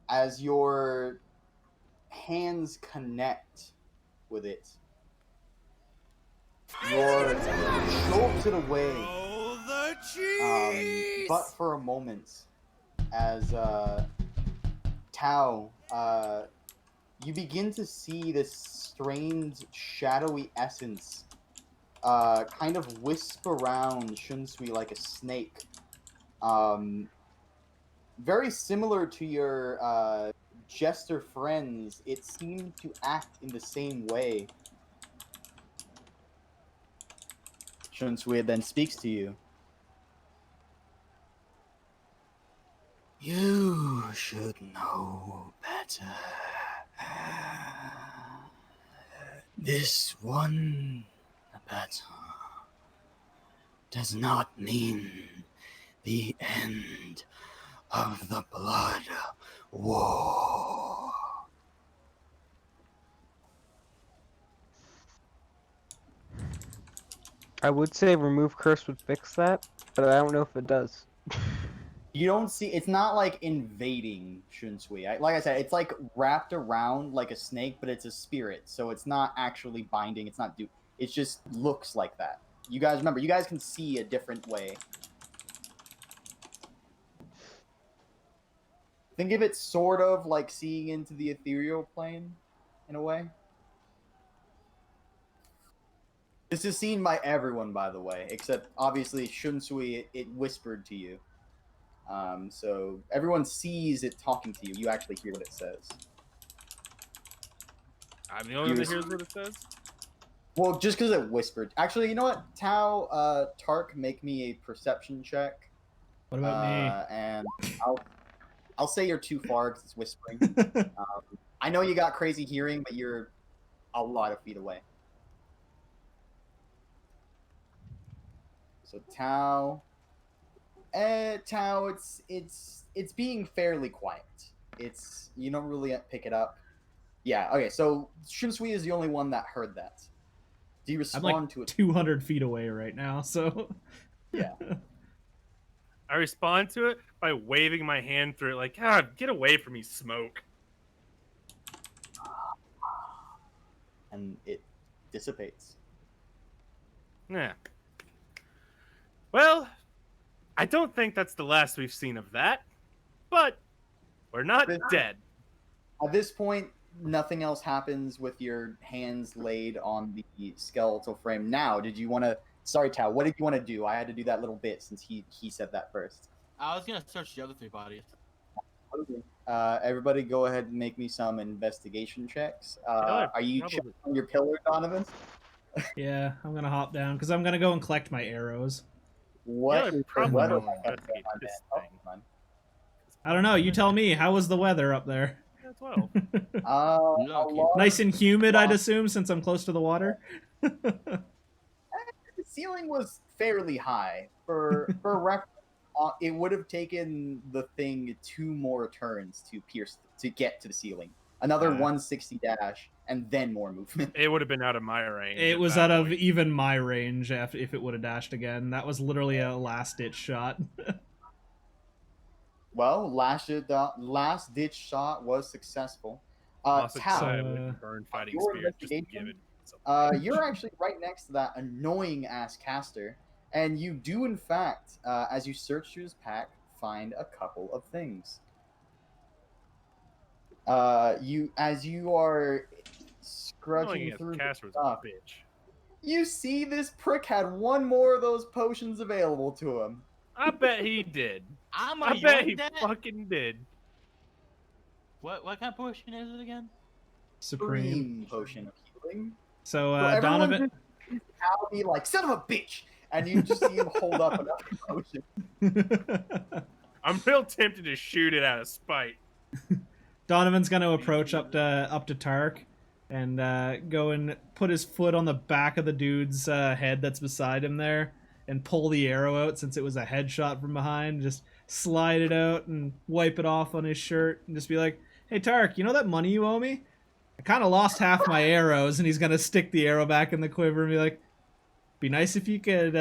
Speaker 1: as your hands connect with it, you're jolted away, but for a moment, as Tao, you begin to see this strange shadowy essence kind of wisp around Shunsui like a snake. Very similar to your jester friends, it seemed to act in the same way. Shunsui then speaks to you. You should know better. This one battle does not mean the end of the blood war.
Speaker 5: I would say remove curse would fix that, but I don't know if it does.
Speaker 1: You don't see, it's not like invading Shunsui. Like I said, it's like wrapped around like a snake, but it's a spirit, so it's not actually binding, it's not it just looks like that. You guys remember, you guys can see a different way. Think of it sort of like seeing into the ethereal plane, in a way. This is seen by everyone, by the way, except obviously Shunsui, it whispered to you. So everyone sees it talking to you. You actually hear what it says.
Speaker 2: I'm the only one that hears what it says.
Speaker 1: Well, just because it whispered. Actually, you know what? Tao, Tark, make me a perception check.
Speaker 4: What about
Speaker 1: And I'll say you're too far because it's whispering. I know you got crazy hearing, but you're a lot of feet away. So Tao, it's being fairly quiet. You don't really pick it up. Yeah. Okay. So Shunsui is the only one that heard that. Do you
Speaker 4: I'm
Speaker 1: respond
Speaker 4: like
Speaker 1: to it?
Speaker 4: 200 feet away right now, so.
Speaker 1: Yeah.
Speaker 2: I respond to it by waving my hand through it, like, God, get away from me, smoke.
Speaker 1: And it dissipates.
Speaker 2: Yeah. Well, I don't think that's the last we've seen of that, but we're not dead.
Speaker 1: At this point, nothing else happens with your hands laid on the skeletal frame. Now, did you want to... Sorry, Tao, what did you want to do? I had to do that little bit since he said that first.
Speaker 3: I was gonna search the other 3 bodies.
Speaker 1: Everybody, go ahead and make me some investigation checks. Are you
Speaker 2: probably-
Speaker 1: checking on your pillar, Donovan?
Speaker 4: Yeah, I'm gonna hop down because I'm gonna go and collect my arrows.
Speaker 1: What
Speaker 2: Yeah,
Speaker 1: is the
Speaker 2: probably
Speaker 1: weather
Speaker 2: go
Speaker 1: like up there,
Speaker 2: investigate
Speaker 1: my
Speaker 2: this
Speaker 1: man?
Speaker 2: thing.
Speaker 1: Oh,
Speaker 4: I don't know. You tell me. How was the weather up there?
Speaker 2: Yeah, 12.
Speaker 1: how
Speaker 3: Lucky.
Speaker 1: large-
Speaker 4: Nice and humid, I'd assume, since I'm close to the water.
Speaker 1: The ceiling was fairly high. For reference, it would have taken the thing 2 more turns to get to the ceiling. Another 160 dash, and then more movement.
Speaker 2: It would have been out of my range.
Speaker 4: It
Speaker 2: at
Speaker 4: was
Speaker 2: that
Speaker 4: out of
Speaker 2: point.
Speaker 4: even my range if it would have dashed again. That was literally a last-ditch shot.
Speaker 1: Well, last ditch shot was successful.
Speaker 2: Also,
Speaker 1: Tao,
Speaker 2: I
Speaker 4: So,
Speaker 2: would burn fighting
Speaker 1: your
Speaker 2: spirit just to give
Speaker 1: investigation?
Speaker 2: it. something.
Speaker 1: You're actually right next to that annoying ass caster, and you do in fact, as you search through his pack, find a couple of things. As you are scrunching
Speaker 2: Annoying as
Speaker 1: through
Speaker 2: Caster was
Speaker 1: stuff,
Speaker 2: a bitch.
Speaker 1: you see this prick had one more of those potions available to him.
Speaker 2: I bet he did.
Speaker 3: I'm
Speaker 2: I
Speaker 3: a
Speaker 2: bet he
Speaker 3: that.
Speaker 2: fucking did.
Speaker 3: What kind of potion is it again?
Speaker 4: Supreme.
Speaker 1: Supreme potion of healing.
Speaker 4: So,
Speaker 1: So everyone
Speaker 4: Donovan.
Speaker 1: just sees Cal be like, "Son of a bitch," and you just see him hold up another potion.
Speaker 2: I'm real tempted to shoot it out of spite.
Speaker 4: Donovan's gonna approach up to Tark and go and put his foot on the back of the dude's head that's beside him there and pull the arrow out since it was a headshot from behind. Just slide it out and wipe it off on his shirt and just be like, "Hey Tark, you know that money you owe me? I kind of lost half my arrows." And he's gonna stick the arrow back in the quiver and be like, "Be nice if you could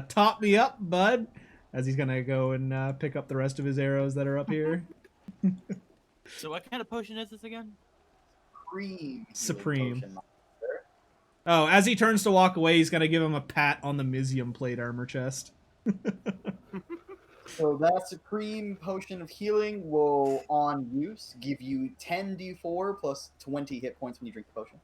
Speaker 4: top me up, bud." As he's gonna go and pick up the rest of his arrows that are up here.
Speaker 3: So what kind of potion is this again?
Speaker 1: Supreme. healing
Speaker 4: Supreme.
Speaker 1: potion, monster.
Speaker 4: Oh, as he turns to walk away, he's gonna give him a pat on the Mizium plate armor chest.
Speaker 1: So that supreme potion of healing will, on use, give you 10d4 plus 20 hit points when you drink the potion.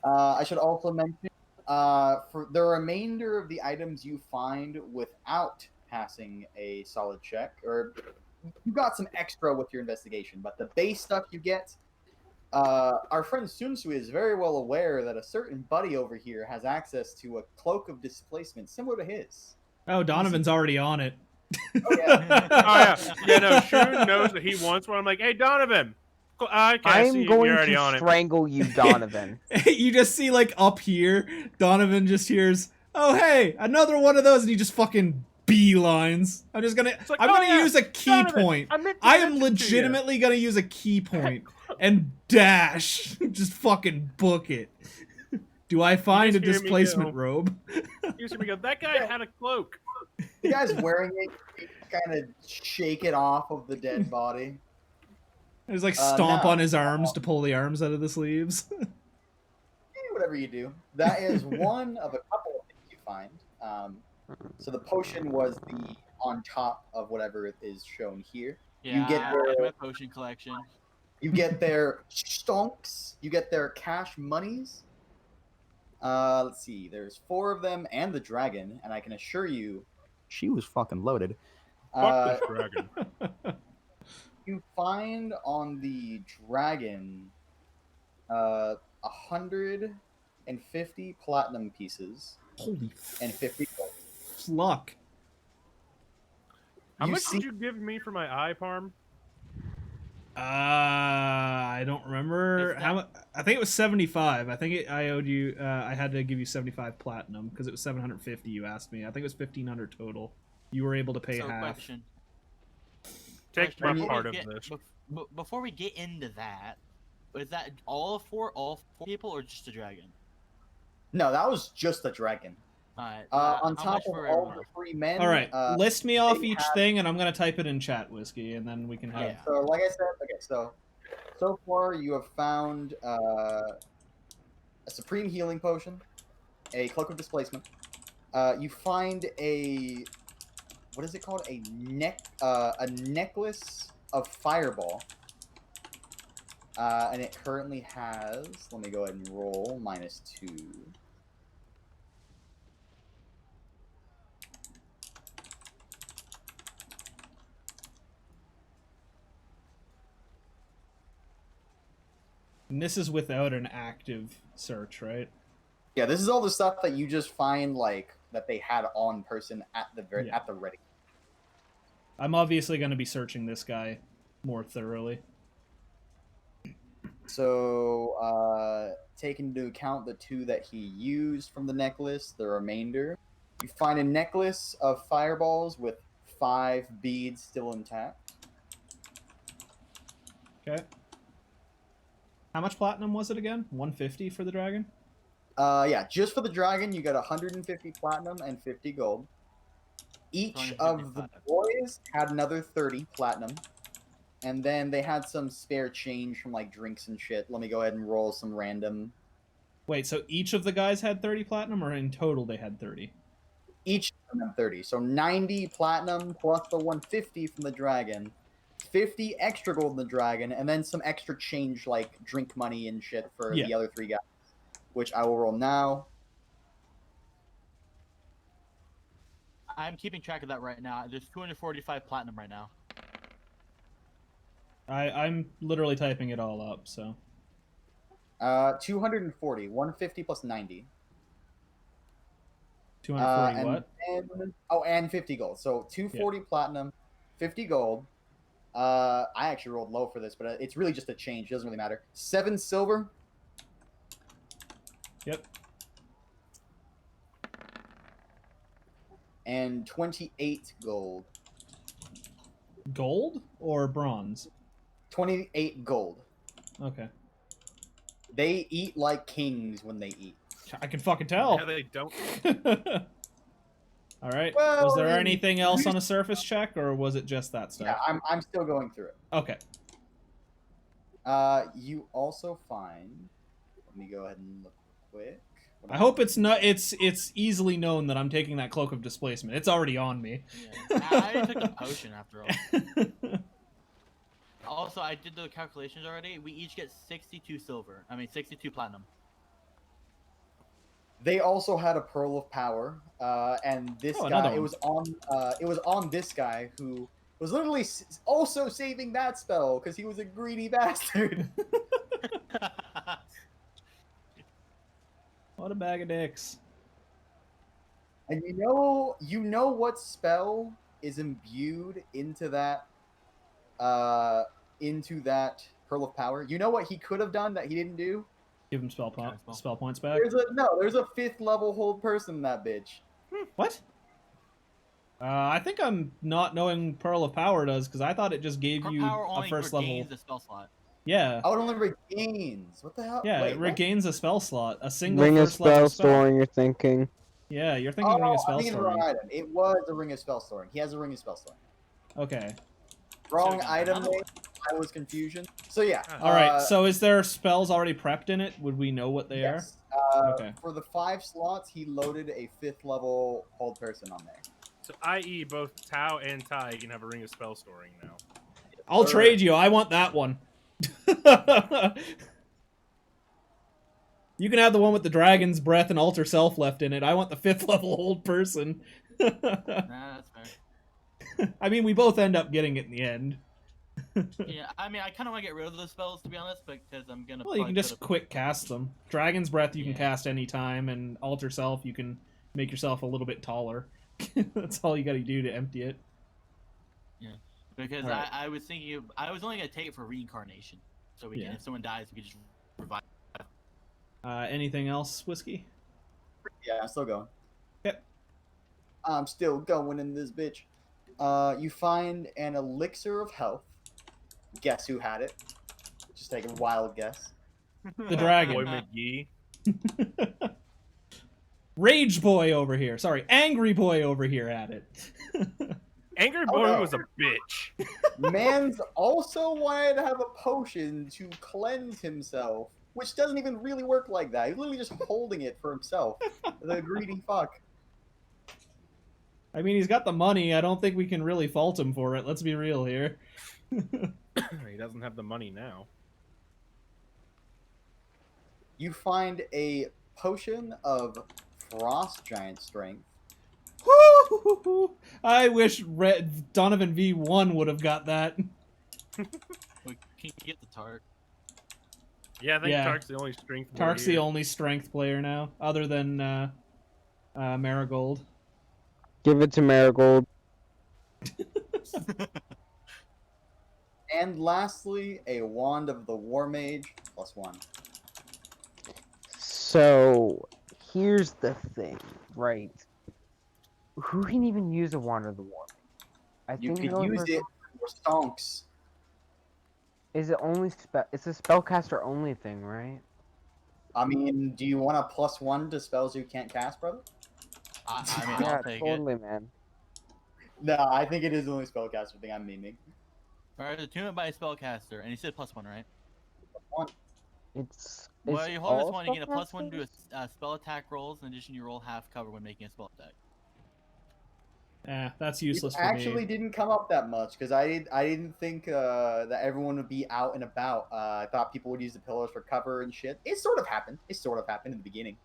Speaker 1: I should also mention, for the remainder of the items you find without passing a solid check, or you got some extra with your investigation, but the base stuff you get, our friend Sunsu is very well aware that a certain buddy over here has access to a cloak of displacement similar to his.
Speaker 4: Oh, Donovan's already on it.
Speaker 1: Oh, yeah.
Speaker 2: Oh yeah, yeah. No, Shun knows that he wants one. I'm like, hey, Donovan. Okay, I see
Speaker 5: I'm
Speaker 2: you're
Speaker 5: going
Speaker 2: already
Speaker 5: to
Speaker 2: on it.
Speaker 5: strangle you, Donovan.
Speaker 4: You just see, like, up here, Donovan just hears, "Oh, hey, another one of those," and he just fucking beelines. I'm just gonna,
Speaker 2: like,
Speaker 4: I'm
Speaker 2: "Oh,
Speaker 4: gonna
Speaker 2: yeah,
Speaker 4: use a key
Speaker 2: Donovan,
Speaker 4: point.
Speaker 2: I meant to
Speaker 4: I am
Speaker 2: mention to you."
Speaker 4: legitimately gonna use a key point and dash. Just fucking book it. Do I find a
Speaker 2: just hear me
Speaker 4: displacement
Speaker 2: go.
Speaker 4: robe?
Speaker 2: Here's where we go. That guy had a cloak.
Speaker 1: The guy's wearing it, you kind of shake it off of the dead body.
Speaker 4: There's like stomp
Speaker 1: no.
Speaker 4: on his arms to pull the arms out of the sleeves.
Speaker 1: Whatever you do. That is one of a couple of things you find. So the potion was the on top of whatever is shown here.
Speaker 3: Yeah,
Speaker 1: get
Speaker 3: I
Speaker 1: the-
Speaker 3: like my potion collection.
Speaker 1: You get their stonks. You get their cash monies. Let's see. There's 4 of them and the dragon, and I can assure you, she was fucking loaded.
Speaker 2: Fuck this dragon.
Speaker 1: You find on the dragon 150 platinum pieces
Speaker 4: Holy
Speaker 1: and 50 gold.
Speaker 4: luck.
Speaker 2: How
Speaker 1: You
Speaker 2: much
Speaker 1: see-
Speaker 2: did you give me for my eye, Parm?
Speaker 4: I don't remember
Speaker 3: Is
Speaker 4: how
Speaker 3: that-
Speaker 4: much. I think it was 75. I think I owed you. I had to give you 75 platinum because it was 750. You asked me. I think it was 1,500 total. You were able to pay
Speaker 3: So
Speaker 4: half.
Speaker 3: question.
Speaker 2: Take
Speaker 3: Question,
Speaker 2: my
Speaker 3: before
Speaker 2: part
Speaker 3: we
Speaker 2: of
Speaker 3: get-
Speaker 2: this.
Speaker 3: Before we get into that, is that all four people or just the dragon?
Speaker 1: No, that was just the dragon.
Speaker 3: Alright.
Speaker 1: On
Speaker 3: how
Speaker 1: top
Speaker 3: much
Speaker 1: of
Speaker 3: for
Speaker 1: all
Speaker 3: everyone?
Speaker 1: the 3 men.
Speaker 4: All right, list me off
Speaker 1: they
Speaker 4: each
Speaker 1: have-
Speaker 4: thing, and I'm gonna type it in chat, Whiskey, and then we can have.
Speaker 3: Yeah.
Speaker 1: So, like I said, okay, so far you have found a supreme healing potion, a cloak of displacement. You find a what is it called? A necklace of fireball. And it currently has. Let me go ahead and roll -2.
Speaker 4: And this is without an active search, right?
Speaker 1: Yeah, this is all the stuff that you just find like that they had on person at the
Speaker 4: Yeah.
Speaker 1: at the ready.
Speaker 4: I'm obviously going to be searching this guy more thoroughly.
Speaker 1: So, take into account the 2 that he used from the necklace, the remainder. You find a necklace of fireballs with 5 beads still intact.
Speaker 4: Okay. How much platinum was it again? 150 for the dragon?
Speaker 1: Yeah, just for the dragon, you got 150 platinum and 50 gold. Each of the
Speaker 3: 150
Speaker 1: boys had another 30 platinum. And then they had some spare change from like drinks and shit. Let me go ahead and roll some random.
Speaker 4: Wait, so each of the guys had 30 platinum, or in total they had 30?
Speaker 1: Each of them 30. So 90 platinum plus the 150 from the dragon. 50 extra gold in the dragon, and then some extra change like drink money and shit for
Speaker 4: Yeah.
Speaker 1: the other 3 guys. Which I will roll now.
Speaker 3: I'm keeping track of that right now. There's 245 platinum right now.
Speaker 4: I'm literally typing it all up, so...
Speaker 1: 240. 150 plus 90.
Speaker 4: 240
Speaker 1: and
Speaker 4: what?
Speaker 1: then, and 50 gold. So 240 platinum, 50 gold. I actually rolled low for this, but it's really just a change. It doesn't really matter. 7 silver.
Speaker 4: Yep.
Speaker 1: And 28 gold.
Speaker 4: Gold or bronze?
Speaker 1: 28 gold.
Speaker 4: Okay.
Speaker 1: They eat like kings when they eat.
Speaker 4: I can fucking tell.
Speaker 2: Yeah, they don't.
Speaker 4: All right.
Speaker 1: Well,
Speaker 4: was there
Speaker 1: I mean,
Speaker 4: anything else on a surface check, or was it just that stuff?
Speaker 1: Yeah, I'm still going through it.
Speaker 4: Okay.
Speaker 1: You also find. Let me go ahead and look quick.
Speaker 4: I hope it's not. It's easily known that I'm taking that cloak of displacement. It's already on me.
Speaker 3: Yeah. I took the potion after all. Also, I did the calculations already. We each get 62 silver. I mean, 62 platinum.
Speaker 1: They also had a pearl of power, and this
Speaker 4: another
Speaker 1: guy.
Speaker 4: one.
Speaker 1: It was on this guy who was literally also saving that spell because he was a greedy bastard.
Speaker 4: What a bag of dicks.
Speaker 1: And you know what spell is imbued into that pearl of power? You know what he could have done that he didn't do?
Speaker 4: Give him spell points back.
Speaker 1: There's a 5th level hold person in that bitch.
Speaker 4: What? I think I'm not knowing Pearl of Power does, because I thought it just gave you
Speaker 3: Power
Speaker 4: a
Speaker 3: only
Speaker 4: first level.
Speaker 3: regains the spell slot.
Speaker 4: Yeah.
Speaker 1: Oh, it only regains. What the hell?
Speaker 4: Yeah,
Speaker 1: Wait,
Speaker 4: it
Speaker 1: what?
Speaker 4: regains a spell slot. A single
Speaker 5: Ring of
Speaker 4: first level
Speaker 5: spell
Speaker 4: spell.
Speaker 5: storing, you're thinking.
Speaker 4: Yeah, you're thinking Ring of
Speaker 1: I'm
Speaker 4: Spell
Speaker 1: thinking of the
Speaker 4: Storing.
Speaker 1: wrong item. It was a ring of spell storing. He has a ring of spell storing.
Speaker 4: Okay.
Speaker 1: Wrong
Speaker 3: So,
Speaker 1: item.
Speaker 3: another one.
Speaker 1: I was confusion. So yeah.
Speaker 4: Alright, so is there spells already prepped in it? Would we know what they
Speaker 1: yes.
Speaker 4: Okay.
Speaker 1: For the 5 slots, he loaded a 5th level hold person on there.
Speaker 2: So, i.e., both Tao and Tai can have a ring of spell storing now.
Speaker 4: are? I'll
Speaker 1: Sure.
Speaker 4: trade you. I want that one. You can have the one with the dragon's breath and alter self left in it. I want the 5th level hold person.
Speaker 3: Nah, that's fair.
Speaker 4: I mean, we both end up getting it in the end.
Speaker 3: Yeah, I mean, I kind of want to get rid of the spells, to be honest, because I'm gonna.
Speaker 4: Well, you can just quick cast them. Dragon's breath you can
Speaker 3: Yeah.
Speaker 4: cast anytime, and alter self you can make yourself a little bit taller. That's all you got to do to empty it.
Speaker 3: Because
Speaker 4: Alright.
Speaker 3: I was thinking, I was only gonna take it for reincarnation, so we
Speaker 4: Yeah.
Speaker 3: can, if someone dies, we can just revive.
Speaker 4: Anything else, Whiskey?
Speaker 1: Yeah, I'm still going.
Speaker 4: Yep.
Speaker 1: I'm still going in this bitch. You find an elixir of health. Guess who had it? Just take a wild guess.
Speaker 4: The dragon.
Speaker 2: Boy McGee.
Speaker 4: Rage boy over here. Sorry, angry boy over here had it.
Speaker 2: Angry
Speaker 1: Oh,
Speaker 2: Boy
Speaker 1: no.
Speaker 2: was a bitch.
Speaker 1: Man's also wanted to have a potion to cleanse himself, which doesn't even really work like that. He's literally just holding it for himself. The greedy fuck.
Speaker 4: I mean, he's got the money. I don't think we can really fault him for it. Let's be real here.
Speaker 2: He doesn't have the money now.
Speaker 1: You find a potion of frost giant strength.
Speaker 4: Woo! I wish Donovan V1 would have got that.
Speaker 3: We can get the tart.
Speaker 2: Yeah, I think
Speaker 4: Yeah.
Speaker 2: Tark's the only strength. boy
Speaker 4: Tark's the
Speaker 2: here.
Speaker 4: only strength player now, other than Marigold.
Speaker 5: Give it to Marigold.
Speaker 1: And lastly, a Wand of the War Mage, +1.
Speaker 5: So here's the thing, right? Who can even use a Wand of the War? I
Speaker 1: You
Speaker 5: think
Speaker 1: could
Speaker 5: those
Speaker 1: use
Speaker 5: are-
Speaker 1: it for stonks.
Speaker 5: Is it only It's a spellcaster only thing, right?
Speaker 1: I mean, do you want a +1 to spells you can't cast, brother?
Speaker 3: I mean,
Speaker 5: Yeah,
Speaker 3: I'll take it.
Speaker 5: totally, man.
Speaker 1: No, I think it is the only spellcaster thing I'm memeing.
Speaker 3: Alright, attunement by a spellcaster, and you said +1, right?
Speaker 5: It's
Speaker 3: Well, you hold this
Speaker 5: all
Speaker 3: one, you get a +1 to
Speaker 5: spellcasters?
Speaker 3: spell attack rolls. In addition, you roll half cover when making a spell attack.
Speaker 4: That's
Speaker 1: It
Speaker 4: useless for
Speaker 1: actually
Speaker 4: me.
Speaker 1: didn't come up that much because I didn't think that everyone would be out and about. I thought people would use the pillars for cover and shit. It sort of happened. It sort of happened in the beginning.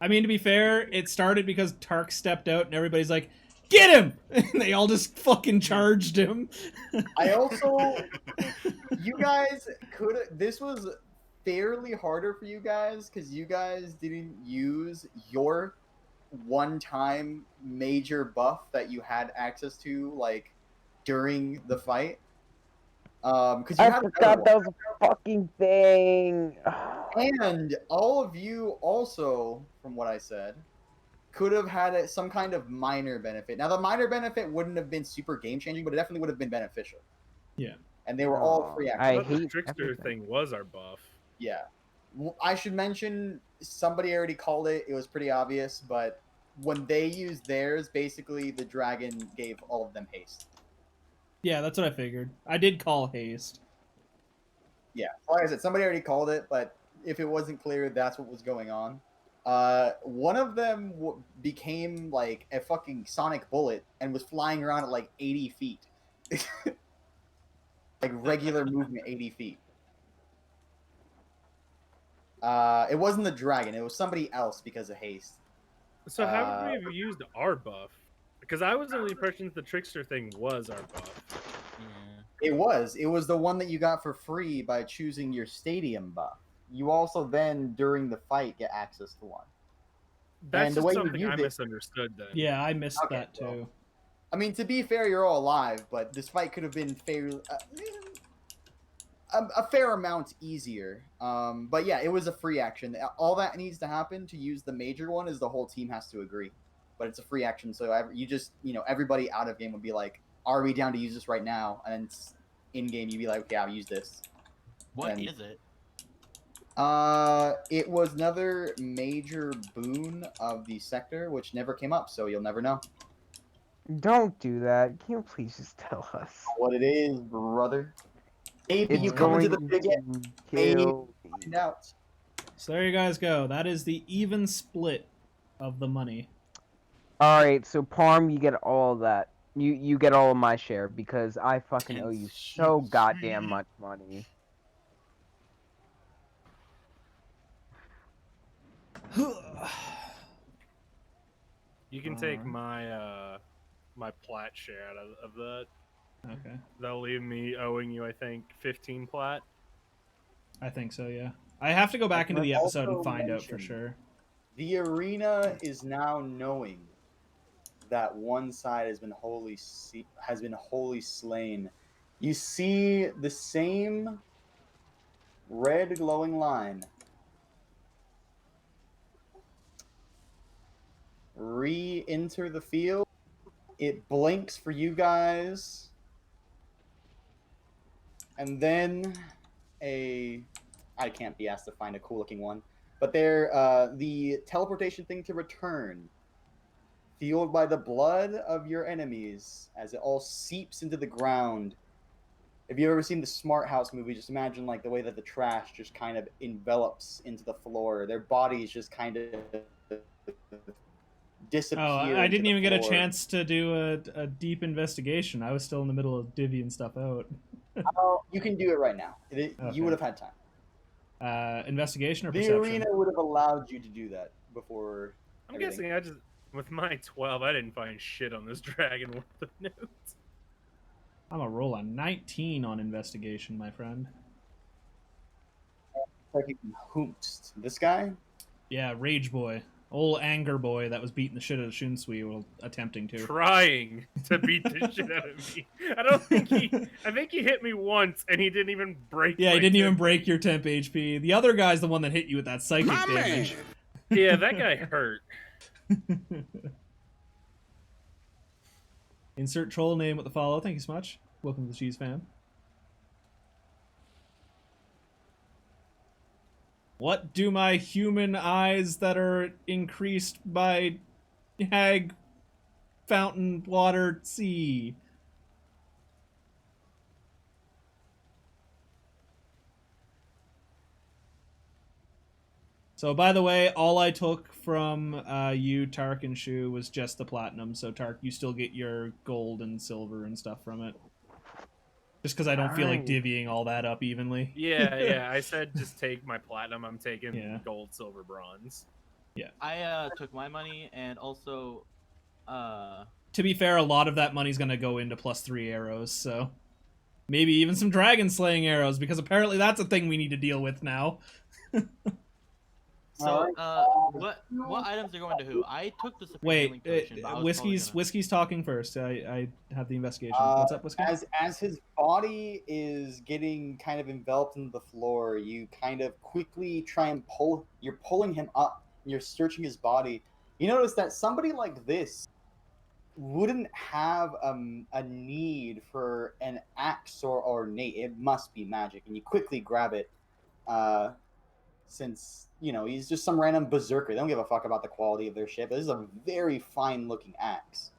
Speaker 4: I mean, to be fair, it started because Tark stepped out and everybody's like, "Get him!" And they all just fucking charged him.
Speaker 1: I also, you guys could. This was fairly harder for you guys because you guys didn't use your one-time major buff that you had access to, like during the fight. Because you
Speaker 5: I
Speaker 1: had
Speaker 5: forgot
Speaker 1: another
Speaker 5: that was a fucking thing.
Speaker 1: one. And all of you also, from what I said, could have had some kind of minor benefit. Now, the minor benefit wouldn't have been super game-changing, but it definitely would have been beneficial.
Speaker 4: Yeah.
Speaker 1: And they were all free
Speaker 5: I
Speaker 1: actions.
Speaker 2: But the
Speaker 5: hate
Speaker 2: trickster
Speaker 5: everything.
Speaker 2: thing was our buff.
Speaker 1: Yeah. I should mention, somebody already called it. It was pretty obvious, but when they used theirs, basically the dragon gave all of them haste.
Speaker 4: Yeah, that's what I figured. I did call haste.
Speaker 1: Yeah. Like I said, somebody already called it, but if it wasn't clear, that's what was going on. One of them became like a fucking sonic bullet and was flying around at like 80 feet. Like regular movement, 80 feet. It wasn't the dragon. It was somebody else because of haste.
Speaker 2: So how would we have used our buff? Because I was under the impression that the trickster thing was our buff.
Speaker 3: Yeah.
Speaker 1: It was. It was the one that you got for free by choosing your stadium buff. You also then, during the fight, get access to one.
Speaker 2: That's
Speaker 1: And the
Speaker 2: just
Speaker 1: way you
Speaker 2: something I
Speaker 1: used it-
Speaker 2: misunderstood then.
Speaker 4: Yeah, I missed
Speaker 1: Okay,
Speaker 4: that too.
Speaker 1: well. I mean, to be fair, you're all alive, but this fight could have been fairly... a fair amount easier. But yeah, it was a free action. All that needs to happen to use the major one is the whole team has to agree. But it's a free action, so you just, everybody out of game would be like, are we down to use this right now? And then in game, you'd be like, okay, I'll use this.
Speaker 3: What
Speaker 1: And-
Speaker 3: is it?
Speaker 1: It was another major boon of the sector, which never came up, so you'll never know
Speaker 5: Don't do that. Can you please just tell us?
Speaker 1: what it is, brother. Maybe
Speaker 5: It's
Speaker 1: you come into
Speaker 5: going
Speaker 1: the big end
Speaker 5: to
Speaker 1: maybe
Speaker 5: kill me.
Speaker 1: and out.
Speaker 4: So there you guys go. That is the even split of the money.
Speaker 5: Alright, so Parm, you get all of that. You get all of my share because I fucking owe you so goddamn much money.
Speaker 2: You can take my my plat share out of that.
Speaker 4: Okay.
Speaker 2: That'll leave me owing you, I think, 15 plat.
Speaker 4: I think so, yeah. I have to go back into the episode
Speaker 1: Also
Speaker 4: and find out for
Speaker 1: mention-
Speaker 4: sure.
Speaker 1: The arena is now knowing that one side has been wholly slain. You see the same red glowing line re-enter the field. It blinks for you guys, and then I can't be asked to find a cool looking one, but the teleportation thing to return, fueled by the blood of your enemies as it all seeps into the ground. If you've ever seen the Smart House movie, just imagine like the way that the trash just kind of envelops into the floor. Their bodies just kind of disappear.
Speaker 4: Oh, I
Speaker 1: into
Speaker 4: didn't
Speaker 1: the
Speaker 4: even get a
Speaker 1: floor.
Speaker 4: chance to do a deep investigation. I was still in the middle of divvying stuff out.
Speaker 1: Oh, you can do it right now.
Speaker 4: Okay.
Speaker 1: You would have had time.
Speaker 4: Investigation or
Speaker 1: The
Speaker 4: perception?
Speaker 1: arena would have allowed you to do that before.
Speaker 2: I'm
Speaker 1: everything.
Speaker 2: guessing with my 12, I didn't find shit on this dragon worth of notes.
Speaker 4: I'm a roll a 19 on investigation, my friend.
Speaker 1: Psychic Hoomst. This guy?
Speaker 4: Yeah, Rage Boy. Old Anger Boy that was beating the shit out of Shunsui while attempting to.
Speaker 2: Trying to beat the shit out of me. I think he hit me once and he didn't even break.
Speaker 4: Yeah, he
Speaker 2: my
Speaker 4: didn't even
Speaker 2: temp.
Speaker 4: break your temp HP. The other guy's the one that hit you with that psychic damage.
Speaker 2: Yeah, that guy hurt.
Speaker 4: Insert troll name with the follow. Thank you so much. Welcome to the Cheese Fam. What do my human eyes that are increased by hag fountain water see? So, by the way, all I took from you, Tark, and Shu was just the platinum. So, Tark, you still get your gold and silver and stuff from it. Just because I don't feel like
Speaker 5: Alright.
Speaker 4: divvying all that up evenly.
Speaker 2: Yeah. I said just take my platinum. I'm taking
Speaker 4: Yeah.
Speaker 2: gold, silver, bronze.
Speaker 3: I took my money and also
Speaker 4: To be fair, a lot of that money's going to go into +3 arrows, so... Maybe even some dragon slaying arrows, because apparently that's a thing we need to deal with now.
Speaker 3: so what items are going to who? I took the Supreme
Speaker 4: Wait,
Speaker 3: Healing Potion, but I was
Speaker 4: Whiskey's
Speaker 3: probably
Speaker 4: talking first. I have the investigation. What's up, Whiskey?
Speaker 1: As his body is getting kind of enveloped into the floor, you kind of quickly try and pull. You're pulling him up. You're searching his body. You notice that somebody like this wouldn't have a need for an axe or ornate. It must be magic, and you quickly grab it. Since, he's just some random berserker. They don't give a fuck about the quality of their shit. But this is a very fine-looking axe.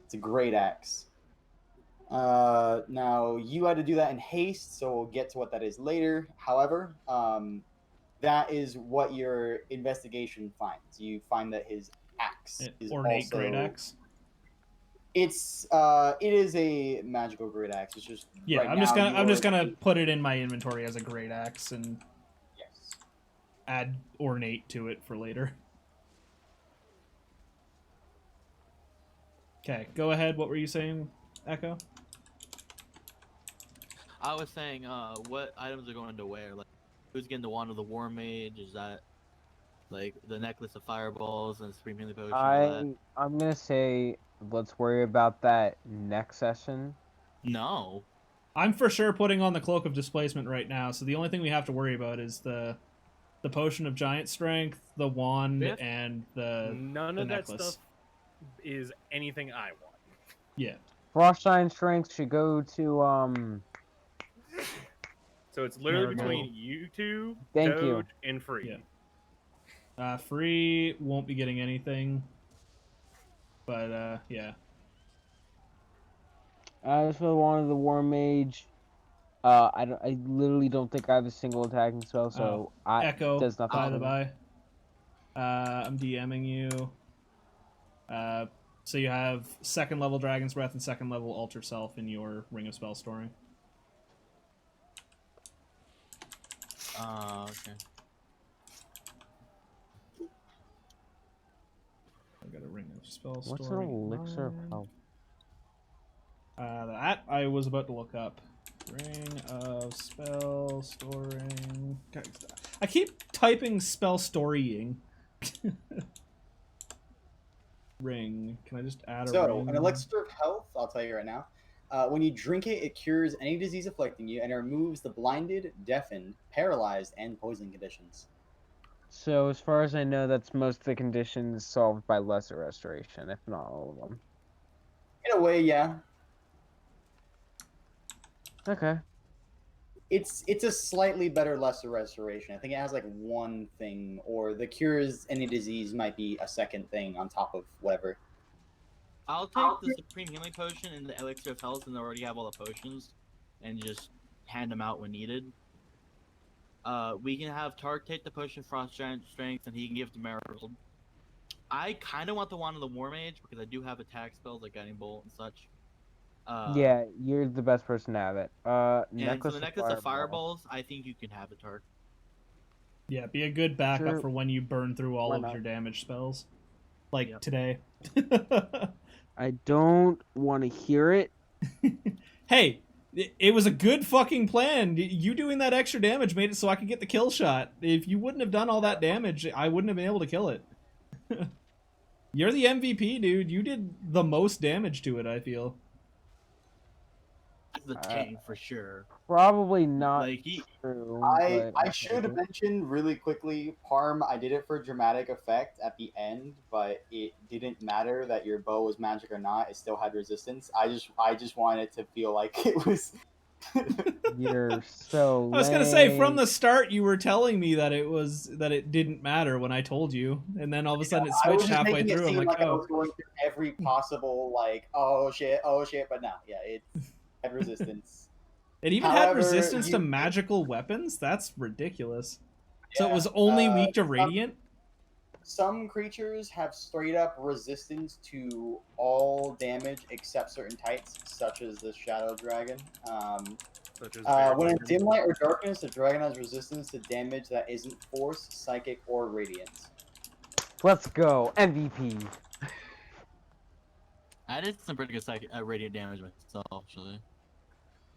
Speaker 1: It's a great axe. Now, you had to do that in haste, so we'll get to what that is later. However, that is what your investigation finds. You find that his axe is
Speaker 4: Ornate
Speaker 1: also...
Speaker 4: great axe.
Speaker 1: It is a magical great axe. It's just
Speaker 4: Yeah,
Speaker 1: right
Speaker 4: I'm
Speaker 1: now
Speaker 4: just gonna put it in my inventory as a great axe and
Speaker 1: Yes.
Speaker 4: add ornate to it for later. Okay, go ahead. What were you saying, Echo?
Speaker 3: I was saying, what items are going to where? Like, who's getting the Wand of the War Mage? Is that like the necklace of fireballs and the Supreme Healing Potion?
Speaker 5: I'm gonna say let's worry about that next session.
Speaker 3: No.
Speaker 4: I'm for sure putting on the Cloak of Displacement right now, so the only thing we have to worry about is the Potion of Giant Strength, the Wand,
Speaker 2: Yeah.
Speaker 4: and the
Speaker 2: None
Speaker 4: the
Speaker 2: of
Speaker 4: necklace.
Speaker 2: that stuff is anything I want.
Speaker 4: Yeah.
Speaker 5: Frost Giant Strength should go to
Speaker 2: So it's literally
Speaker 4: Marigold.
Speaker 2: between you two,
Speaker 5: Thank
Speaker 2: Doge,
Speaker 5: you.
Speaker 2: and Free.
Speaker 4: Yeah. Free won't be getting anything, but yeah.
Speaker 5: As for one of the War Mage, I literally don't think I have a single attacking spell, so I
Speaker 4: Echo,
Speaker 5: does nothing.
Speaker 4: by
Speaker 5: for
Speaker 4: the
Speaker 5: me.
Speaker 4: by. I'm DMing you. So you have 2nd level Dragon's Breath and 2nd level Alter Self in your Ring of Spell Storing.
Speaker 3: Okay.
Speaker 4: I've got a Ring of Spell
Speaker 5: What's an
Speaker 4: Storing.
Speaker 5: elixir of health?
Speaker 4: That I was about to look up. Ring of Spell Storing. I keep typing spell storying. Ring. Can I just add a
Speaker 1: So,
Speaker 4: ring?
Speaker 1: an elixir of health, I'll tell you right now. When you drink it, it cures any disease afflicting you, and it removes the blinded, deafened, paralyzed, and poison conditions.
Speaker 5: So as far as I know, that's most of the conditions solved by lesser restoration, if not all of them.
Speaker 1: In a way, yeah.
Speaker 5: Okay.
Speaker 1: It's a slightly better lesser restoration. I think it has like one thing, or the cures any disease might be a second thing on top of whatever.
Speaker 3: I'll take the Supreme Healing Potion and the Elixir of Health, and I already have all the potions, and just hand them out when needed. We can have Tark take the Potion of Frost Giant Strength, and he can give it to Marigold. I kind of want the Wand of the War Mage, because I do have attack spells like Guiding Bolt and such.
Speaker 5: Yeah, you're the best person to have it.
Speaker 3: And
Speaker 5: Necklace
Speaker 3: for the Necklace of Fireballs, I think you can have it, Tark.
Speaker 4: Yeah, be a good backup
Speaker 5: Sure.
Speaker 4: for when you burn through all
Speaker 5: Why
Speaker 4: of
Speaker 5: not?
Speaker 4: your damage spells. Like
Speaker 3: Yep.
Speaker 4: today.
Speaker 5: I don't want to hear it.
Speaker 4: Hey, It was a good fucking plan. You doing that extra damage made it so I could get the kill shot. If you wouldn't have done all that damage, I wouldn't have been able to kill it. You're the MVP, dude. You did the most damage to it, I feel.
Speaker 3: The tank for sure.
Speaker 5: Probably not
Speaker 3: Like he,
Speaker 5: true.
Speaker 1: I
Speaker 5: but
Speaker 1: should have mentioned really quickly, Parm, I did it for dramatic effect at the end, but it didn't matter that your bow was magic or not. It still had resistance. I just wanted to feel like it was.
Speaker 5: You're so
Speaker 4: I was gonna say from
Speaker 5: lame.
Speaker 4: the start you were telling me that it didn't matter when I told you, and then all of a sudden it
Speaker 1: I was
Speaker 4: switched
Speaker 1: just
Speaker 4: halfway
Speaker 1: making it
Speaker 4: through. I'm
Speaker 1: seem
Speaker 4: like,
Speaker 1: I
Speaker 4: oh,
Speaker 1: was going through every possible like, oh shit, but no, yeah, it had resistance.
Speaker 4: it even had
Speaker 1: However,
Speaker 4: resistance to
Speaker 1: you-
Speaker 4: magical weapons. That's ridiculous. So it
Speaker 1: Yeah,
Speaker 4: was only weak to
Speaker 1: some-
Speaker 4: radiant.
Speaker 1: Some creatures have straight up resistance to all damage except certain types, such as the Shadow Dragon.
Speaker 2: Such as
Speaker 1: When in dim light or darkness, the dragon has resistance to damage that isn't force, psychic, or radiant.
Speaker 5: Let's go MVP.
Speaker 3: I did some pretty good radiant damage myself, actually.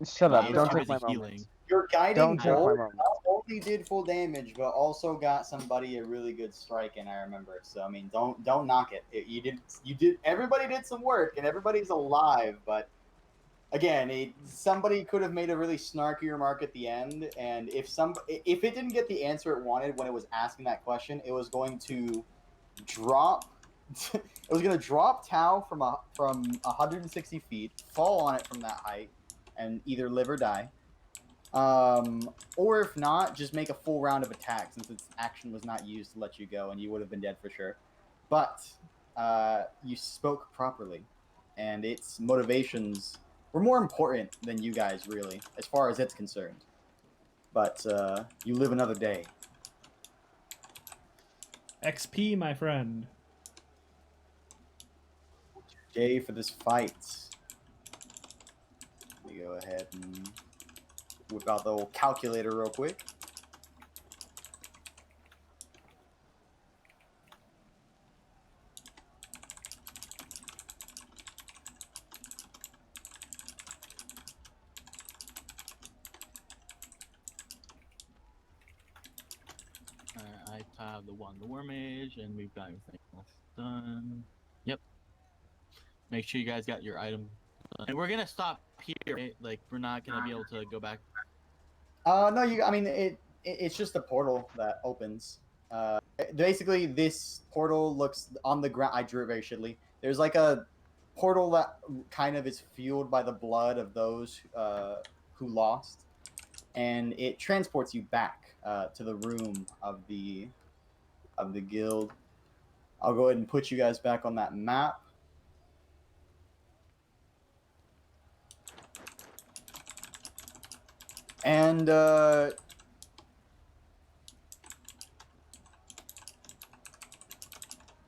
Speaker 5: Shut
Speaker 1: Yeah,
Speaker 5: up!
Speaker 3: I was
Speaker 5: Don't
Speaker 3: too
Speaker 5: take my
Speaker 3: busy
Speaker 5: moment.
Speaker 3: healing.
Speaker 1: Your guiding
Speaker 5: Don't take my
Speaker 1: bolt
Speaker 5: moment.
Speaker 1: not only did full damage, but also got somebody a really good strike in. I remember. So I mean, don't knock it. You did. Everybody did some work, and everybody's alive. But again, somebody could have made a really snarky remark at the end, and if it didn't get the answer it wanted when it was asking that question, it was going to drop. It was going to drop Tau from 160 feet, fall on it from that height, and either live or die. Or if not, just make a full round of attack, since its action was not used to let you go, and you would have been dead for sure. But you spoke properly, and its motivations were more important than you guys, really, as far as it's concerned. But you live another day.
Speaker 4: XP, my friend.
Speaker 1: Jay, for this fight. Let me go ahead and whip out the old calculator real quick.
Speaker 3: Alright, I have the War Mage, and we've got everything else done. Yep. Make sure you guys got your item done. And we're gonna stop here, right? Like, we're not gonna be able to go back.
Speaker 1: No, I mean, it's just a portal that opens. Basically, this portal looks on the ground. I drew it very shittily. There's like a portal that kind of is fueled by the blood of those who lost, and it transports you back to the room of the guild. I'll go ahead and put you guys back on that map. And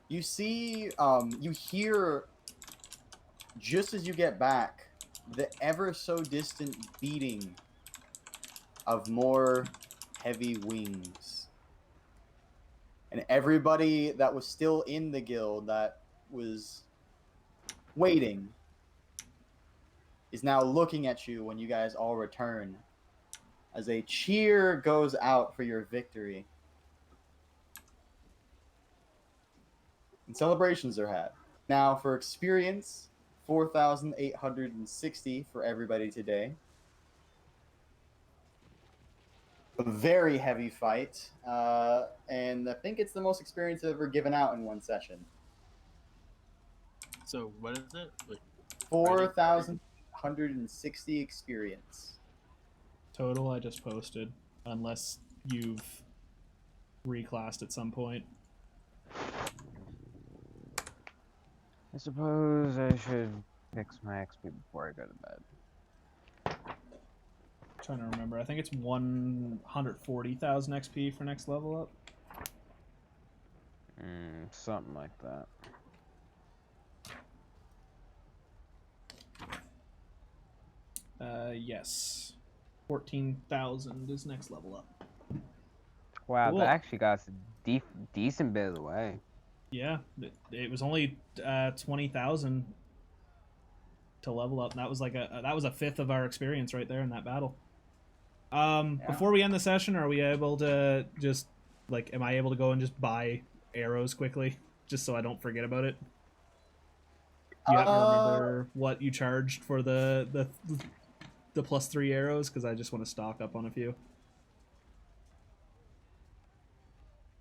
Speaker 1: you see, you hear, just as you get back, the ever so distant beating of more heavy wings. And everybody that was still in the guild that was waiting is now looking at you when you guys all return, as a cheer goes out for your victory. And celebrations are had. Now for experience, 4,860 for everybody today. A very heavy fight, and I think it's the most experience I've ever given out in one session.
Speaker 3: So, what is it? Wait,
Speaker 1: 4,160 experience.
Speaker 4: Total I just posted, unless you've reclassed at some point.
Speaker 5: I suppose I should fix my XP before I go to bed.
Speaker 4: Trying to remember. I think it's 140,000 XP for next level up.
Speaker 5: Something like that.
Speaker 4: Yes. 14,000 is next level up.
Speaker 5: Wow,
Speaker 4: Cool.
Speaker 5: that actually got us a decent bit of the way.
Speaker 4: Yeah, it was only 20,000 to level up. And that was like a fifth of our experience right there in that battle.
Speaker 1: Yeah.
Speaker 4: Before we end the session, are we able to just like, am I able to go and just buy arrows quickly, just so I don't forget about it? Do you happen to remember what you charged for the +3 arrows? Because I just want to stock up on a few.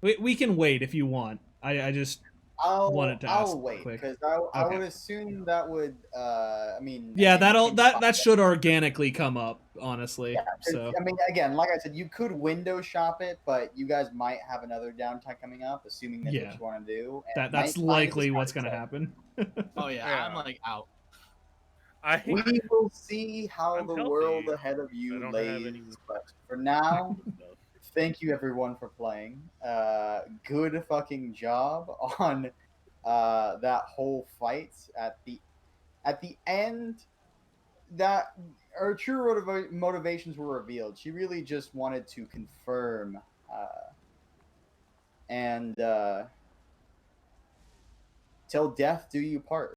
Speaker 4: We can wait if you want. I just wanted to ask
Speaker 1: I'll wait
Speaker 4: quick.
Speaker 1: because I
Speaker 4: Okay.
Speaker 1: would assume that would I mean
Speaker 4: Yeah,
Speaker 1: again, you can
Speaker 4: that should organically come up, honestly.
Speaker 1: yeah, 'cause,
Speaker 4: So
Speaker 1: I mean, again, like I said, you could window shop it, but you guys might have another downtime coming up, assuming that's
Speaker 4: Yeah.
Speaker 1: what you want to do. And
Speaker 4: that's
Speaker 1: might find it
Speaker 4: likely what's
Speaker 1: discounted,
Speaker 4: gonna
Speaker 1: so
Speaker 4: happen.
Speaker 3: Oh yeah,
Speaker 2: Yeah.
Speaker 3: I'm like out.
Speaker 1: We will see how
Speaker 2: I'm
Speaker 1: the
Speaker 2: healthy.
Speaker 1: world ahead of
Speaker 2: I
Speaker 1: you
Speaker 2: don't have
Speaker 1: lays.
Speaker 2: any-
Speaker 1: But for now,
Speaker 2: stuff.
Speaker 1: thank you everyone for playing. Good fucking job on that whole fight at the end. That her true motivations were revealed. She really just wanted to confirm, and till death do you part.